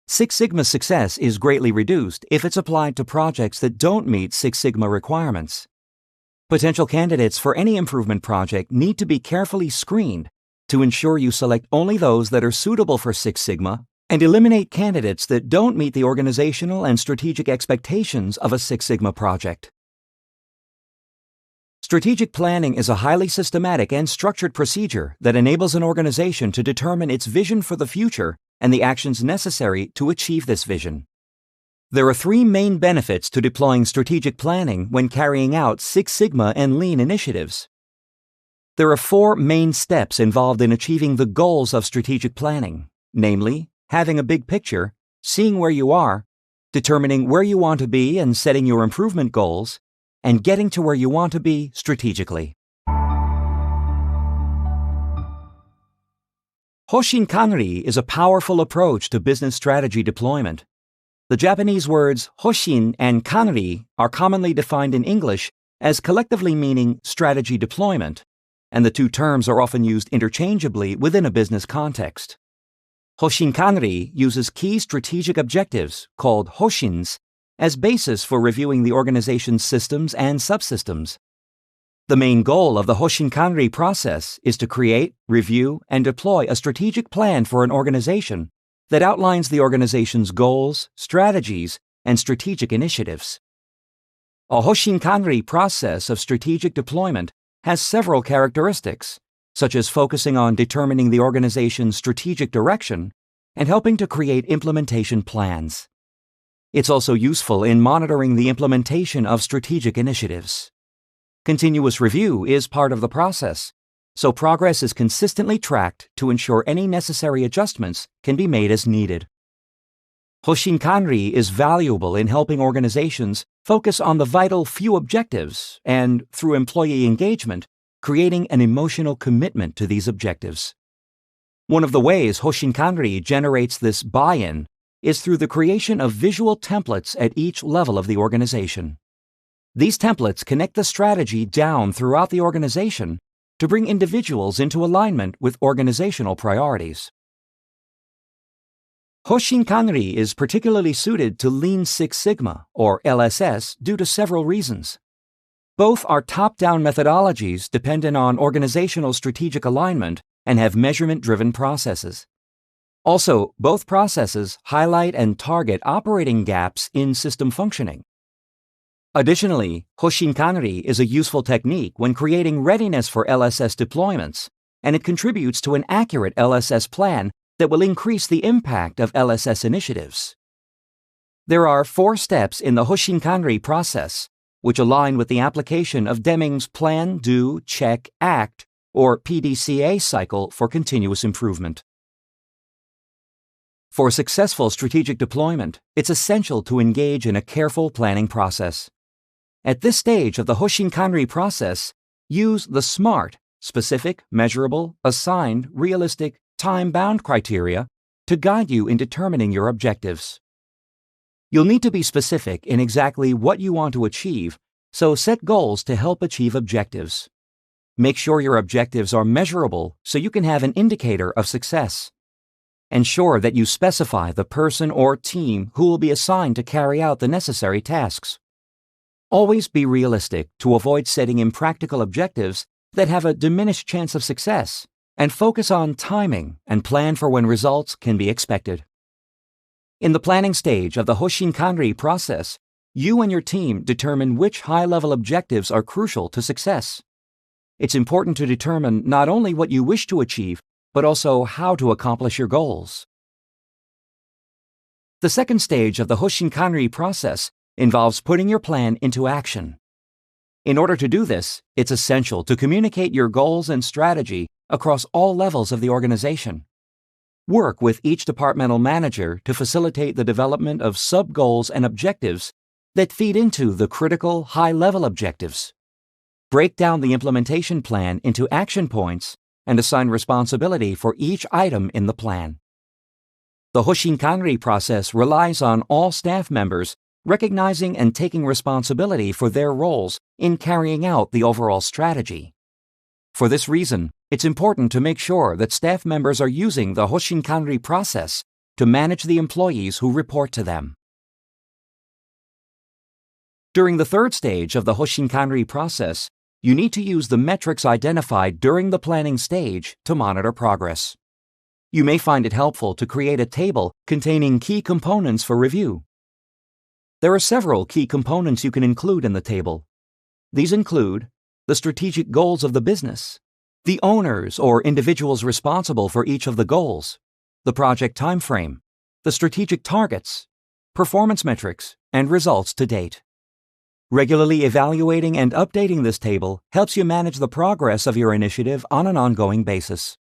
Speaker 1: Six Sigma success is greatly reduced if it's applied to projects that don't meet Six Sigma requirements. Potential candidates for any improvement project need to be carefully screened to ensure you select only those that are suitable for Six Sigma and eliminate candidates that don't meet the organizational and strategic expectations of a Six Sigma project. Strategic planning is a highly systematic and structured procedure that enables an organization to determine its vision for the future and the actions necessary to achieve this vision. There are three main benefits to deploying strategic planning when carrying out Six Sigma and Lean initiatives. There are four main steps involved in achieving the goals of strategic planning, namely, having a big picture, seeing where you are, determining where you want to be and setting your improvement goals, and getting to where you want to be strategically. Hoshin Kanri is a powerful approach to business strategy deployment. The Japanese words Hoshin and Kanri are commonly defined in English as collectively meaning strategy deployment, and the two terms are often used interchangeably within a business context. Hoshin Kanri uses key strategic objectives, called Hoshins, as basis for reviewing the organization's systems and subsystems. The main goal of the Hoshin Kanri process is to create, review, and deploy a strategic plan for an organization that outlines the organization's goals, strategies, and strategic initiatives. A Hoshin Kanri process of strategic deployment has several characteristics, such as focusing on determining the organization's strategic direction and helping to create implementation plans. It's also useful in monitoring the implementation of strategic initiatives. Continuous review is part of the process, so progress is consistently tracked to ensure any necessary adjustments can be made as needed. Hoshin Kanri is valuable in helping organizations focus on the vital few objectives and, through employee engagement, creating an emotional commitment to these objectives. One of the ways Hoshin Kanri generates this buy-in is through the creation of visual templates at each level of the organization. These templates connect the strategy down throughout the organization to bring individuals into alignment with organizational priorities. Hoshin Kanri is particularly suited to Lean Six Sigma, or LSS, due to several reasons. Both are top-down methodologies dependent on organizational strategic alignment and have measurement-driven processes. Also, both processes highlight and target operating gaps in system functioning. Additionally, Hoshin Kanri is a useful technique when creating readiness for LSS deployments, and it contributes to an accurate LSS plan that will increase the impact of LSS initiatives. There are 4 steps in the Hoshin Kanri process, which align with the application of Deming's Plan, Do, Check, Act, or PDCA cycle for continuous improvement. For successful strategic deployment, it's essential to engage in a careful planning process. At this stage of the Hoshin Kanri process, use the SMART, specific, measurable, assigned, realistic, time-bound criteria to guide you in determining your objectives. You'll need to be specific in exactly what you want to achieve, so set goals to help achieve objectives. Make sure your objectives are measurable so you can have an indicator of success. Ensure that you specify the person or team who will be assigned to carry out the necessary tasks. Always be realistic to avoid setting impractical objectives that have a diminished chance of success, and focus on timing and plan for when results can be expected. In the planning stage of the Hoshin Kanri process, you and your team determine which high-level objectives are crucial to success. It's important to determine not only what you wish to achieve, but also how to accomplish your goals. The second stage of the Hoshin Kanri process involves putting your plan into action. In order to do this, it's essential to communicate your goals and strategy across all levels of the organization. Work with each departmental manager to facilitate the development of sub-goals and objectives that feed into the critical high-level objectives. Break down the implementation plan into action points and assign responsibility for each item in the plan. The Hoshin Kanri process relies on all staff members recognizing and taking responsibility for their roles in carrying out the overall strategy. For this reason, it's important to make sure that staff members are using the Hoshinkanri process to manage the employees who report to them. During the third stage of the Hoshinkanri process, you need to use the metrics identified during the planning stage to monitor progress. You may find it helpful to create a table containing key components for review. There are several key components you can include in the table. These include the strategic goals of the business, the owners or individuals responsible for each of the goals, the project timeframe, the strategic targets, performance metrics, and results to date. Regularly evaluating and updating this table helps you manage the progress of your initiative on an ongoing basis.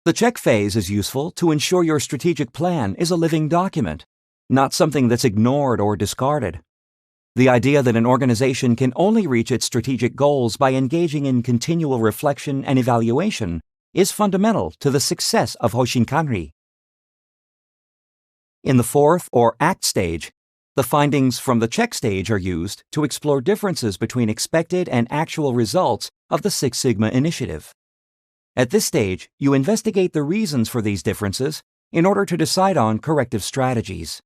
Speaker 1: The check phase is useful to ensure your strategic plan is a living document, not something that's ignored or discarded. The idea that an organization can only reach its strategic goals by engaging in continual reflection and evaluation is fundamental to the success of Hoshinkanri. In the fourth or ACT stage, the findings from the check stage are used to explore differences between expected and actual results of the Six Sigma initiative. At this stage, you investigate the reasons for these differences in order to decide on corrective strategies.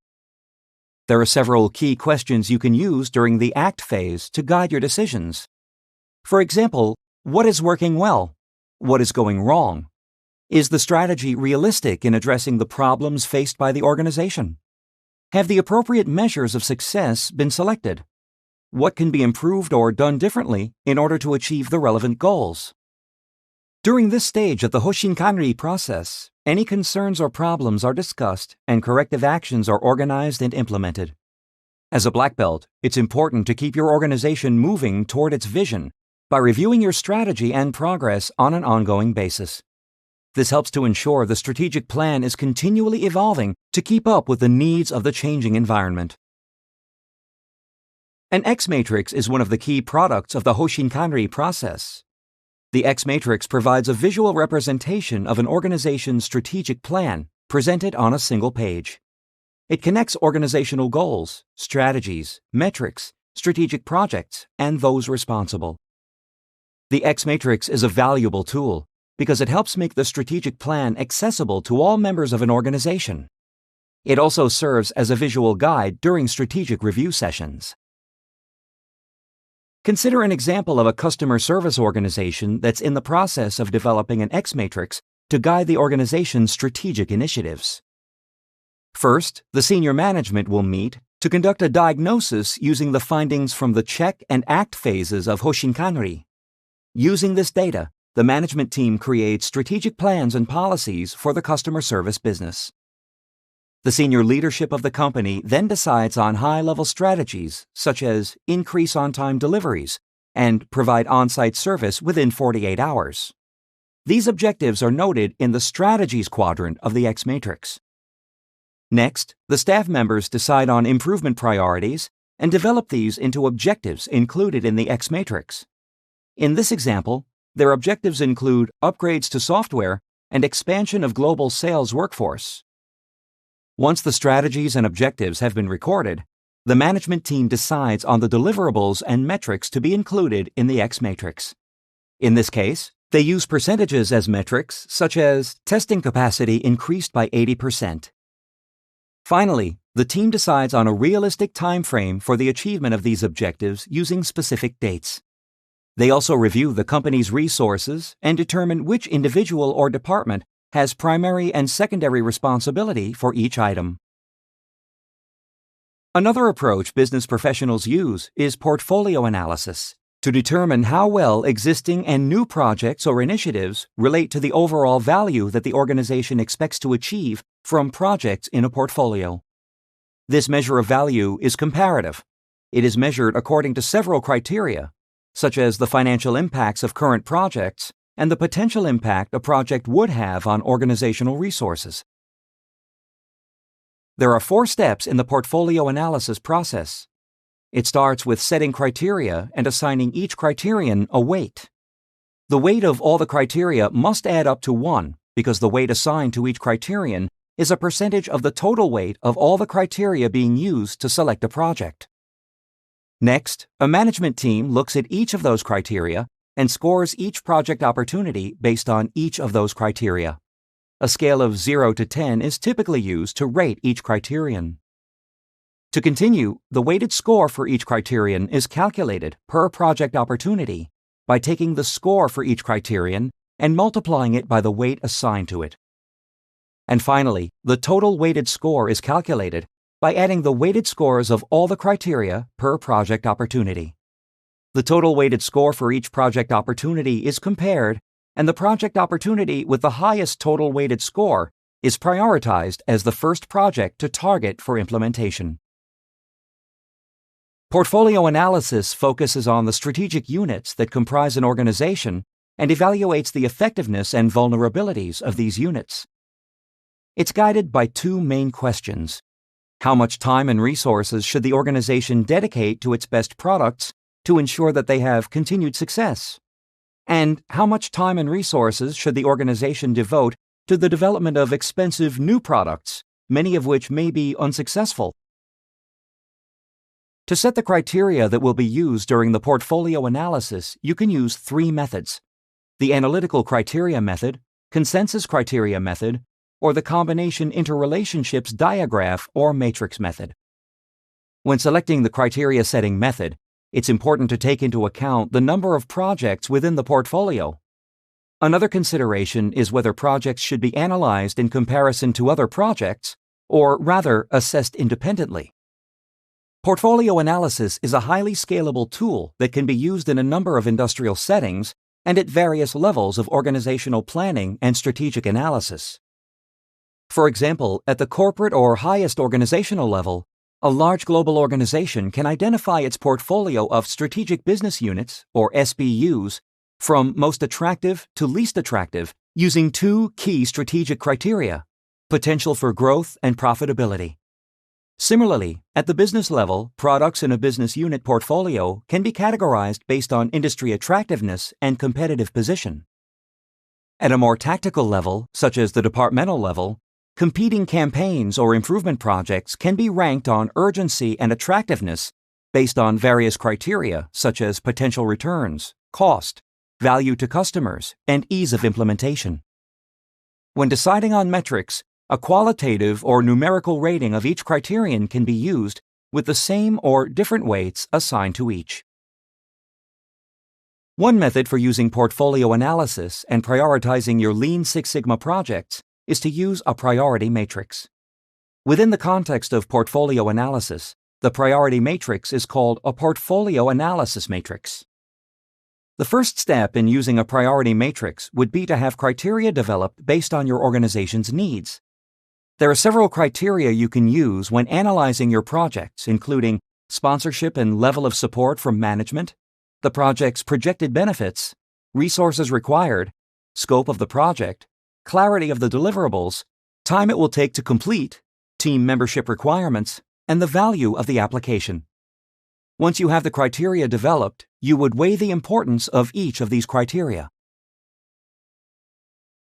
Speaker 1: There are several key questions you can use during the ACT phase to guide your decisions. For example, what is working well? What is going wrong? Is the strategy realistic in addressing the problems faced by the organization? Have the appropriate measures of success been selected? What can be improved or done differently in order to achieve the relevant goals? During this stage of the Hoshinkanri process, any concerns or problems are discussed and corrective actions are organized and implemented. As a black belt, it's important to keep your organization moving toward its vision by reviewing your strategy and progress on an ongoing basis. This helps to ensure the strategic plan is continually evolving to keep up with the needs of the changing environment. An X matrix is one of the key products of the Hoshinkanri process. The X matrix provides a visual representation of an organization's strategic plan presented on a single page. It connects organizational goals, strategies, metrics, strategic projects, and those responsible. The X matrix is a valuable tool because it helps make the strategic plan accessible to all members of an organization. It also serves as a visual guide during strategic review sessions. Consider an example of a customer service organization that's in the process of developing an X matrix to guide the organization's strategic initiatives. First, the senior management will meet to conduct a diagnosis using the findings from the check and act phases of Hoshinkanri. Using this data, the management team creates strategic plans and policies for the customer service business. The senior leadership of the company then decides on high-level strategies such as increase on-time deliveries and provide on-site service within 48 hours. These objectives are noted in the strategies quadrant of the X matrix. Next, the staff members decide on improvement priorities and develop these into objectives included in the X matrix. In this example, their objectives include upgrades to software and expansion of global sales workforce. Once the strategies and objectives have been recorded, the management team decides on the deliverables and metrics to be included in the X matrix. In this case, they use percentages as metrics, such as testing capacity increased by 80%. Finally, the team decides on a realistic time frame for the achievement of these objectives using specific dates. They also review the company's resources and determine which individual or department has primary and secondary responsibility for each item. Another approach business professionals use is portfolio analysis to determine how well existing and new projects or initiatives relate to the overall value that the organization expects to achieve from projects in a portfolio. This measure of value is comparative. It is measured according to several criteria, such as the financial impacts of current projects and the potential impact a project would have on organizational resources. There are 4 steps in the portfolio analysis process. It starts with setting criteria and assigning each criterion a weight. The weight of all the criteria must add up to 1 because the weight assigned to each criterion is a percentage of the total weight of all the criteria being used to select a project. Next, a management team looks at each of those criteria and scores each project opportunity based on each of those criteria. A scale of 0 to 10 is typically used to rate each criterion. To continue, the weighted score for each criterion is calculated per project opportunity by taking the score for each criterion and multiplying it by the weight assigned to it. And finally, the total weighted score is calculated by adding the weighted scores of all the criteria per project opportunity. The total weighted score for each project opportunity is compared, and the project opportunity with the highest total weighted score is prioritized as the first project to target for implementation. Portfolio analysis focuses on the strategic units that comprise an organization and evaluates the effectiveness and vulnerabilities of these units. It's guided by two main questions. How much time and resources should the organization dedicate to its best products to ensure that they have continued success? And how much time and resources should the organization devote to the development of expensive new products, many of which may be unsuccessful? To set the criteria that will be used during the portfolio analysis, you can use three methods: the analytical criteria method, consensus criteria method, or the combination interrelationships diagraph or matrix method. When selecting the criteria setting method, it's important to take into account the number of projects within the portfolio. Another consideration is whether projects should be analyzed in comparison to other projects, or rather assessed independently. Portfolio analysis is a highly scalable tool that can be used in a number of industrial settings and at various levels of organizational planning and strategic analysis. For example, at the corporate or highest organizational level, a large global organization can identify its portfolio of strategic business units, or SBUs, from most attractive to least attractive using two key strategic criteria: potential for growth and profitability. Similarly, at the business level, products in a business unit portfolio can be categorized based on industry attractiveness and competitive position. At a more tactical level, such as the departmental level, competing campaigns or improvement projects can be ranked on urgency and attractiveness based on various criteria such as potential returns, cost, value to customers, and ease of implementation. When deciding on metrics, a qualitative or numerical rating of each criterion can be used with the same or different weights assigned to each. One method for using portfolio analysis and prioritizing your Lean Six Sigma projects is to use a priority matrix. Within the context of portfolio analysis, the priority matrix is called a portfolio analysis matrix. The first step in using a priority matrix would be to have criteria developed based on your organization's needs. There are several criteria you can use when analyzing your projects, including sponsorship and level of support from management, the project's projected benefits, resources required, scope of the project, clarity of the deliverables, time it will take to complete, team membership requirements, and the value of the application. Once you have the criteria developed, you would weigh the importance of each of these criteria.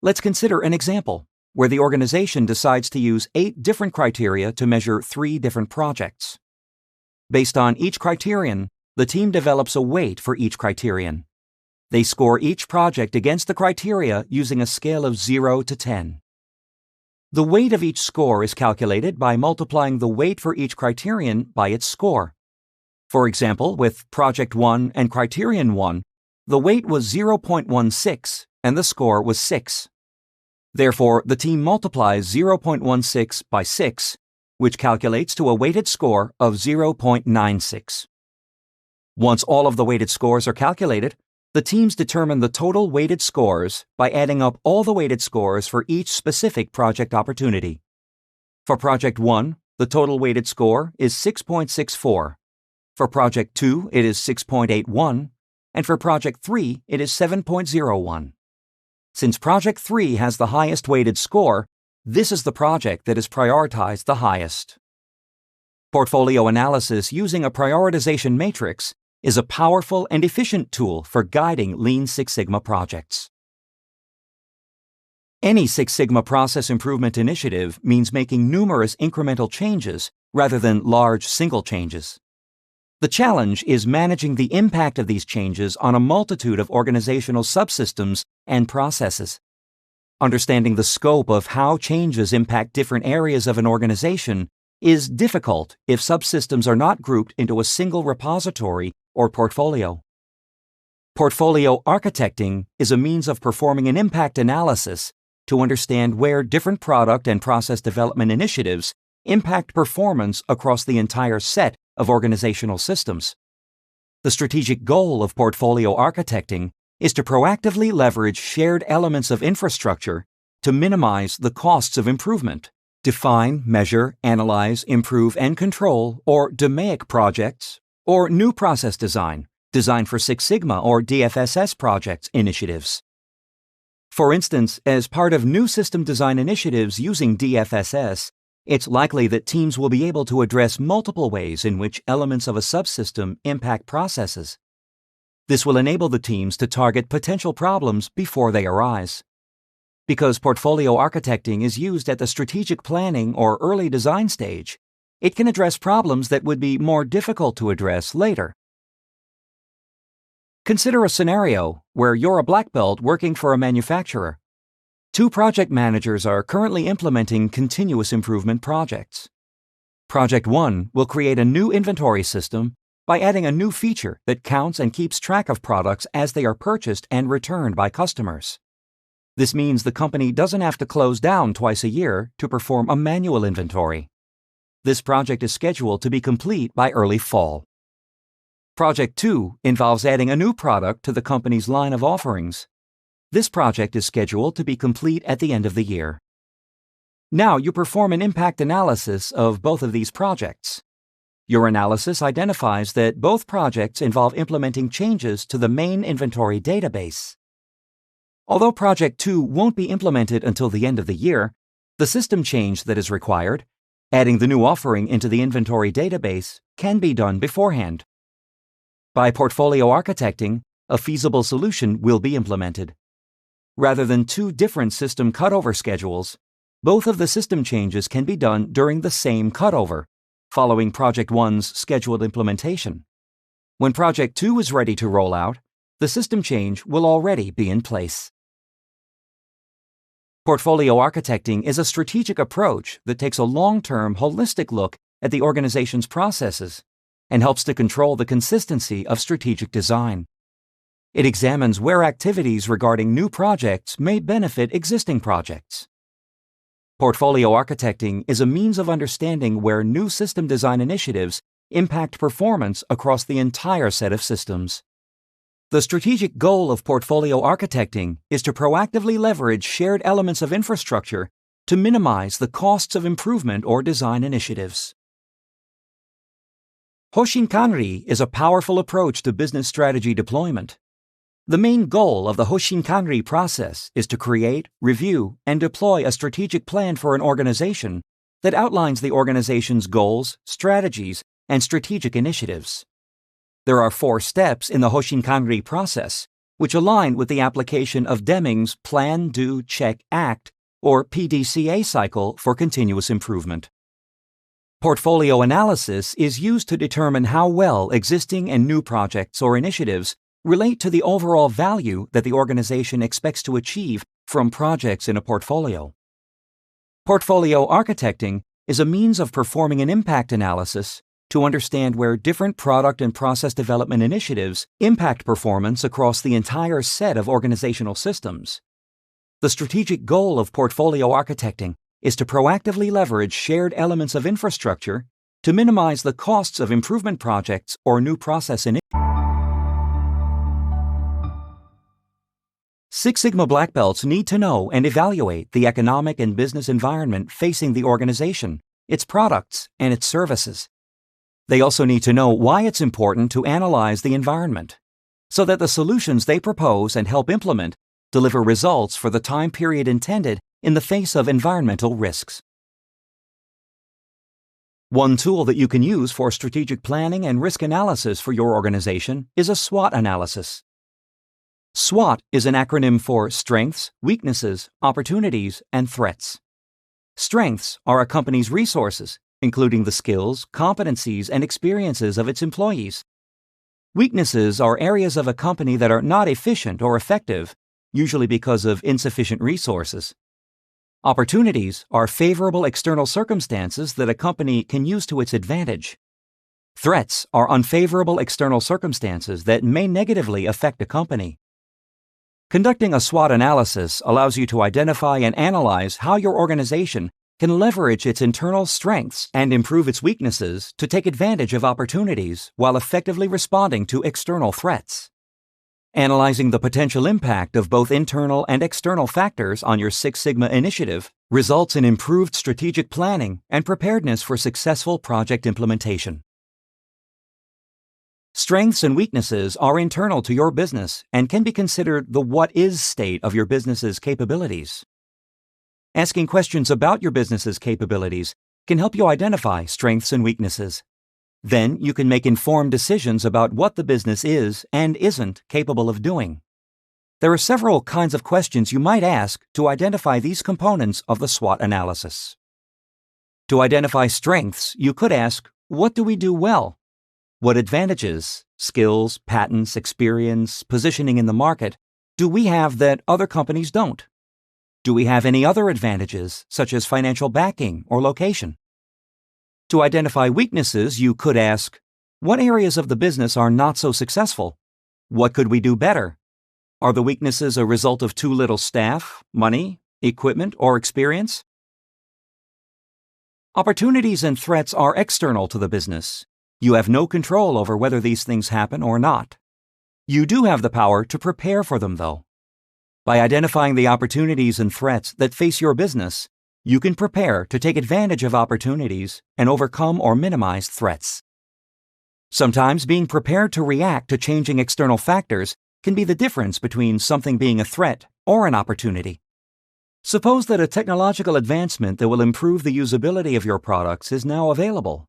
Speaker 1: Let's consider an example where the organization decides to use 8 different criteria to measure 3 different projects. Based on each criterion, the team develops a weight for each criterion. They score each project against the criteria using a scale of 0 to 10. The weight of each score is calculated by multiplying the weight for each criterion by its score. For example, with Project 1 and Criterion 1, the weight was 0.16 and the score was 6. Therefore, the team multiplies 0.16 by 6, which calculates to a weighted score of 0.96. Once all of the weighted scores are calculated, the teams determine the total weighted scores by adding up all the weighted scores for each specific project opportunity. For Project 1, the total weighted score is 6.64. For Project 2, it is 6.81, and for Project 3, it is 7.01. Since Project 3 has the highest weighted score, this is the project that is prioritized the highest. Portfolio analysis using a prioritization matrix is a powerful and efficient tool for guiding Lean Six Sigma projects. Any Six Sigma process improvement initiative means making numerous incremental changes rather than large single changes. The challenge is managing the impact of these changes on a multitude of organizational subsystems and processes. Understanding the scope of how changes impact different areas of an organization is difficult if subsystems are not grouped into a single repository or portfolio. Portfolio architecting is a means of performing an impact analysis to understand where different product and process development initiatives impact performance across the entire set of organizational systems. The strategic goal of portfolio architecting is to proactively leverage shared elements of infrastructure to minimize the costs of improvement. Define, measure, analyze, improve, and control, or DMAIC projects, or new process design, design for Six Sigma or Dfss projects initiatives. For instance, as part of new system design initiatives using Dfss, it's likely that teams will be able to address multiple ways in which elements of a subsystem impact processes. This will enable the teams to target potential problems before they arise. Because portfolio architecting is used at the strategic planning or early design stage, it can address problems that would be more difficult to address later. Consider a scenario where you're a black belt working for a manufacturer. Two project managers are currently implementing continuous improvement projects. Project 1 will create a new inventory system by adding a new feature that counts and keeps track of products as they are purchased and returned by customers. This means the company doesn't have to close down twice a year to perform a manual inventory. This project is scheduled to be complete by early fall. Project 2 involves adding a new product to the company's line of offerings. This project is scheduled to be complete at the end of the year. Now you perform an impact analysis of both of these projects. Your analysis identifies that both projects involve implementing changes to the main inventory database. Although Project 2 won't be implemented until the end of the year, the system change that is required, adding the new offering into the inventory database, can be done beforehand. By portfolio architecting, a feasible solution will be implemented. Rather than two different system cutover schedules, both of the system changes can be done during the same cutover, following Project 1's scheduled implementation. When Project 2 is ready to roll out, the system change will already be in place. Portfolio architecting is a strategic approach that takes a long-term, holistic look at the organization's processes and helps to control the consistency of strategic design. It examines where activities regarding new projects may benefit existing projects. Portfolio architecting is a means of understanding where new system design initiatives impact performance across the entire set of systems. The strategic goal of portfolio architecting is to proactively leverage shared elements of infrastructure to minimize the costs of improvement or design initiatives. Hoshinkanri is a powerful approach to business strategy deployment. The main goal of the Hoshinkanri process is to create, review, and deploy a strategic plan for an organization that outlines the organization's goals, strategies, and strategic initiatives. There are 4 steps in the Hoshinkanri process, which align with the application of Deming's Plan, Do, Check, Act, or PDCA cycle for continuous improvement. Portfolio analysis is used to determine how well existing and new projects or initiatives relate to the overall value that the organization expects to achieve from projects in a portfolio. Portfolio architecting is a means of performing an impact analysis to understand where different product and process development initiatives impact performance across the entire set of organizational systems. The strategic goal of portfolio architecting is to proactively leverage shared elements of infrastructure to minimize the costs of improvement projects or new process initiatives. Six Sigma Black Belts need to know and evaluate the economic and business environment facing the organization, its products, and its services. They also need to know why it's important to analyze the environment, so that the solutions they propose and help implement deliver results for the time period intended in the face of environmental risks. One tool that you can use for strategic planning and risk analysis for your organization is a SWOT analysis. SWOT is an acronym for Strengths, Weaknesses, Opportunities, and Threats. Strengths are a company's resources, including the skills, competencies, and experiences of its employees. Weaknesses are areas of a company that are not efficient or effective, usually because of insufficient resources. Opportunities are favorable external circumstances that a company can use to its advantage. Threats are unfavorable external circumstances that may negatively affect a company. Conducting a SWOT analysis allows you to identify and analyze how your organization can leverage its internal strengths and improve its weaknesses to take advantage of opportunities while effectively responding to external threats. Analyzing the potential impact of both internal and external factors on your Six Sigma initiative results in improved strategic planning and preparedness for successful project implementation. Strengths and weaknesses are internal to your business and can be considered the what-is state of your business's capabilities. Asking questions about your business's capabilities can help you identify strengths and weaknesses. Then you can make informed decisions about what the business is and isn't capable of doing. There are several kinds of questions you might ask to identify these components of the SWOT analysis. To identify strengths, you could ask, what do we do well? What advantages, skills, patents, experience, positioning in the market do we have that other companies don't? Do we have any other advantages, such as financial backing or location? To identify weaknesses, you could ask, what areas of the business are not so successful? What could we do better? Are the weaknesses a result of too little staff, money, equipment, or experience? Opportunities and threats are external to the business. You have no control over whether these things happen or not. You do have the power to prepare for them, though. By identifying the opportunities and threats that face your business, you can prepare to take advantage of opportunities and overcome or minimize threats. Sometimes being prepared to react to changing external factors can be the difference between something being a threat or an opportunity. Suppose that a technological advancement that will improve the usability of your products is now available.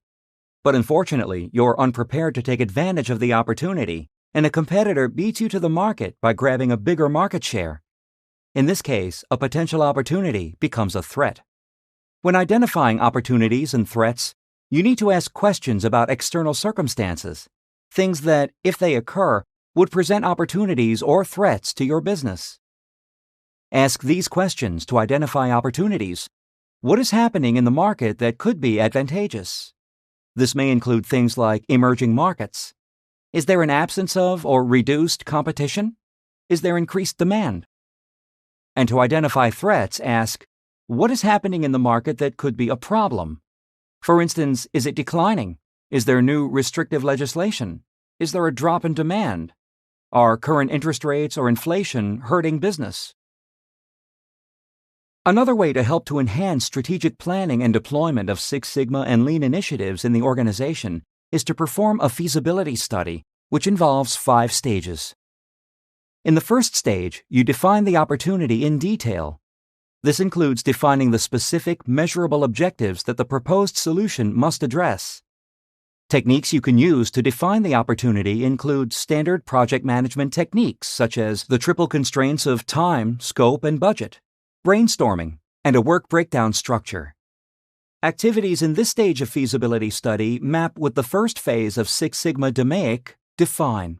Speaker 1: But unfortunately, you're unprepared to take advantage of the opportunity, and a competitor beats you to the market by grabbing a bigger market share. In this case, a potential opportunity becomes a threat. When identifying opportunities and threats, you need to ask questions about external circumstances, things that, if they occur, would present opportunities or threats to your business. Ask these questions to identify opportunities. What is happening in the market that could be advantageous? This may include things like emerging markets. Is there an absence of or reduced competition? Is there increased demand? And to identify threats, ask, what is happening in the market that could be a problem? For instance, is it declining? Is there new restrictive legislation? Is there a drop in demand? Are current interest rates or inflation hurting business? Another way to help to enhance strategic planning and deployment of Six Sigma and Lean initiatives in the organization is to perform a feasibility study, which involves 5 stages. In the first stage, you define the opportunity in detail. This includes defining the specific, measurable objectives that the proposed solution must address. Techniques you can use to define the opportunity include standard project management techniques such as the triple constraints of time, scope, and budget, brainstorming, and a work breakdown structure. Activities in this stage of feasibility study map with the first phase of Six Sigma DMAIC, define.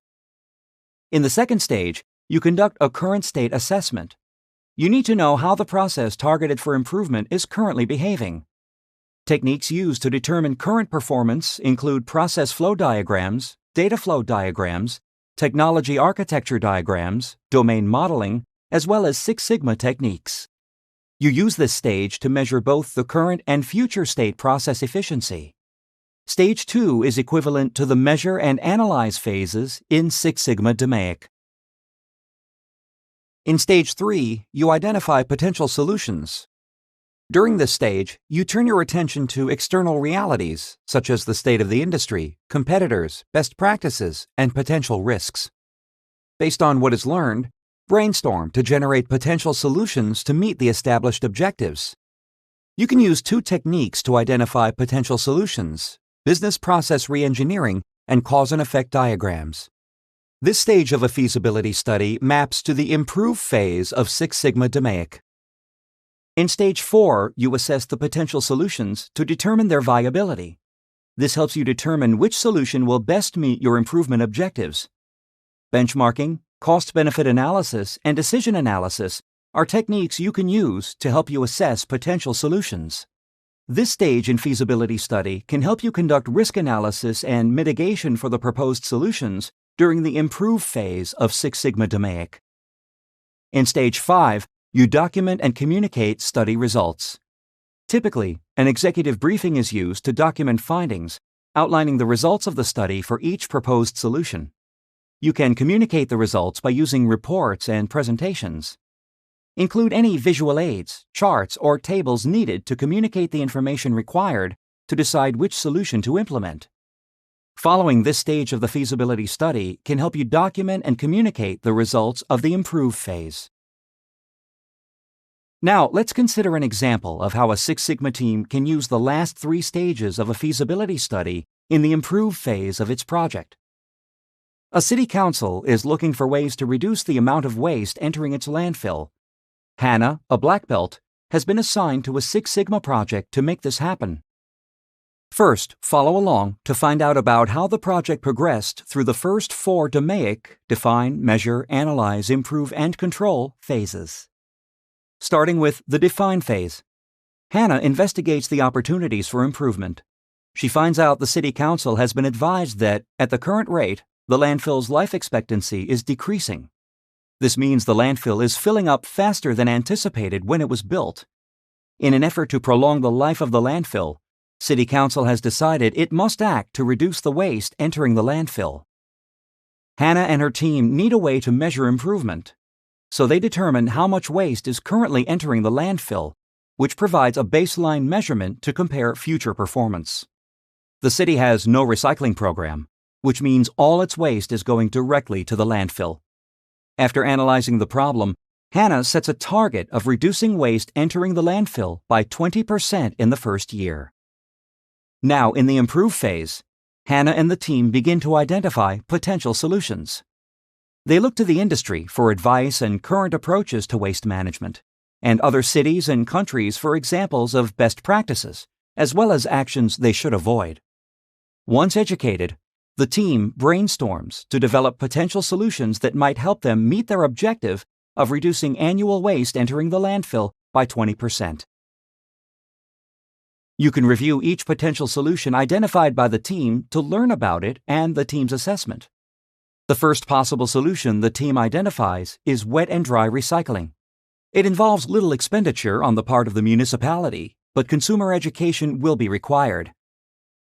Speaker 1: In the second stage, you conduct a current state assessment. You need to know how the process targeted for improvement is currently behaving. Techniques used to determine current performance include process flow diagrams, data flow diagrams, technology architecture diagrams, domain modeling, as well as Six Sigma techniques. You use this stage to measure both the current and future state process efficiency. Stage 2 is equivalent to the measure and analyze phases in Six Sigma DMAIC. In Stage 3, you identify potential solutions. During this stage, you turn your attention to external realities, such as the state of the industry, competitors, best practices, and potential risks. Based on what is learned, brainstorm to generate potential solutions to meet the established objectives. You can use 2 techniques to identify potential solutions: business process reengineering and cause and effect diagrams. This stage of a feasibility study maps to the improve phase of Six Sigma DMAIC. In Stage 4, you assess the potential solutions to determine their viability. This helps you determine which solution will best meet your improvement objectives. Benchmarking, cost-benefit analysis, and decision analysis are techniques you can use to help you assess potential solutions. This stage in feasibility study can help you conduct risk analysis and mitigation for the proposed solutions during the improve phase of Six Sigma DMAIC. In Stage 5, you document and communicate study results. Typically, an executive briefing is used to document findings, outlining the results of the study for each proposed solution. You can communicate the results by using reports and presentations. Include any visual aids, charts, or tables needed to communicate the information required to decide which solution to implement. Following this stage of the feasibility study can help you document and communicate the results of the improve phase. Now, let's consider an example of how a Six Sigma team can use the last 3 stages of a feasibility study in the improve phase of its project. A city council is looking for ways to reduce the amount of waste entering its landfill. Hannah, a black belt, has been assigned to a Six Sigma project to make this happen. First, follow along to find out about how the project progressed through the first 4 DMAIC, define, measure, analyze, improve, and control phases. Starting with the define phase, Hannah investigates the opportunities for improvement. She finds out the City Council has been advised that, at the current rate, the landfill's life expectancy is decreasing. This means the landfill is filling up faster than anticipated when it was built. In an effort to prolong the life of the landfill, City Council has decided it must act to reduce the waste entering the landfill. Hannah and her team need a way to measure improvement, so they determine how much waste is currently entering the landfill, which provides a baseline measurement to compare future performance. The city has no recycling program, which means all its waste is going directly to the landfill. After analyzing the problem, Hannah sets a target of reducing waste entering the landfill by 20% in the first year. Now, in the improve phase, Hannah and the team begin to identify potential solutions. They look to the industry for advice and current approaches to waste management, and other cities and countries for examples of best practices, as well as actions they should avoid. Once educated, the team brainstorms to develop potential solutions that might help them meet their objective of reducing annual waste entering the landfill by 20%. You can review each potential solution identified by the team to learn about it and the team's assessment. The first possible solution the team identifies is wet and dry recycling. It involves little expenditure on the part of the municipality, but consumer education will be required.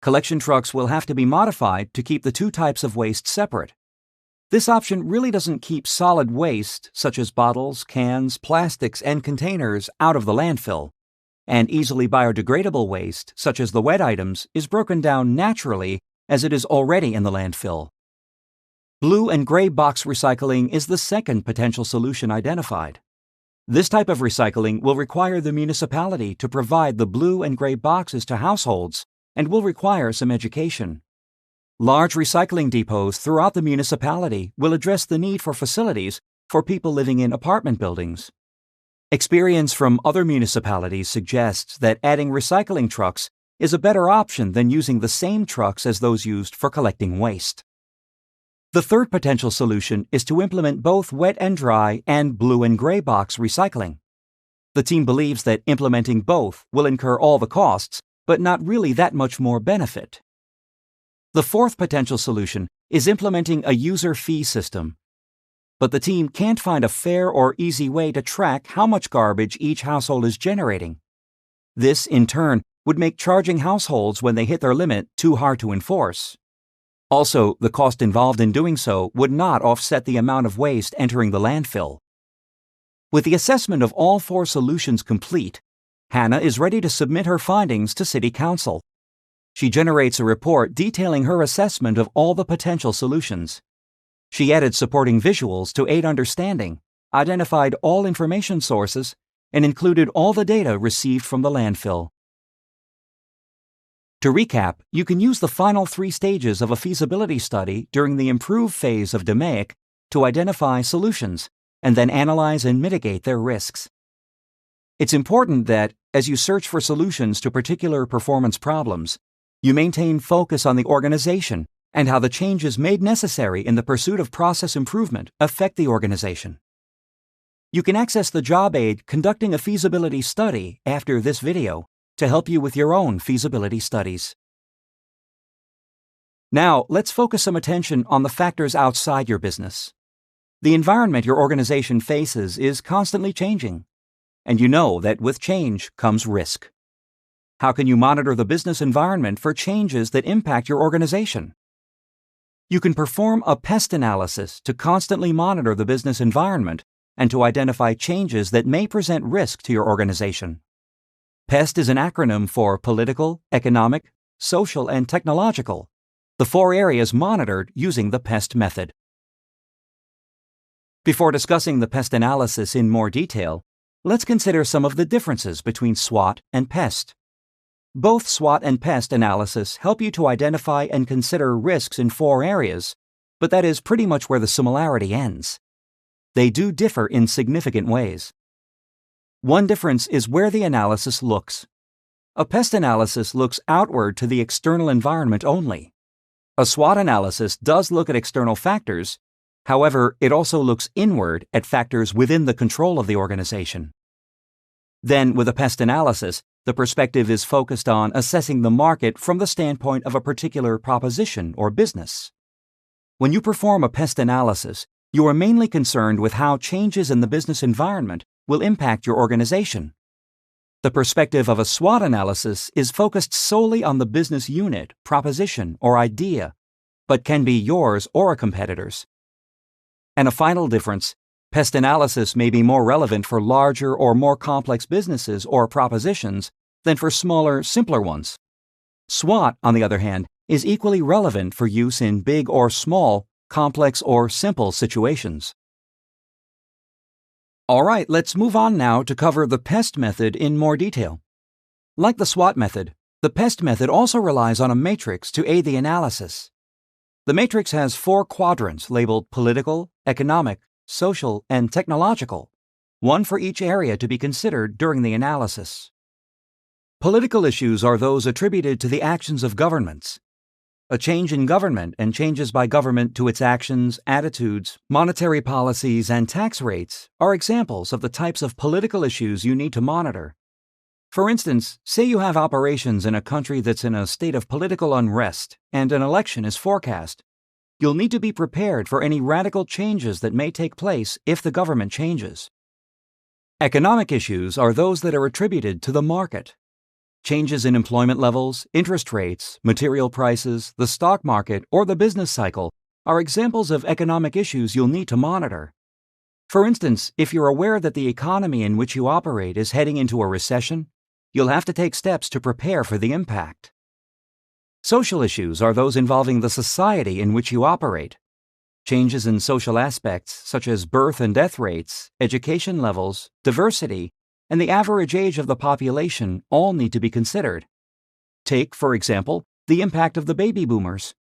Speaker 1: Collection trucks will have to be modified to keep the 2 types of waste separate. This option really doesn't keep solid waste, such as bottles, cans, plastics, and containers, out of the landfill, and easily biodegradable waste, such as the wet items, is broken down naturally as it is already in the landfill. Blue and gray box recycling is the second potential solution identified. This type of recycling will require the municipality to provide the blue and gray boxes to households and will require some education. Large recycling depots throughout the municipality will address the need for facilities for people living in apartment buildings. Experience from other municipalities suggests that adding recycling trucks is a better option than using the same trucks as those used for collecting waste. The third potential solution is to implement both wet and dry and blue and gray box recycling. The team believes that implementing both will incur all the costs, but not really that much more benefit. The fourth potential solution is implementing a user fee system. But the team can't find a fair or easy way to track how much garbage each household is generating. This, in turn, would make charging households when they hit their limit too hard to enforce. Also, the cost involved in doing so would not offset the amount of waste entering the landfill. With the assessment of all 4 solutions complete, Hannah is ready to submit her findings to City Council. She generates a report detailing her assessment of all the potential solutions. She added supporting visuals to aid understanding, identified all information sources, and included all the data received from the landfill. To recap, you can use the final 3 stages of a feasibility study during the improve phase of DMAIC to identify solutions and then analyze and mitigate their risks. It's important that, as you search for solutions to particular performance problems, you maintain focus on the organization and how the changes made necessary in the pursuit of process improvement affect the organization. You can access the job aid Conducting a Feasibility Study after this video to help you with your own feasibility studies. Now, let's focus some attention on the factors outside your business. The environment your organization faces is constantly changing, and you know that with change comes risk. How can you monitor the business environment for changes that impact your organization? You can perform a pest analysis to constantly monitor the business environment and to identify changes that may present risk to your organization. PEST is an acronym for Political, Economic, Social, and Technological, the 4 areas monitored using the PEST method. Before discussing the PEST analysis in more detail, let's consider some of the differences between SWOT and PEST. Both SWOT and PEST analysis help you to identify and consider risks in 4 areas, but that is pretty much where the similarity ends. They do differ in significant ways. One difference is where the analysis looks. A PEST analysis looks outward to the external environment only. A SWOT analysis does look at external factors, however, it also looks inward at factors within the control of the organization. Then, with a PEST analysis, the perspective is focused on assessing the market from the standpoint of a particular proposition or business. When you perform a PEST analysis, you are mainly concerned with how changes in the business environment will impact your organization. The perspective of a SWOT analysis is focused solely on the business unit, proposition, or idea, but can be yours or a competitor's. And a final difference, PEST analysis may be more relevant for larger or more complex businesses or propositions than for smaller, simpler ones. SWOT, on the other hand, is equally relevant for use in big or small, complex or simple situations. All right, let's move on now to cover the PEST method in more detail. Like the SWOT method, the PEST method also relies on a matrix to aid the analysis. The matrix has 4 quadrants labeled political, economic, social, and technological, one for each area to be considered during the analysis. Political issues are those attributed to the actions of governments. A change in government and changes by government to its actions, attitudes, monetary policies, and tax rates are examples of the types of political issues you need to monitor. For instance, say you have operations in a country that's in a state of political unrest and an election is forecast. You'll need to be prepared for any radical changes that may take place if the government changes. Economic issues are those that are attributed to the market. Changes in employment levels, interest rates, material prices, the stock market, or the business cycle are examples of economic issues you'll need to monitor. For instance, if you're aware that the economy in which you operate is heading into a recession, you'll have to take steps to prepare for the impact. Social issues are those involving the society in which you operate. Changes in social aspects such as birth and death rates, education levels, diversity, and the average age of the population all need to be considered. Take, for example, the impact of the baby boomers.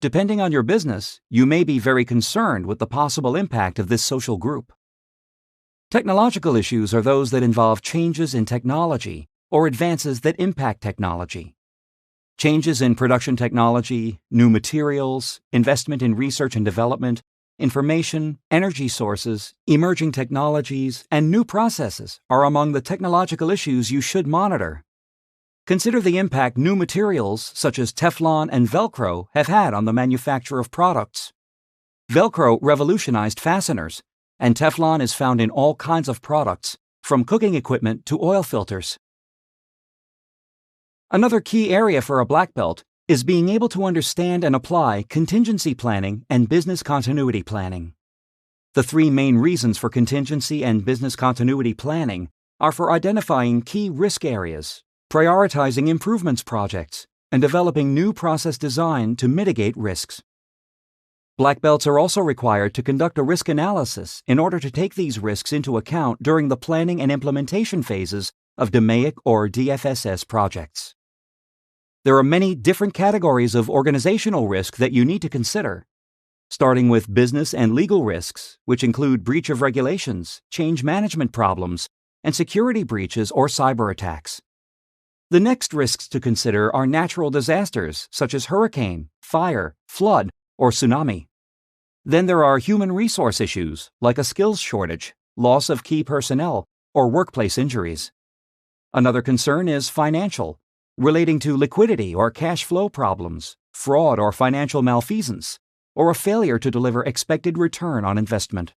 Speaker 1: Depending on your business, you may be very concerned with the possible impact of this social group. Technological issues are those that involve changes in technology or advances that impact technology. Changes in production technology, new materials, investment in research and development, information, energy sources, emerging technologies, and new processes are among the technological issues you should monitor. Consider the impact new materials such as Teflon and Velcro have had on the manufacture of products. Velcro revolutionized fasteners, and Teflon is found in all kinds of products, from cooking equipment to oil filters. Another key area for a black belt is being able to understand and apply contingency planning and business continuity planning. The 3 main reasons for contingency and business continuity planning are for identifying key risk areas, prioritizing improvements projects, and developing new process design to mitigate risks. Black belts are also required to conduct a risk analysis in order to take these risks into account during the planning and implementation phases of DMAIC or Dfss projects. There are many different categories of organizational risk that you need to consider, starting with business and legal risks, which include breach of regulations, change management problems, and security breaches or cyber attacks. The next risks to consider are natural disasters such as hurricane, fire, flood, or tsunami. Then there are human resource issues like a skills shortage, loss of key personnel, or workplace injuries. Another concern is financial, relating to liquidity or cash flow problems, fraud or financial malfeasance, or a failure to deliver expected return on investment.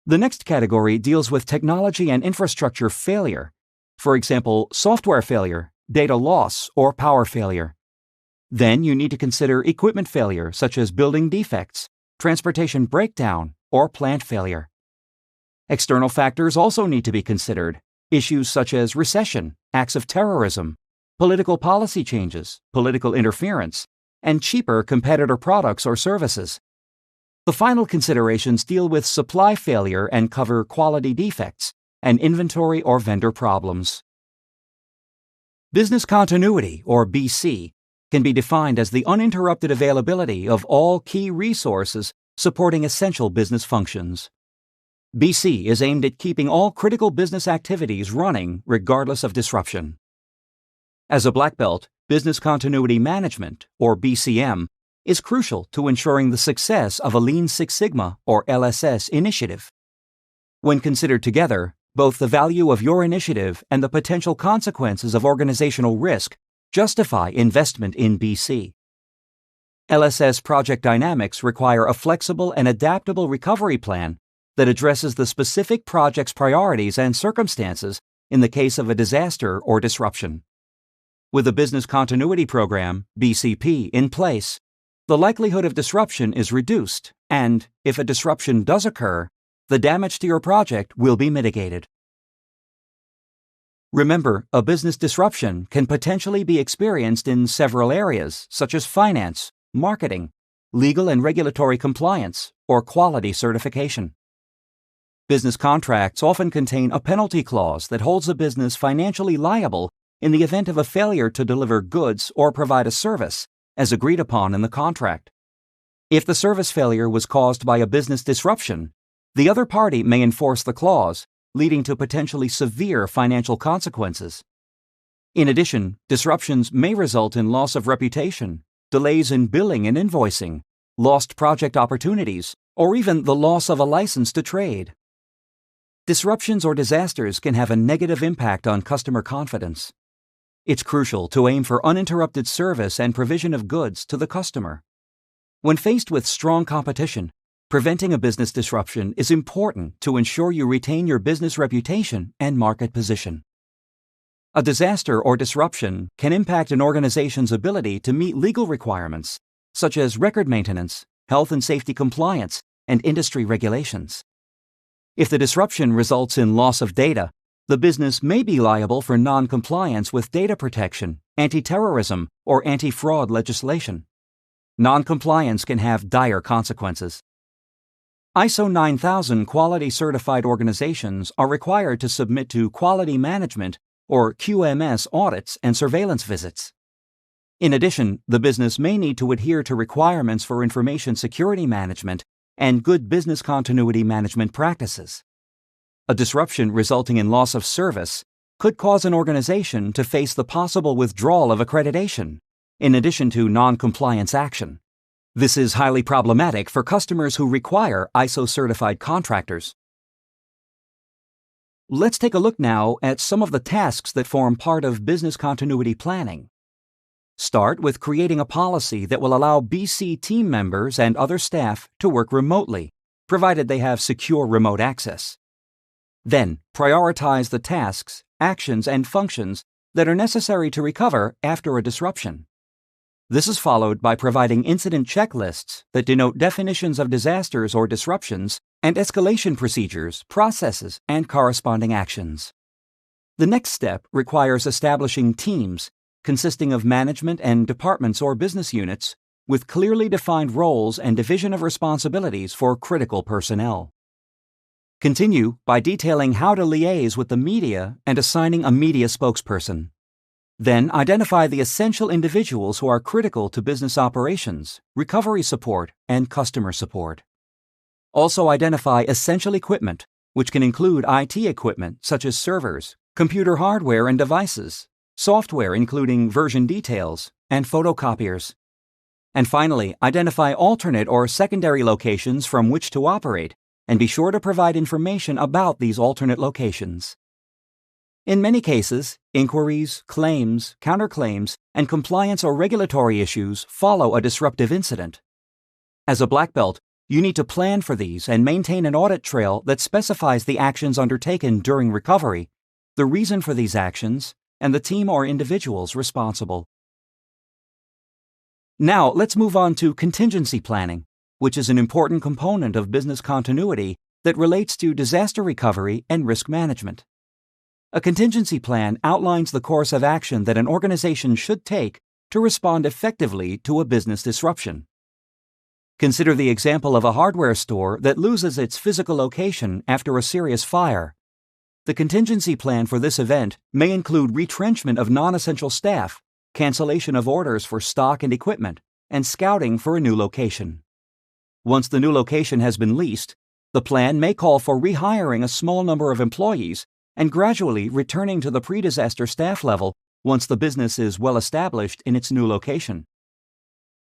Speaker 1: The next category deals with technology and infrastructure failure, for example, software failure, data loss, or power failure. Then you need to consider equipment failure such as building defects, transportation breakdown, or plant failure. External factors also need to be considered, issues such as recession, acts of terrorism, political policy changes, political interference, and cheaper competitor products or services. The final considerations deal with supply failure and cover quality defects and inventory or vendor problems. Business continuity, or BC, can be defined as the uninterrupted availability of all key resources supporting essential business functions. BC is aimed at keeping all critical business activities running regardless of disruption. As a black belt, Business Continuity Management, or BCM, is crucial to ensuring the success of a Lean Six Sigma, or LSS, initiative. When considered together, both the value of your initiative and the potential consequences of organizational risk justify investment in BC. LSS project dynamics require a flexible and adaptable recovery plan that addresses the specific project's priorities and circumstances in the case of a disaster or disruption. With a business continuity program, BCP, in place, the likelihood of disruption is reduced, and, if a disruption does occur, the damage to your project will be mitigated. Remember, a business disruption can potentially be experienced in several areas, such as finance, marketing, legal and regulatory compliance, or quality certification. Business contracts often contain a penalty clause that holds a business financially liable in the event of a failure to deliver goods or provide a service, as agreed upon in the contract. If the service failure was caused by a business disruption, the other party may enforce the clause, leading to potentially severe financial consequences. In addition, disruptions may result in loss of reputation, delays in billing and invoicing, lost project opportunities, or even the loss of a license to trade. Disruptions or disasters can have a negative impact on customer confidence. It's crucial to aim for uninterrupted service and provision of goods to the customer. When faced with strong competition, preventing a business disruption is important to ensure you retain your business reputation and market position. A disaster or disruption can impact an organization's ability to meet legal requirements, such as record maintenance, health and safety compliance, and industry regulations. If the disruption results in loss of data, the business may be liable for non-compliance with data protection, anti-terrorism, or anti-fraud legislation. Non-compliance can have dire consequences. ISO 9000 quality certified organizations are required to submit to quality management or QMS audits and surveillance visits. In addition, the business may need to adhere to requirements for information security management and good business continuity management practices. A disruption resulting in loss of service could cause an organization to face the possible withdrawal of accreditation, in addition to non-compliance action. This is highly problematic for customers who require ISO-certified contractors. Let's take a look now at some of the tasks that form part of business continuity planning. Start with creating a policy that will allow BC team members and other staff to work remotely, provided they have secure remote access. Then, prioritize the tasks, actions, and functions that are necessary to recover after a disruption. This is followed by providing incident checklists that denote definitions of disasters or disruptions and escalation procedures, processes, and corresponding actions. The next step requires establishing teams consisting of management and departments or business units with clearly defined roles and division of responsibilities for critical personnel. Continue by detailing how to liaise with the media and assigning a media spokesperson. Then identify the essential individuals who are critical to business operations, recovery support, and customer support. Also identify essential equipment, which can include IT equipment such as servers, computer hardware and devices, software including version details, and photocopiers. And finally, identify alternate or secondary locations from which to operate, and be sure to provide information about these alternate locations. In many cases, inquiries, claims, counterclaims, and compliance or regulatory issues follow a disruptive incident. As a black belt, you need to plan for these and maintain an audit trail that specifies the actions undertaken during recovery, the reason for these actions, and the team or individuals responsible. Now, let's move on to contingency planning, which is an important component of business continuity that relates to disaster recovery and risk management. A contingency plan outlines the course of action that an organization should take to respond effectively to a business disruption. Consider the example of a hardware store that loses its physical location after a serious fire. The contingency plan for this event may include retrenchment of non-essential staff, cancellation of orders for stock and equipment, and scouting for a new location. Once the new location has been leased, the plan may call for rehiring a small number of employees and gradually returning to the pre-disaster staff level once the business is well established in its new location.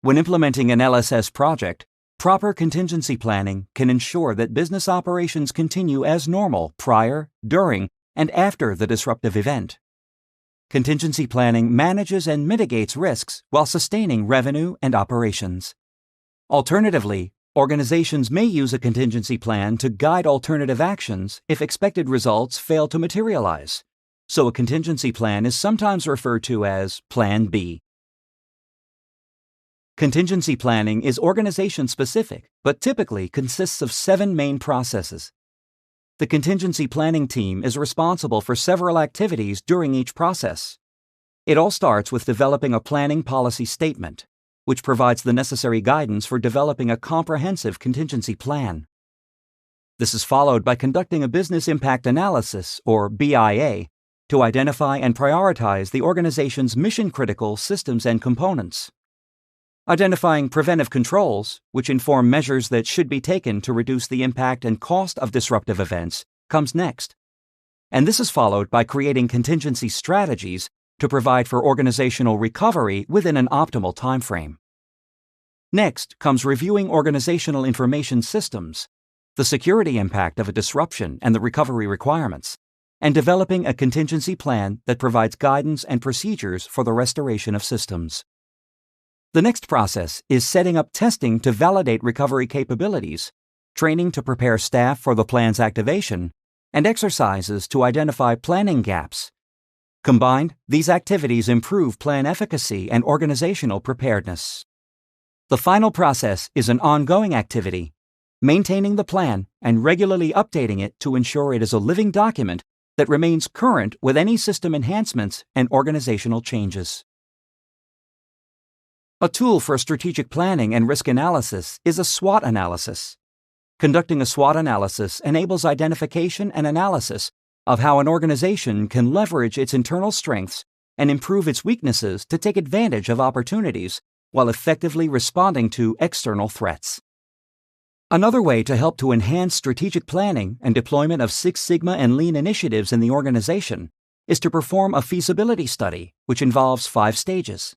Speaker 1: When implementing an LSS project, proper contingency planning can ensure that business operations continue as normal prior, during, and after the disruptive event. Contingency planning manages and mitigates risks while sustaining revenue and operations. Alternatively, organizations may use a contingency plan to guide alternative actions if expected results fail to materialize, so a contingency plan is sometimes referred to as Plan B. Contingency planning is organization-specific, but typically consists of 7 main processes. The contingency planning team is responsible for several activities during each process. It all starts with developing a planning policy statement, which provides the necessary guidance for developing a comprehensive contingency plan. This is followed by conducting a business impact analysis, or BIA, to identify and prioritize the organization's mission-critical systems and components. Identifying preventive controls, which inform measures that should be taken to reduce the impact and cost of disruptive events, comes next. And this is followed by creating contingency strategies to provide for organizational recovery within an optimal timeframe. Next comes reviewing organizational information systems, the security impact of a disruption and the recovery requirements, and developing a contingency plan that provides guidance and procedures for the restoration of systems. The next process is setting up testing to validate recovery capabilities, training to prepare staff for the plan's activation, and exercises to identify planning gaps. Combined, these activities improve plan efficacy and organizational preparedness. The final process is an ongoing activity, maintaining the plan and regularly updating it to ensure it is a living document that remains current with any system enhancements and organizational changes. A tool for strategic planning and risk analysis is a SWOT analysis. Conducting a SWOT analysis enables identification and analysis of how an organization can leverage its internal strengths and improve its weaknesses to take advantage of opportunities while effectively responding to external threats. Another way to help to enhance strategic planning and deployment of Six Sigma and Lean initiatives in the organization is to perform a feasibility study, which involves 5 stages.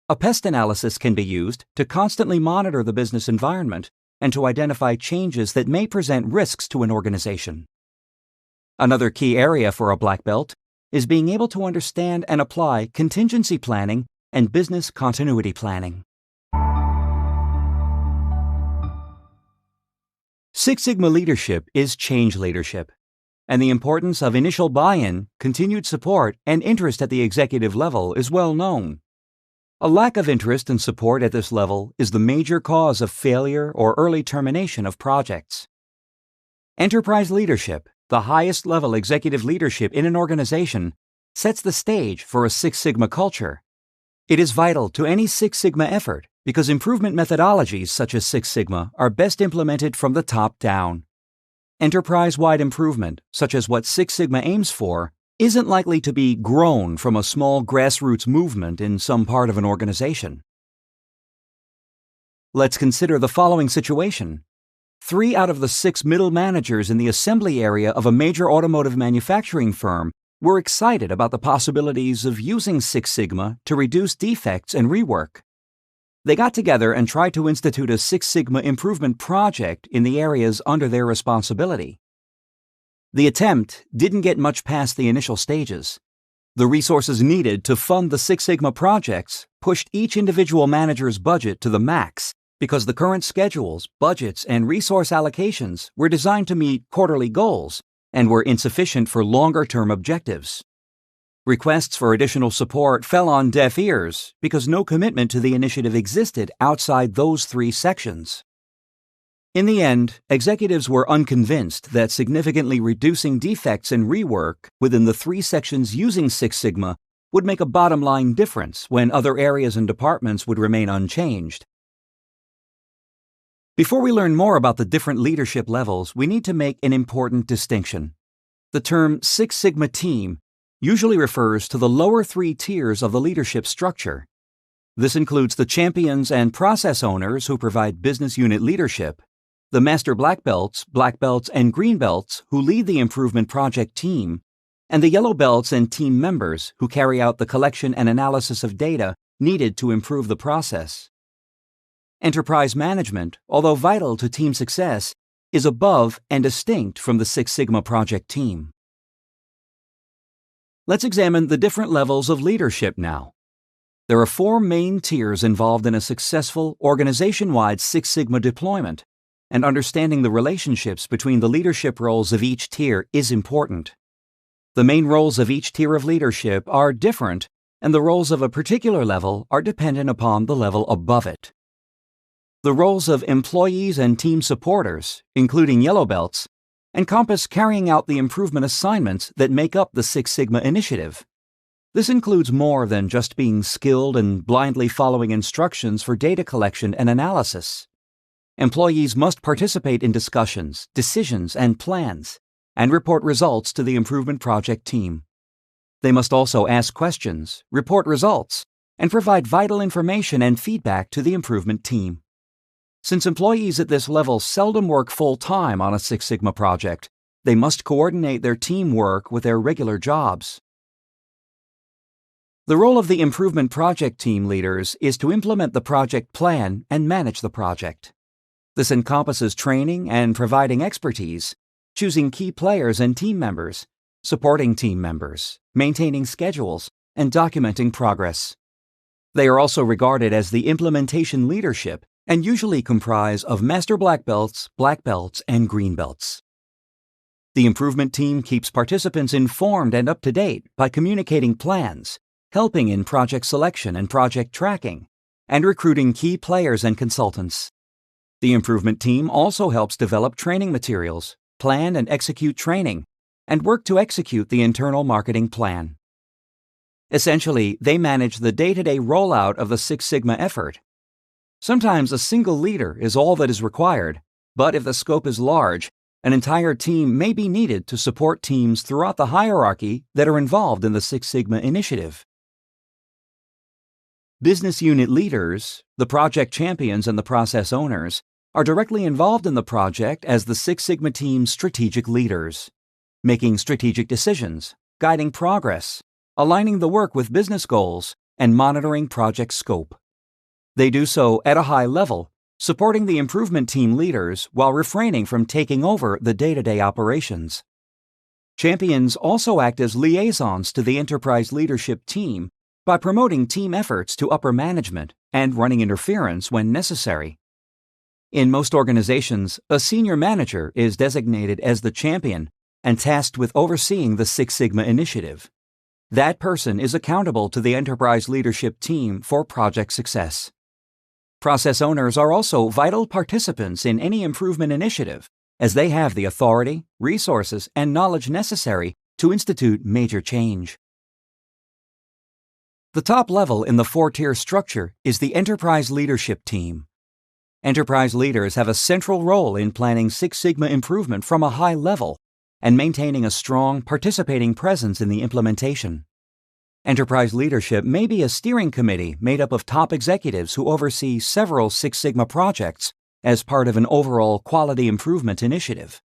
Speaker 1: A pest analysis can be used to constantly monitor the business environment and to identify changes that may present risks to an organization. Another key area for a black belt is being able to understand and apply contingency planning and business continuity planning. Six Sigma leadership is change leadership, and the importance of initial buy-in, continued support, and interest at the executive level is well known. A lack of interest and support at this level is the major cause of failure or early termination of projects. Enterprise leadership, the highest level executive leadership in an organization, sets the stage for a Six Sigma culture. It is vital to any Six Sigma effort because improvement methodologies such as Six Sigma are best implemented from the top down. Enterprise-wide improvement, such as what Six Sigma aims for, isn't likely to be grown from a small grassroots movement in some part of an organization. Let's consider the following situation. 3 out of the 6 middle managers in the assembly area of a major automotive manufacturing firm were excited about the possibilities of using Six Sigma to reduce defects and rework. They got together and tried to institute a Six Sigma improvement project in the areas under their responsibility. The attempt didn't get much past the initial stages. The resources needed to fund the Six Sigma projects pushed each individual manager's budget to the max because the current schedules, budgets, and resource allocations were designed to meet quarterly goals and were insufficient for longer-term objectives. Requests for additional support fell on deaf ears because no commitment to the initiative existed outside those 3 sections. In the end, executives were unconvinced that significantly reducing defects and rework within the 3 sections using Six Sigma would make a bottom-line difference when other areas and departments would remain unchanged. Before we learn more about the different leadership levels, we need to make an important distinction. The term Six Sigma team usually refers to the lower 3 tiers of the leadership structure. This includes the champions and process owners who provide business unit leadership, the master black belts, and green belts who lead the improvement project team, and the yellow belts and team members who carry out the collection and analysis of data needed to improve the process. Enterprise management, although vital to team success, is above and distinct from the Six Sigma project team. Let's examine the different levels of leadership now. There are 4 main tiers involved in a successful, organization-wide Six Sigma deployment, and understanding the relationships between the leadership roles of each tier is important. The main roles of each tier of leadership are different, and the roles of a particular level are dependent upon the level above it. The roles of employees and team supporters, including yellow belts, encompass carrying out the improvement assignments that make up the Six Sigma initiative. This includes more than just being skilled and blindly following instructions for data collection and analysis. Employees must participate in discussions, decisions, and plans, and report results to the improvement project team. They must also ask questions, report results, and provide vital information and feedback to the improvement team. Since employees at this level seldom work full-time on a Six Sigma project, they must coordinate their team work with their regular jobs. The role of the improvement project team leaders is to implement the project plan and manage the project. This encompasses training and providing expertise, choosing key players and team members, supporting team members, maintaining schedules, and documenting progress. They are also regarded as the implementation leadership and usually comprise of master black belts, and green belts. The improvement team keeps participants informed and up to date by communicating plans, helping in project selection and project tracking, and recruiting key players and consultants. The improvement team also helps develop training materials, plan and execute training, and work to execute the internal marketing plan. Essentially, they manage the day-to-day rollout of the Six Sigma effort. Sometimes a single leader is all that is required, but if the scope is large, an entire team may be needed to support teams throughout the hierarchy that are involved in the Six Sigma initiative. Business unit leaders, the project champions and the process owners, are directly involved in the project as the Six Sigma team's strategic leaders, making strategic decisions, guiding progress, aligning the work with business goals, and monitoring project scope. They do so at a high level, supporting the improvement team leaders while refraining from taking over the day-to-day operations. Champions also act as liaisons to the enterprise leadership team by promoting team efforts to upper management and running interference when necessary. In most organizations, a senior manager is designated as the champion and tasked with overseeing the Six Sigma initiative. That person is accountable to the enterprise leadership team for project success. Process owners are also vital participants in any improvement initiative, as they have the authority, resources, and knowledge necessary to institute major change. The top level in the 4-tier structure is the enterprise leadership team. Enterprise leaders have a central role in planning Six Sigma improvement from a high level and maintaining a strong, participating presence in the implementation. Enterprise leadership may be a steering committee made up of top executives who oversee several Six Sigma projects as part of an overall quality improvement initiative.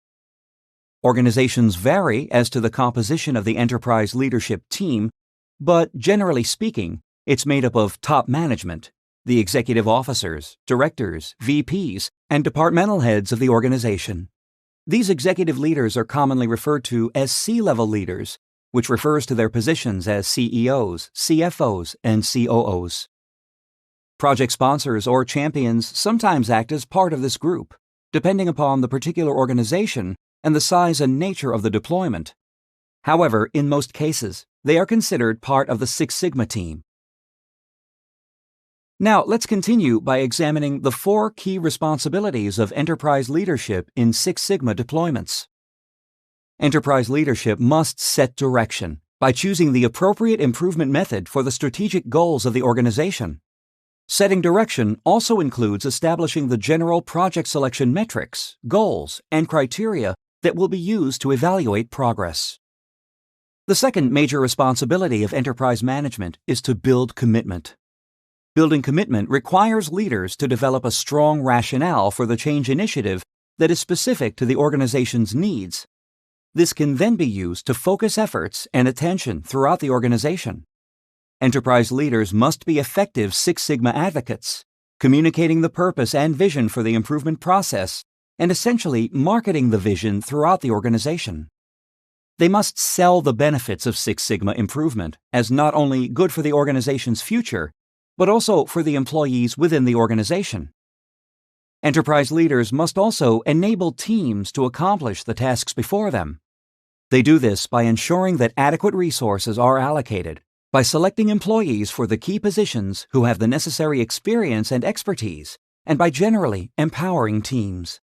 Speaker 1: Organizations vary as to the composition of the enterprise leadership team, but generally speaking, it's made up of top management, the executive officers, directors, VPs, and departmental heads of the organization. These executive leaders are commonly referred to as C-level leaders, which refers to their positions as CEOs, CFOs, and COOs. Project sponsors or champions sometimes act as part of this group, depending upon the particular organization and the size and nature of the deployment. However, in most cases, they are considered part of the Six Sigma team. Now, let's continue by examining the 4 key responsibilities of enterprise leadership in Six Sigma deployments. Enterprise leadership must set direction by choosing the appropriate improvement method for the strategic goals of the organization. Setting direction also includes establishing the general project selection metrics, goals, and criteria that will be used to evaluate progress. The second major responsibility of enterprise management is to build commitment. Building commitment requires leaders to develop a strong rationale for the change initiative that is specific to the organization's needs. This can then be used to focus efforts and attention throughout the organization. Enterprise leaders must be effective Six Sigma advocates, communicating the purpose and vision for the improvement process, and essentially marketing the vision throughout the organization. They must sell the benefits of Six Sigma improvement as not only good for the organization's future, but also for the employees within the organization. Enterprise leaders must also enable teams to accomplish the tasks before them. They do this by ensuring that adequate resources are allocated, by selecting employees for the key positions who have the necessary experience and expertise, and by generally empowering teams.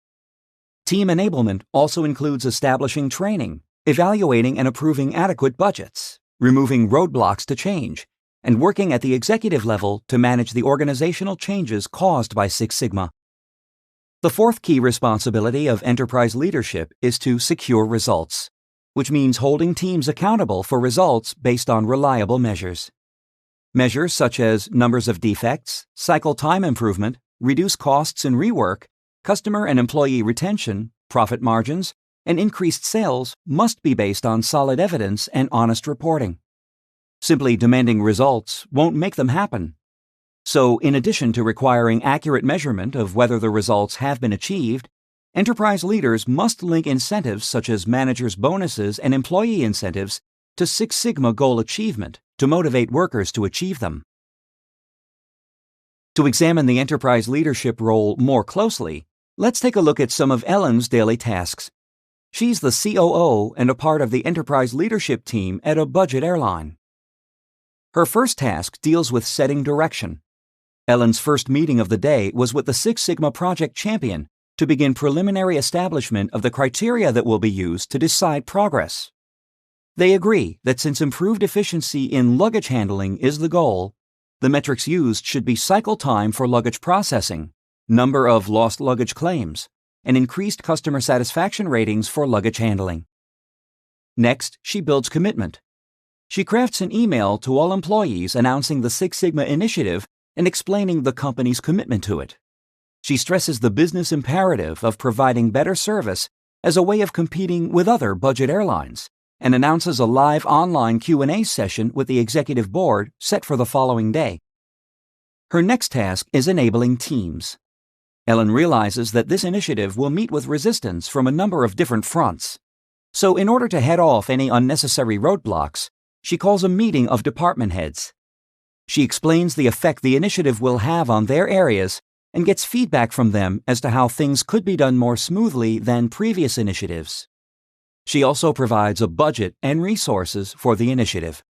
Speaker 1: Team enablement also includes establishing training, evaluating and approving adequate budgets, removing roadblocks to change, and working at the executive level to manage the organizational changes caused by Six Sigma. The fourth key responsibility of enterprise leadership is to secure results, which means holding teams accountable for results based on reliable measures. Measures such as numbers of defects, cycle time improvement, reduced costs and rework, customer and employee retention, profit margins, and increased sales must be based on solid evidence and honest reporting. Simply demanding results won't make them happen. So, in addition to requiring accurate measurement of whether the results have been achieved, enterprise leaders must link incentives such as managers' bonuses and employee incentives to Six Sigma goal achievement to motivate workers to achieve them. To examine the enterprise leadership role more closely, let's take a look at some of Ellen's daily tasks. She's the COO and a part of the enterprise leadership team at a budget airline. Her first task deals with setting direction. Ellen's first meeting of the day was with the Six Sigma project champion to begin preliminary establishment of the criteria that will be used to decide progress. They agree that since improved efficiency in luggage handling is the goal, the metrics used should be cycle time for luggage processing, number of lost luggage claims, and increased customer satisfaction ratings for luggage handling. Next, she builds commitment. She crafts an email to all employees announcing the Six Sigma initiative and explaining the company's commitment to it. She stresses the business imperative of providing better service as a way of competing with other budget airlines, and announces a live online Q&A session with the executive board set for the following day. Her next task is enabling teams. Ellen realizes that this initiative will meet with resistance from a number of different fronts. So in order to head off any unnecessary roadblocks, she calls a meeting of department heads. She explains the effect the initiative will have on their areas and gets feedback from them as to how things could be done more smoothly than previous initiatives. She also provides a budget and resources for the initiative.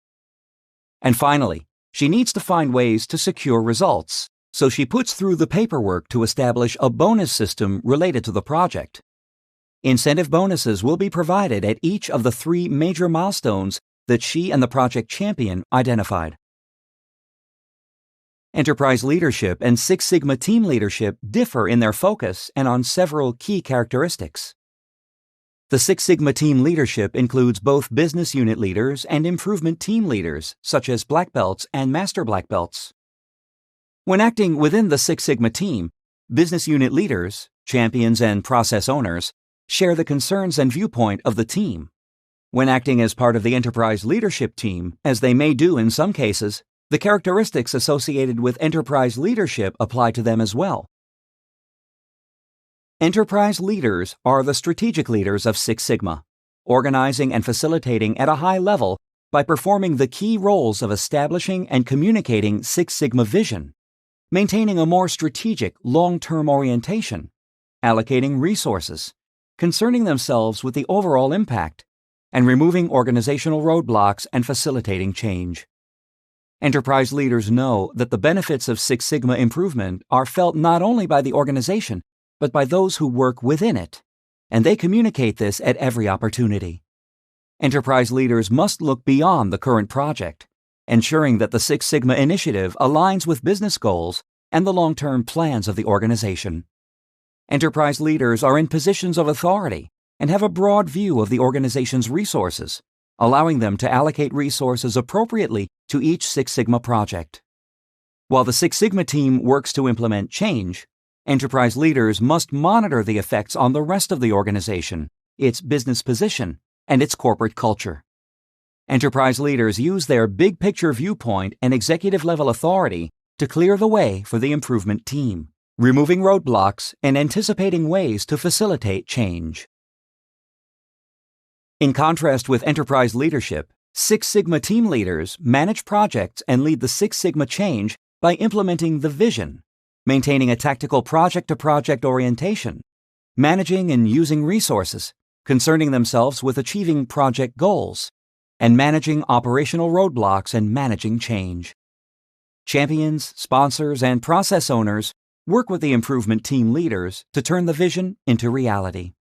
Speaker 1: And finally, she needs to find ways to secure results, so she puts through the paperwork to establish a bonus system related to the project. Incentive bonuses will be provided at each of the 3 major milestones that she and the project champion identified. Enterprise leadership and Six Sigma team leadership differ in their focus and on several key characteristics. The Six Sigma team leadership includes both business unit leaders and improvement team leaders, such as black belts and master black belts. When acting within the Six Sigma team, business unit leaders, champions, and process owners share the concerns and viewpoint of the team. When acting as part of the enterprise leadership team, as they may do in some cases, the characteristics associated with enterprise leadership apply to them as well. Enterprise leaders are the strategic leaders of Six Sigma, organizing and facilitating at a high level by performing the key roles of establishing and communicating Six Sigma vision, maintaining a more strategic, long-term orientation, allocating resources, concerning themselves with the overall impact, and removing organizational roadblocks and facilitating change. Enterprise leaders know that the benefits of Six Sigma improvement are felt not only by the organization, but by those who work within it, and they communicate this at every opportunity. Enterprise leaders must look beyond the current project, ensuring that the Six Sigma initiative aligns with business goals and the long-term plans of the organization. Enterprise leaders are in positions of authority and have a broad view of the organization's resources, allowing them to allocate resources appropriately to each Six Sigma project. While the Six Sigma team works to implement change, enterprise leaders must monitor the effects on the rest of the organization, its business position, and its corporate culture. Enterprise leaders use their big-picture viewpoint and executive-level authority to clear the way for the improvement team, removing roadblocks and anticipating ways to facilitate change. In contrast with enterprise leadership, Six Sigma team leaders manage projects and lead the Six Sigma change by implementing the vision, maintaining a tactical project-to-project orientation, managing and using resources, concerning themselves with achieving project goals, and managing operational roadblocks and managing change. Champions, sponsors, and process owners work with the improvement team leaders to turn the vision into reality.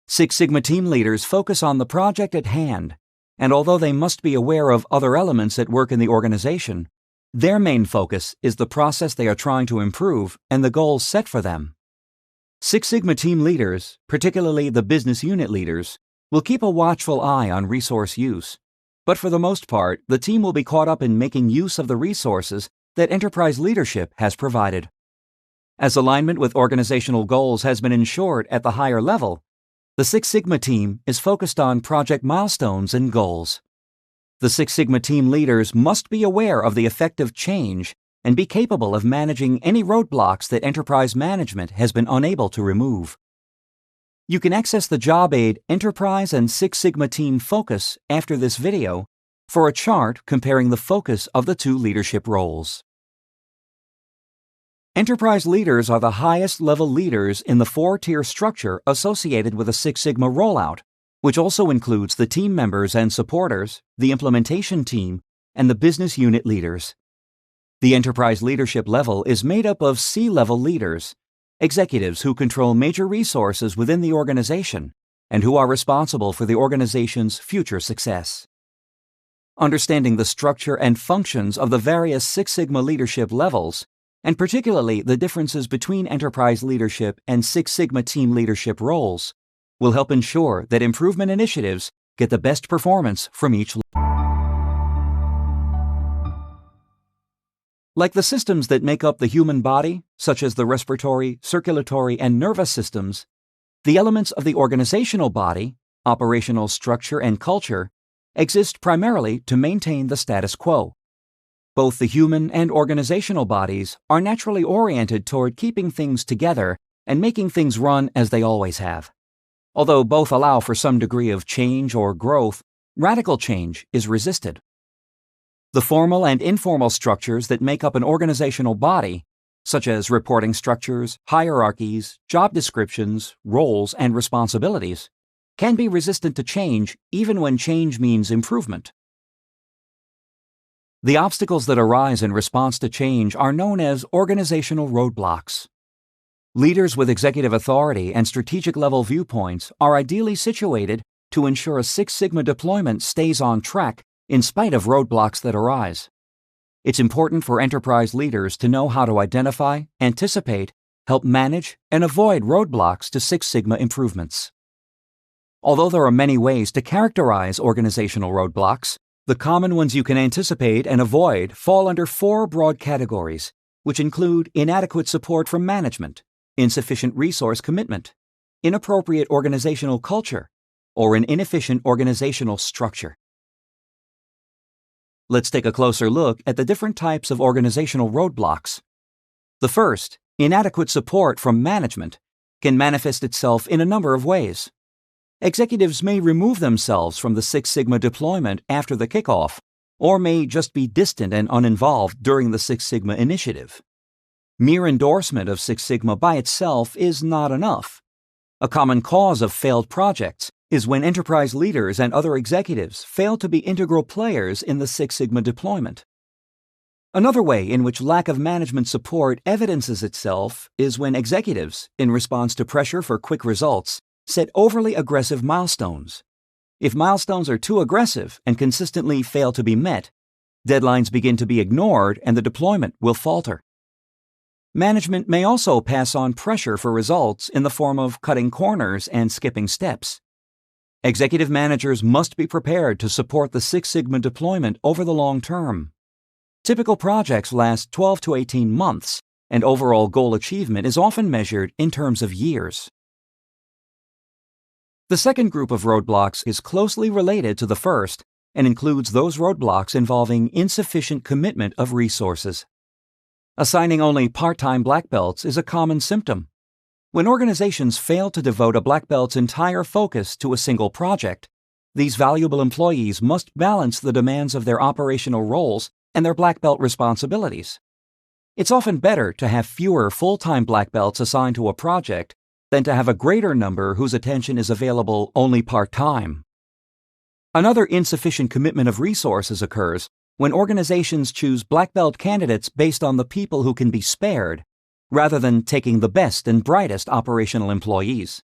Speaker 1: Six Sigma team leaders focus on the project at hand, and although they must be aware of other elements at work in the organization, their main focus is the process they are trying to improve and the goals set for them. Six Sigma team leaders, particularly the business unit leaders, will keep a watchful eye on resource use, but for the most part, the team will be caught up in making use of the resources that enterprise leadership has provided. As alignment with organizational goals has been ensured at the higher level, the Six Sigma team is focused on project milestones and goals. The Six Sigma team leaders must be aware of the effect of change and be capable of managing any roadblocks that enterprise management has been unable to remove. You can access the job aid Enterprise and Six Sigma Team Focus after this video for a chart comparing the focus of the two leadership roles. Enterprise leaders are the highest level leaders in the four-tier structure associated with a Six Sigma rollout, which also includes the team members and supporters, the implementation team, and the business unit leaders. The enterprise leadership level is made up of C-level leaders, executives who control major resources within the organization and who are responsible for the organization's future success. Understanding the structure and functions of the various Six Sigma leadership levels, and particularly the differences between enterprise leadership and Six Sigma team leadership roles, will help ensure that improvement initiatives get the best performance from each level. Like the systems that make up the human body, such as the respiratory, circulatory, and nervous systems, the elements of the organizational body, operational structure and culture, exist primarily to maintain the status quo. Both the human and organizational bodies are naturally oriented toward keeping things together and making things run as they always have. Although both allow for some degree of change or growth, radical change is resisted. The formal and informal structures that make up an organizational body, such as reporting structures, hierarchies, job descriptions, roles, and responsibilities, can be resistant to change even when change means improvement. The obstacles that arise in response to change are known as organizational roadblocks. Leaders with executive authority and strategic-level viewpoints are ideally situated to ensure a Six Sigma deployment stays on track in spite of roadblocks that arise. It's important for enterprise leaders to know how to identify, anticipate, help manage, and avoid roadblocks to Six Sigma improvements. Although there are many ways to characterize organizational roadblocks, the common ones you can anticipate and avoid fall under 4 broad categories, which include inadequate support from management, insufficient resource commitment, inappropriate organizational culture, or an inefficient organizational structure. Let's take a closer look at the different types of organizational roadblocks. The first, inadequate support from management, can manifest itself in a number of ways. Executives may remove themselves from the Six Sigma deployment after the kickoff, or may just be distant and uninvolved during the Six Sigma initiative. Mere endorsement of Six Sigma by itself is not enough. A common cause of failed projects is when enterprise leaders and other executives fail to be integral players in the Six Sigma deployment. Another way in which lack of management support evidences itself is when executives, in response to pressure for quick results, set overly aggressive milestones. If milestones are too aggressive and consistently fail to be met, deadlines begin to be ignored and the deployment will falter. Management may also pass on pressure for results in the form of cutting corners and skipping steps. Executive managers must be prepared to support the Six Sigma deployment over the long term. Typical projects last 12 to 18 months, and overall goal achievement is often measured in terms of years. The second group of roadblocks is closely related to the first and includes those roadblocks involving insufficient commitment of resources. Assigning only part-time black belts is a common symptom. When organizations fail to devote a black belt's entire focus to a single project, these valuable employees must balance the demands of their operational roles and their black belt responsibilities. It's often better to have fewer full-time black belts assigned to a project than to have a greater number whose attention is available only part-time. Another insufficient commitment of resources occurs when organizations choose black belt candidates based on the people who can be spared, rather than taking the best and brightest operational employees.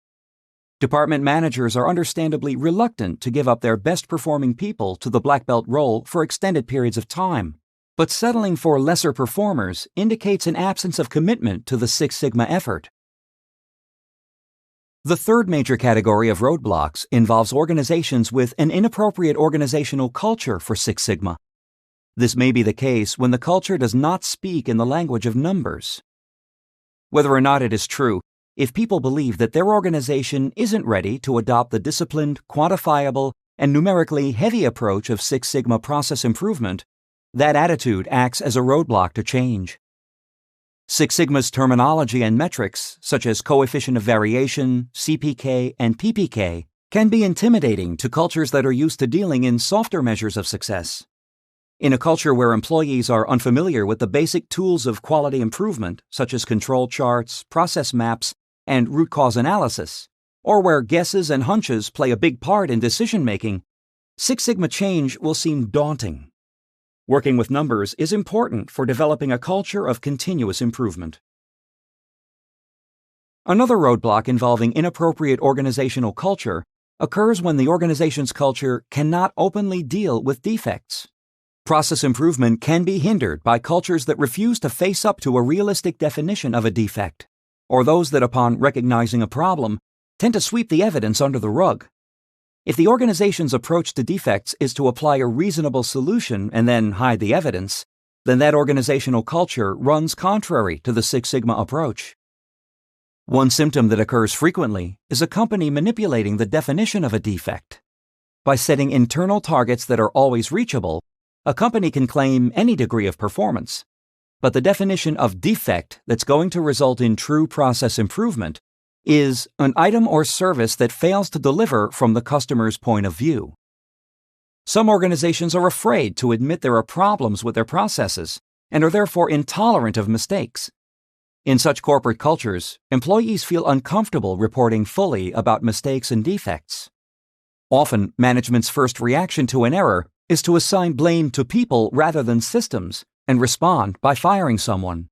Speaker 1: Department managers are understandably reluctant to give up their best-performing people to the black belt role for extended periods of time, but settling for lesser performers indicates an absence of commitment to the Six Sigma effort. The third major category of roadblocks involves organizations with an inappropriate organizational culture for Six Sigma. This may be the case when the culture does not speak in the language of numbers. Whether or not it is true, if people believe that their organization isn't ready to adopt the disciplined, quantifiable, and numerically heavy approach of Six Sigma process improvement, that attitude acts as a roadblock to change. Six Sigma's terminology and metrics, such as coefficient of variation, CPK, and PPK, can be intimidating to cultures that are used to dealing in softer measures of success. In a culture where employees are unfamiliar with the basic tools of quality improvement, such as control charts, process maps, and root cause analysis, or where guesses and hunches play a big part in decision-making, Six Sigma change will seem daunting. Working with numbers is important for developing a culture of continuous improvement. Another roadblock involving inappropriate organizational culture occurs when the organization's culture cannot openly deal with defects. Process improvement can be hindered by cultures that refuse to face up to a realistic definition of a defect, or those that, upon recognizing a problem, tend to sweep the evidence under the rug. If the organization's approach to defects is to apply a reasonable solution and then hide the evidence, then that organizational culture runs contrary to the Six Sigma approach. One symptom that occurs frequently is a company manipulating the definition of a defect. By setting internal targets that are always reachable, a company can claim any degree of performance. But the definition of defect that's going to result in true process improvement is an item or service that fails to deliver from the customer's point of view. Some organizations are afraid to admit there are problems with their processes and are therefore intolerant of mistakes. In such corporate cultures, employees feel uncomfortable reporting fully about mistakes and defects. Often, management's first reaction to an error is to assign blame to people rather than systems and respond by firing someone.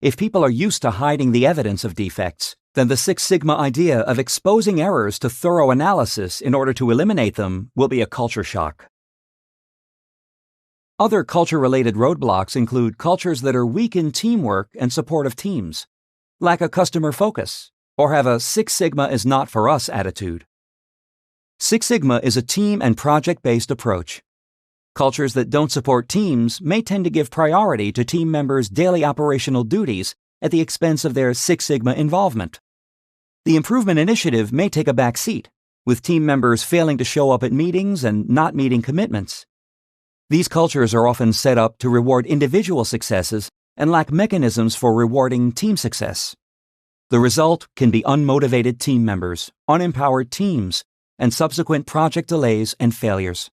Speaker 1: If people are used to hiding the evidence of defects, then the Six Sigma idea of exposing errors to thorough analysis in order to eliminate them will be a culture shock. Other culture-related roadblocks include cultures that are weak in teamwork and support of teams, lack a customer focus, or have a Six Sigma is not for us attitude. Six Sigma is a team and project-based approach. Cultures that don't support teams may tend to give priority to team members' daily operational duties at the expense of their Six Sigma involvement. The improvement initiative may take a back seat, with team members failing to show up at meetings and not meeting commitments. These cultures are often set up to reward individual successes and lack mechanisms for rewarding team success. The result can be unmotivated team members, unempowered teams, and subsequent project delays and failures.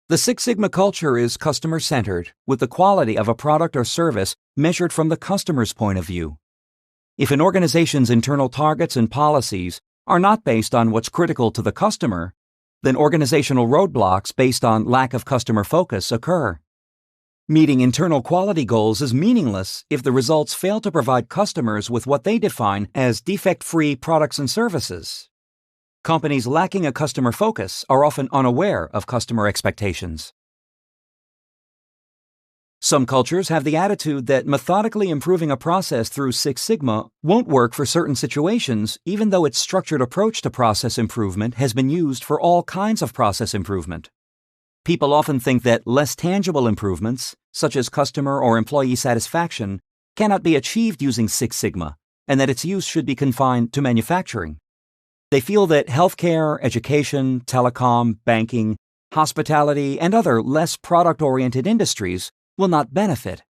Speaker 1: The Six Sigma culture is customer-centered, with the quality of a product or service measured from the customer's point of view. If an organization's internal targets and policies are not based on what's critical to the customer, then organizational roadblocks based on lack of customer focus occur. Meeting internal quality goals is meaningless if the results fail to provide customers with what they define as defect-free products and services. Companies lacking a customer focus are often unaware of customer expectations. Some cultures have the attitude that methodically improving a process through Six Sigma won't work for certain situations, even though its structured approach to process improvement has been used for all kinds of process improvement. People often think that less tangible improvements, such as customer or employee satisfaction, cannot be achieved using Six Sigma, and that its use should be confined to manufacturing. They feel that healthcare, education, telecom, banking, hospitality, and other less product-oriented industries will not benefit.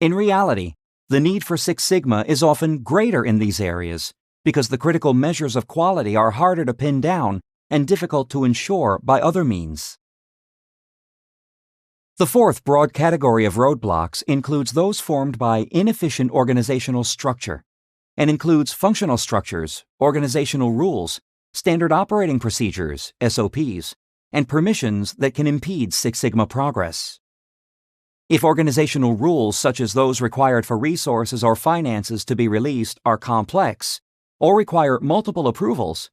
Speaker 1: In reality, the need for Six Sigma is often greater in these areas because the critical measures of quality are harder to pin down and difficult to ensure by other means. The fourth broad category of roadblocks includes those formed by inefficient organizational structure and includes functional structures, organizational rules, standard operating procedures, SOPs, and permissions that can impede Six Sigma progress. If organizational rules such as those required for resources or finances to be released are complex or require multiple approvals,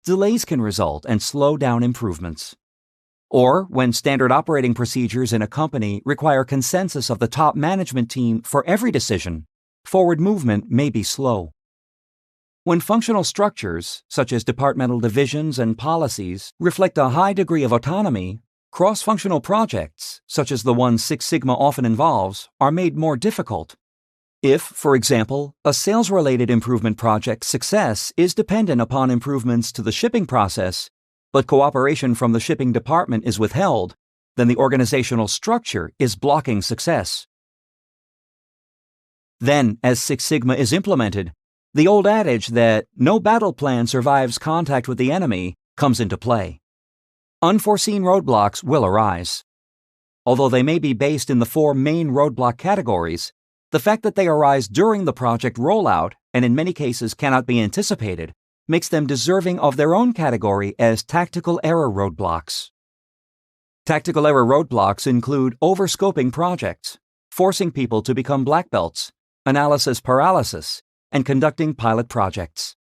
Speaker 1: delays can result and slow down improvements. Or when standard operating procedures in a company require consensus of the top management team for every decision, forward movement may be slow. When functional structures, such as departmental divisions and policies, reflect a high degree of autonomy, cross-functional projects, such as the ones Six Sigma often involves, are made more difficult. If, for example, a sales-related improvement project's success is dependent upon improvements to the shipping process, but cooperation from the shipping department is withheld, then the organizational structure is blocking success. Then, as Six Sigma is implemented, the old adage that no battle plan survives contact with the enemy comes into play. Unforeseen roadblocks will arise. Although they may be based in the four main roadblock categories, the fact that they arise during the project rollout and in many cases cannot be anticipated makes them deserving of their own category as tactical error roadblocks. Tactical error roadblocks include overscoping projects, forcing people to become black belts, analysis paralysis, and conducting pilot projects.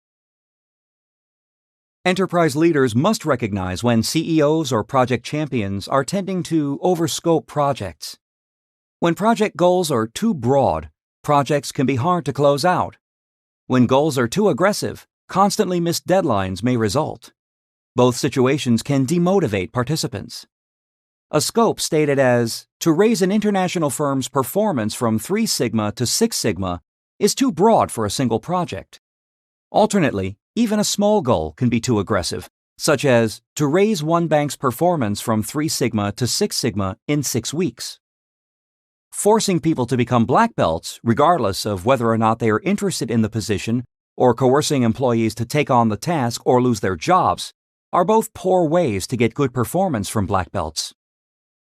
Speaker 1: Enterprise leaders must recognize when CEOs or project champions are tending to overscope projects. When project goals are too broad, projects can be hard to close out. When goals are too aggressive, constantly missed deadlines may result. Both situations can demotivate participants. A scope stated as to raise an international firm's performance from 3 Sigma to 6 Sigma is too broad for a single project. Alternately, even a small goal can be too aggressive, such as to raise one bank's performance from 3 Sigma to 6 Sigma in 6 weeks. Forcing people to become black belts, regardless of whether or not they are interested in the position, or coercing employees to take on the task or lose their jobs, are both poor ways to get good performance from black belts.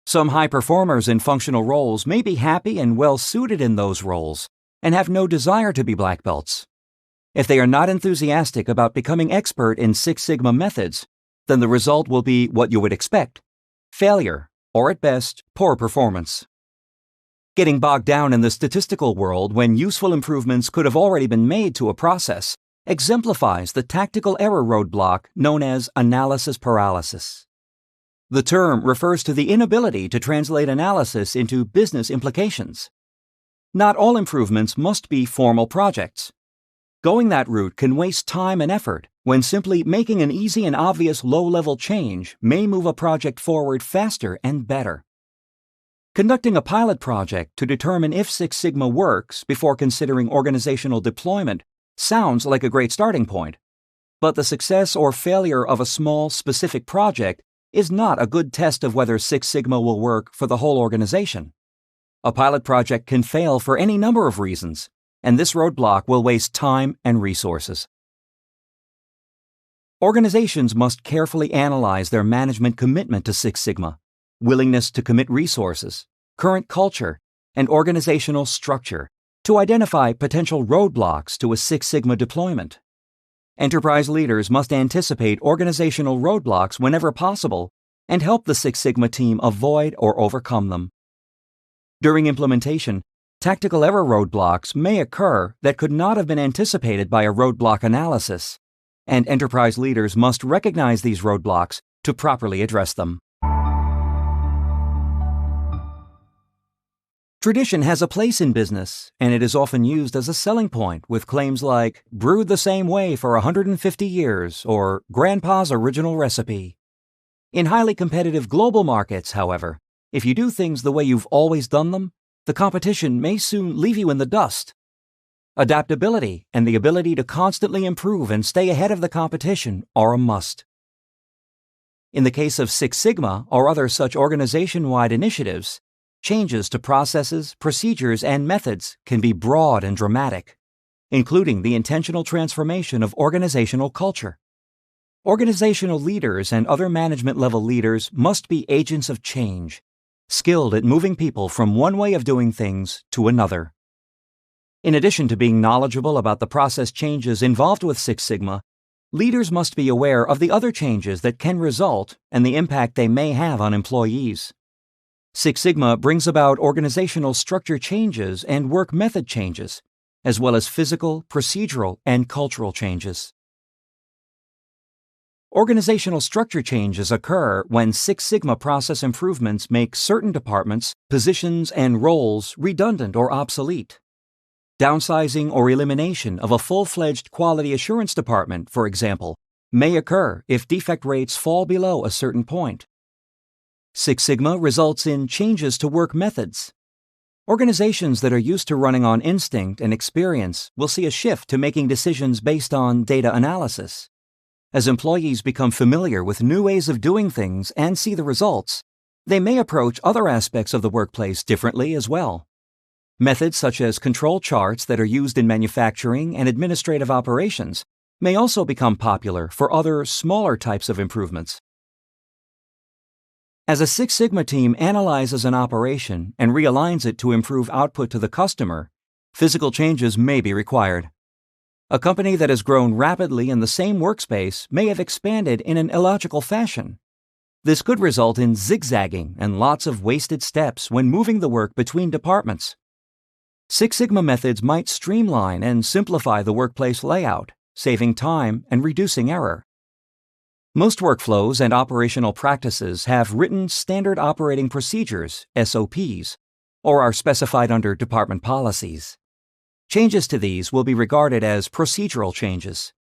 Speaker 1: Some high performers in functional roles may be happy and well suited in those roles and have no desire to be black belts. If they are not enthusiastic about becoming expert in Six Sigma methods, then the result will be what you would expect: failure, or at best, poor performance. Getting bogged down in the statistical world when useful improvements could have already been made to a process exemplifies the tactical error roadblock known as analysis paralysis. The term refers to the inability to translate analysis into business implications. Not all improvements must be formal projects. Going that route can waste time and effort when simply making an easy and obvious low-level change may move a project forward faster and better. Conducting a pilot project to determine if Six Sigma works before considering organizational deployment sounds like a great starting point, but the success or failure of a small, specific project is not a good test of whether Six Sigma will work for the whole organization. A pilot project can fail for any number of reasons, and this roadblock will waste time and resources. Organizations must carefully analyze their management commitment to Six Sigma, willingness to commit resources, current culture, and organizational structure to identify potential roadblocks to a Six Sigma deployment. Enterprise leaders must anticipate organizational roadblocks whenever possible and help the Six Sigma team avoid or overcome them. During implementation, tactical error roadblocks may occur that could not have been anticipated by a roadblock analysis, and enterprise leaders must recognize these roadblocks to properly address them. Tradition has a place in business, and it is often used as a selling point with claims like, brewed the same way for 150 years, or Grandpa's original recipe. In highly competitive global markets, however, if you do things the way you've always done them, the competition may soon leave you in the dust. Adaptability and the ability to constantly improve and stay ahead of the competition are a must. In the case of Six Sigma or other such organization-wide initiatives, changes to processes, procedures, and methods can be broad and dramatic, including the intentional transformation of organizational culture. Organizational leaders and other management-level leaders must be agents of change, skilled at moving people from one way of doing things to another. In addition to being knowledgeable about the process changes involved with Six Sigma, leaders must be aware of the other changes that can result and the impact they may have on employees. Six Sigma brings about organizational structure changes and work method changes, as well as physical, procedural, and cultural changes. Organizational structure changes occur when Six Sigma process improvements make certain departments, positions, and roles redundant or obsolete. Downsizing or elimination of a full-fledged quality assurance department, for example, may occur if defect rates fall below a certain point. Six Sigma results in changes to work methods. Organizations that are used to running on instinct and experience will see a shift to making decisions based on data analysis. As employees become familiar with new ways of doing things and see the results, they may approach other aspects of the workplace differently as well. Methods such as control charts that are used in manufacturing and administrative operations may also become popular for other smaller types of improvements. As a Six Sigma team analyzes an operation and realigns it to improve output to the customer, physical changes may be required. A company that has grown rapidly in the same workspace may have expanded in an illogical fashion. This could result in zigzagging and lots of wasted steps when moving the work between departments. Six Sigma methods might streamline and simplify the workplace layout, saving time and reducing error. Most workflows and operational practices have written standard operating procedures, SOPs, or are specified under department policies. Changes to these will be regarded as procedural changes.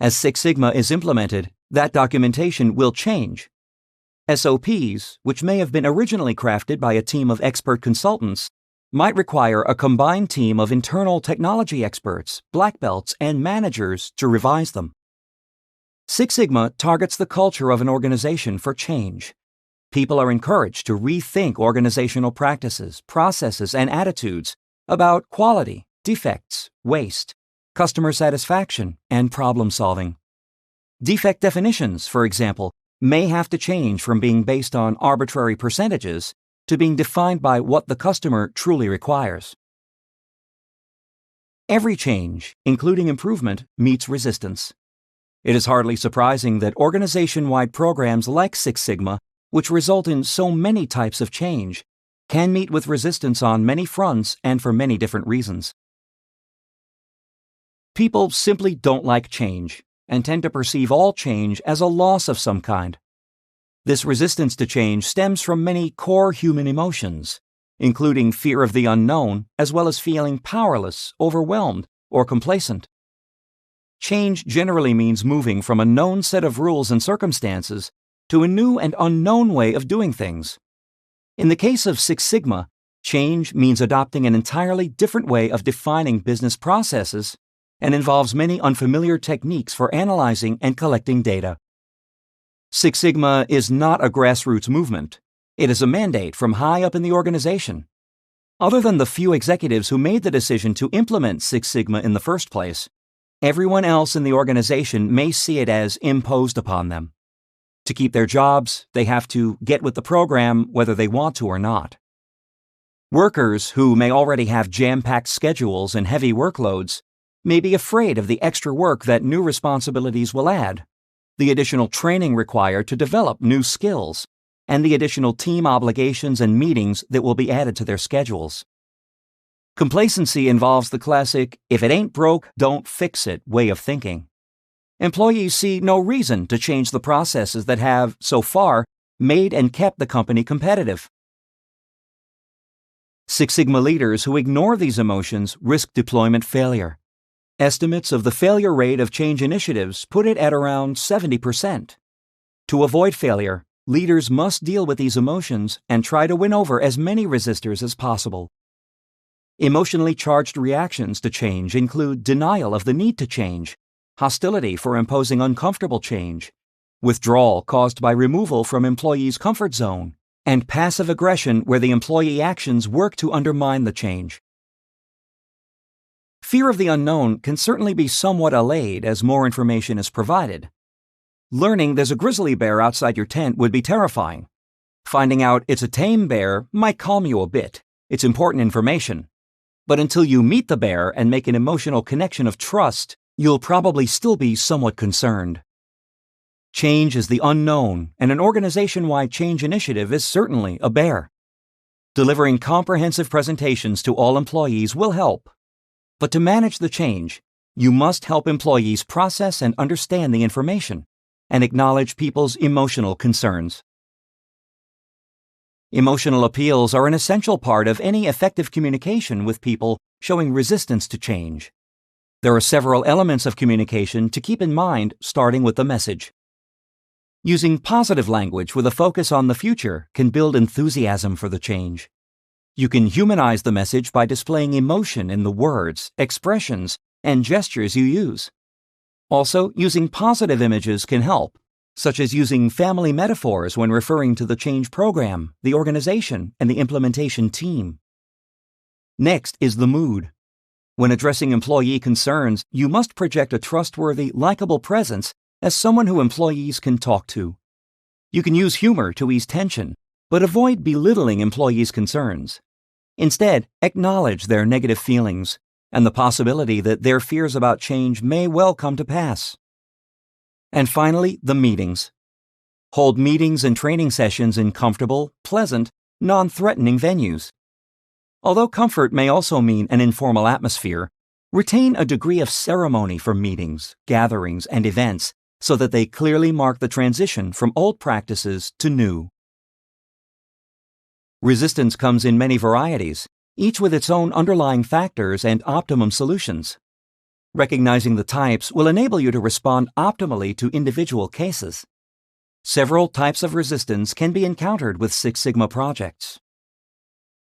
Speaker 1: As Six Sigma is implemented, that documentation will change. SOPs, which may have been originally crafted by a team of expert consultants, might require a combined team of internal technology experts, black belts, and managers to revise them. Six Sigma targets the culture of an organization for change. People are encouraged to rethink organizational practices, processes, and attitudes about quality, defects, waste, customer satisfaction, and problem solving. Defect definitions, for example, may have to change from being based on arbitrary percentages to being defined by what the customer truly requires. Every change, including improvement, meets resistance. It is hardly surprising that organization-wide programs like Six Sigma, which result in so many types of change, can meet with resistance on many fronts and for many different reasons. People simply don't like change and tend to perceive all change as a loss of some kind. This resistance to change stems from many core human emotions, including fear of the unknown, as well as feeling powerless, overwhelmed, or complacent. change generally means moving from a known set of rules and circumstances to a new and unknown way of doing things. In the case of Six Sigma, change means adopting an entirely different way of defining business processes and involves many unfamiliar techniques for analyzing and collecting data. Six Sigma is not a grassroots movement. It is a mandate from high up in the organization. Other than the few executives who made the decision to implement Six Sigma in the first place, everyone else in the organization may see it as imposed upon them. To keep their jobs, they have to get with the program whether they want to or not. Workers who may already have jam-packed schedules and heavy workloads may be afraid of the extra work that new responsibilities will add, the additional training required to develop new skills, and the additional team obligations and meetings that will be added to their schedules. Complacency involves the classic, if it ain't broke, don't fix it way of thinking. Employees see no reason to change the processes that have, so far, made and kept the company competitive. Six Sigma leaders who ignore these emotions risk deployment failure. Estimates of the failure rate of change initiatives put it at around 70%. To avoid failure, leaders must deal with these emotions and try to win over as many resistors as possible. Emotionally charged reactions to change include denial of the need to change, hostility for imposing uncomfortable change, withdrawal caused by removal from employees' comfort zone, and passive aggression where the employee actions work to undermine the change. Fear of the unknown can certainly be somewhat allayed as more information is provided. Learning there's a grizzly bear outside your tent would be terrifying. Finding out it's a tame bear might calm you a bit. It's important information. But until you meet the bear and make an emotional connection of trust, you'll probably still be somewhat concerned. Change is the unknown, and an organization-wide change initiative is certainly a bear. Delivering comprehensive presentations to all employees will help. But to manage the change, you must help employees process and understand the information and acknowledge people's emotional concerns. Emotional appeals are an essential part of any effective communication with people showing resistance to change. There are several elements of communication to keep in mind, starting with the message. Using positive language with a focus on the future can build enthusiasm for the change. You can humanize the message by displaying emotion in the words, expressions, and gestures you use. Also, using positive images can help, such as using family metaphors when referring to the change program, the organization, and the implementation team. Next is the mood. When addressing employee concerns, you must project a trustworthy, likable presence as someone who employees can talk to. You can use humor to ease tension, but avoid belittling employees' concerns. Instead, acknowledge their negative feelings and the possibility that their fears about change may well come to pass. And finally, the meetings. Hold meetings and training sessions in comfortable, pleasant, non-threatening venues. Although comfort may also mean an informal atmosphere, retain a degree of ceremony for meetings, gatherings, and events so that they clearly mark the transition from old practices to new. Resistance comes in many varieties, each with its own underlying factors and optimum solutions. Recognizing the types will enable you to respond optimally to individual cases. Several types of resistance can be encountered with Six Sigma projects.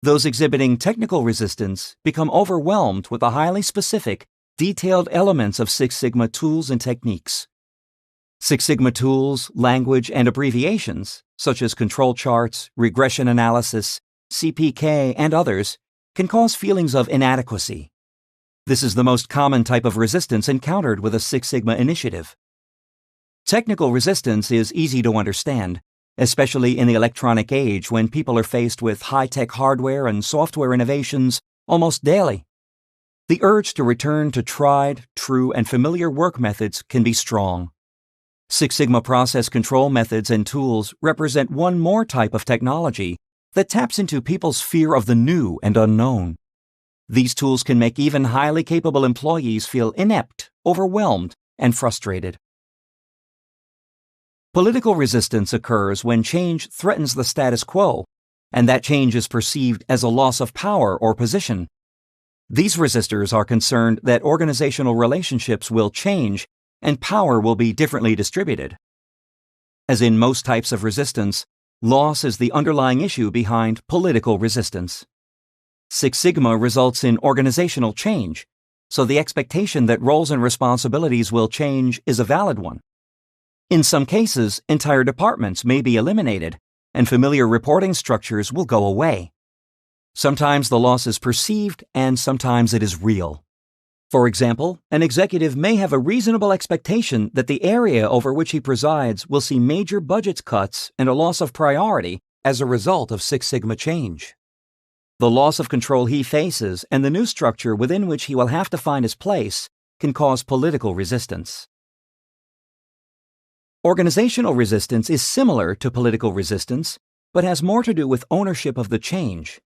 Speaker 1: Those exhibiting technical resistance become overwhelmed with the highly specific, detailed elements of Six Sigma tools and techniques. Six Sigma tools, language, and abbreviations, such as control charts, regression analysis, CPK, and others, can cause feelings of inadequacy. This is the most common type of resistance encountered with a Six Sigma initiative. Technical resistance is easy to understand, especially in the electronic age when people are faced with high-tech hardware and software innovations almost daily. The urge to return to tried, true, and familiar work methods can be strong. Six Sigma process control methods and tools represent one more type of technology that taps into people's fear of the new and unknown. These tools can make even highly capable employees feel inept, overwhelmed, and frustrated. Political resistance occurs when change threatens the status quo, and that change is perceived as a loss of power or position. These resistors are concerned that organizational relationships will change and power will be differently distributed. As in most types of resistance, loss is the underlying issue behind political resistance. Six Sigma results in organizational change, so the expectation that roles and responsibilities will change is a valid one. In some cases, entire departments may be eliminated, and familiar reporting structures will go away. Sometimes the loss is perceived, and sometimes it is real. For example, an executive may have a reasonable expectation that the area over which he presides will see major budget cuts and a loss of priority as a result of Six Sigma change. The loss of control he faces and the new structure within which he will have to find his place can cause political resistance. Organizational resistance is similar to political resistance, but has more to do with ownership of the change.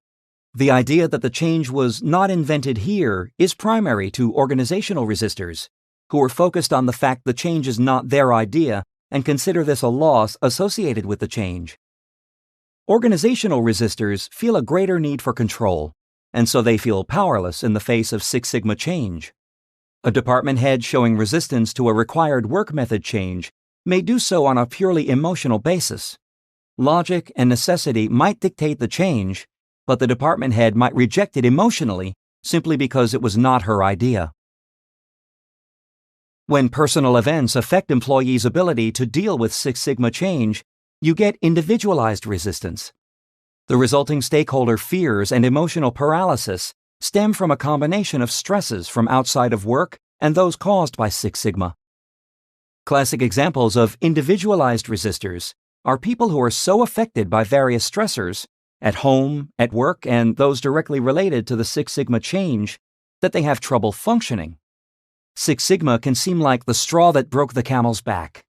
Speaker 1: The idea that the change was not invented here is primary to organizational resistors, who are focused on the fact the change is not their idea and consider this a loss associated with the change. Organizational resistors feel a greater need for control, and so they feel powerless in the face of Six Sigma change. A department head showing resistance to a required work method change may do so on a purely emotional basis. Logic and necessity might dictate the change, but the department head might reject it emotionally simply because it was not her idea. When personal events affect employees' ability to deal with Six Sigma change, you get individualized resistance. The resulting stakeholder fears and emotional paralysis stem from a combination of stresses from outside of work and those caused by Six Sigma. Classic examples of individualized resistors are people who are so affected by various stressors at home, at work, and those directly related to the Six Sigma change that they have trouble functioning. Six Sigma can seem like the straw that broke the camel's back.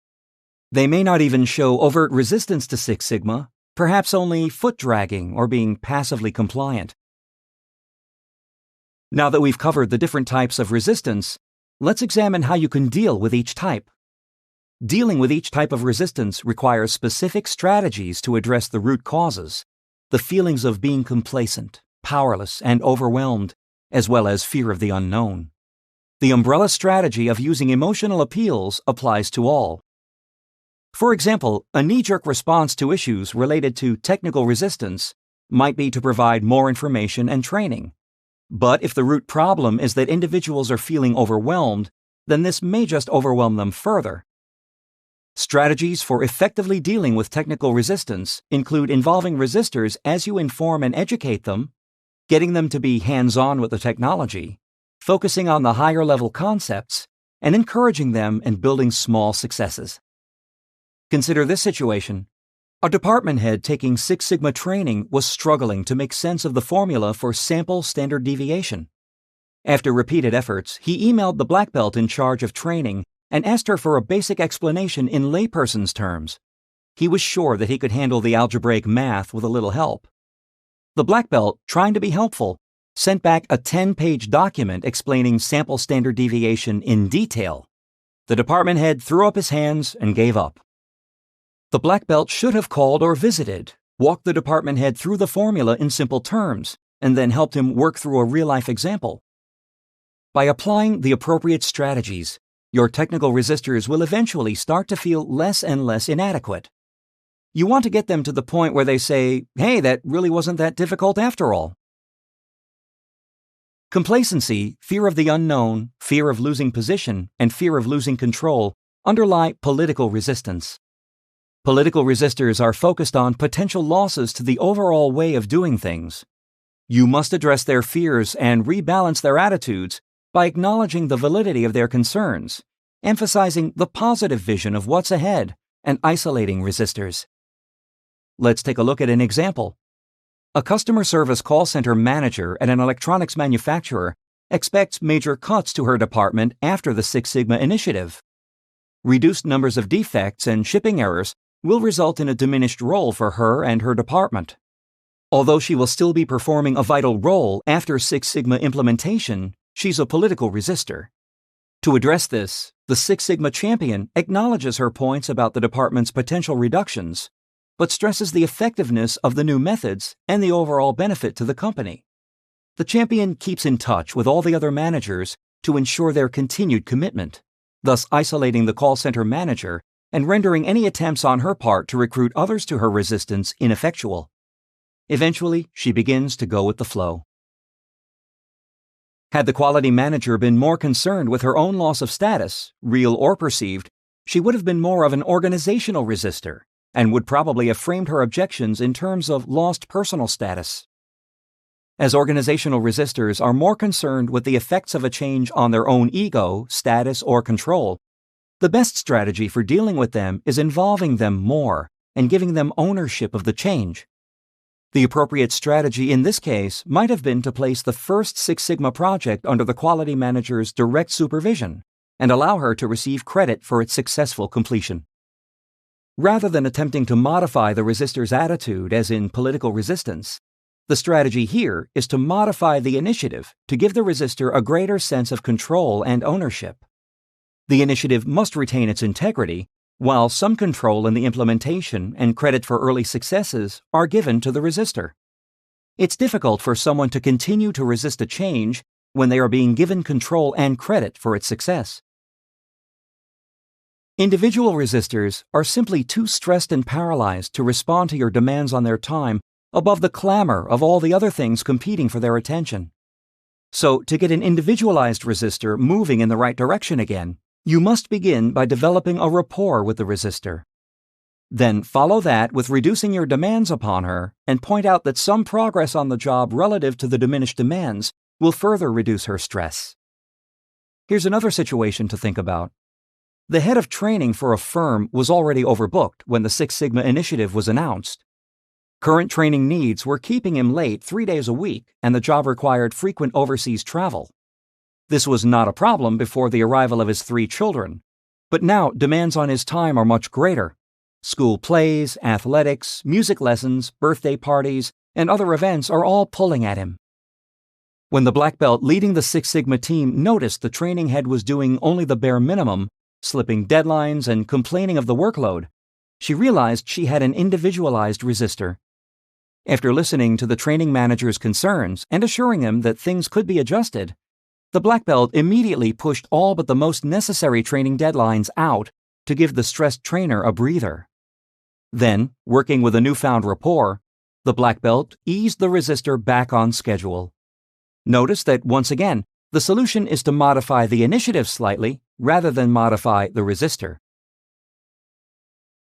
Speaker 1: They may not even show overt resistance to Six Sigma, perhaps only foot dragging or being passively compliant. Now that we've covered the different types of resistance, let's examine how you can deal with each type. Dealing with each type of resistance requires specific strategies to address the root causes, the feelings of being complacent, powerless, and overwhelmed, as well as fear of the unknown. The umbrella strategy of using emotional appeals applies to all. For example, a knee-jerk response to issues related to technical resistance might be to provide more information and training. But if the root problem is that individuals are feeling overwhelmed, then this may just overwhelm them further. Strategies for effectively dealing with technical resistance include involving resistors as you inform and educate them, getting them to be hands-on with the technology, focusing on the higher-level concepts, and encouraging them and building small successes. Consider this situation. A department head taking Six Sigma training was struggling to make sense of the formula for sample standard deviation. After repeated efforts, he emailed the black belt in charge of training and asked her for a basic explanation in layperson's terms. He was sure that he could handle the algebraic math with a little help. The black belt, trying to be helpful, sent back a 10-page document explaining sample standard deviation in detail. The department head threw up his hands and gave up. The black belt should have called or visited, walked the department head through the formula in simple terms, and then helped him work through a real-life example. By applying the appropriate strategies, your technical resistors will eventually start to feel less and less inadequate. You want to get them to the point where they say, "Hey, that really wasn't that difficult after all." Complacency, fear of the unknown, fear of losing position, and fear of losing control underlie political resistance. Political resistors are focused on potential losses to the overall way of doing things. You must address their fears and rebalance their attitudes by acknowledging the validity of their concerns, emphasizing the positive vision of what's ahead, and isolating resistors. Let's take a look at an example. A customer service call center manager at an electronics manufacturer expects major cuts to her department after the Six Sigma initiative. Reduced numbers of defects and shipping errors will result in a diminished role for her and her department. Although she will still be performing a vital role after Six Sigma implementation, she's a political resistor. To address this, the Six Sigma champion acknowledges her points about the department's potential reductions, but stresses the effectiveness of the new methods and the overall benefit to the company. The champion keeps in touch with all the other managers to ensure their continued commitment, thus isolating the call center manager and rendering any attempts on her part to recruit others to her resistance ineffectual. Eventually, she begins to go with the flow. Had the quality manager been more concerned with her own loss of status, real or perceived, she would have been more of an organizational resistor and would probably have framed her objections in terms of lost personal status. As organizational resistors are more concerned with the effects of a change on their own ego, status, or control, the best strategy for dealing with them is involving them more and giving them ownership of the change. The appropriate strategy in this case might have been to place the first Six Sigma project under the quality manager's direct supervision and allow her to receive credit for its successful completion. Rather than attempting to modify the resistor's attitude as in political resistance, the strategy here is to modify the initiative to give the resistor a greater sense of control and ownership. The initiative must retain its integrity, while some control in the implementation and credit for early successes are given to the resistor. It's difficult for someone to continue to resist a change when they are being given control and credit for its success. Individual resistors are simply too stressed and paralyzed to respond to your demands on their time above the clamor of all the other things competing for their attention. So, to get an individualized resistor moving in the right direction again, you must begin by developing a rapport with the resistor. Then follow that with reducing your demands upon her and point out that some progress on the job relative to the diminished demands will further reduce her stress. Here's another situation to think about. The head of training for a firm was already overbooked when the Six Sigma initiative was announced. Current training needs were keeping him late 3 days a week, and the job required frequent overseas travel. This was not a problem before the arrival of his 3 children, but now demands on his time are much greater. School plays, athletics, music lessons, birthday parties, and other events are all pulling at him. When the black belt leading the Six Sigma team noticed the training head was doing only the bare minimum, slipping deadlines and complaining of the workload, she realized she had an individualized resistor. After listening to the training manager's concerns and assuring him that things could be adjusted, the black belt immediately pushed all but the most necessary training deadlines out to give the stressed trainer a breather. Then, working with a newfound rapport, the black belt eased the resistor back on schedule. Notice that once again, the solution is to modify the initiative slightly rather than modify the resistor.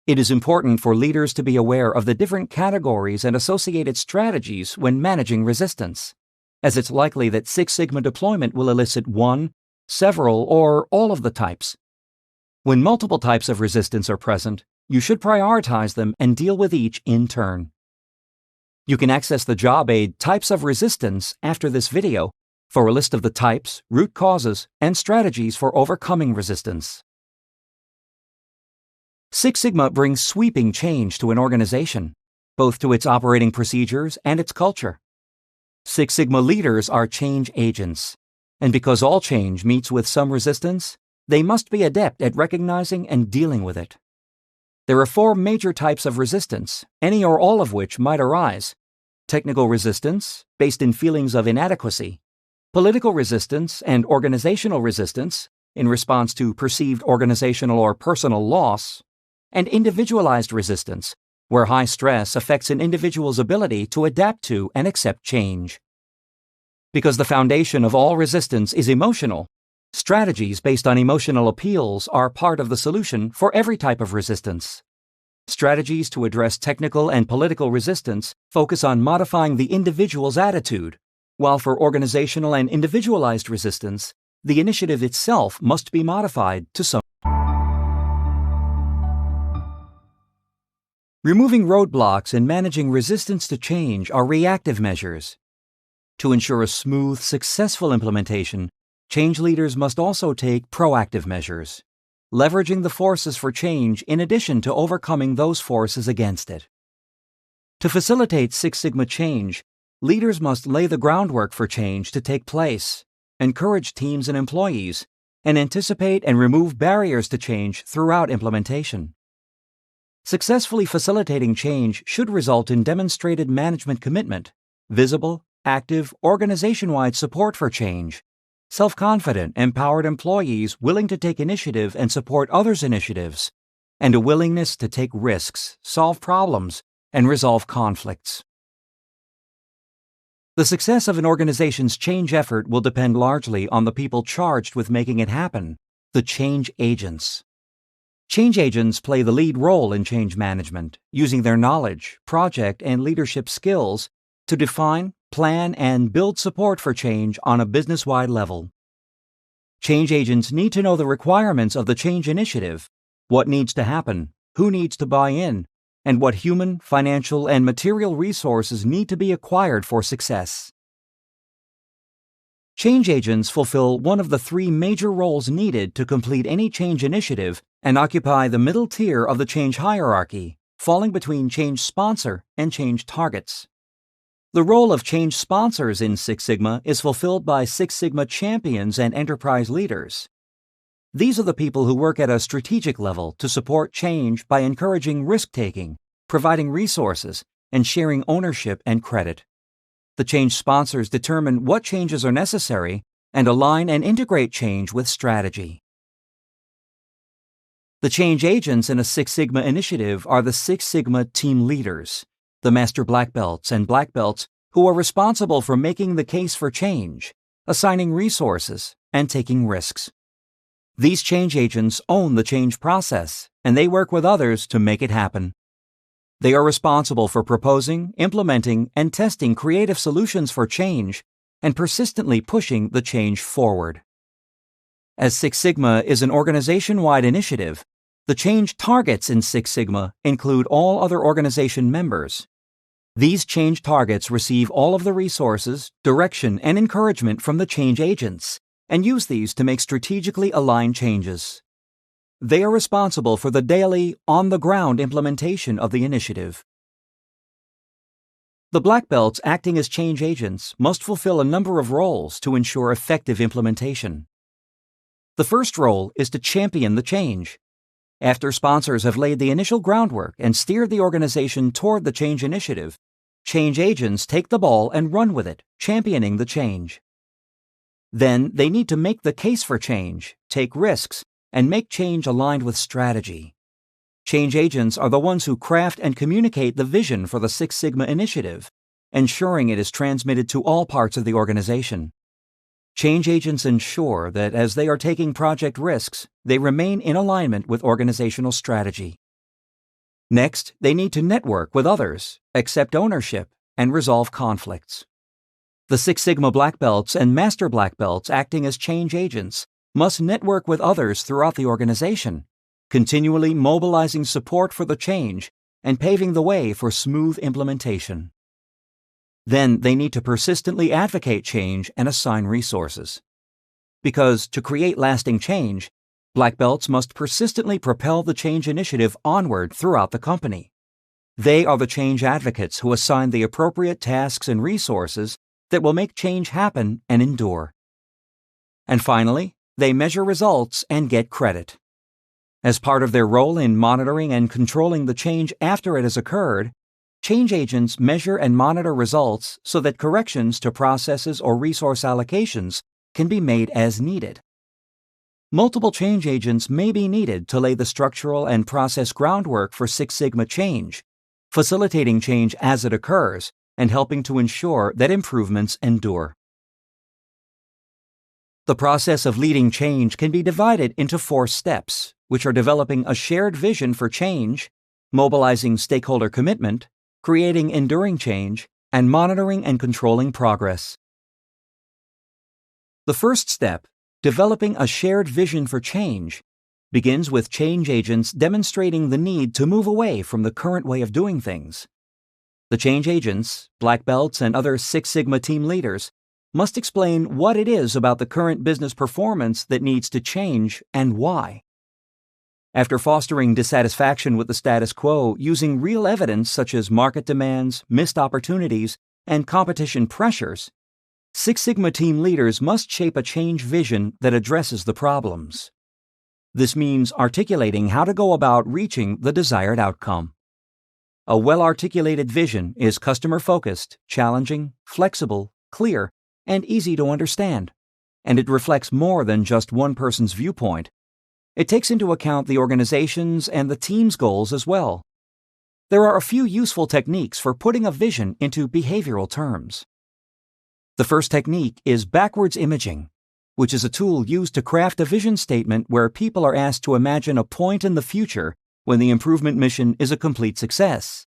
Speaker 1: It is important for leaders to be aware of the different categories and associated strategies when managing resistance, as it's likely that Six Sigma deployment will elicit one, several, or all of the types. When multiple types of resistance are present, you should prioritize them and deal with each in turn. You can access the job aid Types of Resistance after this video for a list of the types, root causes, and strategies for overcoming resistance. Six Sigma brings sweeping change to an organization, both to its operating procedures and its culture. Six Sigma leaders are change agents, and because all change meets with some resistance, they must be adept at recognizing and dealing with it. There are 4 major types of resistance, any or all of which might arise: technical resistance, based in feelings of inadequacy; political resistance and organizational resistance, in response to perceived organizational or personal loss; and individualized resistance, where high stress affects an individual's ability to adapt to and accept change. Because the foundation of all resistance is emotional, strategies based on emotional appeals are part of the solution for every type of resistance. Strategies to address technical and political resistance focus on modifying the individual's attitude, while for organizational and individualized resistance, the initiative itself must be modified to some. Removing roadblocks and managing resistance to change are reactive measures. To ensure a smooth, successful implementation, change leaders must also take proactive measures, leveraging the forces for change in addition to overcoming those forces against it. To facilitate Six Sigma change, leaders must lay the groundwork for change to take place, encourage teams and employees, and anticipate and remove barriers to change throughout implementation. Successfully facilitating change should result in demonstrated management commitment, visible, active, organization-wide support for change, self-confident, empowered employees willing to take initiative and support others' initiatives, and a willingness to take risks, solve problems, and resolve conflicts. The success of an organization's change effort will depend largely on the people charged with making it happen, the change agents. Change agents play the lead role in change management, using their knowledge, project, and leadership skills to define, plan, and build support for change on a business-wide level. Change agents need to know the requirements of the change initiative, what needs to happen, who needs to buy in, and what human, financial, and material resources need to be acquired for success. Change agents fulfill one of the three major roles needed to complete any change initiative and occupy the middle tier of the change hierarchy, falling between change sponsor and change targets. The role of change sponsors in Six Sigma is fulfilled by Six Sigma champions and enterprise leaders. These are the people who work at a strategic level to support change by encouraging risk-taking, providing resources, and sharing ownership and credit. The change sponsors determine what changes are necessary and align and integrate change with strategy. The change agents in a Six Sigma initiative are the Six Sigma team leaders, the master black belts and black belts who are responsible for making the case for change, assigning resources, and taking risks. These change agents own the change process, and they work with others to make it happen. They are responsible for proposing, implementing, and testing creative solutions for change and persistently pushing the change forward. As Six Sigma is an organization-wide initiative, the change targets in Six Sigma include all other organization members. These change targets receive all of the resources, direction, and encouragement from the change agents and use these to make strategically aligned changes. They are responsible for the daily, on-the-ground implementation of the initiative. The black belts acting as change agents must fulfill a number of roles to ensure effective implementation. The first role is to champion the change. After sponsors have laid the initial groundwork and steered the organization toward the change initiative, change agents take the ball and run with it, championing the change. Then they need to make the case for change, take risks, and make change aligned with strategy. Change agents are the ones who craft and communicate the vision for the Six Sigma initiative, ensuring it is transmitted to all parts of the organization. Change agents ensure that as they are taking project risks, they remain in alignment with organizational strategy. Next, they need to network with others, accept ownership, and resolve conflicts. The Six Sigma black belts and master black belts acting as change agents must network with others throughout the organization, continually mobilizing support for the change and paving the way for smooth implementation. Then they need to persistently advocate change and assign resources. Because to create lasting change, black belts must persistently propel the change initiative onward throughout the company. They are the change advocates who assign the appropriate tasks and resources that will make change happen and endure. And finally, they measure results and get credit. As part of their role in monitoring and controlling the change after it has occurred, change agents measure and monitor results so that corrections to processes or resource allocations can be made as needed. Multiple change agents may be needed to lay the structural and process groundwork for Six Sigma change, facilitating change as it occurs and helping to ensure that improvements endure. The process of leading change can be divided into 4 steps, which are developing a shared vision for change, mobilizing stakeholder commitment, creating enduring change, and monitoring and controlling progress. The first step, developing a shared vision for change, begins with change agents demonstrating the need to move away from the current way of doing things. The change agents, black belts, and other Six Sigma team leaders must explain what it is about the current business performance that needs to change and why. After fostering dissatisfaction with the status quo using real evidence such as market demands, missed opportunities, and competition pressures, Six Sigma team leaders must shape a change vision that addresses the problems. This means articulating how to go about reaching the desired outcome. A well-articulated vision is customer-focused, challenging, flexible, clear, and easy to understand, and it reflects more than just one person's viewpoint. It takes into account the organization's and the team's goals as well. There are a few useful techniques for putting a vision into behavioral terms. The first technique is backwards imaging, which is a tool used to craft a vision statement where people are asked to imagine a point in the future when the improvement mission is a complete success.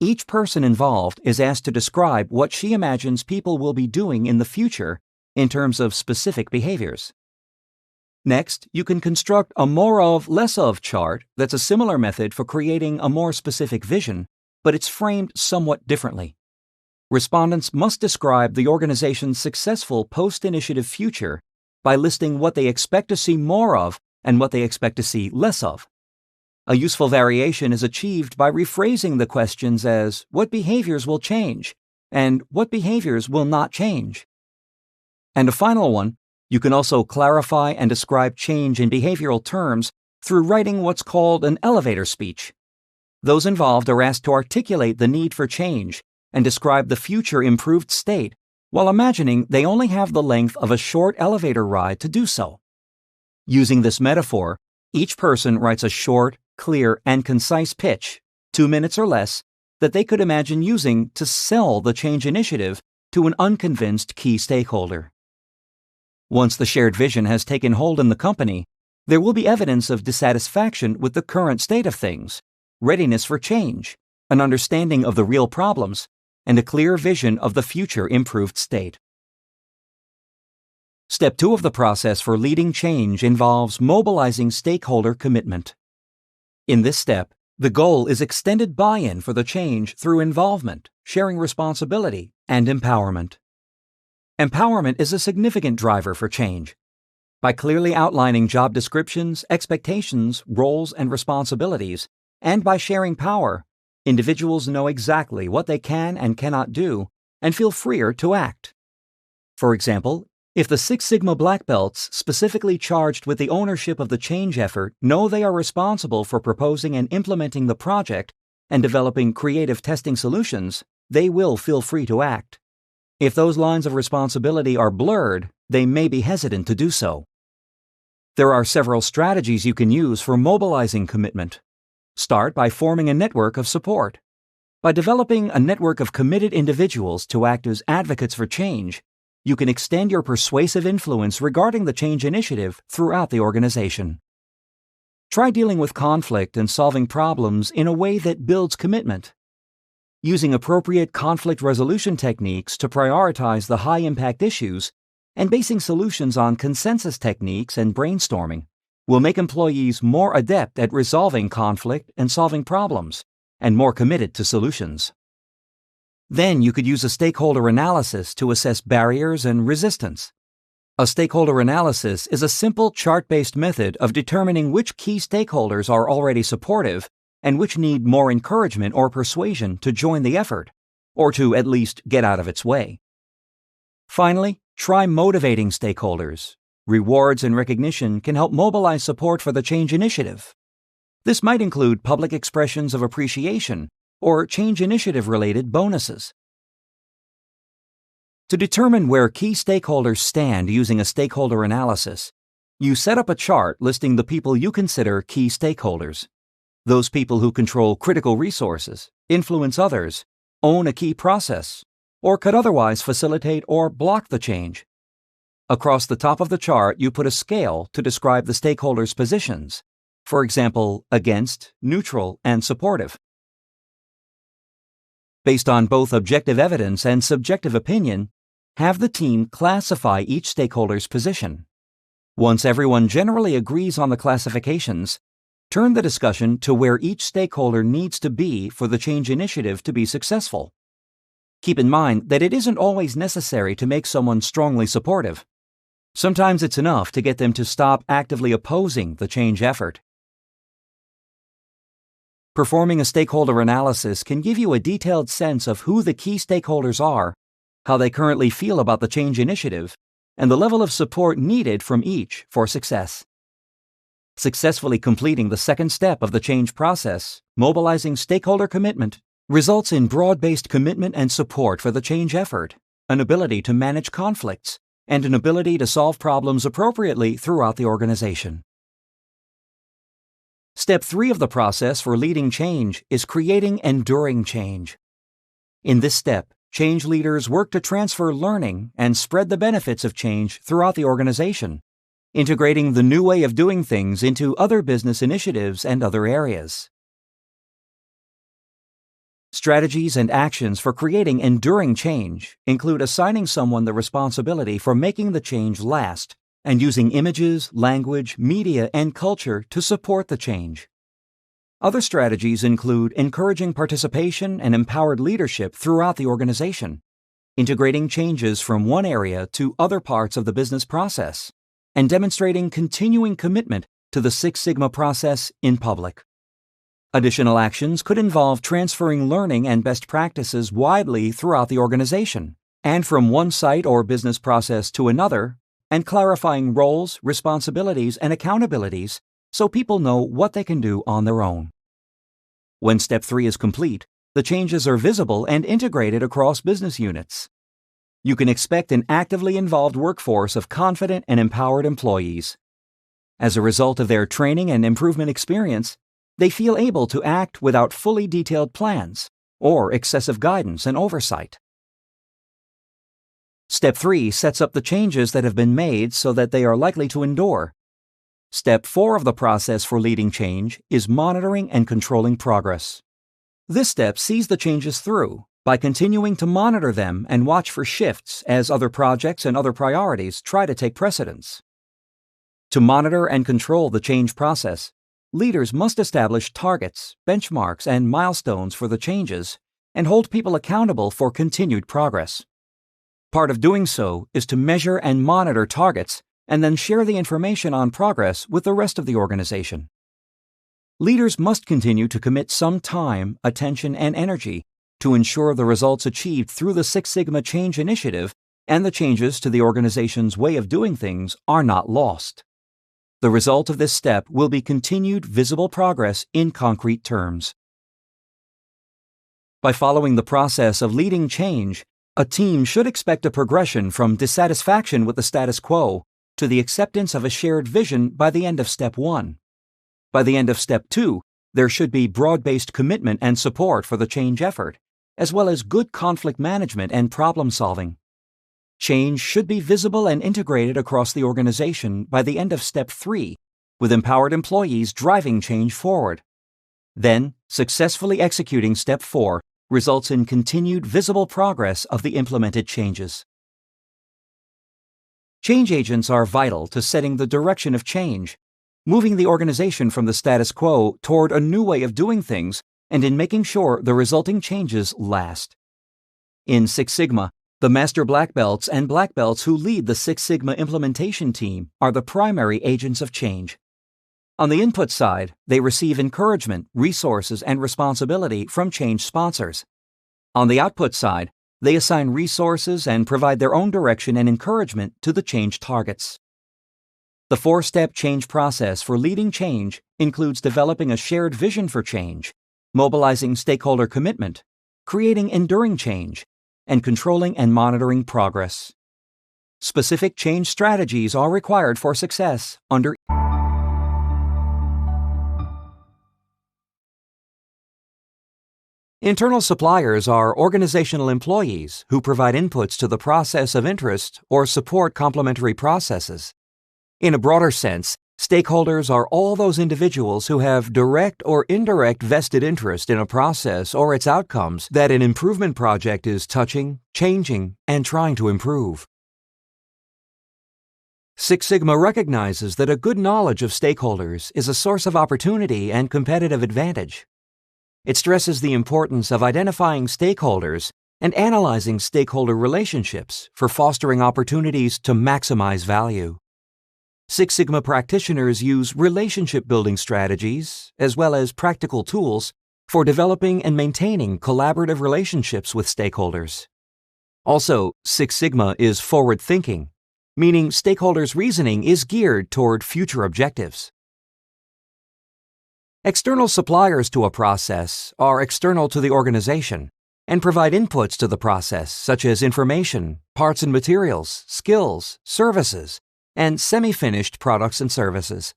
Speaker 1: Each person involved is asked to describe what she imagines people will be doing in the future in terms of specific behaviors. Next, you can construct a more of, less of chart that's a similar method for creating a more specific vision, but it's framed somewhat differently. Respondents must describe the organization's successful post-initiative future by listing what they expect to see more of and what they expect to see less of. A useful variation is achieved by rephrasing the questions as what behaviors will change and what behaviors will not change. And a final one, you can also clarify and describe change in behavioral terms through writing what's called an elevator speech. Those involved are asked to articulate the need for change and describe the future improved state while imagining they only have the length of a short elevator ride to do so. Using this metaphor, each person writes a short, clear, and concise pitch, 2 minutes or less, that they could imagine using to sell the change initiative to an unconvinced key stakeholder. Once the shared vision has taken hold in the company, there will be evidence of dissatisfaction with the current state of things, readiness for change, an understanding of the real problems, and a clear vision of the future improved state. Step 2 of the process for leading change involves mobilizing stakeholder commitment. In this step, the goal is extended buy-in for the change through involvement, sharing responsibility, and empowerment. Empowerment is a significant driver for change. By clearly outlining job descriptions, expectations, roles, and responsibilities, and by sharing power, individuals know exactly what they can and cannot do and feel freer to act. For example, if the Six Sigma Black Belts specifically charged with the ownership of the change effort know they are responsible for proposing and implementing the project and developing creative testing solutions, they will feel free to act. If those lines of responsibility are blurred, they may be hesitant to do so. There are several strategies you can use for mobilizing commitment. Start by forming a network of support. By developing a network of committed individuals to act as advocates for change, you can extend your persuasive influence regarding the change initiative throughout the organization. Try dealing with conflict and solving problems in a way that builds commitment. Using appropriate conflict resolution techniques to prioritize the high-impact issues and basing solutions on consensus techniques and brainstorming will make employees more adept at resolving conflict and solving problems, and more committed to solutions. Then you could use a stakeholder analysis to assess barriers and resistance. A stakeholder analysis is a simple chart-based method of determining which key stakeholders are already supportive and which need more encouragement or persuasion to join the effort, or to at least get out of its way. Finally, try motivating stakeholders. Rewards and recognition can help mobilize support for the change initiative. This might include public expressions of appreciation or change initiative-related bonuses. To determine where key stakeholders stand using a stakeholder analysis, you set up a chart listing the people you consider key stakeholders. Those people who control critical resources, influence others, own a key process, or could otherwise facilitate or block the change. Across the top of the chart, you put a scale to describe the stakeholders' positions, for example, against, neutral, and supportive. Based on both objective evidence and subjective opinion, have the team classify each stakeholder's position. Once everyone generally agrees on the classifications, turn the discussion to where each stakeholder needs to be for the change initiative to be successful. Keep in mind that it isn't always necessary to make someone strongly supportive. Sometimes it's enough to get them to stop actively opposing the change effort. Performing a stakeholder analysis can give you a detailed sense of who the key stakeholders are, how they currently feel about the change initiative, and the level of support needed from each for success. Successfully completing the second step of the change process, mobilizing stakeholder commitment, results in broad-based commitment and support for the change effort, an ability to manage conflicts, and an ability to solve problems appropriately throughout the organization. Step 3 of the process for leading change is creating enduring change. In this step, change leaders work to transfer learning and spread the benefits of change throughout the organization, integrating the new way of doing things into other business initiatives and other areas. Strategies and actions for creating enduring change include assigning someone the responsibility for making the change last and using images, language, media, and culture to support the change. Other strategies include encouraging participation and empowered leadership throughout the organization, integrating changes from one area to other parts of the business process, and demonstrating continuing commitment to the Six Sigma process in public. Additional actions could involve transferring learning and best practices widely throughout the organization, and from one site or business process to another, and clarifying roles, responsibilities, and accountabilities so people know what they can do on their own. When Step 3 is complete, the changes are visible and integrated across business units. You can expect an actively involved workforce of confident and empowered employees. As a result of their training and improvement experience, they feel able to act without fully detailed plans or excessive guidance and oversight. Step 3 sets up the changes that have been made so that they are likely to endure. Step 4 of the process for leading change is monitoring and controlling progress. This step sees the changes through by continuing to monitor them and watch for shifts as other projects and other priorities try to take precedence. To monitor and control the change process, leaders must establish targets, benchmarks, and milestones for the changes and hold people accountable for continued progress. Part of doing so is to measure and monitor targets and then share the information on progress with the rest of the organization. Leaders must continue to commit some time, attention, and energy to ensure the results achieved through the Six Sigma Change Initiative and the changes to the organization's way of doing things are not lost. The result of this step will be continued visible progress in concrete terms. By following the process of leading change, a team should expect a progression from dissatisfaction with the status quo to the acceptance of a shared vision by the end of Step 1. By the end of Step 2, there should be broad-based commitment and support for the change effort, as well as good conflict management and problem solving. Change should be visible and integrated across the organization by the end of Step 3, with empowered employees driving change forward. Then, successfully executing Step 4 results in continued visible progress of the implemented changes. Change agents are vital to setting the direction of change, moving the organization from the status quo toward a new way of doing things, and in making sure the resulting changes last. In Six Sigma, the Master Black Belts and Black Belts who lead the Six Sigma implementation team are the primary agents of change. On the input side, they receive encouragement, resources, and responsibility from change sponsors. On the output side, they assign resources and provide their own direction and encouragement to the change targets. The 4-step change process for leading change includes developing a shared vision for change, mobilizing stakeholder commitment, creating enduring change, and controlling and monitoring progress. Specific change strategies are required for success under Internal suppliers are organizational employees who provide inputs to the process of interest or support complementary processes. In a broader sense, stakeholders are all those individuals who have direct or indirect vested interest in a process or its outcomes that an improvement project is touching, changing, and trying to improve. Six Sigma recognizes that a good knowledge of stakeholders is a source of opportunity and competitive advantage. It stresses the importance of identifying stakeholders and analyzing stakeholder relationships for fostering opportunities to maximize value. Six Sigma practitioners use relationship-building strategies, as well as practical tools, for developing and maintaining collaborative relationships with stakeholders. Also, Six Sigma is forward-thinking, meaning stakeholders' reasoning is geared toward future objectives. External suppliers to a process are external to the organization, and provide inputs to the process such as information, parts and materials, skills, services, and semi-finished products and services.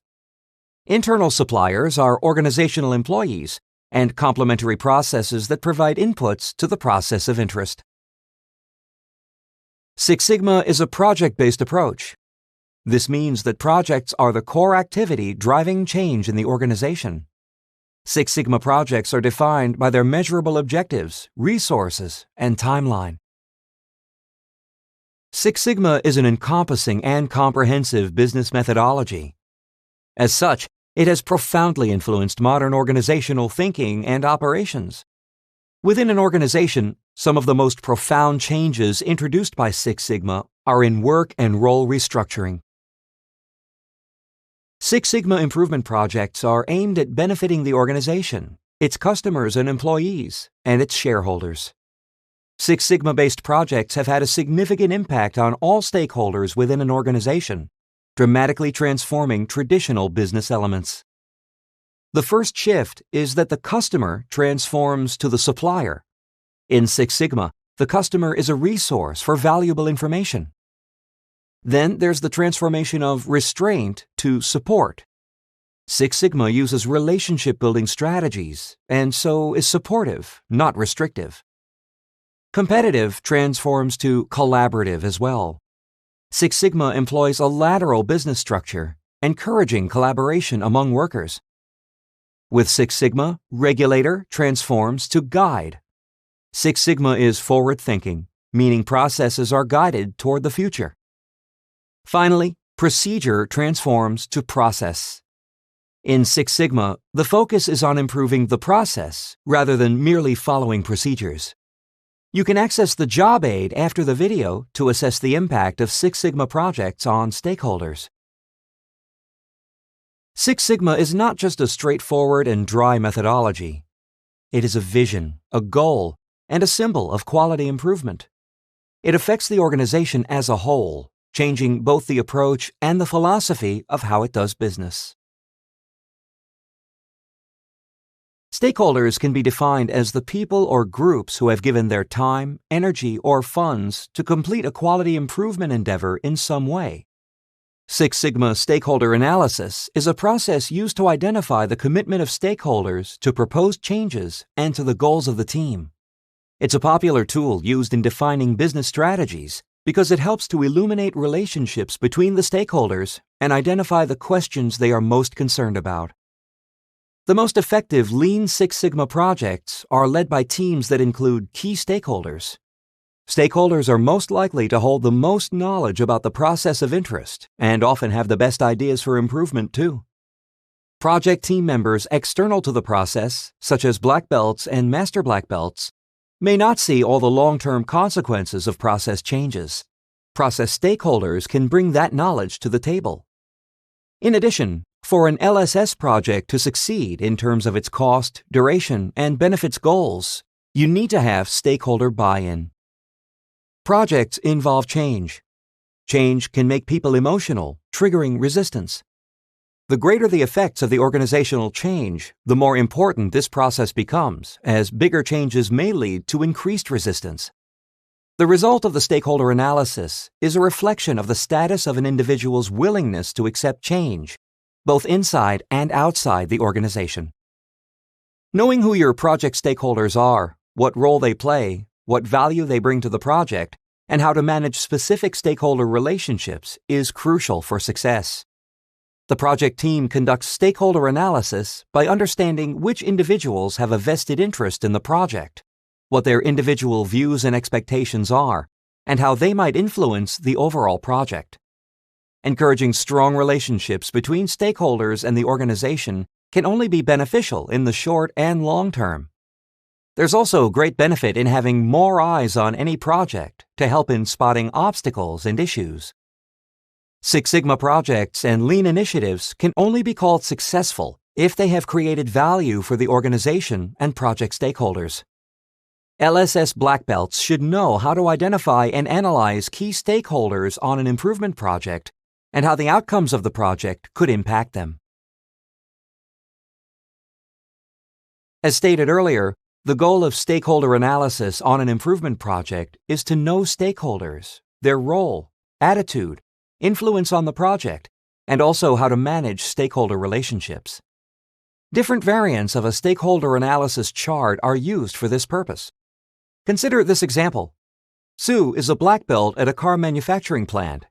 Speaker 1: Internal suppliers are organizational employees and complementary processes that provide inputs to the process of interest. Six Sigma is a project-based approach. This means that projects are the core activity driving change in the organization. Six Sigma projects are defined by their measurable objectives, resources, and timeline. Six Sigma is an encompassing and comprehensive business methodology. As such, it has profoundly influenced modern organizational thinking and operations. Within an organization, some of the most profound changes introduced by Six Sigma are in work and role restructuring. Six Sigma improvement projects are aimed at benefiting the organization, its customers and employees, and its shareholders. Six Sigma-based projects have had a significant impact on all stakeholders within an organization, dramatically transforming traditional business elements. The first shift is that the customer transforms to the supplier. In Six Sigma, the customer is a resource for valuable information. Then there's the transformation of restraint to support. Six Sigma uses relationship-building strategies, and so is supportive, not restrictive. Competitive transforms to collaborative as well. Six Sigma employs a lateral business structure, encouraging collaboration among workers. With Six Sigma, regulator transforms to guide. Six Sigma is forward-thinking, meaning processes are guided toward the future. Finally, procedure transforms to process. In Six Sigma, the focus is on improving the process rather than merely following procedures. You can access the job aid after the video to assess the impact of Six Sigma projects on stakeholders. Six Sigma is not just a straightforward and dry methodology. It is a vision, a goal, and a symbol of quality improvement. It affects the organization as a whole, changing both the approach and the philosophy of how it does business. Stakeholders can be defined as the people or groups who have given their time, energy, or funds to complete a quality improvement endeavor in some way. Six Sigma stakeholder analysis is a process used to identify the commitment of stakeholders to proposed changes and to the goals of the team. It's a popular tool used in defining business strategies because it helps to illuminate relationships between the stakeholders and identify the questions they are most concerned about. The most effective Lean Six Sigma projects are led by teams that include key stakeholders. Stakeholders are most likely to hold the most knowledge about the process of interest and often have the best ideas for improvement too. Project team members external to the process, such as black belts and master black belts, may not see all the long-term consequences of process changes. Process stakeholders can bring that knowledge to the table. In addition, for an LSS project to succeed in terms of its cost, duration, and benefits goals, you need to have stakeholder buy-in. Projects involve change. Change can make people emotional, triggering resistance. The greater the effects of the organizational change, the more important this process becomes, as bigger changes may lead to increased resistance. The result of the stakeholder analysis is a reflection of the status of an individual's willingness to accept change, both inside and outside the organization. Knowing who your project stakeholders are, what role they play, what value they bring to the project, and how to manage specific stakeholder relationships is crucial for success. The project team conducts stakeholder analysis by understanding which individuals have a vested interest in the project, what their individual views and expectations are, and how they might influence the overall project. Encouraging strong relationships between stakeholders and the organization can only be beneficial in the short and long term. There's also great benefit in having more eyes on any project to help in spotting obstacles and issues. Six Sigma projects and lean initiatives can only be called successful if they have created value for the organization and project stakeholders. LSS black belts should know how to identify and analyze key stakeholders on an improvement project and how the outcomes of the project could impact them. As stated earlier, The goal of stakeholder analysis on an improvement project is to know stakeholders, their role, attitude, influence on the project, and also how to manage stakeholder relationships. Different variants of a stakeholder analysis chart are used for this purpose. Consider this example. Sue is a black belt at a car manufacturing plant.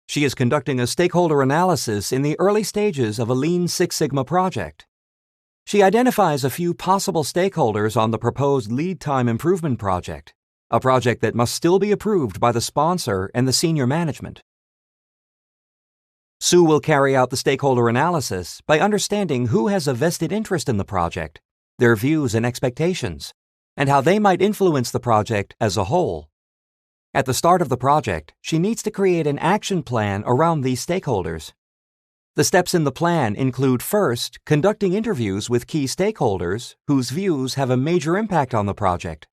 Speaker 1: She is conducting a stakeholder analysis in the early stages of a Lean Six Sigma project. She identifies a few possible stakeholders on the proposed lead time improvement project, a project that must still be approved by the sponsor and the senior management. Sue will carry out the stakeholder analysis by understanding who has a vested interest in the project, their views and expectations, and how they might influence the project as a whole. At the start of the project, she needs to create an action plan around these stakeholders. The steps in the plan include first, conducting interviews with key stakeholders whose views have a major impact on the project.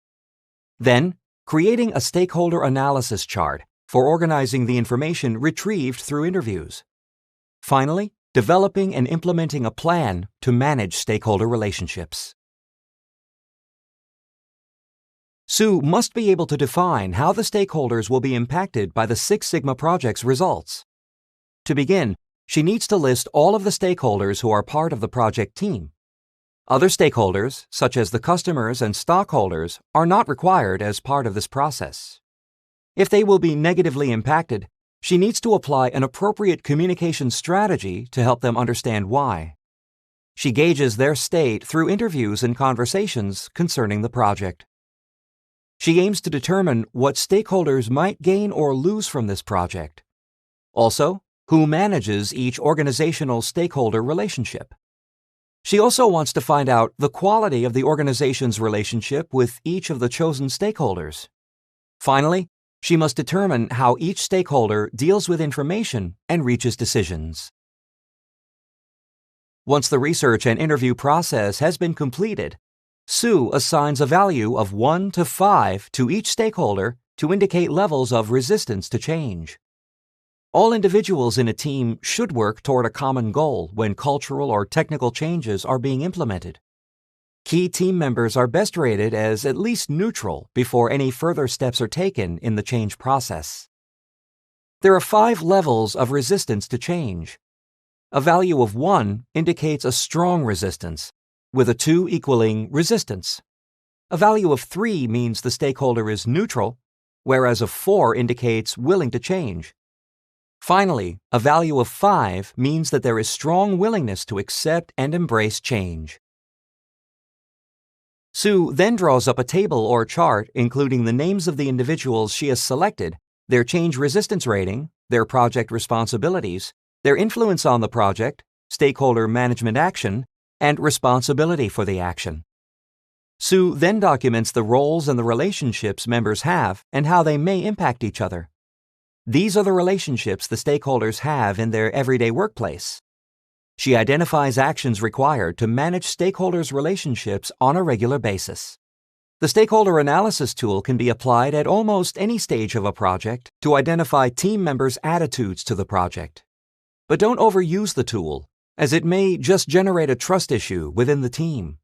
Speaker 1: Then, creating a stakeholder analysis chart for organizing the information retrieved through interviews. Finally, developing and implementing a plan to manage stakeholder relationships. Sue must be able to define how the stakeholders will be impacted by the Six Sigma project's results. To begin, she needs to list all of the stakeholders who are part of the project team. Other stakeholders, such as the customers and stockholders, are not required as part of this process. If they will be negatively impacted, she needs to apply an appropriate communication strategy to help them understand why. She gauges their state through interviews and conversations concerning the project. She aims to determine what stakeholders might gain or lose from this project. Also, who manages each organizational stakeholder relationship. She also wants to find out the quality of the organization's relationship with each of the chosen stakeholders. Finally, she must determine how each stakeholder deals with information and reaches decisions. Once the research and interview process has been completed, Sue assigns a value of 1 to 5 to each stakeholder to indicate levels of resistance to change. All individuals in a team should work toward a common goal when cultural or technical changes are being implemented. Key team members are best rated as at least neutral before any further steps are taken in the change process. There are 5 levels of resistance to change. A value of 1 indicates a strong resistance, with a 2 equaling resistance. A value of 3 means the stakeholder is neutral, whereas a 4 indicates willing to change. Finally, a value of 5 means that there is strong willingness to accept and embrace change. Sue then draws up a table or chart including the names of the individuals she has selected, their change resistance rating, their project responsibilities, their influence on the project, stakeholder management action, and responsibility for the action. Sue then documents the roles and the relationships members have and how they may impact each other. These are the relationships the stakeholders have in their everyday workplace. She identifies actions required to manage stakeholders' relationships on a regular basis. The stakeholder analysis tool can be applied at almost any stage of a project to identify team members' attitudes to the project. But don't overuse the tool, as it may just generate a trust issue within the team.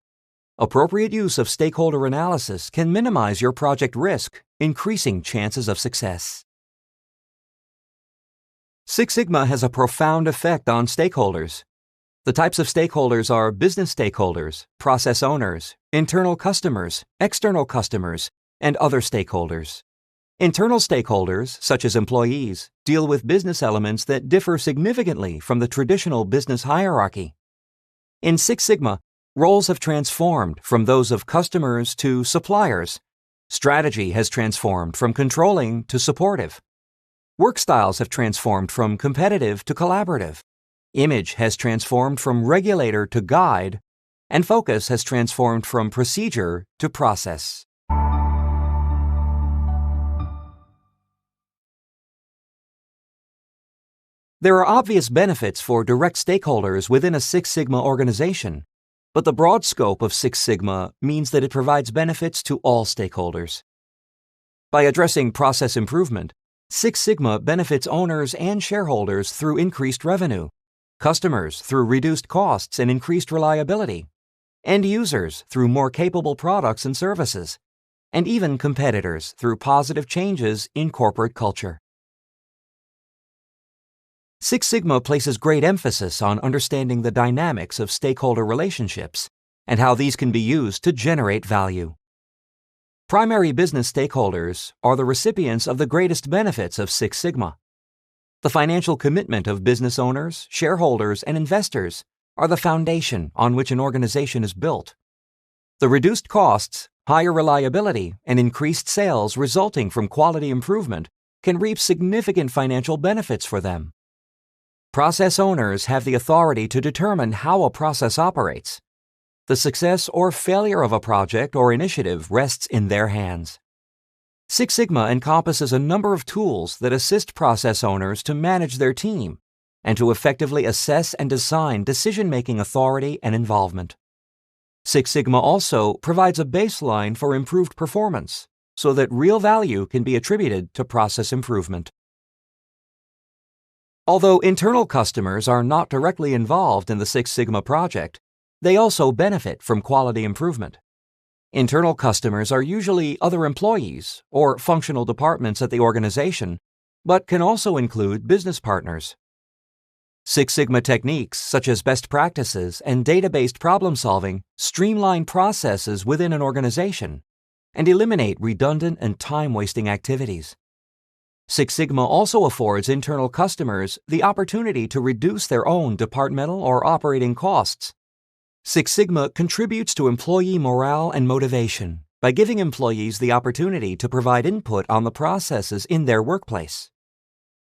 Speaker 1: Appropriate use of stakeholder analysis can minimize your project risk, increasing chances of success. Six Sigma has a profound effect on stakeholders. The types of stakeholders are business stakeholders, process owners, internal customers, external customers, and other stakeholders. Internal stakeholders, such as employees, deal with business elements that differ significantly from the traditional business hierarchy. In Six Sigma, roles have transformed from those of customers to suppliers. Strategy has transformed from controlling to supportive. Work styles have transformed from competitive to collaborative. Image has transformed from regulator to guide, and focus has transformed from procedure to process. There are obvious benefits for direct stakeholders within a Six Sigma organization, but the broad scope of Six Sigma means that it provides benefits to all stakeholders. By addressing process improvement, Six Sigma benefits owners and shareholders through increased revenue, customers through reduced costs and increased reliability, end users through more capable products and services, and even competitors through positive changes in corporate culture. Six Sigma places great emphasis on understanding the dynamics of stakeholder relationships and how these can be used to generate value. Primary business stakeholders are the recipients of the greatest benefits of Six Sigma. The financial commitment of business owners, shareholders, and investors are the foundation on which an organization is built. The reduced costs, higher reliability, and increased sales resulting from quality improvement can reap significant financial benefits for them. Process owners have the authority to determine how a process operates. The success or failure of a project or initiative rests in their hands. Six Sigma encompasses a number of tools that assist process owners to manage their team and to effectively assess and assign decision-making authority and involvement. Six Sigma also provides a baseline for improved performance so that real value can be attributed to process improvement. Although internal customers are not directly involved in the Six Sigma project, they also benefit from quality improvement. Internal customers are usually other employees or functional departments at the organization, but can also include business partners. Six Sigma techniques such as best practices and data-based problem-solving streamline processes within an organization and eliminate redundant and time-wasting activities. Six Sigma also affords internal customers the opportunity to reduce their own departmental or operating costs. Six Sigma contributes to employee morale and motivation by giving employees the opportunity to provide input on the processes in their workplace.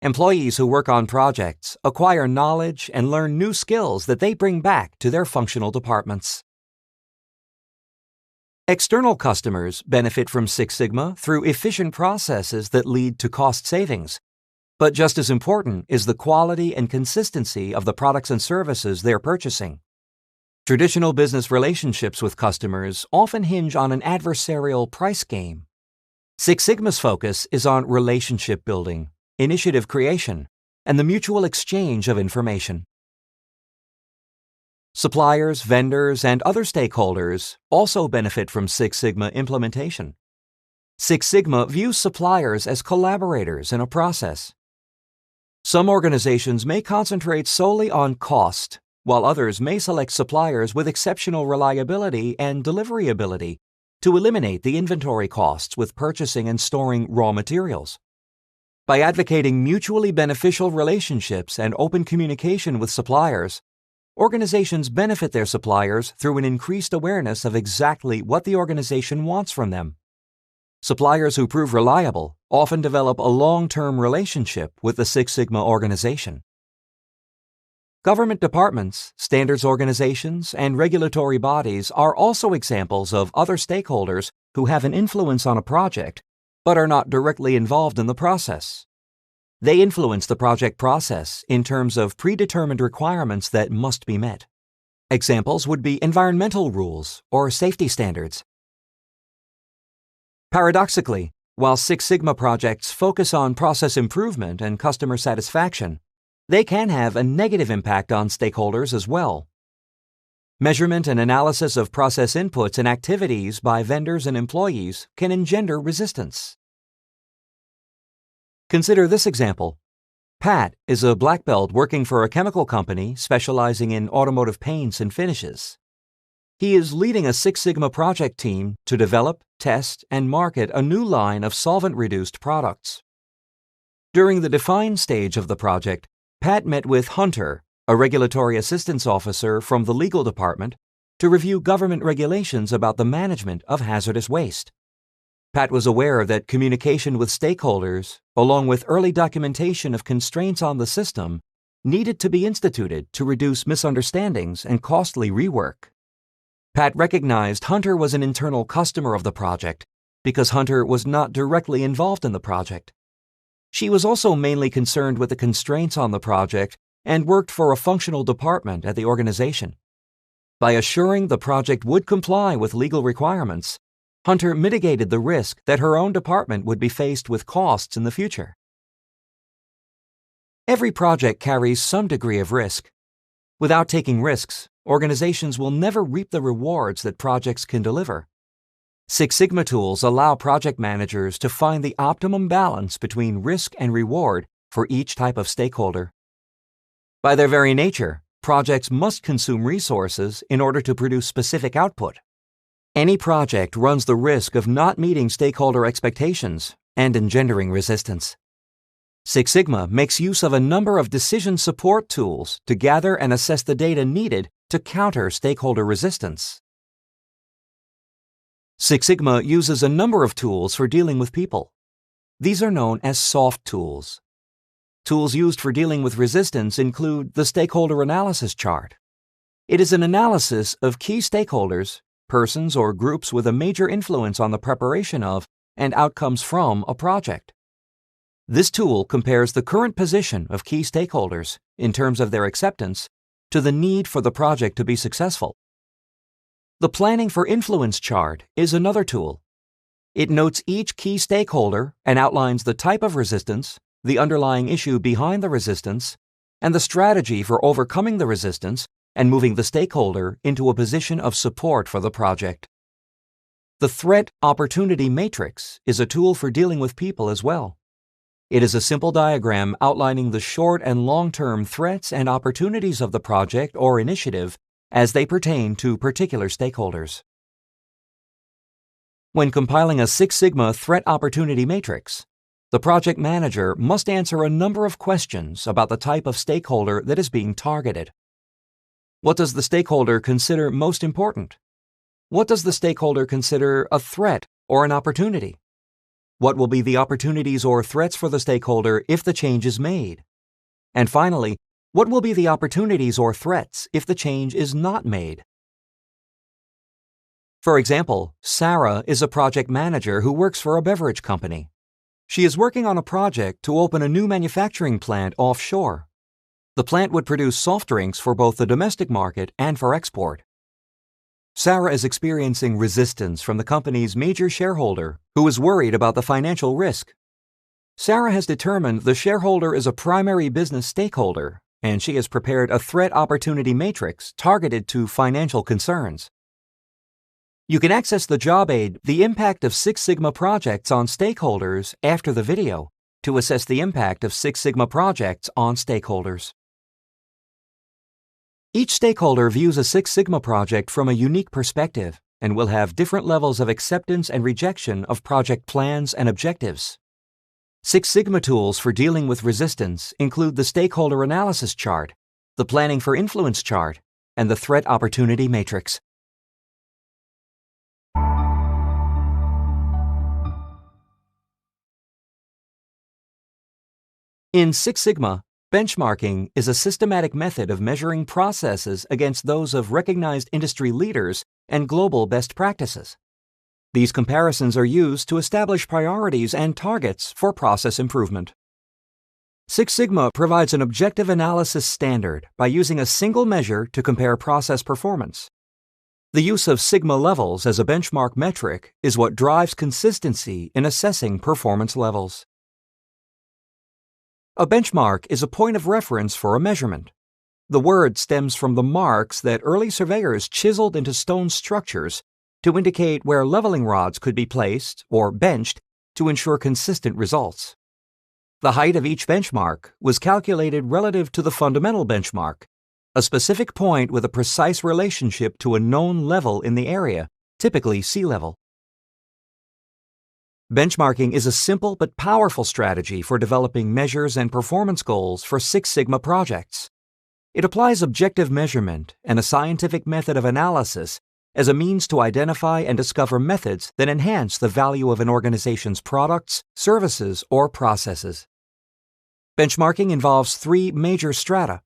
Speaker 1: Employees who work on projects acquire knowledge and learn new skills that they bring back to their functional departments. External customers benefit from Six Sigma through efficient processes that lead to cost savings. But just as important is the quality and consistency of the products and services they're purchasing. Traditional business relationships with customers often hinge on an adversarial price game. Six Sigma's focus is on relationship building, initiative creation, and the mutual exchange of information. Suppliers, vendors, and other stakeholders also benefit from Six Sigma implementation. Six Sigma views suppliers as collaborators in a process. Some organizations may concentrate solely on cost, while others may select suppliers with exceptional reliability and delivery ability to eliminate the inventory costs with purchasing and storing raw materials. By advocating mutually beneficial relationships and open communication with suppliers, organizations benefit their suppliers through an increased awareness of exactly what the organization wants from them. Suppliers who prove reliable often develop a long-term relationship with the Six Sigma organization. Government departments, standards organizations, and regulatory bodies are also examples of other stakeholders who have an influence on a project but are not directly involved in the process. They influence the project process in terms of predetermined requirements that must be met. Examples would be environmental rules or safety standards. Paradoxically, while Six Sigma projects focus on process improvement and customer satisfaction, they can have a negative impact on stakeholders as well. Measurement and analysis of process inputs and activities by vendors and employees can engender resistance. Consider this example. Pat is a black belt working for a chemical company specializing in automotive paints and finishes. He is leading a Six Sigma project team to develop, test, and market a new line of solvent-reduced products. During the define stage of the project, Pat met with Hunter, a regulatory assistance officer from the legal department, to review government regulations about the management of hazardous waste. Pat was aware that communication with stakeholders, along with early documentation of constraints on the system, needed to be instituted to reduce misunderstandings and costly rework. Pat recognized Hunter was an internal customer of the project because Hunter was not directly involved in the project. She was also mainly concerned with the constraints on the project and worked for a functional department at the organization. By assuring the project would comply with legal requirements, Hunter mitigated the risk that her own department would be faced with costs in the future. Every project carries some degree of risk. Without taking risks, organizations will never reap the rewards that projects can deliver. Six Sigma tools allow project managers to find the optimum balance between risk and reward for each type of stakeholder. By their very nature, projects must consume resources in order to produce specific output. Any project runs the risk of not meeting stakeholder expectations and engendering resistance. Six Sigma makes use of a number of decision support tools to gather and assess the data needed to counter stakeholder resistance. Six Sigma uses a number of tools for dealing with people. These are known as soft tools. Tools used for dealing with resistance include the Stakeholder Analysis Chart. It is an analysis of key stakeholders, persons or groups with a major influence on the preparation of and outcomes from a project. This tool compares the current position of key stakeholders in terms of their acceptance to the need for the project to be successful. The Planning for Influence chart is another tool. It notes each key stakeholder and outlines the type of resistance, the underlying issue behind the resistance, and the strategy for overcoming the resistance and moving the stakeholder into a position of support for the project. The Threat Opportunity Matrix is a tool for dealing with people as well. It is a simple diagram outlining the short and long-term threats and opportunities of the project or initiative as they pertain to particular stakeholders. When compiling a Six Sigma Threat Opportunity Matrix, the project manager must answer a number of questions about the type of stakeholder that is being targeted. What does the stakeholder consider most important? What does the stakeholder consider a threat or an opportunity? What will be the opportunities or threats for the stakeholder if the change is made? And finally, what will be the opportunities or threats if the change is not made? For example, Sarah is a project manager who works for a beverage company. She is working on a project to open a new manufacturing plant offshore. The plant would produce soft drinks for both the domestic market and for export. Sarah is experiencing resistance from the company's major shareholder, who is worried about the financial risk. Sarah has determined the shareholder is a primary business stakeholder, and she has prepared a threat opportunity matrix targeted to financial concerns. You can access the job aid, The Impact of Six Sigma Projects on Stakeholders, after the video to assess the impact of Six Sigma projects on stakeholders. Each stakeholder views a Six Sigma project from a unique perspective and will have different levels of acceptance and rejection of project plans and objectives. Six Sigma tools for dealing with resistance include the Stakeholder Analysis Chart, the Planning for Influence Chart, and the Threat Opportunity Matrix. In Six Sigma, benchmarking is a systematic method of measuring processes against those of recognized industry leaders and global best practices. These comparisons are used to establish priorities and targets for process improvement. Six Sigma provides an objective analysis standard by using a single measure to compare process performance. The use of Sigma levels as a benchmark metric is what drives consistency in assessing performance levels. A benchmark is a point of reference for a measurement. The word stems from the marks that early surveyors chiseled into stone structures to indicate where leveling rods could be placed or benched to ensure consistent results. The height of each benchmark was calculated relative to the fundamental benchmark, a specific point with a precise relationship to a known level in the area, typically sea level. Benchmarking is a simple but powerful strategy for developing measures and performance goals for Six Sigma projects. It applies objective measurement and a scientific method of analysis as a means to identify and discover methods that enhance the value of an organization's products, services, or processes. Benchmarking involves three major strata.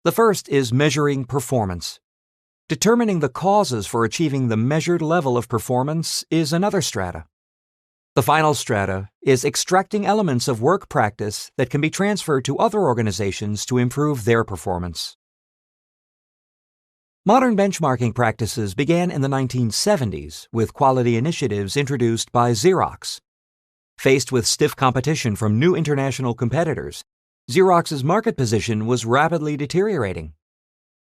Speaker 1: The first is measuring performance. Determining the causes for achieving the measured level of performance is another strata. The final strata is extracting elements of work practice that can be transferred to other organizations to improve their performance. Modern benchmarking practices began in the 1970s with quality initiatives introduced by Xerox. Faced with stiff competition from new international competitors, Xerox's market position was rapidly deteriorating.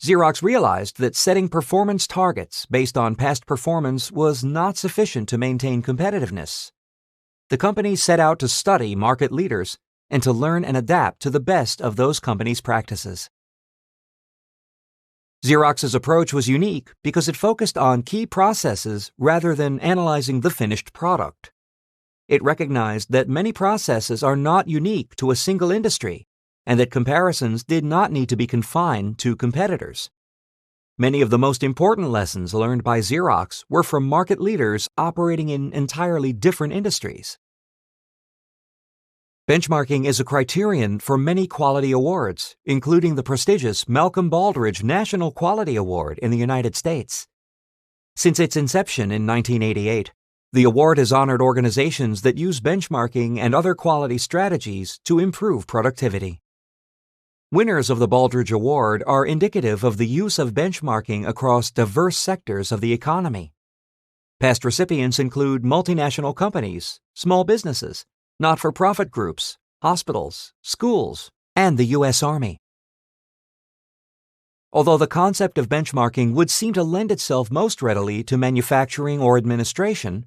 Speaker 1: Xerox realized that setting performance targets based on past performance was not sufficient to maintain competitiveness. The company set out to study market leaders and to learn and adapt to the best of those companies' practices. Xerox's approach was unique because it focused on key processes rather than analyzing the finished product. It recognized that many processes are not unique to a single industry and that comparisons did not need to be confined to competitors. Many of the most important lessons learned by Xerox were from market leaders operating in entirely different industries. Benchmarking is a criterion for many quality awards, including the prestigious Malcolm Baldrige National Quality Award in the United States. Since its inception in 1988, the award has honored organizations that use benchmarking and other quality strategies to improve productivity. Winners of the Baldrige Award are indicative of the use of benchmarking across diverse sectors of the economy. Past recipients include multinational companies, small businesses, not-for-profit groups, hospitals, schools, and the U.S. Army. Although the concept of benchmarking would seem to lend itself most readily to manufacturing or administration,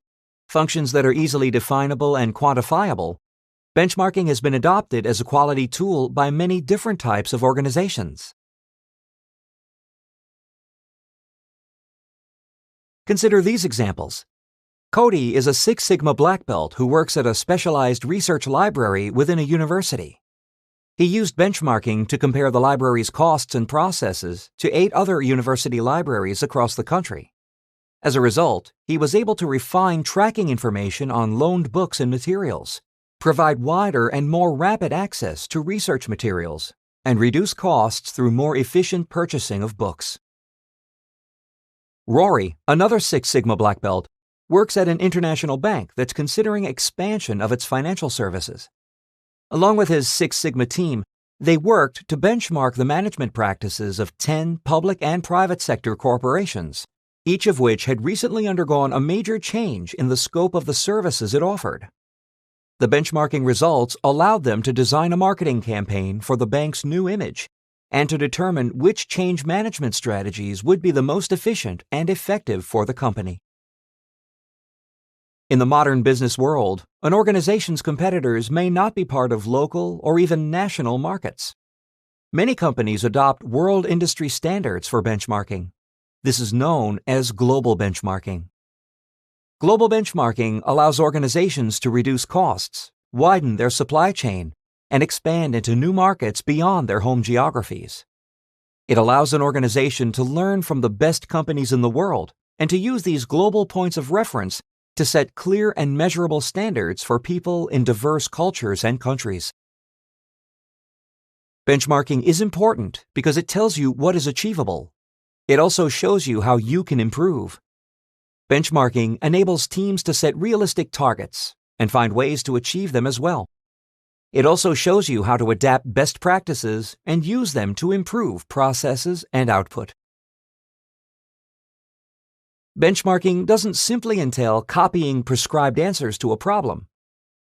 Speaker 1: functions that are easily definable and quantifiable, benchmarking has been adopted as a quality tool by many different types of organizations. Consider these examples. Cody is a Six Sigma black belt who works at a specialized research library within a university. He used benchmarking to compare the library's costs and processes to 8 other university libraries across the country. As a result, he was able to refine tracking information on loaned books and materials, provide wider and more rapid access to research materials, and reduce costs through more efficient purchasing of books. Rory, another Six Sigma black belt, works at an international bank that's considering expansion of its financial services. Along with his Six Sigma team, they worked to benchmark the management practices of 10 public and private sector corporations, each of which had recently undergone a major change in the scope of the services it offered. The benchmarking results allowed them to design a marketing campaign for the bank's new image and to determine which change management strategies would be the most efficient and effective for the company. In the modern business world, an organization's competitors may not be part of local or even national markets. Many companies adopt world industry standards for benchmarking. This is known as global benchmarking. Global benchmarking allows organizations to reduce costs, widen their supply chain, and expand into new markets beyond their home geographies. It allows an organization to learn from the best companies in the world and to use these global points of reference to set clear and measurable standards for people in diverse cultures and countries. Benchmarking is important because it tells you what is achievable. It also shows you how you can improve. Benchmarking enables teams to set realistic targets and find ways to achieve them as well. It also shows you how to adapt best practices and use them to improve processes and output. Benchmarking doesn't simply entail copying prescribed answers to a problem.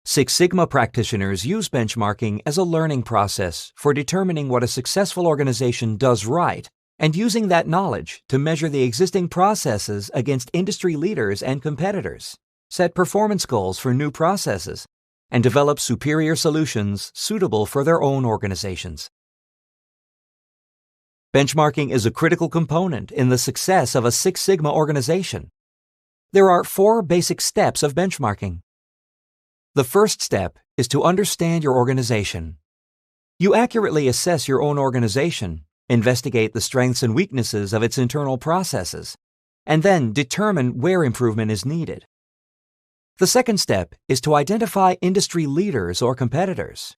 Speaker 1: Six Sigma practitioners use benchmarking as a learning process for determining what a successful organization does right and using that knowledge to measure the existing processes against industry leaders and competitors, set performance goals for new processes, and develop superior solutions suitable for their own organizations. Benchmarking is a critical component in the success of a Six Sigma organization. There are 4 basic steps of benchmarking. The first step is to understand your organization. You accurately assess your own organization, investigate the strengths and weaknesses of its internal processes, and then determine where improvement is needed. The second step is to identify industry leaders or competitors.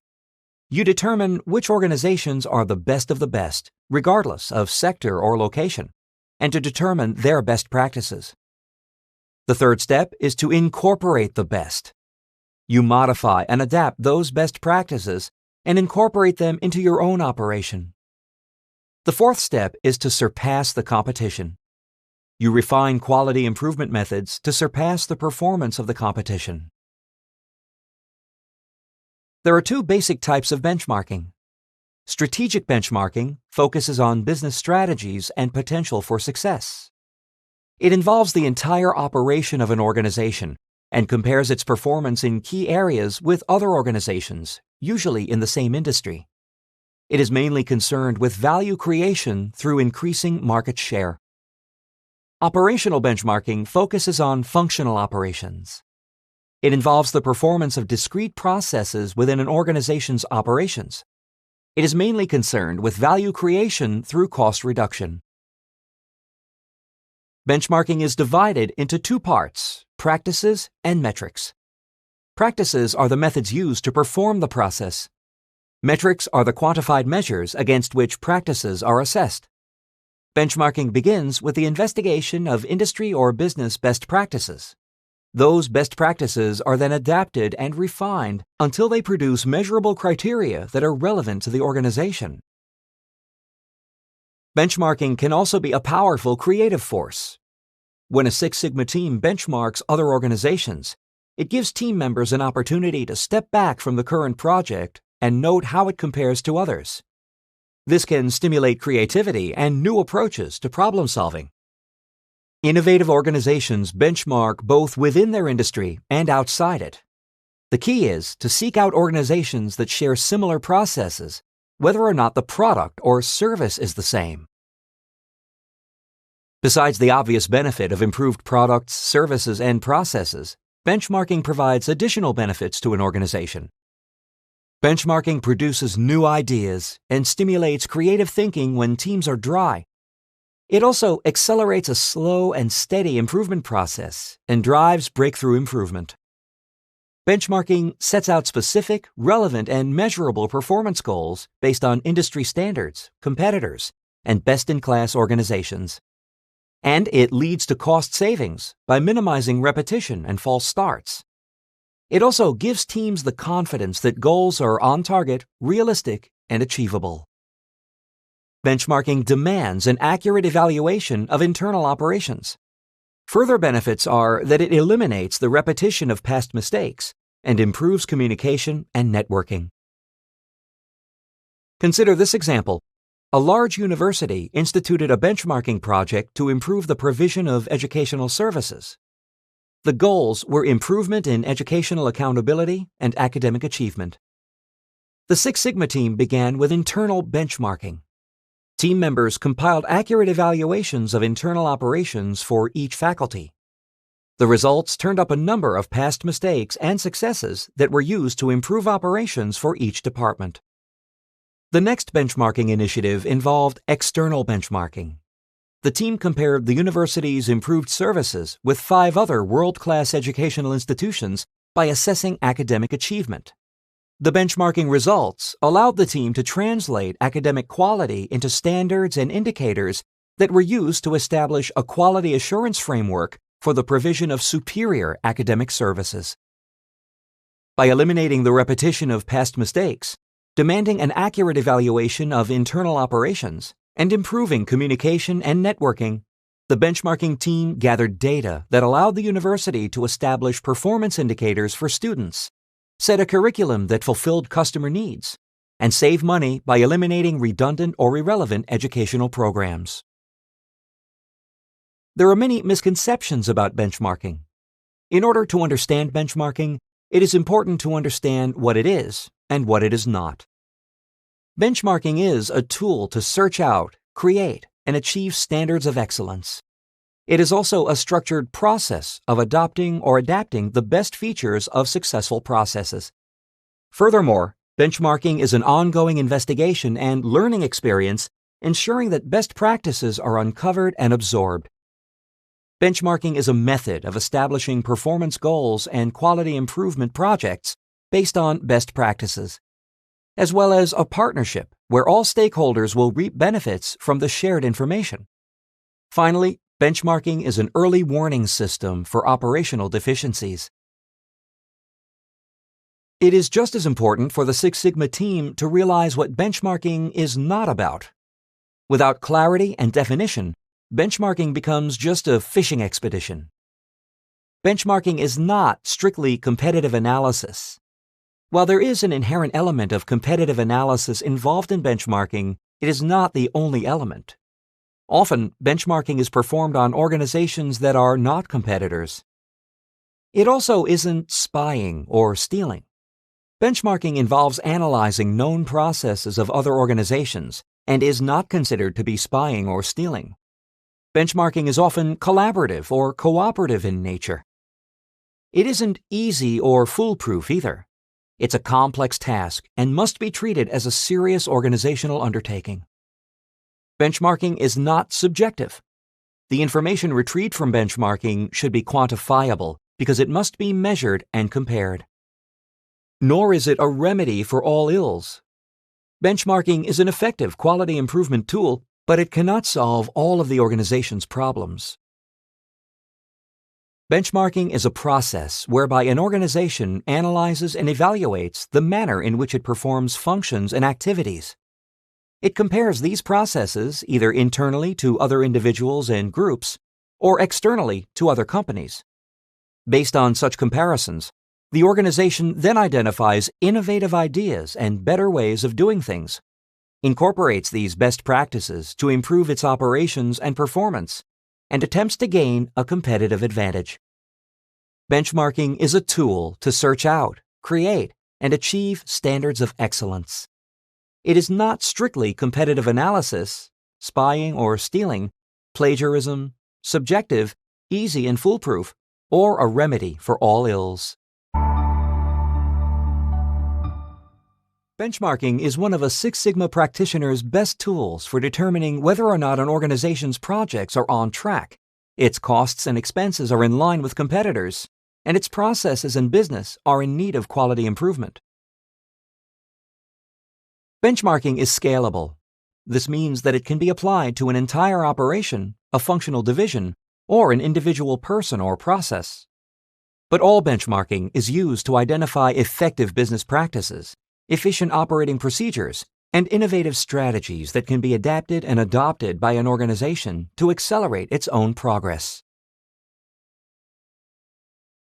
Speaker 1: You determine which organizations are the best of the best, regardless of sector or location, and to determine their best practices. The third step is to incorporate the best. You modify and adapt those best practices and incorporate them into your own operation. The fourth step is to surpass the competition. You refine quality improvement methods to surpass the performance of the competition. There are 2 basic types of benchmarking. Strategic benchmarking focuses on business strategies and potential for success. It involves the entire operation of an organization and compares its performance in key areas with other organizations, usually in the same industry. It is mainly concerned with value creation through increasing market share. Operational benchmarking focuses on functional operations. It involves the performance of discrete processes within an organization's operations. It is mainly concerned with value creation through cost reduction. Benchmarking is divided into two parts: practices and metrics. Practices are the methods used to perform the process. Metrics are the quantified measures against which practices are assessed. Benchmarking begins with the investigation of industry or business best practices. Those best practices are then adapted and refined until they produce measurable criteria that are relevant to the organization. Benchmarking can also be a powerful creative force. When a Six Sigma team benchmarks other organizations, it gives team members an opportunity to step back from the current project and note how it compares to others. This can stimulate creativity and new approaches to problem solving. Innovative organizations benchmark both within their industry and outside it. The key is to seek out organizations that share similar processes, whether or not the product or service is the same. Besides the obvious benefit of improved products, services, and processes, benchmarking provides additional benefits to an organization. Benchmarking produces new ideas and stimulates creative thinking when teams are dry. It also accelerates a slow and steady improvement process and drives breakthrough improvement. Benchmarking sets out specific, relevant, and measurable performance goals based on industry standards, competitors, and best-in-class organizations. And it leads to cost savings by minimizing repetition and false starts. It also gives teams the confidence that goals are on target, realistic, and achievable. Benchmarking demands an accurate evaluation of internal operations. Further benefits are that it eliminates the repetition of past mistakes and improves communication and networking. Consider this example. A large university instituted a benchmarking project to improve the provision of educational services. The goals were improvement in educational accountability and academic achievement. The Six Sigma team began with internal benchmarking. Team members compiled accurate evaluations of internal operations for each faculty. The results turned up a number of past mistakes and successes that were used to improve operations for each department. The next benchmarking initiative involved external benchmarking. The team compared the university's improved services with 5 other world-class educational institutions by assessing academic achievement. The benchmarking results allowed the team to translate academic quality into standards and indicators that were used to establish a quality assurance framework for the provision of superior academic services. By eliminating the repetition of past mistakes, demanding an accurate evaluation of internal operations, and improving communication and networking, the benchmarking team gathered data that allowed the university to establish performance indicators for students, set a curriculum that fulfilled customer needs, and save money by eliminating redundant or irrelevant educational programs. There are many misconceptions about benchmarking. In order to understand benchmarking, it is important to understand what it is and what it is not. Benchmarking is a tool to search out, create, and achieve standards of excellence. It is also a structured process of adopting or adapting the best features of successful processes. Furthermore, benchmarking is an ongoing investigation and learning experience, ensuring that best practices are uncovered and absorbed. Benchmarking is a method of establishing performance goals and quality improvement projects based on best practices, as well as a partnership where all stakeholders will reap benefits from the shared information. Finally, benchmarking is an early warning system for operational deficiencies. It is just as important for the Six Sigma team to realize what benchmarking is not about. Without clarity and definition, benchmarking becomes just a fishing expedition. Benchmarking is not strictly competitive analysis. While there is an inherent element of competitive analysis involved in benchmarking, it is not the only element. Often, benchmarking is performed on organizations that are not competitors. It also isn't spying or stealing. Benchmarking involves analyzing known processes of other organizations and is not considered to be spying or stealing. Benchmarking is often collaborative or cooperative in nature. It isn't easy or foolproof either. It's a complex task and must be treated as a serious organizational undertaking. Benchmarking is not subjective. The information retrieved from benchmarking should be quantifiable because it must be measured and compared. Nor is it a remedy for all ills. Benchmarking is an effective quality improvement tool, but it cannot solve all of the organization's problems. Benchmarking is a process whereby an organization analyzes and evaluates the manner in which it performs functions and activities. It compares these processes either internally to other individuals and groups or externally to other companies. Based on such comparisons, the organization then identifies innovative ideas and better ways of doing things, incorporates these best practices to improve its operations and performance, and attempts to gain a competitive advantage. Benchmarking is a tool to search out, create, and achieve standards of excellence. It is not strictly competitive analysis, spying or stealing, plagiarism, subjective, easy and foolproof, or a remedy for all ills. Benchmarking is one of a Six Sigma practitioner's best tools for determining whether or not an organization's projects are on track, its costs and expenses are in line with competitors, and its processes and business are in need of quality improvement. Benchmarking is scalable. This means that it can be applied to an entire operation, a functional division, or an individual person or process. But all benchmarking is used to identify effective business practices, efficient operating procedures, and innovative strategies that can be adapted and adopted by an organization to accelerate its own progress.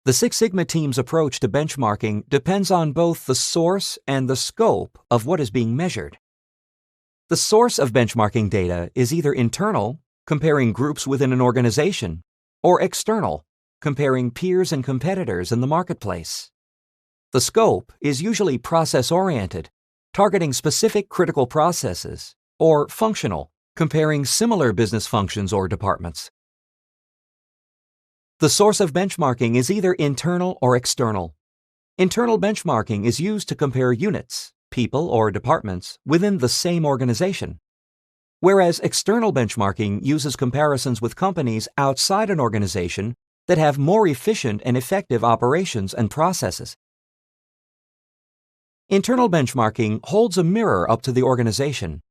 Speaker 1: The Six Sigma team's approach to benchmarking depends on both the source and the scope of what is being measured. The source of benchmarking data is either internal, comparing groups within an organization, or external, comparing peers and competitors in the marketplace. The scope is usually process-oriented, targeting specific critical processes, or functional, comparing similar business functions or departments. The source of benchmarking is either internal or external. Internal benchmarking is used to compare units, people, or departments within the same organization, whereas external benchmarking uses comparisons with companies outside an organization that have more efficient and effective operations and processes. Internal benchmarking holds a mirror up to the organization.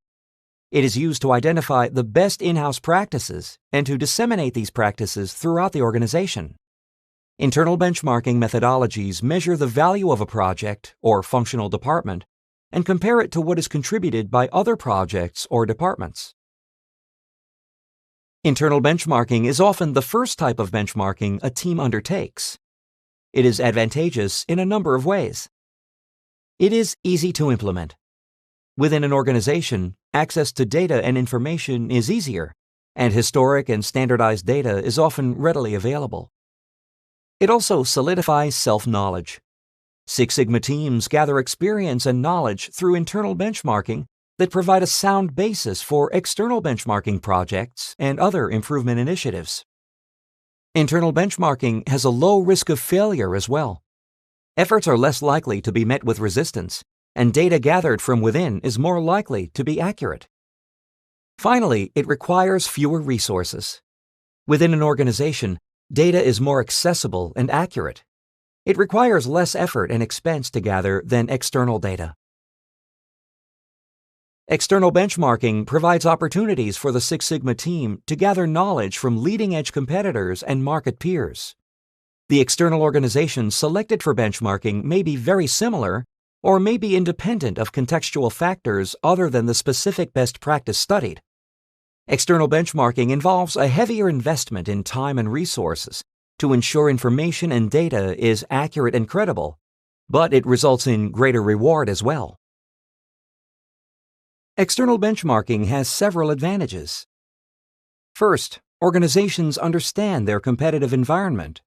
Speaker 1: It is used to identify the best in-house practices and to disseminate these practices throughout the organization. Internal benchmarking methodologies measure the value of a project or functional department and compare it to what is contributed by other projects or departments. Internal benchmarking is often the first type of benchmarking a team undertakes. It is advantageous in a number of ways. It is easy to implement. Within an organization, access to data and information is easier, and historic and standardized data is often readily available. It also solidifies self-knowledge. Six Sigma teams gather experience and knowledge through internal benchmarking that provide a sound basis for external benchmarking projects and other improvement initiatives. Internal benchmarking has a low risk of failure as well. Efforts are less likely to be met with resistance, and data gathered from within is more likely to be accurate. Finally, it requires fewer resources. Within an organization, data is more accessible and accurate. It requires less effort and expense to gather than external data. External benchmarking provides opportunities for the Six Sigma team to gather knowledge from leading-edge competitors and market peers. The external organizations selected for benchmarking may be very similar or may be independent of contextual factors other than the specific best practice studied. External benchmarking involves a heavier investment in time and resources to ensure information and data is accurate and credible, but it results in greater reward as well. External benchmarking has several advantages. First, organizations understand their competitive environment.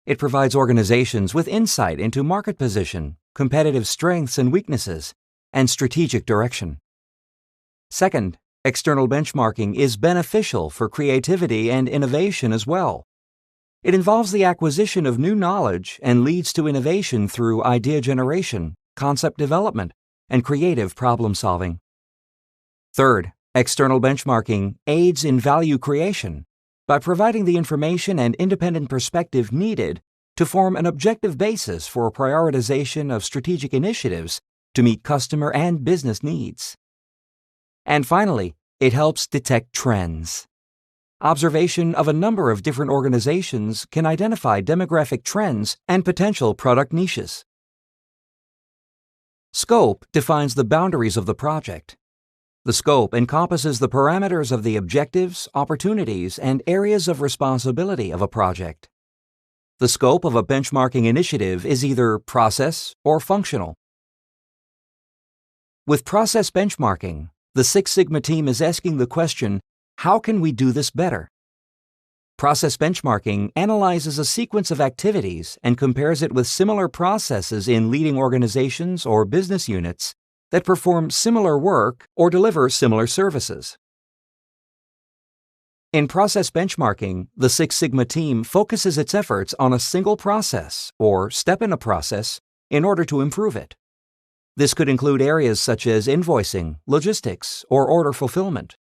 Speaker 1: It provides organizations with insight into market position, competitive strengths and weaknesses, and strategic direction. Second, external benchmarking is beneficial for creativity and innovation as well. It involves the acquisition of new knowledge and leads to innovation through idea generation, concept development, and creative problem solving. Third, external benchmarking aids in value creation by providing the information and independent perspective needed to form an objective basis for prioritization of strategic initiatives to meet customer and business needs. And finally, it helps detect trends. Observation of a number of different organizations can identify demographic trends and potential product niches. Scope defines the boundaries of the project. The scope encompasses the parameters of the objectives, opportunities, and areas of responsibility of a project. The scope of a benchmarking initiative is either process or functional. With process benchmarking, the Six Sigma team is asking the question, how can we do this better? Process benchmarking analyzes a sequence of activities and compares it with similar processes in leading organizations or business units that perform similar work or deliver similar services. In process benchmarking, the Six Sigma team focuses its efforts on a single process or step in a process in order to improve it. This could include areas such as invoicing, logistics, or order fulfillment.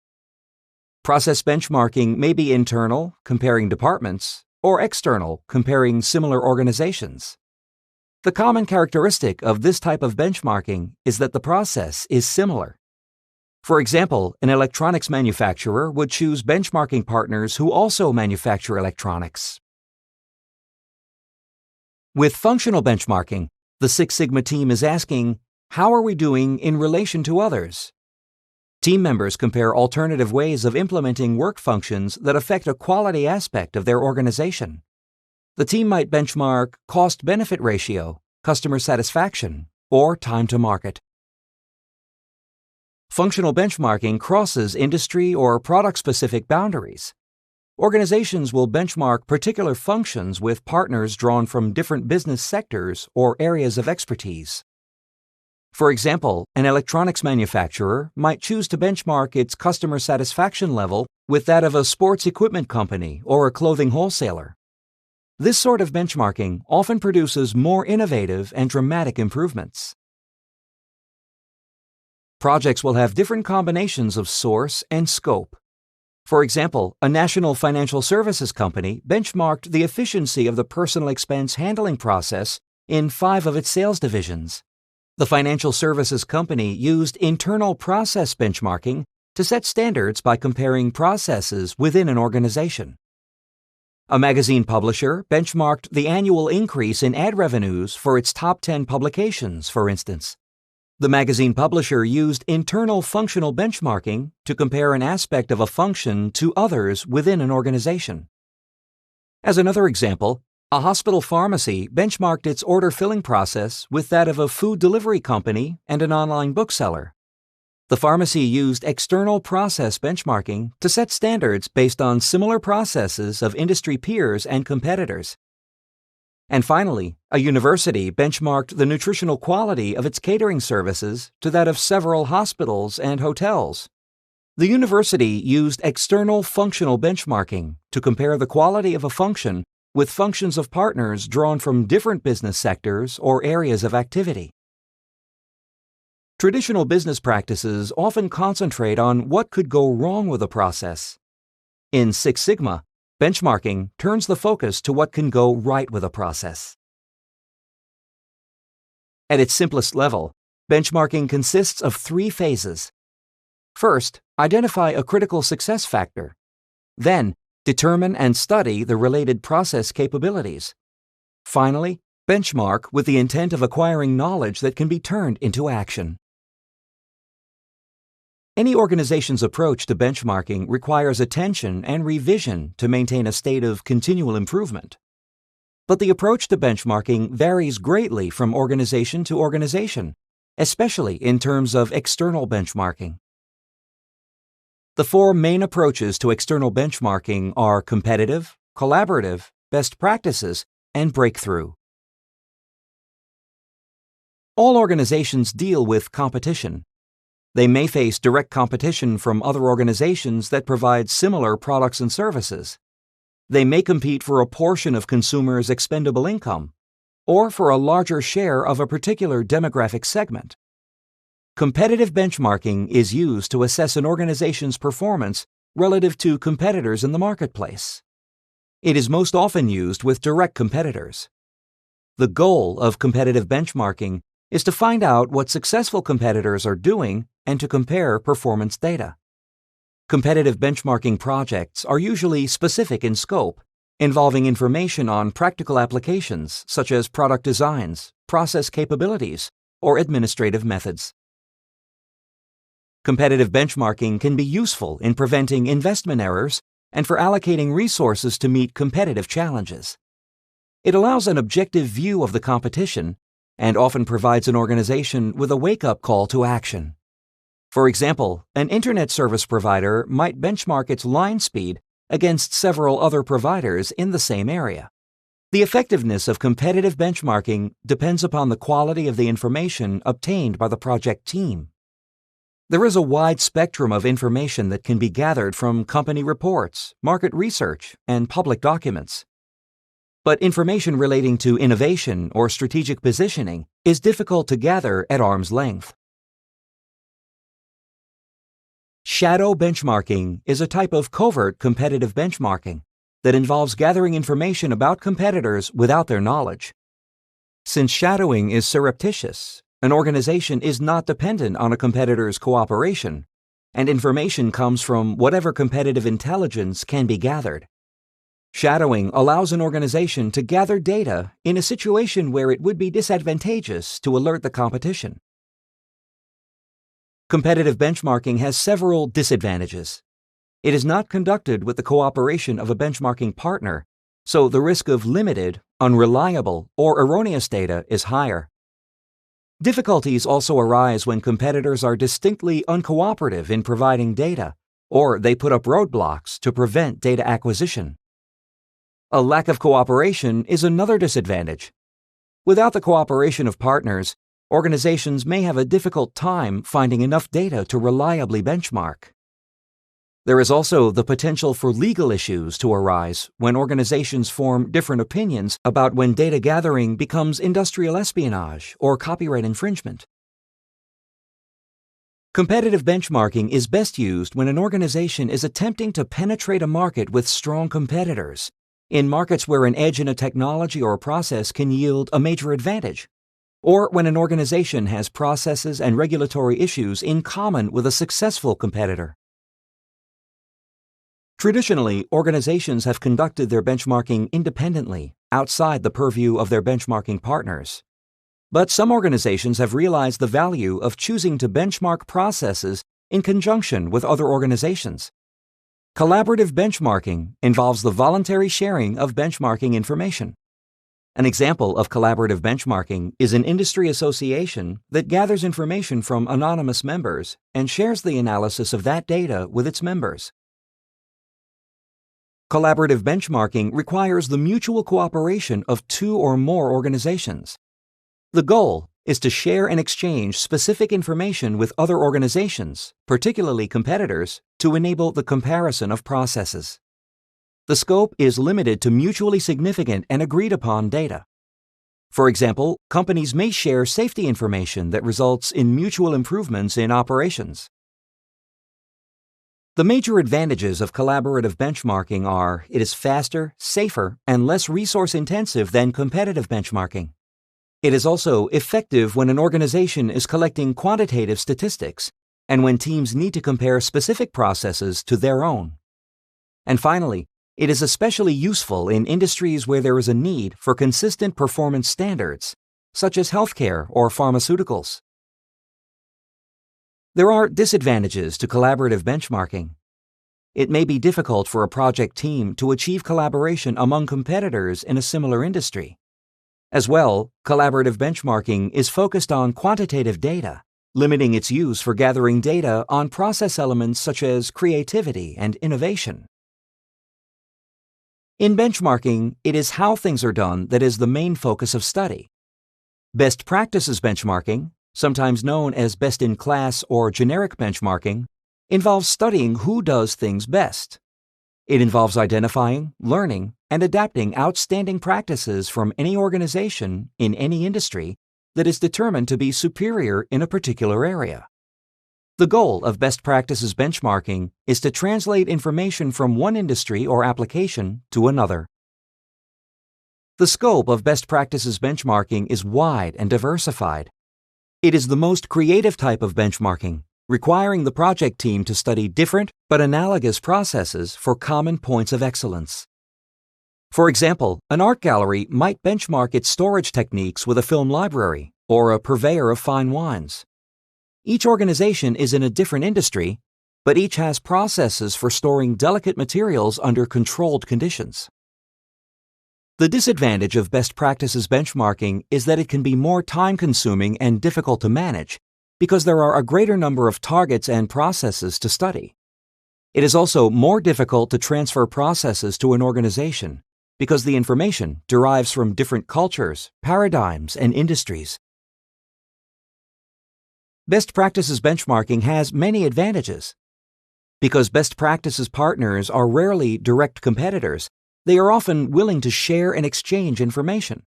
Speaker 1: Process benchmarking may be internal, comparing departments, or external, comparing similar organizations. The common characteristic of this type of benchmarking is that the process is similar. For example, an electronics manufacturer would choose benchmarking partners who also manufacture electronics. With functional benchmarking, the Six Sigma team is asking, how are we doing in relation to others? Team members compare alternative ways of implementing work functions that affect a quality aspect of their organization. The team might benchmark cost-benefit ratio, customer satisfaction, or time to market. Functional benchmarking crosses industry or product-specific boundaries. Organizations will benchmark particular functions with partners drawn from different business sectors or areas of expertise. For example, an electronics manufacturer might choose to benchmark its customer satisfaction level with that of a sports equipment company or a clothing wholesaler. This sort of benchmarking often produces more innovative and dramatic improvements. Projects will have different combinations of source and scope. For example, a national financial services company benchmarked the efficiency of the personal expense handling process in 5 of its sales divisions. The financial services company used internal process benchmarking to set standards by comparing processes within an organization. A magazine publisher benchmarked the annual increase in ad revenues for its top 10 publications, for instance. The magazine publisher used internal functional benchmarking to compare an aspect of a function to others within an organization. As another example, a hospital pharmacy benchmarked its order filling process with that of a food delivery company and an online bookseller. The pharmacy used external process benchmarking to set standards based on similar processes of industry peers and competitors. And finally, a university benchmarked the nutritional quality of its catering services to that of several hospitals and hotels. The university used external functional benchmarking to compare the quality of a function with functions of partners drawn from different business sectors or areas of activity. Traditional business practices often concentrate on what could go wrong with a process. In Six Sigma, benchmarking turns the focus to what can go right with a process. At its simplest level, benchmarking consists of 3 phases. First, identify a critical success factor. Then, determine and study the related process capabilities. Finally, benchmark with the intent of acquiring knowledge that can be turned into action. Any organization's approach to benchmarking requires attention and revision to maintain a state of continual improvement. but the approach to benchmarking varies greatly from organization to organization, especially in terms of external benchmarking. The four main approaches to external benchmarking are competitive, collaborative, best practices, and breakthrough. All organizations deal with competition. They may face direct competition from other organizations that provide similar products and services. They may compete for a portion of consumers' expendable income, or for a larger share of a particular demographic segment. Competitive benchmarking is used to assess an organization's performance relative to competitors in the marketplace. It is most often used with direct competitors. The goal of competitive benchmarking is to find out what successful competitors are doing and to compare performance data. Competitive benchmarking projects are usually specific in scope, involving information on practical applications such as product designs, process capabilities, or administrative methods. Competitive benchmarking can be useful in preventing investment errors and for allocating resources to meet competitive challenges. It allows an objective view of the competition and often provides an organization with a wake-up call to action. For example, an internet service provider might benchmark its line speed against several other providers in the same area. The effectiveness of competitive benchmarking depends upon the quality of the information obtained by the project team. There is a wide spectrum of information that can be gathered from company reports, market research, and public documents. But information relating to innovation or strategic positioning is difficult to gather at arm's length. Shadow benchmarking is a type of covert competitive benchmarking that involves gathering information about competitors without their knowledge. Since shadowing is surreptitious, an organization is not dependent on a competitor's cooperation, and information comes from whatever competitive intelligence can be gathered. Shadowing allows an organization to gather data in a situation where it would be disadvantageous to alert the competition. Competitive benchmarking has several disadvantages. It is not conducted with the cooperation of a benchmarking partner, so the risk of limited, unreliable, or erroneous data is higher. Difficulties also arise when competitors are distinctly uncooperative in providing data, or they put up roadblocks to prevent data acquisition. A lack of cooperation is another disadvantage. Without the cooperation of partners, organizations may have a difficult time finding enough data to reliably benchmark. There is also the potential for legal issues to arise when organizations form different opinions about when data gathering becomes industrial espionage or copyright infringement. Competitive benchmarking is best used when an organization is attempting to penetrate a market with strong competitors, in markets where an edge in a technology or a process can yield a major advantage, or when an organization has processes and regulatory issues in common with a successful competitor. Traditionally, organizations have conducted their benchmarking independently, outside the purview of their benchmarking partners. But some organizations have realized the value of choosing to benchmark processes in conjunction with other organizations. Collaborative benchmarking involves the voluntary sharing of benchmarking information. An example of collaborative benchmarking is an industry association that gathers information from anonymous members and shares the analysis of that data with its members. Collaborative benchmarking requires the mutual cooperation of two or more organizations. The goal is to share and exchange specific information with other organizations, particularly competitors, to enable the comparison of processes. The scope is limited to mutually significant and agreed upon data. For example, companies may share safety information that results in mutual improvements in operations. The major advantages of collaborative benchmarking are it is faster, safer, and less resource-intensive than competitive benchmarking. It is also effective when an organization is collecting quantitative statistics and when teams need to compare specific processes to their own. And finally, it is especially useful in industries where there is a need for consistent performance standards, such as healthcare or pharmaceuticals. There are disadvantages to collaborative benchmarking. It may be difficult for a project team to achieve collaboration among competitors in a similar industry. As well, collaborative benchmarking is focused on quantitative data, limiting its use for gathering data on process elements such as creativity and innovation. In benchmarking, it is how things are done that is the main focus of study. Best practices benchmarking, sometimes known as best-in-class or generic benchmarking, involves studying who does things best. It involves identifying, learning, and adapting outstanding practices from any organization in any industry that is determined to be superior in a particular area. The goal of best practices benchmarking is to translate information from one industry or application to another. The scope of best practices benchmarking is wide and diversified. It is the most creative type of benchmarking, requiring the project team to study different but analogous processes for common points of excellence. For example, an art gallery might benchmark its storage techniques with a film library or a purveyor of fine wines. Each organization is in a different industry, but each has processes for storing delicate materials under controlled conditions. The disadvantage of best practices benchmarking is that it can be more time-consuming and difficult to manage because there are a greater number of targets and processes to study. It is also more difficult to transfer processes to an organization because the information derives from different cultures, paradigms, and industries. Best practices benchmarking has many advantages. Because best practices partners are rarely direct competitors, they are often willing to share and exchange information.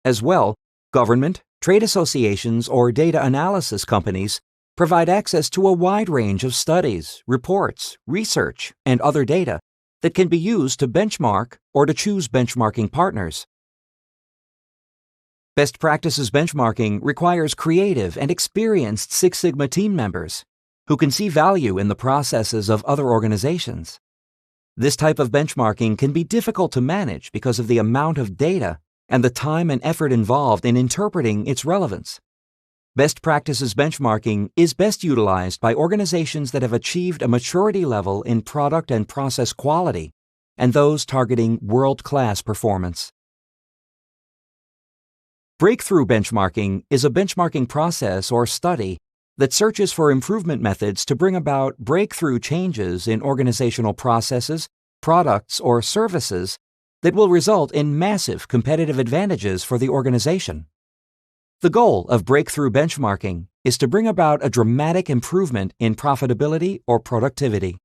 Speaker 1: As well, government, trade associations, or data analysis companies provide access to a wide range of studies, reports, research, and other data that can be used to benchmark or to choose benchmarking partners. Best practices benchmarking requires creative and experienced Six Sigma team members who can see value in the processes of other organizations. This type of benchmarking can be difficult to manage because of the amount of data and the time and effort involved in interpreting its relevance. Best practices benchmarking is best utilized by organizations that have achieved a maturity level in product and process quality and those targeting world-class performance. Breakthrough benchmarking is a benchmarking process or study that searches for improvement methods to bring about breakthrough changes in organizational processes, products, or services that will result in massive competitive advantages for the organization. The goal of breakthrough benchmarking is to bring about a dramatic improvement in profitability or productivity.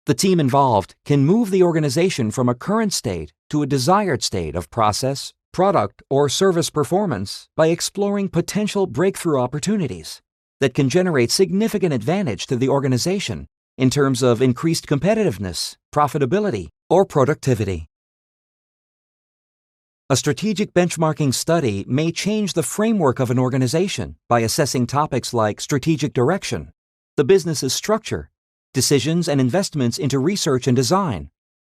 Speaker 1: The team involved can move the organization from a current state to a desired state of process, product, or service performance by exploring potential breakthrough opportunities that can generate significant advantage to the organization in terms of increased competitiveness, profitability, or productivity. A strategic benchmarking study may change the framework of an organization by assessing topics like strategic direction, the business's structure, decisions and investments into research and design,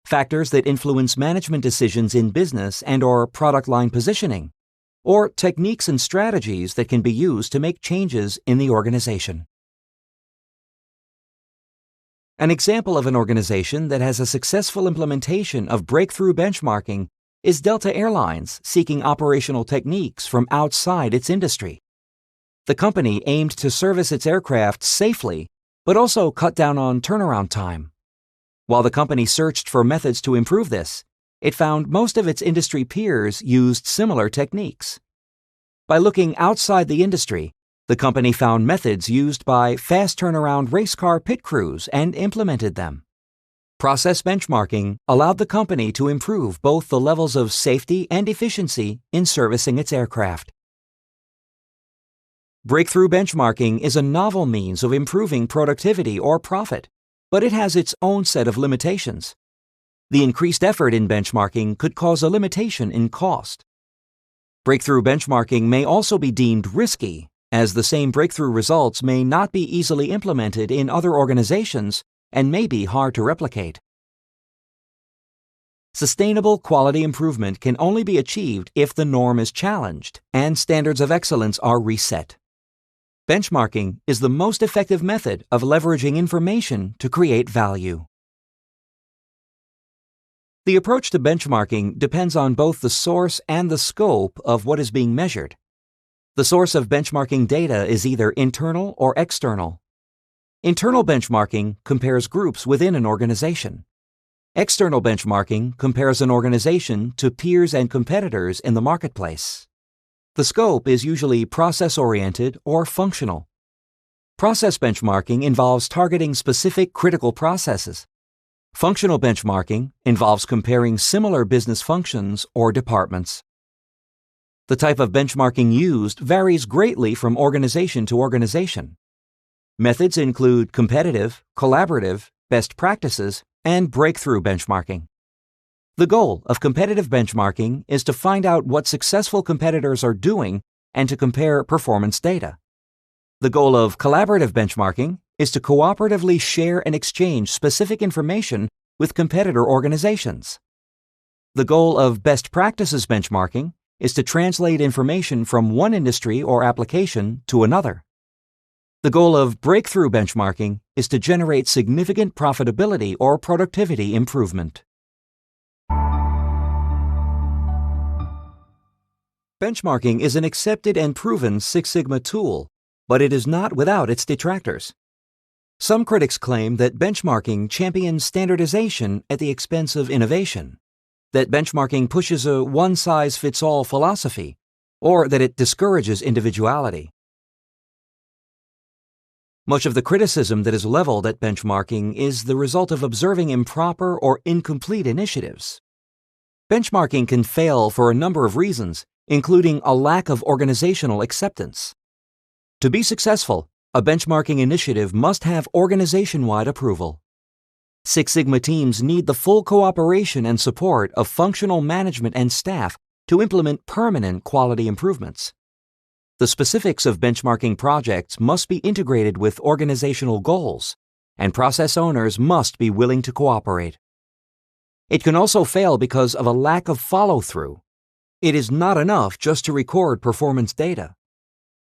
Speaker 1: factors that influence management decisions in business and/or product line positioning, or techniques and strategies that can be used to make changes in the organization. An example of an organization that has a successful implementation of breakthrough benchmarking is Delta Airlines seeking operational techniques from outside its industry. The company aimed to service its aircraft safely, but also cut down on turnaround time. While the company searched for methods to improve this, it found most of its industry peers used similar techniques. By looking outside the industry, the company found methods used by fast turnaround race car pit crews and implemented them. Process benchmarking allowed the company to improve both the levels of safety and efficiency in servicing its aircraft. Breakthrough benchmarking is a novel means of improving productivity or profit, but it has its own set of limitations. The increased effort in benchmarking could cause a limitation in cost. Breakthrough benchmarking may also be deemed risky, as the same breakthrough results may not be easily implemented in other organizations and may be hard to replicate. Sustainable quality improvement can only be achieved if the norm is challenged and standards of excellence are reset. Benchmarking is the most effective method of leveraging information to create value. The approach to benchmarking depends on both the source and the scope of what is being measured. The source of benchmarking data is either internal or external. Internal benchmarking compares groups within an organization. External benchmarking compares an organization to peers and competitors in the marketplace. The scope is usually process-oriented or functional. Process benchmarking involves targeting specific critical processes. Functional benchmarking involves comparing similar business functions or departments. The type of benchmarking used varies greatly from organization to organization. Methods include competitive, collaborative, best practices, and breakthrough benchmarking. The goal of competitive benchmarking is to find out what successful competitors are doing and to compare performance data. The goal of collaborative benchmarking is to cooperatively share and exchange specific information with competitor organizations. The goal of best practices benchmarking is to translate information from one industry or application to another. The goal of breakthrough benchmarking is to generate significant profitability or productivity improvement. Benchmarking is an accepted and proven Six Sigma tool, but it is not without its detractors. Some critics claim that benchmarking champions standardization at the expense of innovation, that benchmarking pushes a one-size-fits-all philosophy, or that it discourages individuality. Much of the criticism that is leveled at benchmarking is the result of observing improper or incomplete initiatives. Benchmarking can fail for a number of reasons, including a lack of organizational acceptance. To be successful, a benchmarking initiative must have organization-wide approval. Six Sigma teams need the full cooperation and support of functional management and staff to implement permanent quality improvements. The specifics of benchmarking projects must be integrated with organizational goals, and process owners must be willing to cooperate. It can also fail because of a lack of follow-through. It is not enough just to record performance data.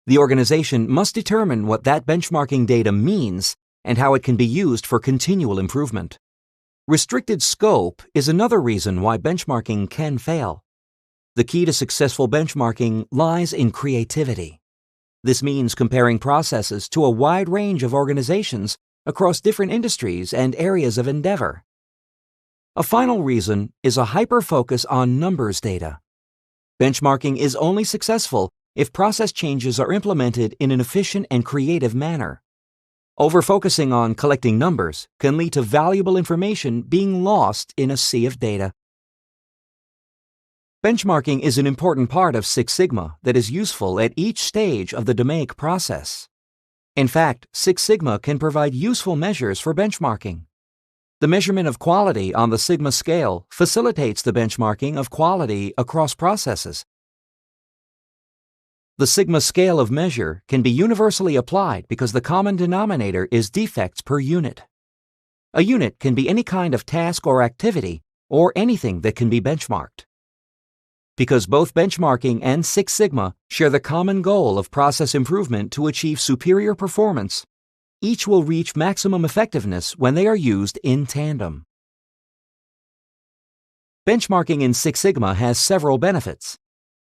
Speaker 1: The organization must determine what that benchmarking data means and how it can be used for continual improvement. Restricted scope is another reason why benchmarking can fail. The key to successful benchmarking lies in creativity. This means comparing processes to a wide range of organizations across different industries and areas of endeavor. A final reason is a hyper-focus on numbers data. Benchmarking is only successful if process changes are implemented in an efficient and creative manner. Over-focusing on collecting numbers can lead to valuable information being lost in a sea of data. Benchmarking is an important part of Six Sigma that is useful at each stage of the DMAIC process. In fact, Six Sigma can provide useful measures for benchmarking. The measurement of quality on the Sigma scale facilitates the benchmarking of quality across processes. The Sigma scale of measure can be universally applied because the common denominator is defects per unit. A unit can be any kind of task or activity, or anything that can be benchmarked. Because both benchmarking and Six Sigma share the common goal of process improvement to achieve superior performance, each will reach maximum effectiveness when they are used in tandem. Benchmarking in Six Sigma has several benefits.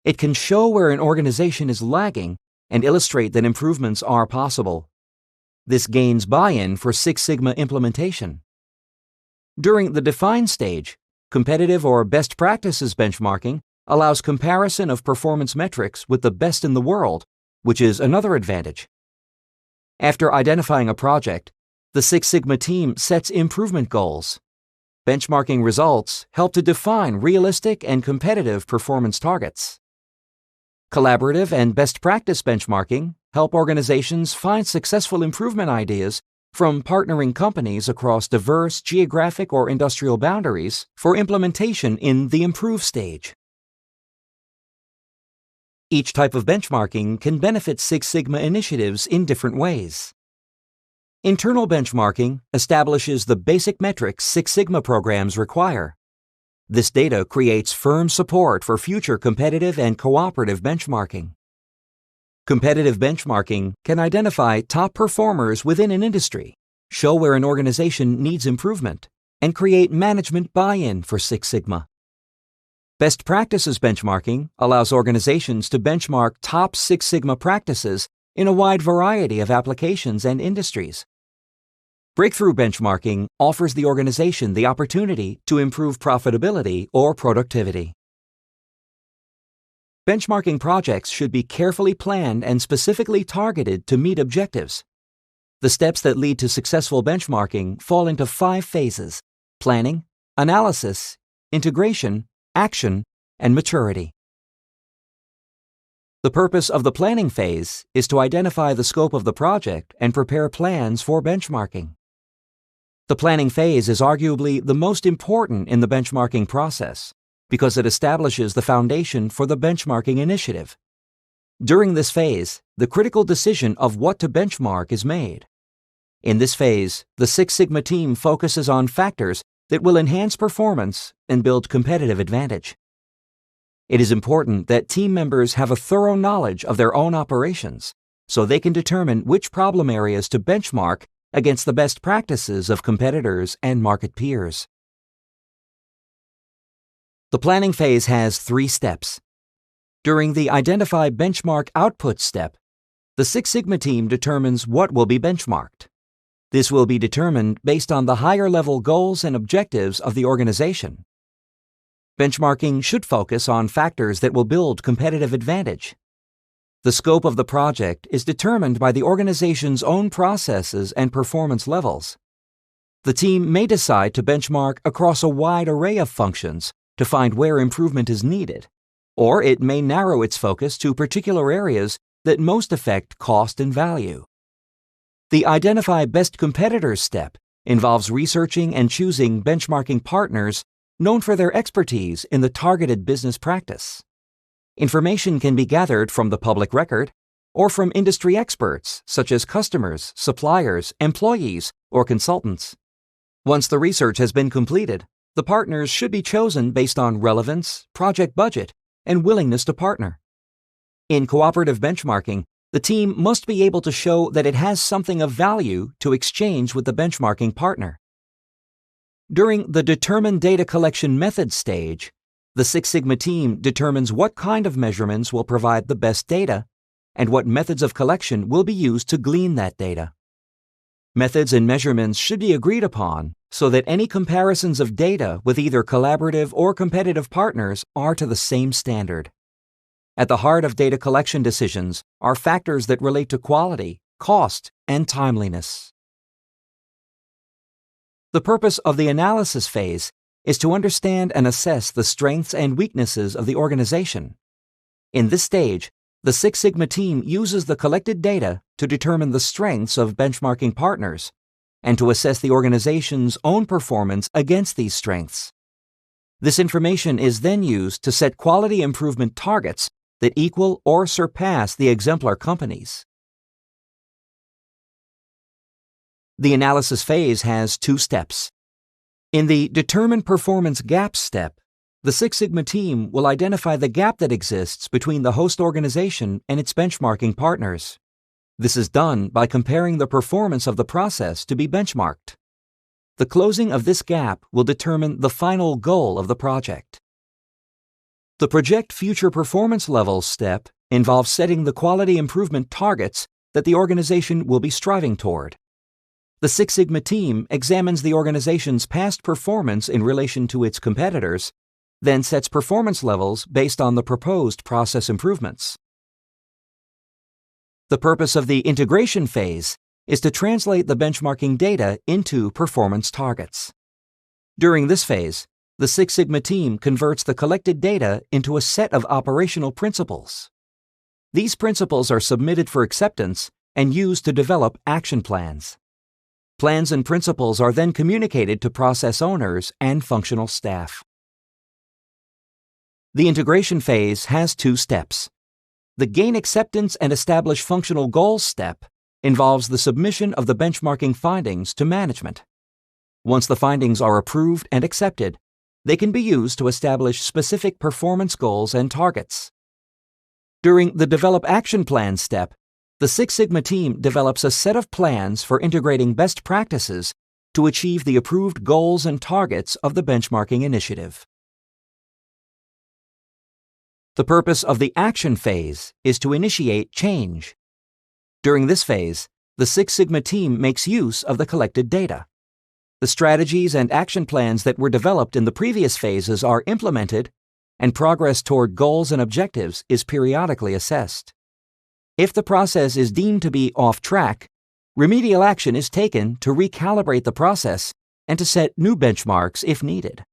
Speaker 1: It can show where an organization is lagging and illustrate that improvements are possible. This gains buy-in for Six Sigma implementation. During the define stage, competitive or best practices benchmarking allows comparison of performance metrics with the best in the world, which is another advantage. After identifying a project, the Six Sigma team sets improvement goals. Benchmarking results help to define realistic and competitive performance targets. Collaborative and best practice benchmarking help organizations find successful improvement ideas from partnering companies across diverse geographic or industrial boundaries for implementation in the improve stage. Each type of benchmarking can benefit Six Sigma initiatives in different ways. Internal benchmarking establishes the basic metrics Six Sigma programs require. This data creates firm support for future competitive and cooperative benchmarking. Competitive benchmarking can identify top performers within an industry, show where an organization needs improvement, and create management buy-in for Six Sigma. Best practices benchmarking allows organizations to benchmark top Six Sigma practices in a wide variety of applications and industries. Breakthrough benchmarking offers the organization the opportunity to improve profitability or productivity. Benchmarking projects should be carefully planned and specifically targeted to meet objectives. The steps that lead to successful benchmarking fall into 5 phases: planning, analysis, integration, action, and maturity. The purpose of the planning phase is to identify the scope of the project and prepare plans for benchmarking. The planning phase is arguably the most important in the benchmarking process because it establishes the foundation for the benchmarking initiative. During this phase, the critical decision of what to benchmark is made. In this phase, the Six Sigma team focuses on factors that will enhance performance and build competitive advantage. It is important that team members have a thorough knowledge of their own operations so they can determine which problem areas to benchmark against the best practices of competitors and market peers. The planning phase has 3 steps. During the Identify Benchmark Output step, the Six Sigma team determines what will be benchmarked. This will be determined based on the higher-level goals and objectives of the organization. Benchmarking should focus on factors that will build competitive advantage. The scope of the project is determined by the organization's own processes and performance levels. The team may decide to benchmark across a wide array of functions to find where improvement is needed, or it may narrow its focus to particular areas that most affect cost and value. The Identify Best Competitors step involves researching and choosing benchmarking partners known for their expertise in the targeted business practice. Information can be gathered from the public record or from industry experts such as customers, suppliers, employees, or consultants. Once the research has been completed, the partners should be chosen based on relevance, project budget, and willingness to partner. In cooperative benchmarking, the team must be able to show that it has something of value to exchange with the benchmarking partner. During the Determine Data Collection Method stage, the Six Sigma team determines what kind of measurements will provide the best data and what methods of collection will be used to glean that data. Methods and measurements should be agreed upon so that any comparisons of data with either collaborative or competitive partners are to the same standard. At the heart of data collection decisions are factors that relate to quality, cost, and timeliness. The purpose of the analysis phase is to understand and assess the strengths and weaknesses of the organization. In this stage, the Six Sigma team uses the collected data to determine the strengths of benchmarking partners and to assess the organization's own performance against these strengths. This information is then used to set quality improvement targets that equal or surpass the exemplar companies. The analysis phase has 2 steps. In the Determine Performance Gaps step, the Six Sigma team will identify the gap that exists between the host organization and its benchmarking partners. This is done by comparing the performance of the process to be benchmarked. The closing of this gap will determine the final goal of the project. The Project Future Performance Levels step involves setting the quality improvement targets that the organization will be striving toward. The Six Sigma team examines the organization's past performance in relation to its competitors, then sets performance levels based on the proposed process improvements. The purpose of the integration phase is to translate the benchmarking data into performance targets. During this phase, the Six Sigma team converts the collected data into a set of operational principles. These principles are submitted for acceptance and used to develop action plans. Plans and principles are then communicated to process owners and functional staff. The integration phase has 2 steps. The Gain Acceptance and Establish Functional Goals step involves the submission of the benchmarking findings to management. Once the findings are approved and accepted, they can be used to establish specific performance goals and targets. During the Develop Action Plan step, the Six Sigma team develops a set of plans for integrating best practices to achieve the approved goals and targets of the benchmarking initiative. The purpose of the action phase is to initiate change. During this phase, the Six Sigma team makes use of the collected data. The strategies and action plans that were developed in the previous phases are implemented, and progress toward goals and objectives is periodically assessed. If the process is deemed to be off track, remedial action is taken to recalibrate the process and to set new benchmarks if needed.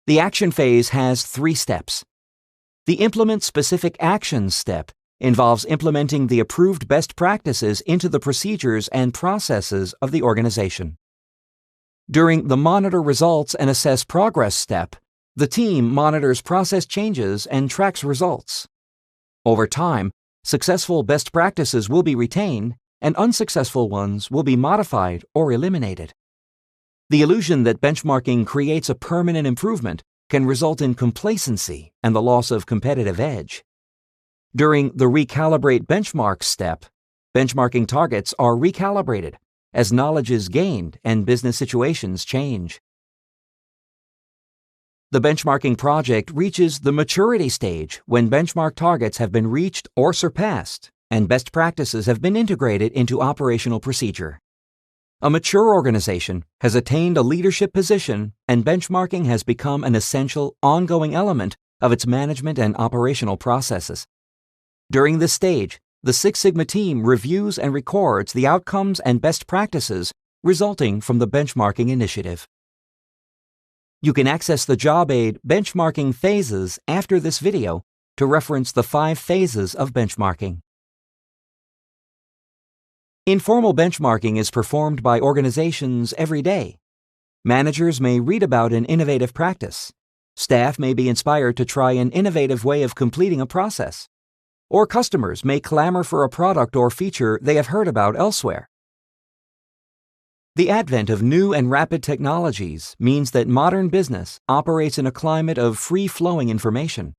Speaker 1: The action phase has 3 steps. The Implement Specific Actions step involves implementing the approved best practices into the procedures and processes of the organization. During the Monitor Results and Assess Progress step, the team monitors process changes and tracks results. Over time, successful best practices will be retained and unsuccessful ones will be modified or eliminated. The illusion that benchmarking creates a permanent improvement can result in complacency and the loss of competitive edge. During the Recalibrate Benchmark step, benchmarking targets are recalibrated as knowledge is gained and business situations change. The benchmarking project reaches the maturity stage when benchmark targets have been reached or surpassed and best practices have been integrated into operational procedure. A mature organization has attained a leadership position and benchmarking has become an essential, ongoing element of its management and operational processes. During this stage, the Six Sigma team reviews and records the outcomes and best practices resulting from the benchmarking initiative. You can access the job aid Benchmarking Phases after this video to reference the 5 phases of benchmarking. Informal benchmarking is performed by organizations every day. Managers may read about an innovative practice. Staff may be inspired to try an innovative way of completing a process. Or customers may clamor for a product or feature they have heard about elsewhere. The advent of new and rapid technologies means that modern business operates in a climate of free-flowing information.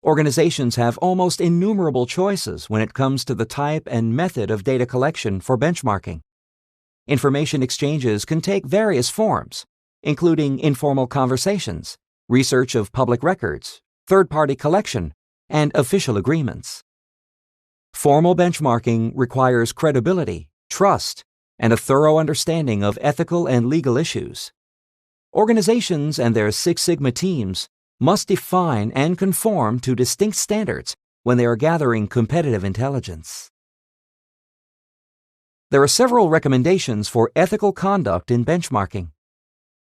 Speaker 1: Organizations have almost innumerable choices when it comes to the type and method of data collection for benchmarking. Information exchanges can take various forms, including informal conversations, research of public records, third-party collection, and official agreements. Formal benchmarking requires credibility, trust, and a thorough understanding of ethical and legal issues. Organizations and their Six Sigma teams must define and conform to distinct standards when they are gathering competitive intelligence. There are several recommendations for ethical conduct in benchmarking.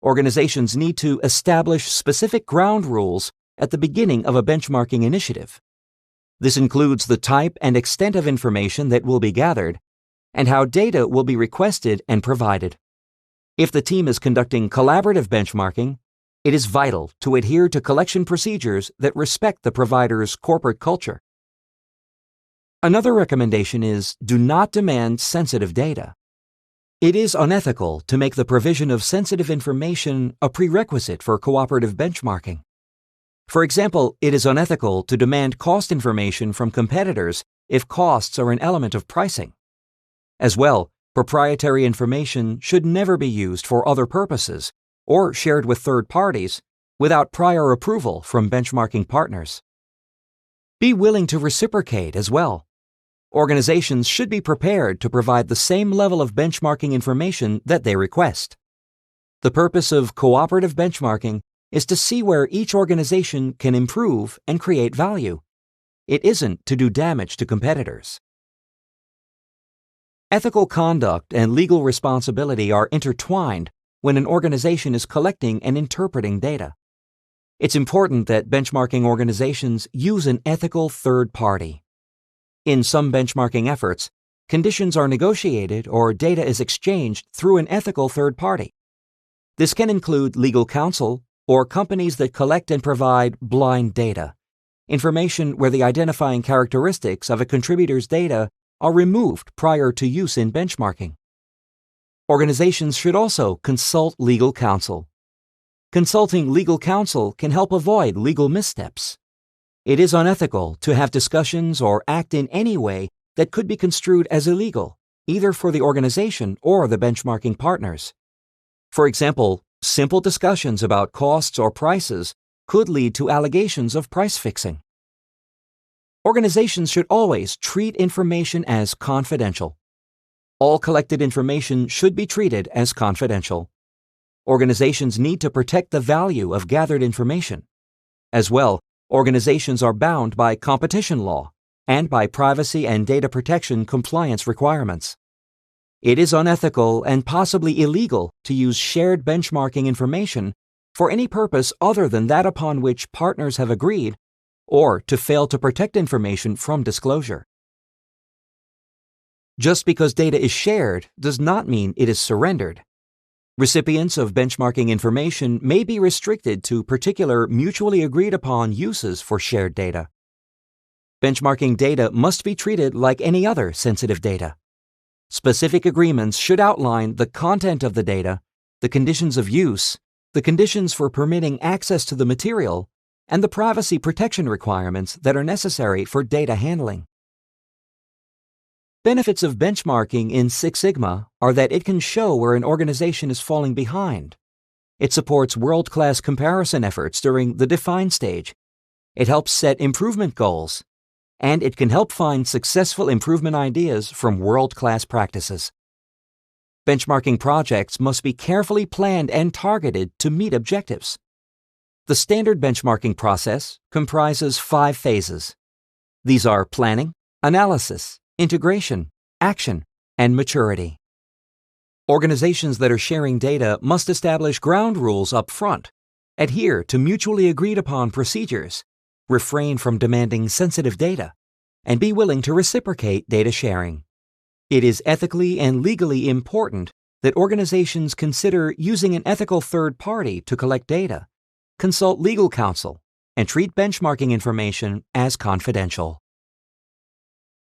Speaker 1: Organizations need to establish specific ground rules at the beginning of a benchmarking initiative. This includes the type and extent of information that will be gathered and how data will be requested and provided. If the team is conducting collaborative benchmarking, it is vital to adhere to collection procedures that respect the provider's corporate culture. Another recommendation is do not demand sensitive data. It is unethical to make the provision of sensitive information a prerequisite for cooperative benchmarking. For example, it is unethical to demand cost information from competitors if costs are an element of pricing. As well, proprietary information should never be used for other purposes or shared with third parties without prior approval from benchmarking partners. Be willing to reciprocate as well. Organizations should be prepared to provide the same level of benchmarking information that they request. The purpose of cooperative benchmarking is to see where each organization can improve and create value. It isn't to do damage to competitors. Ethical conduct and legal responsibility are intertwined when an organization is collecting and interpreting data. It's important that benchmarking organizations use an ethical third party. In some benchmarking efforts, conditions are negotiated or data is exchanged through an ethical third party. This can include legal counsel or companies that collect and provide blind data, information where the identifying characteristics of a contributor's data are removed prior to use in benchmarking. Organizations should also consult legal counsel. Consulting legal counsel can help avoid legal missteps. It is unethical to have discussions or act in any way that could be construed as illegal, either for the organization or the benchmarking partners. For example, simple discussions about costs or prices could lead to allegations of price fixing. Organizations should always treat information as confidential. All collected information should be treated as confidential. Organizations need to protect the value of gathered information. As well, organizations are bound by competition law and by privacy and data protection compliance requirements. It is unethical and possibly illegal to use shared benchmarking information for any purpose other than that upon which partners have agreed, or to fail to protect information from disclosure. Just because data is shared does not mean it is surrendered. Recipients of benchmarking information may be restricted to particular mutually agreed upon uses for shared data. Benchmarking data must be treated like any other sensitive data. Specific agreements should outline the content of the data, the conditions of use, the conditions for permitting access to the material, and the privacy protection requirements that are necessary for data handling. Benefits of benchmarking in Six Sigma are that it can show where an organization is falling behind. It supports world-class comparison efforts during the define stage. It helps set improvement goals, and it can help find successful improvement ideas from world-class practices. Benchmarking projects must be carefully planned and targeted to meet objectives. The standard benchmarking process comprises 5 phases. These are planning, analysis, integration, action, and maturity. Organizations that are sharing data must establish ground rules up front, adhere to mutually agreed upon procedures, refrain from demanding sensitive data, and be willing to reciprocate data sharing. It is ethically and legally important that organizations consider using an ethical third party to collect data, consult legal counsel, and treat benchmarking information as confidential.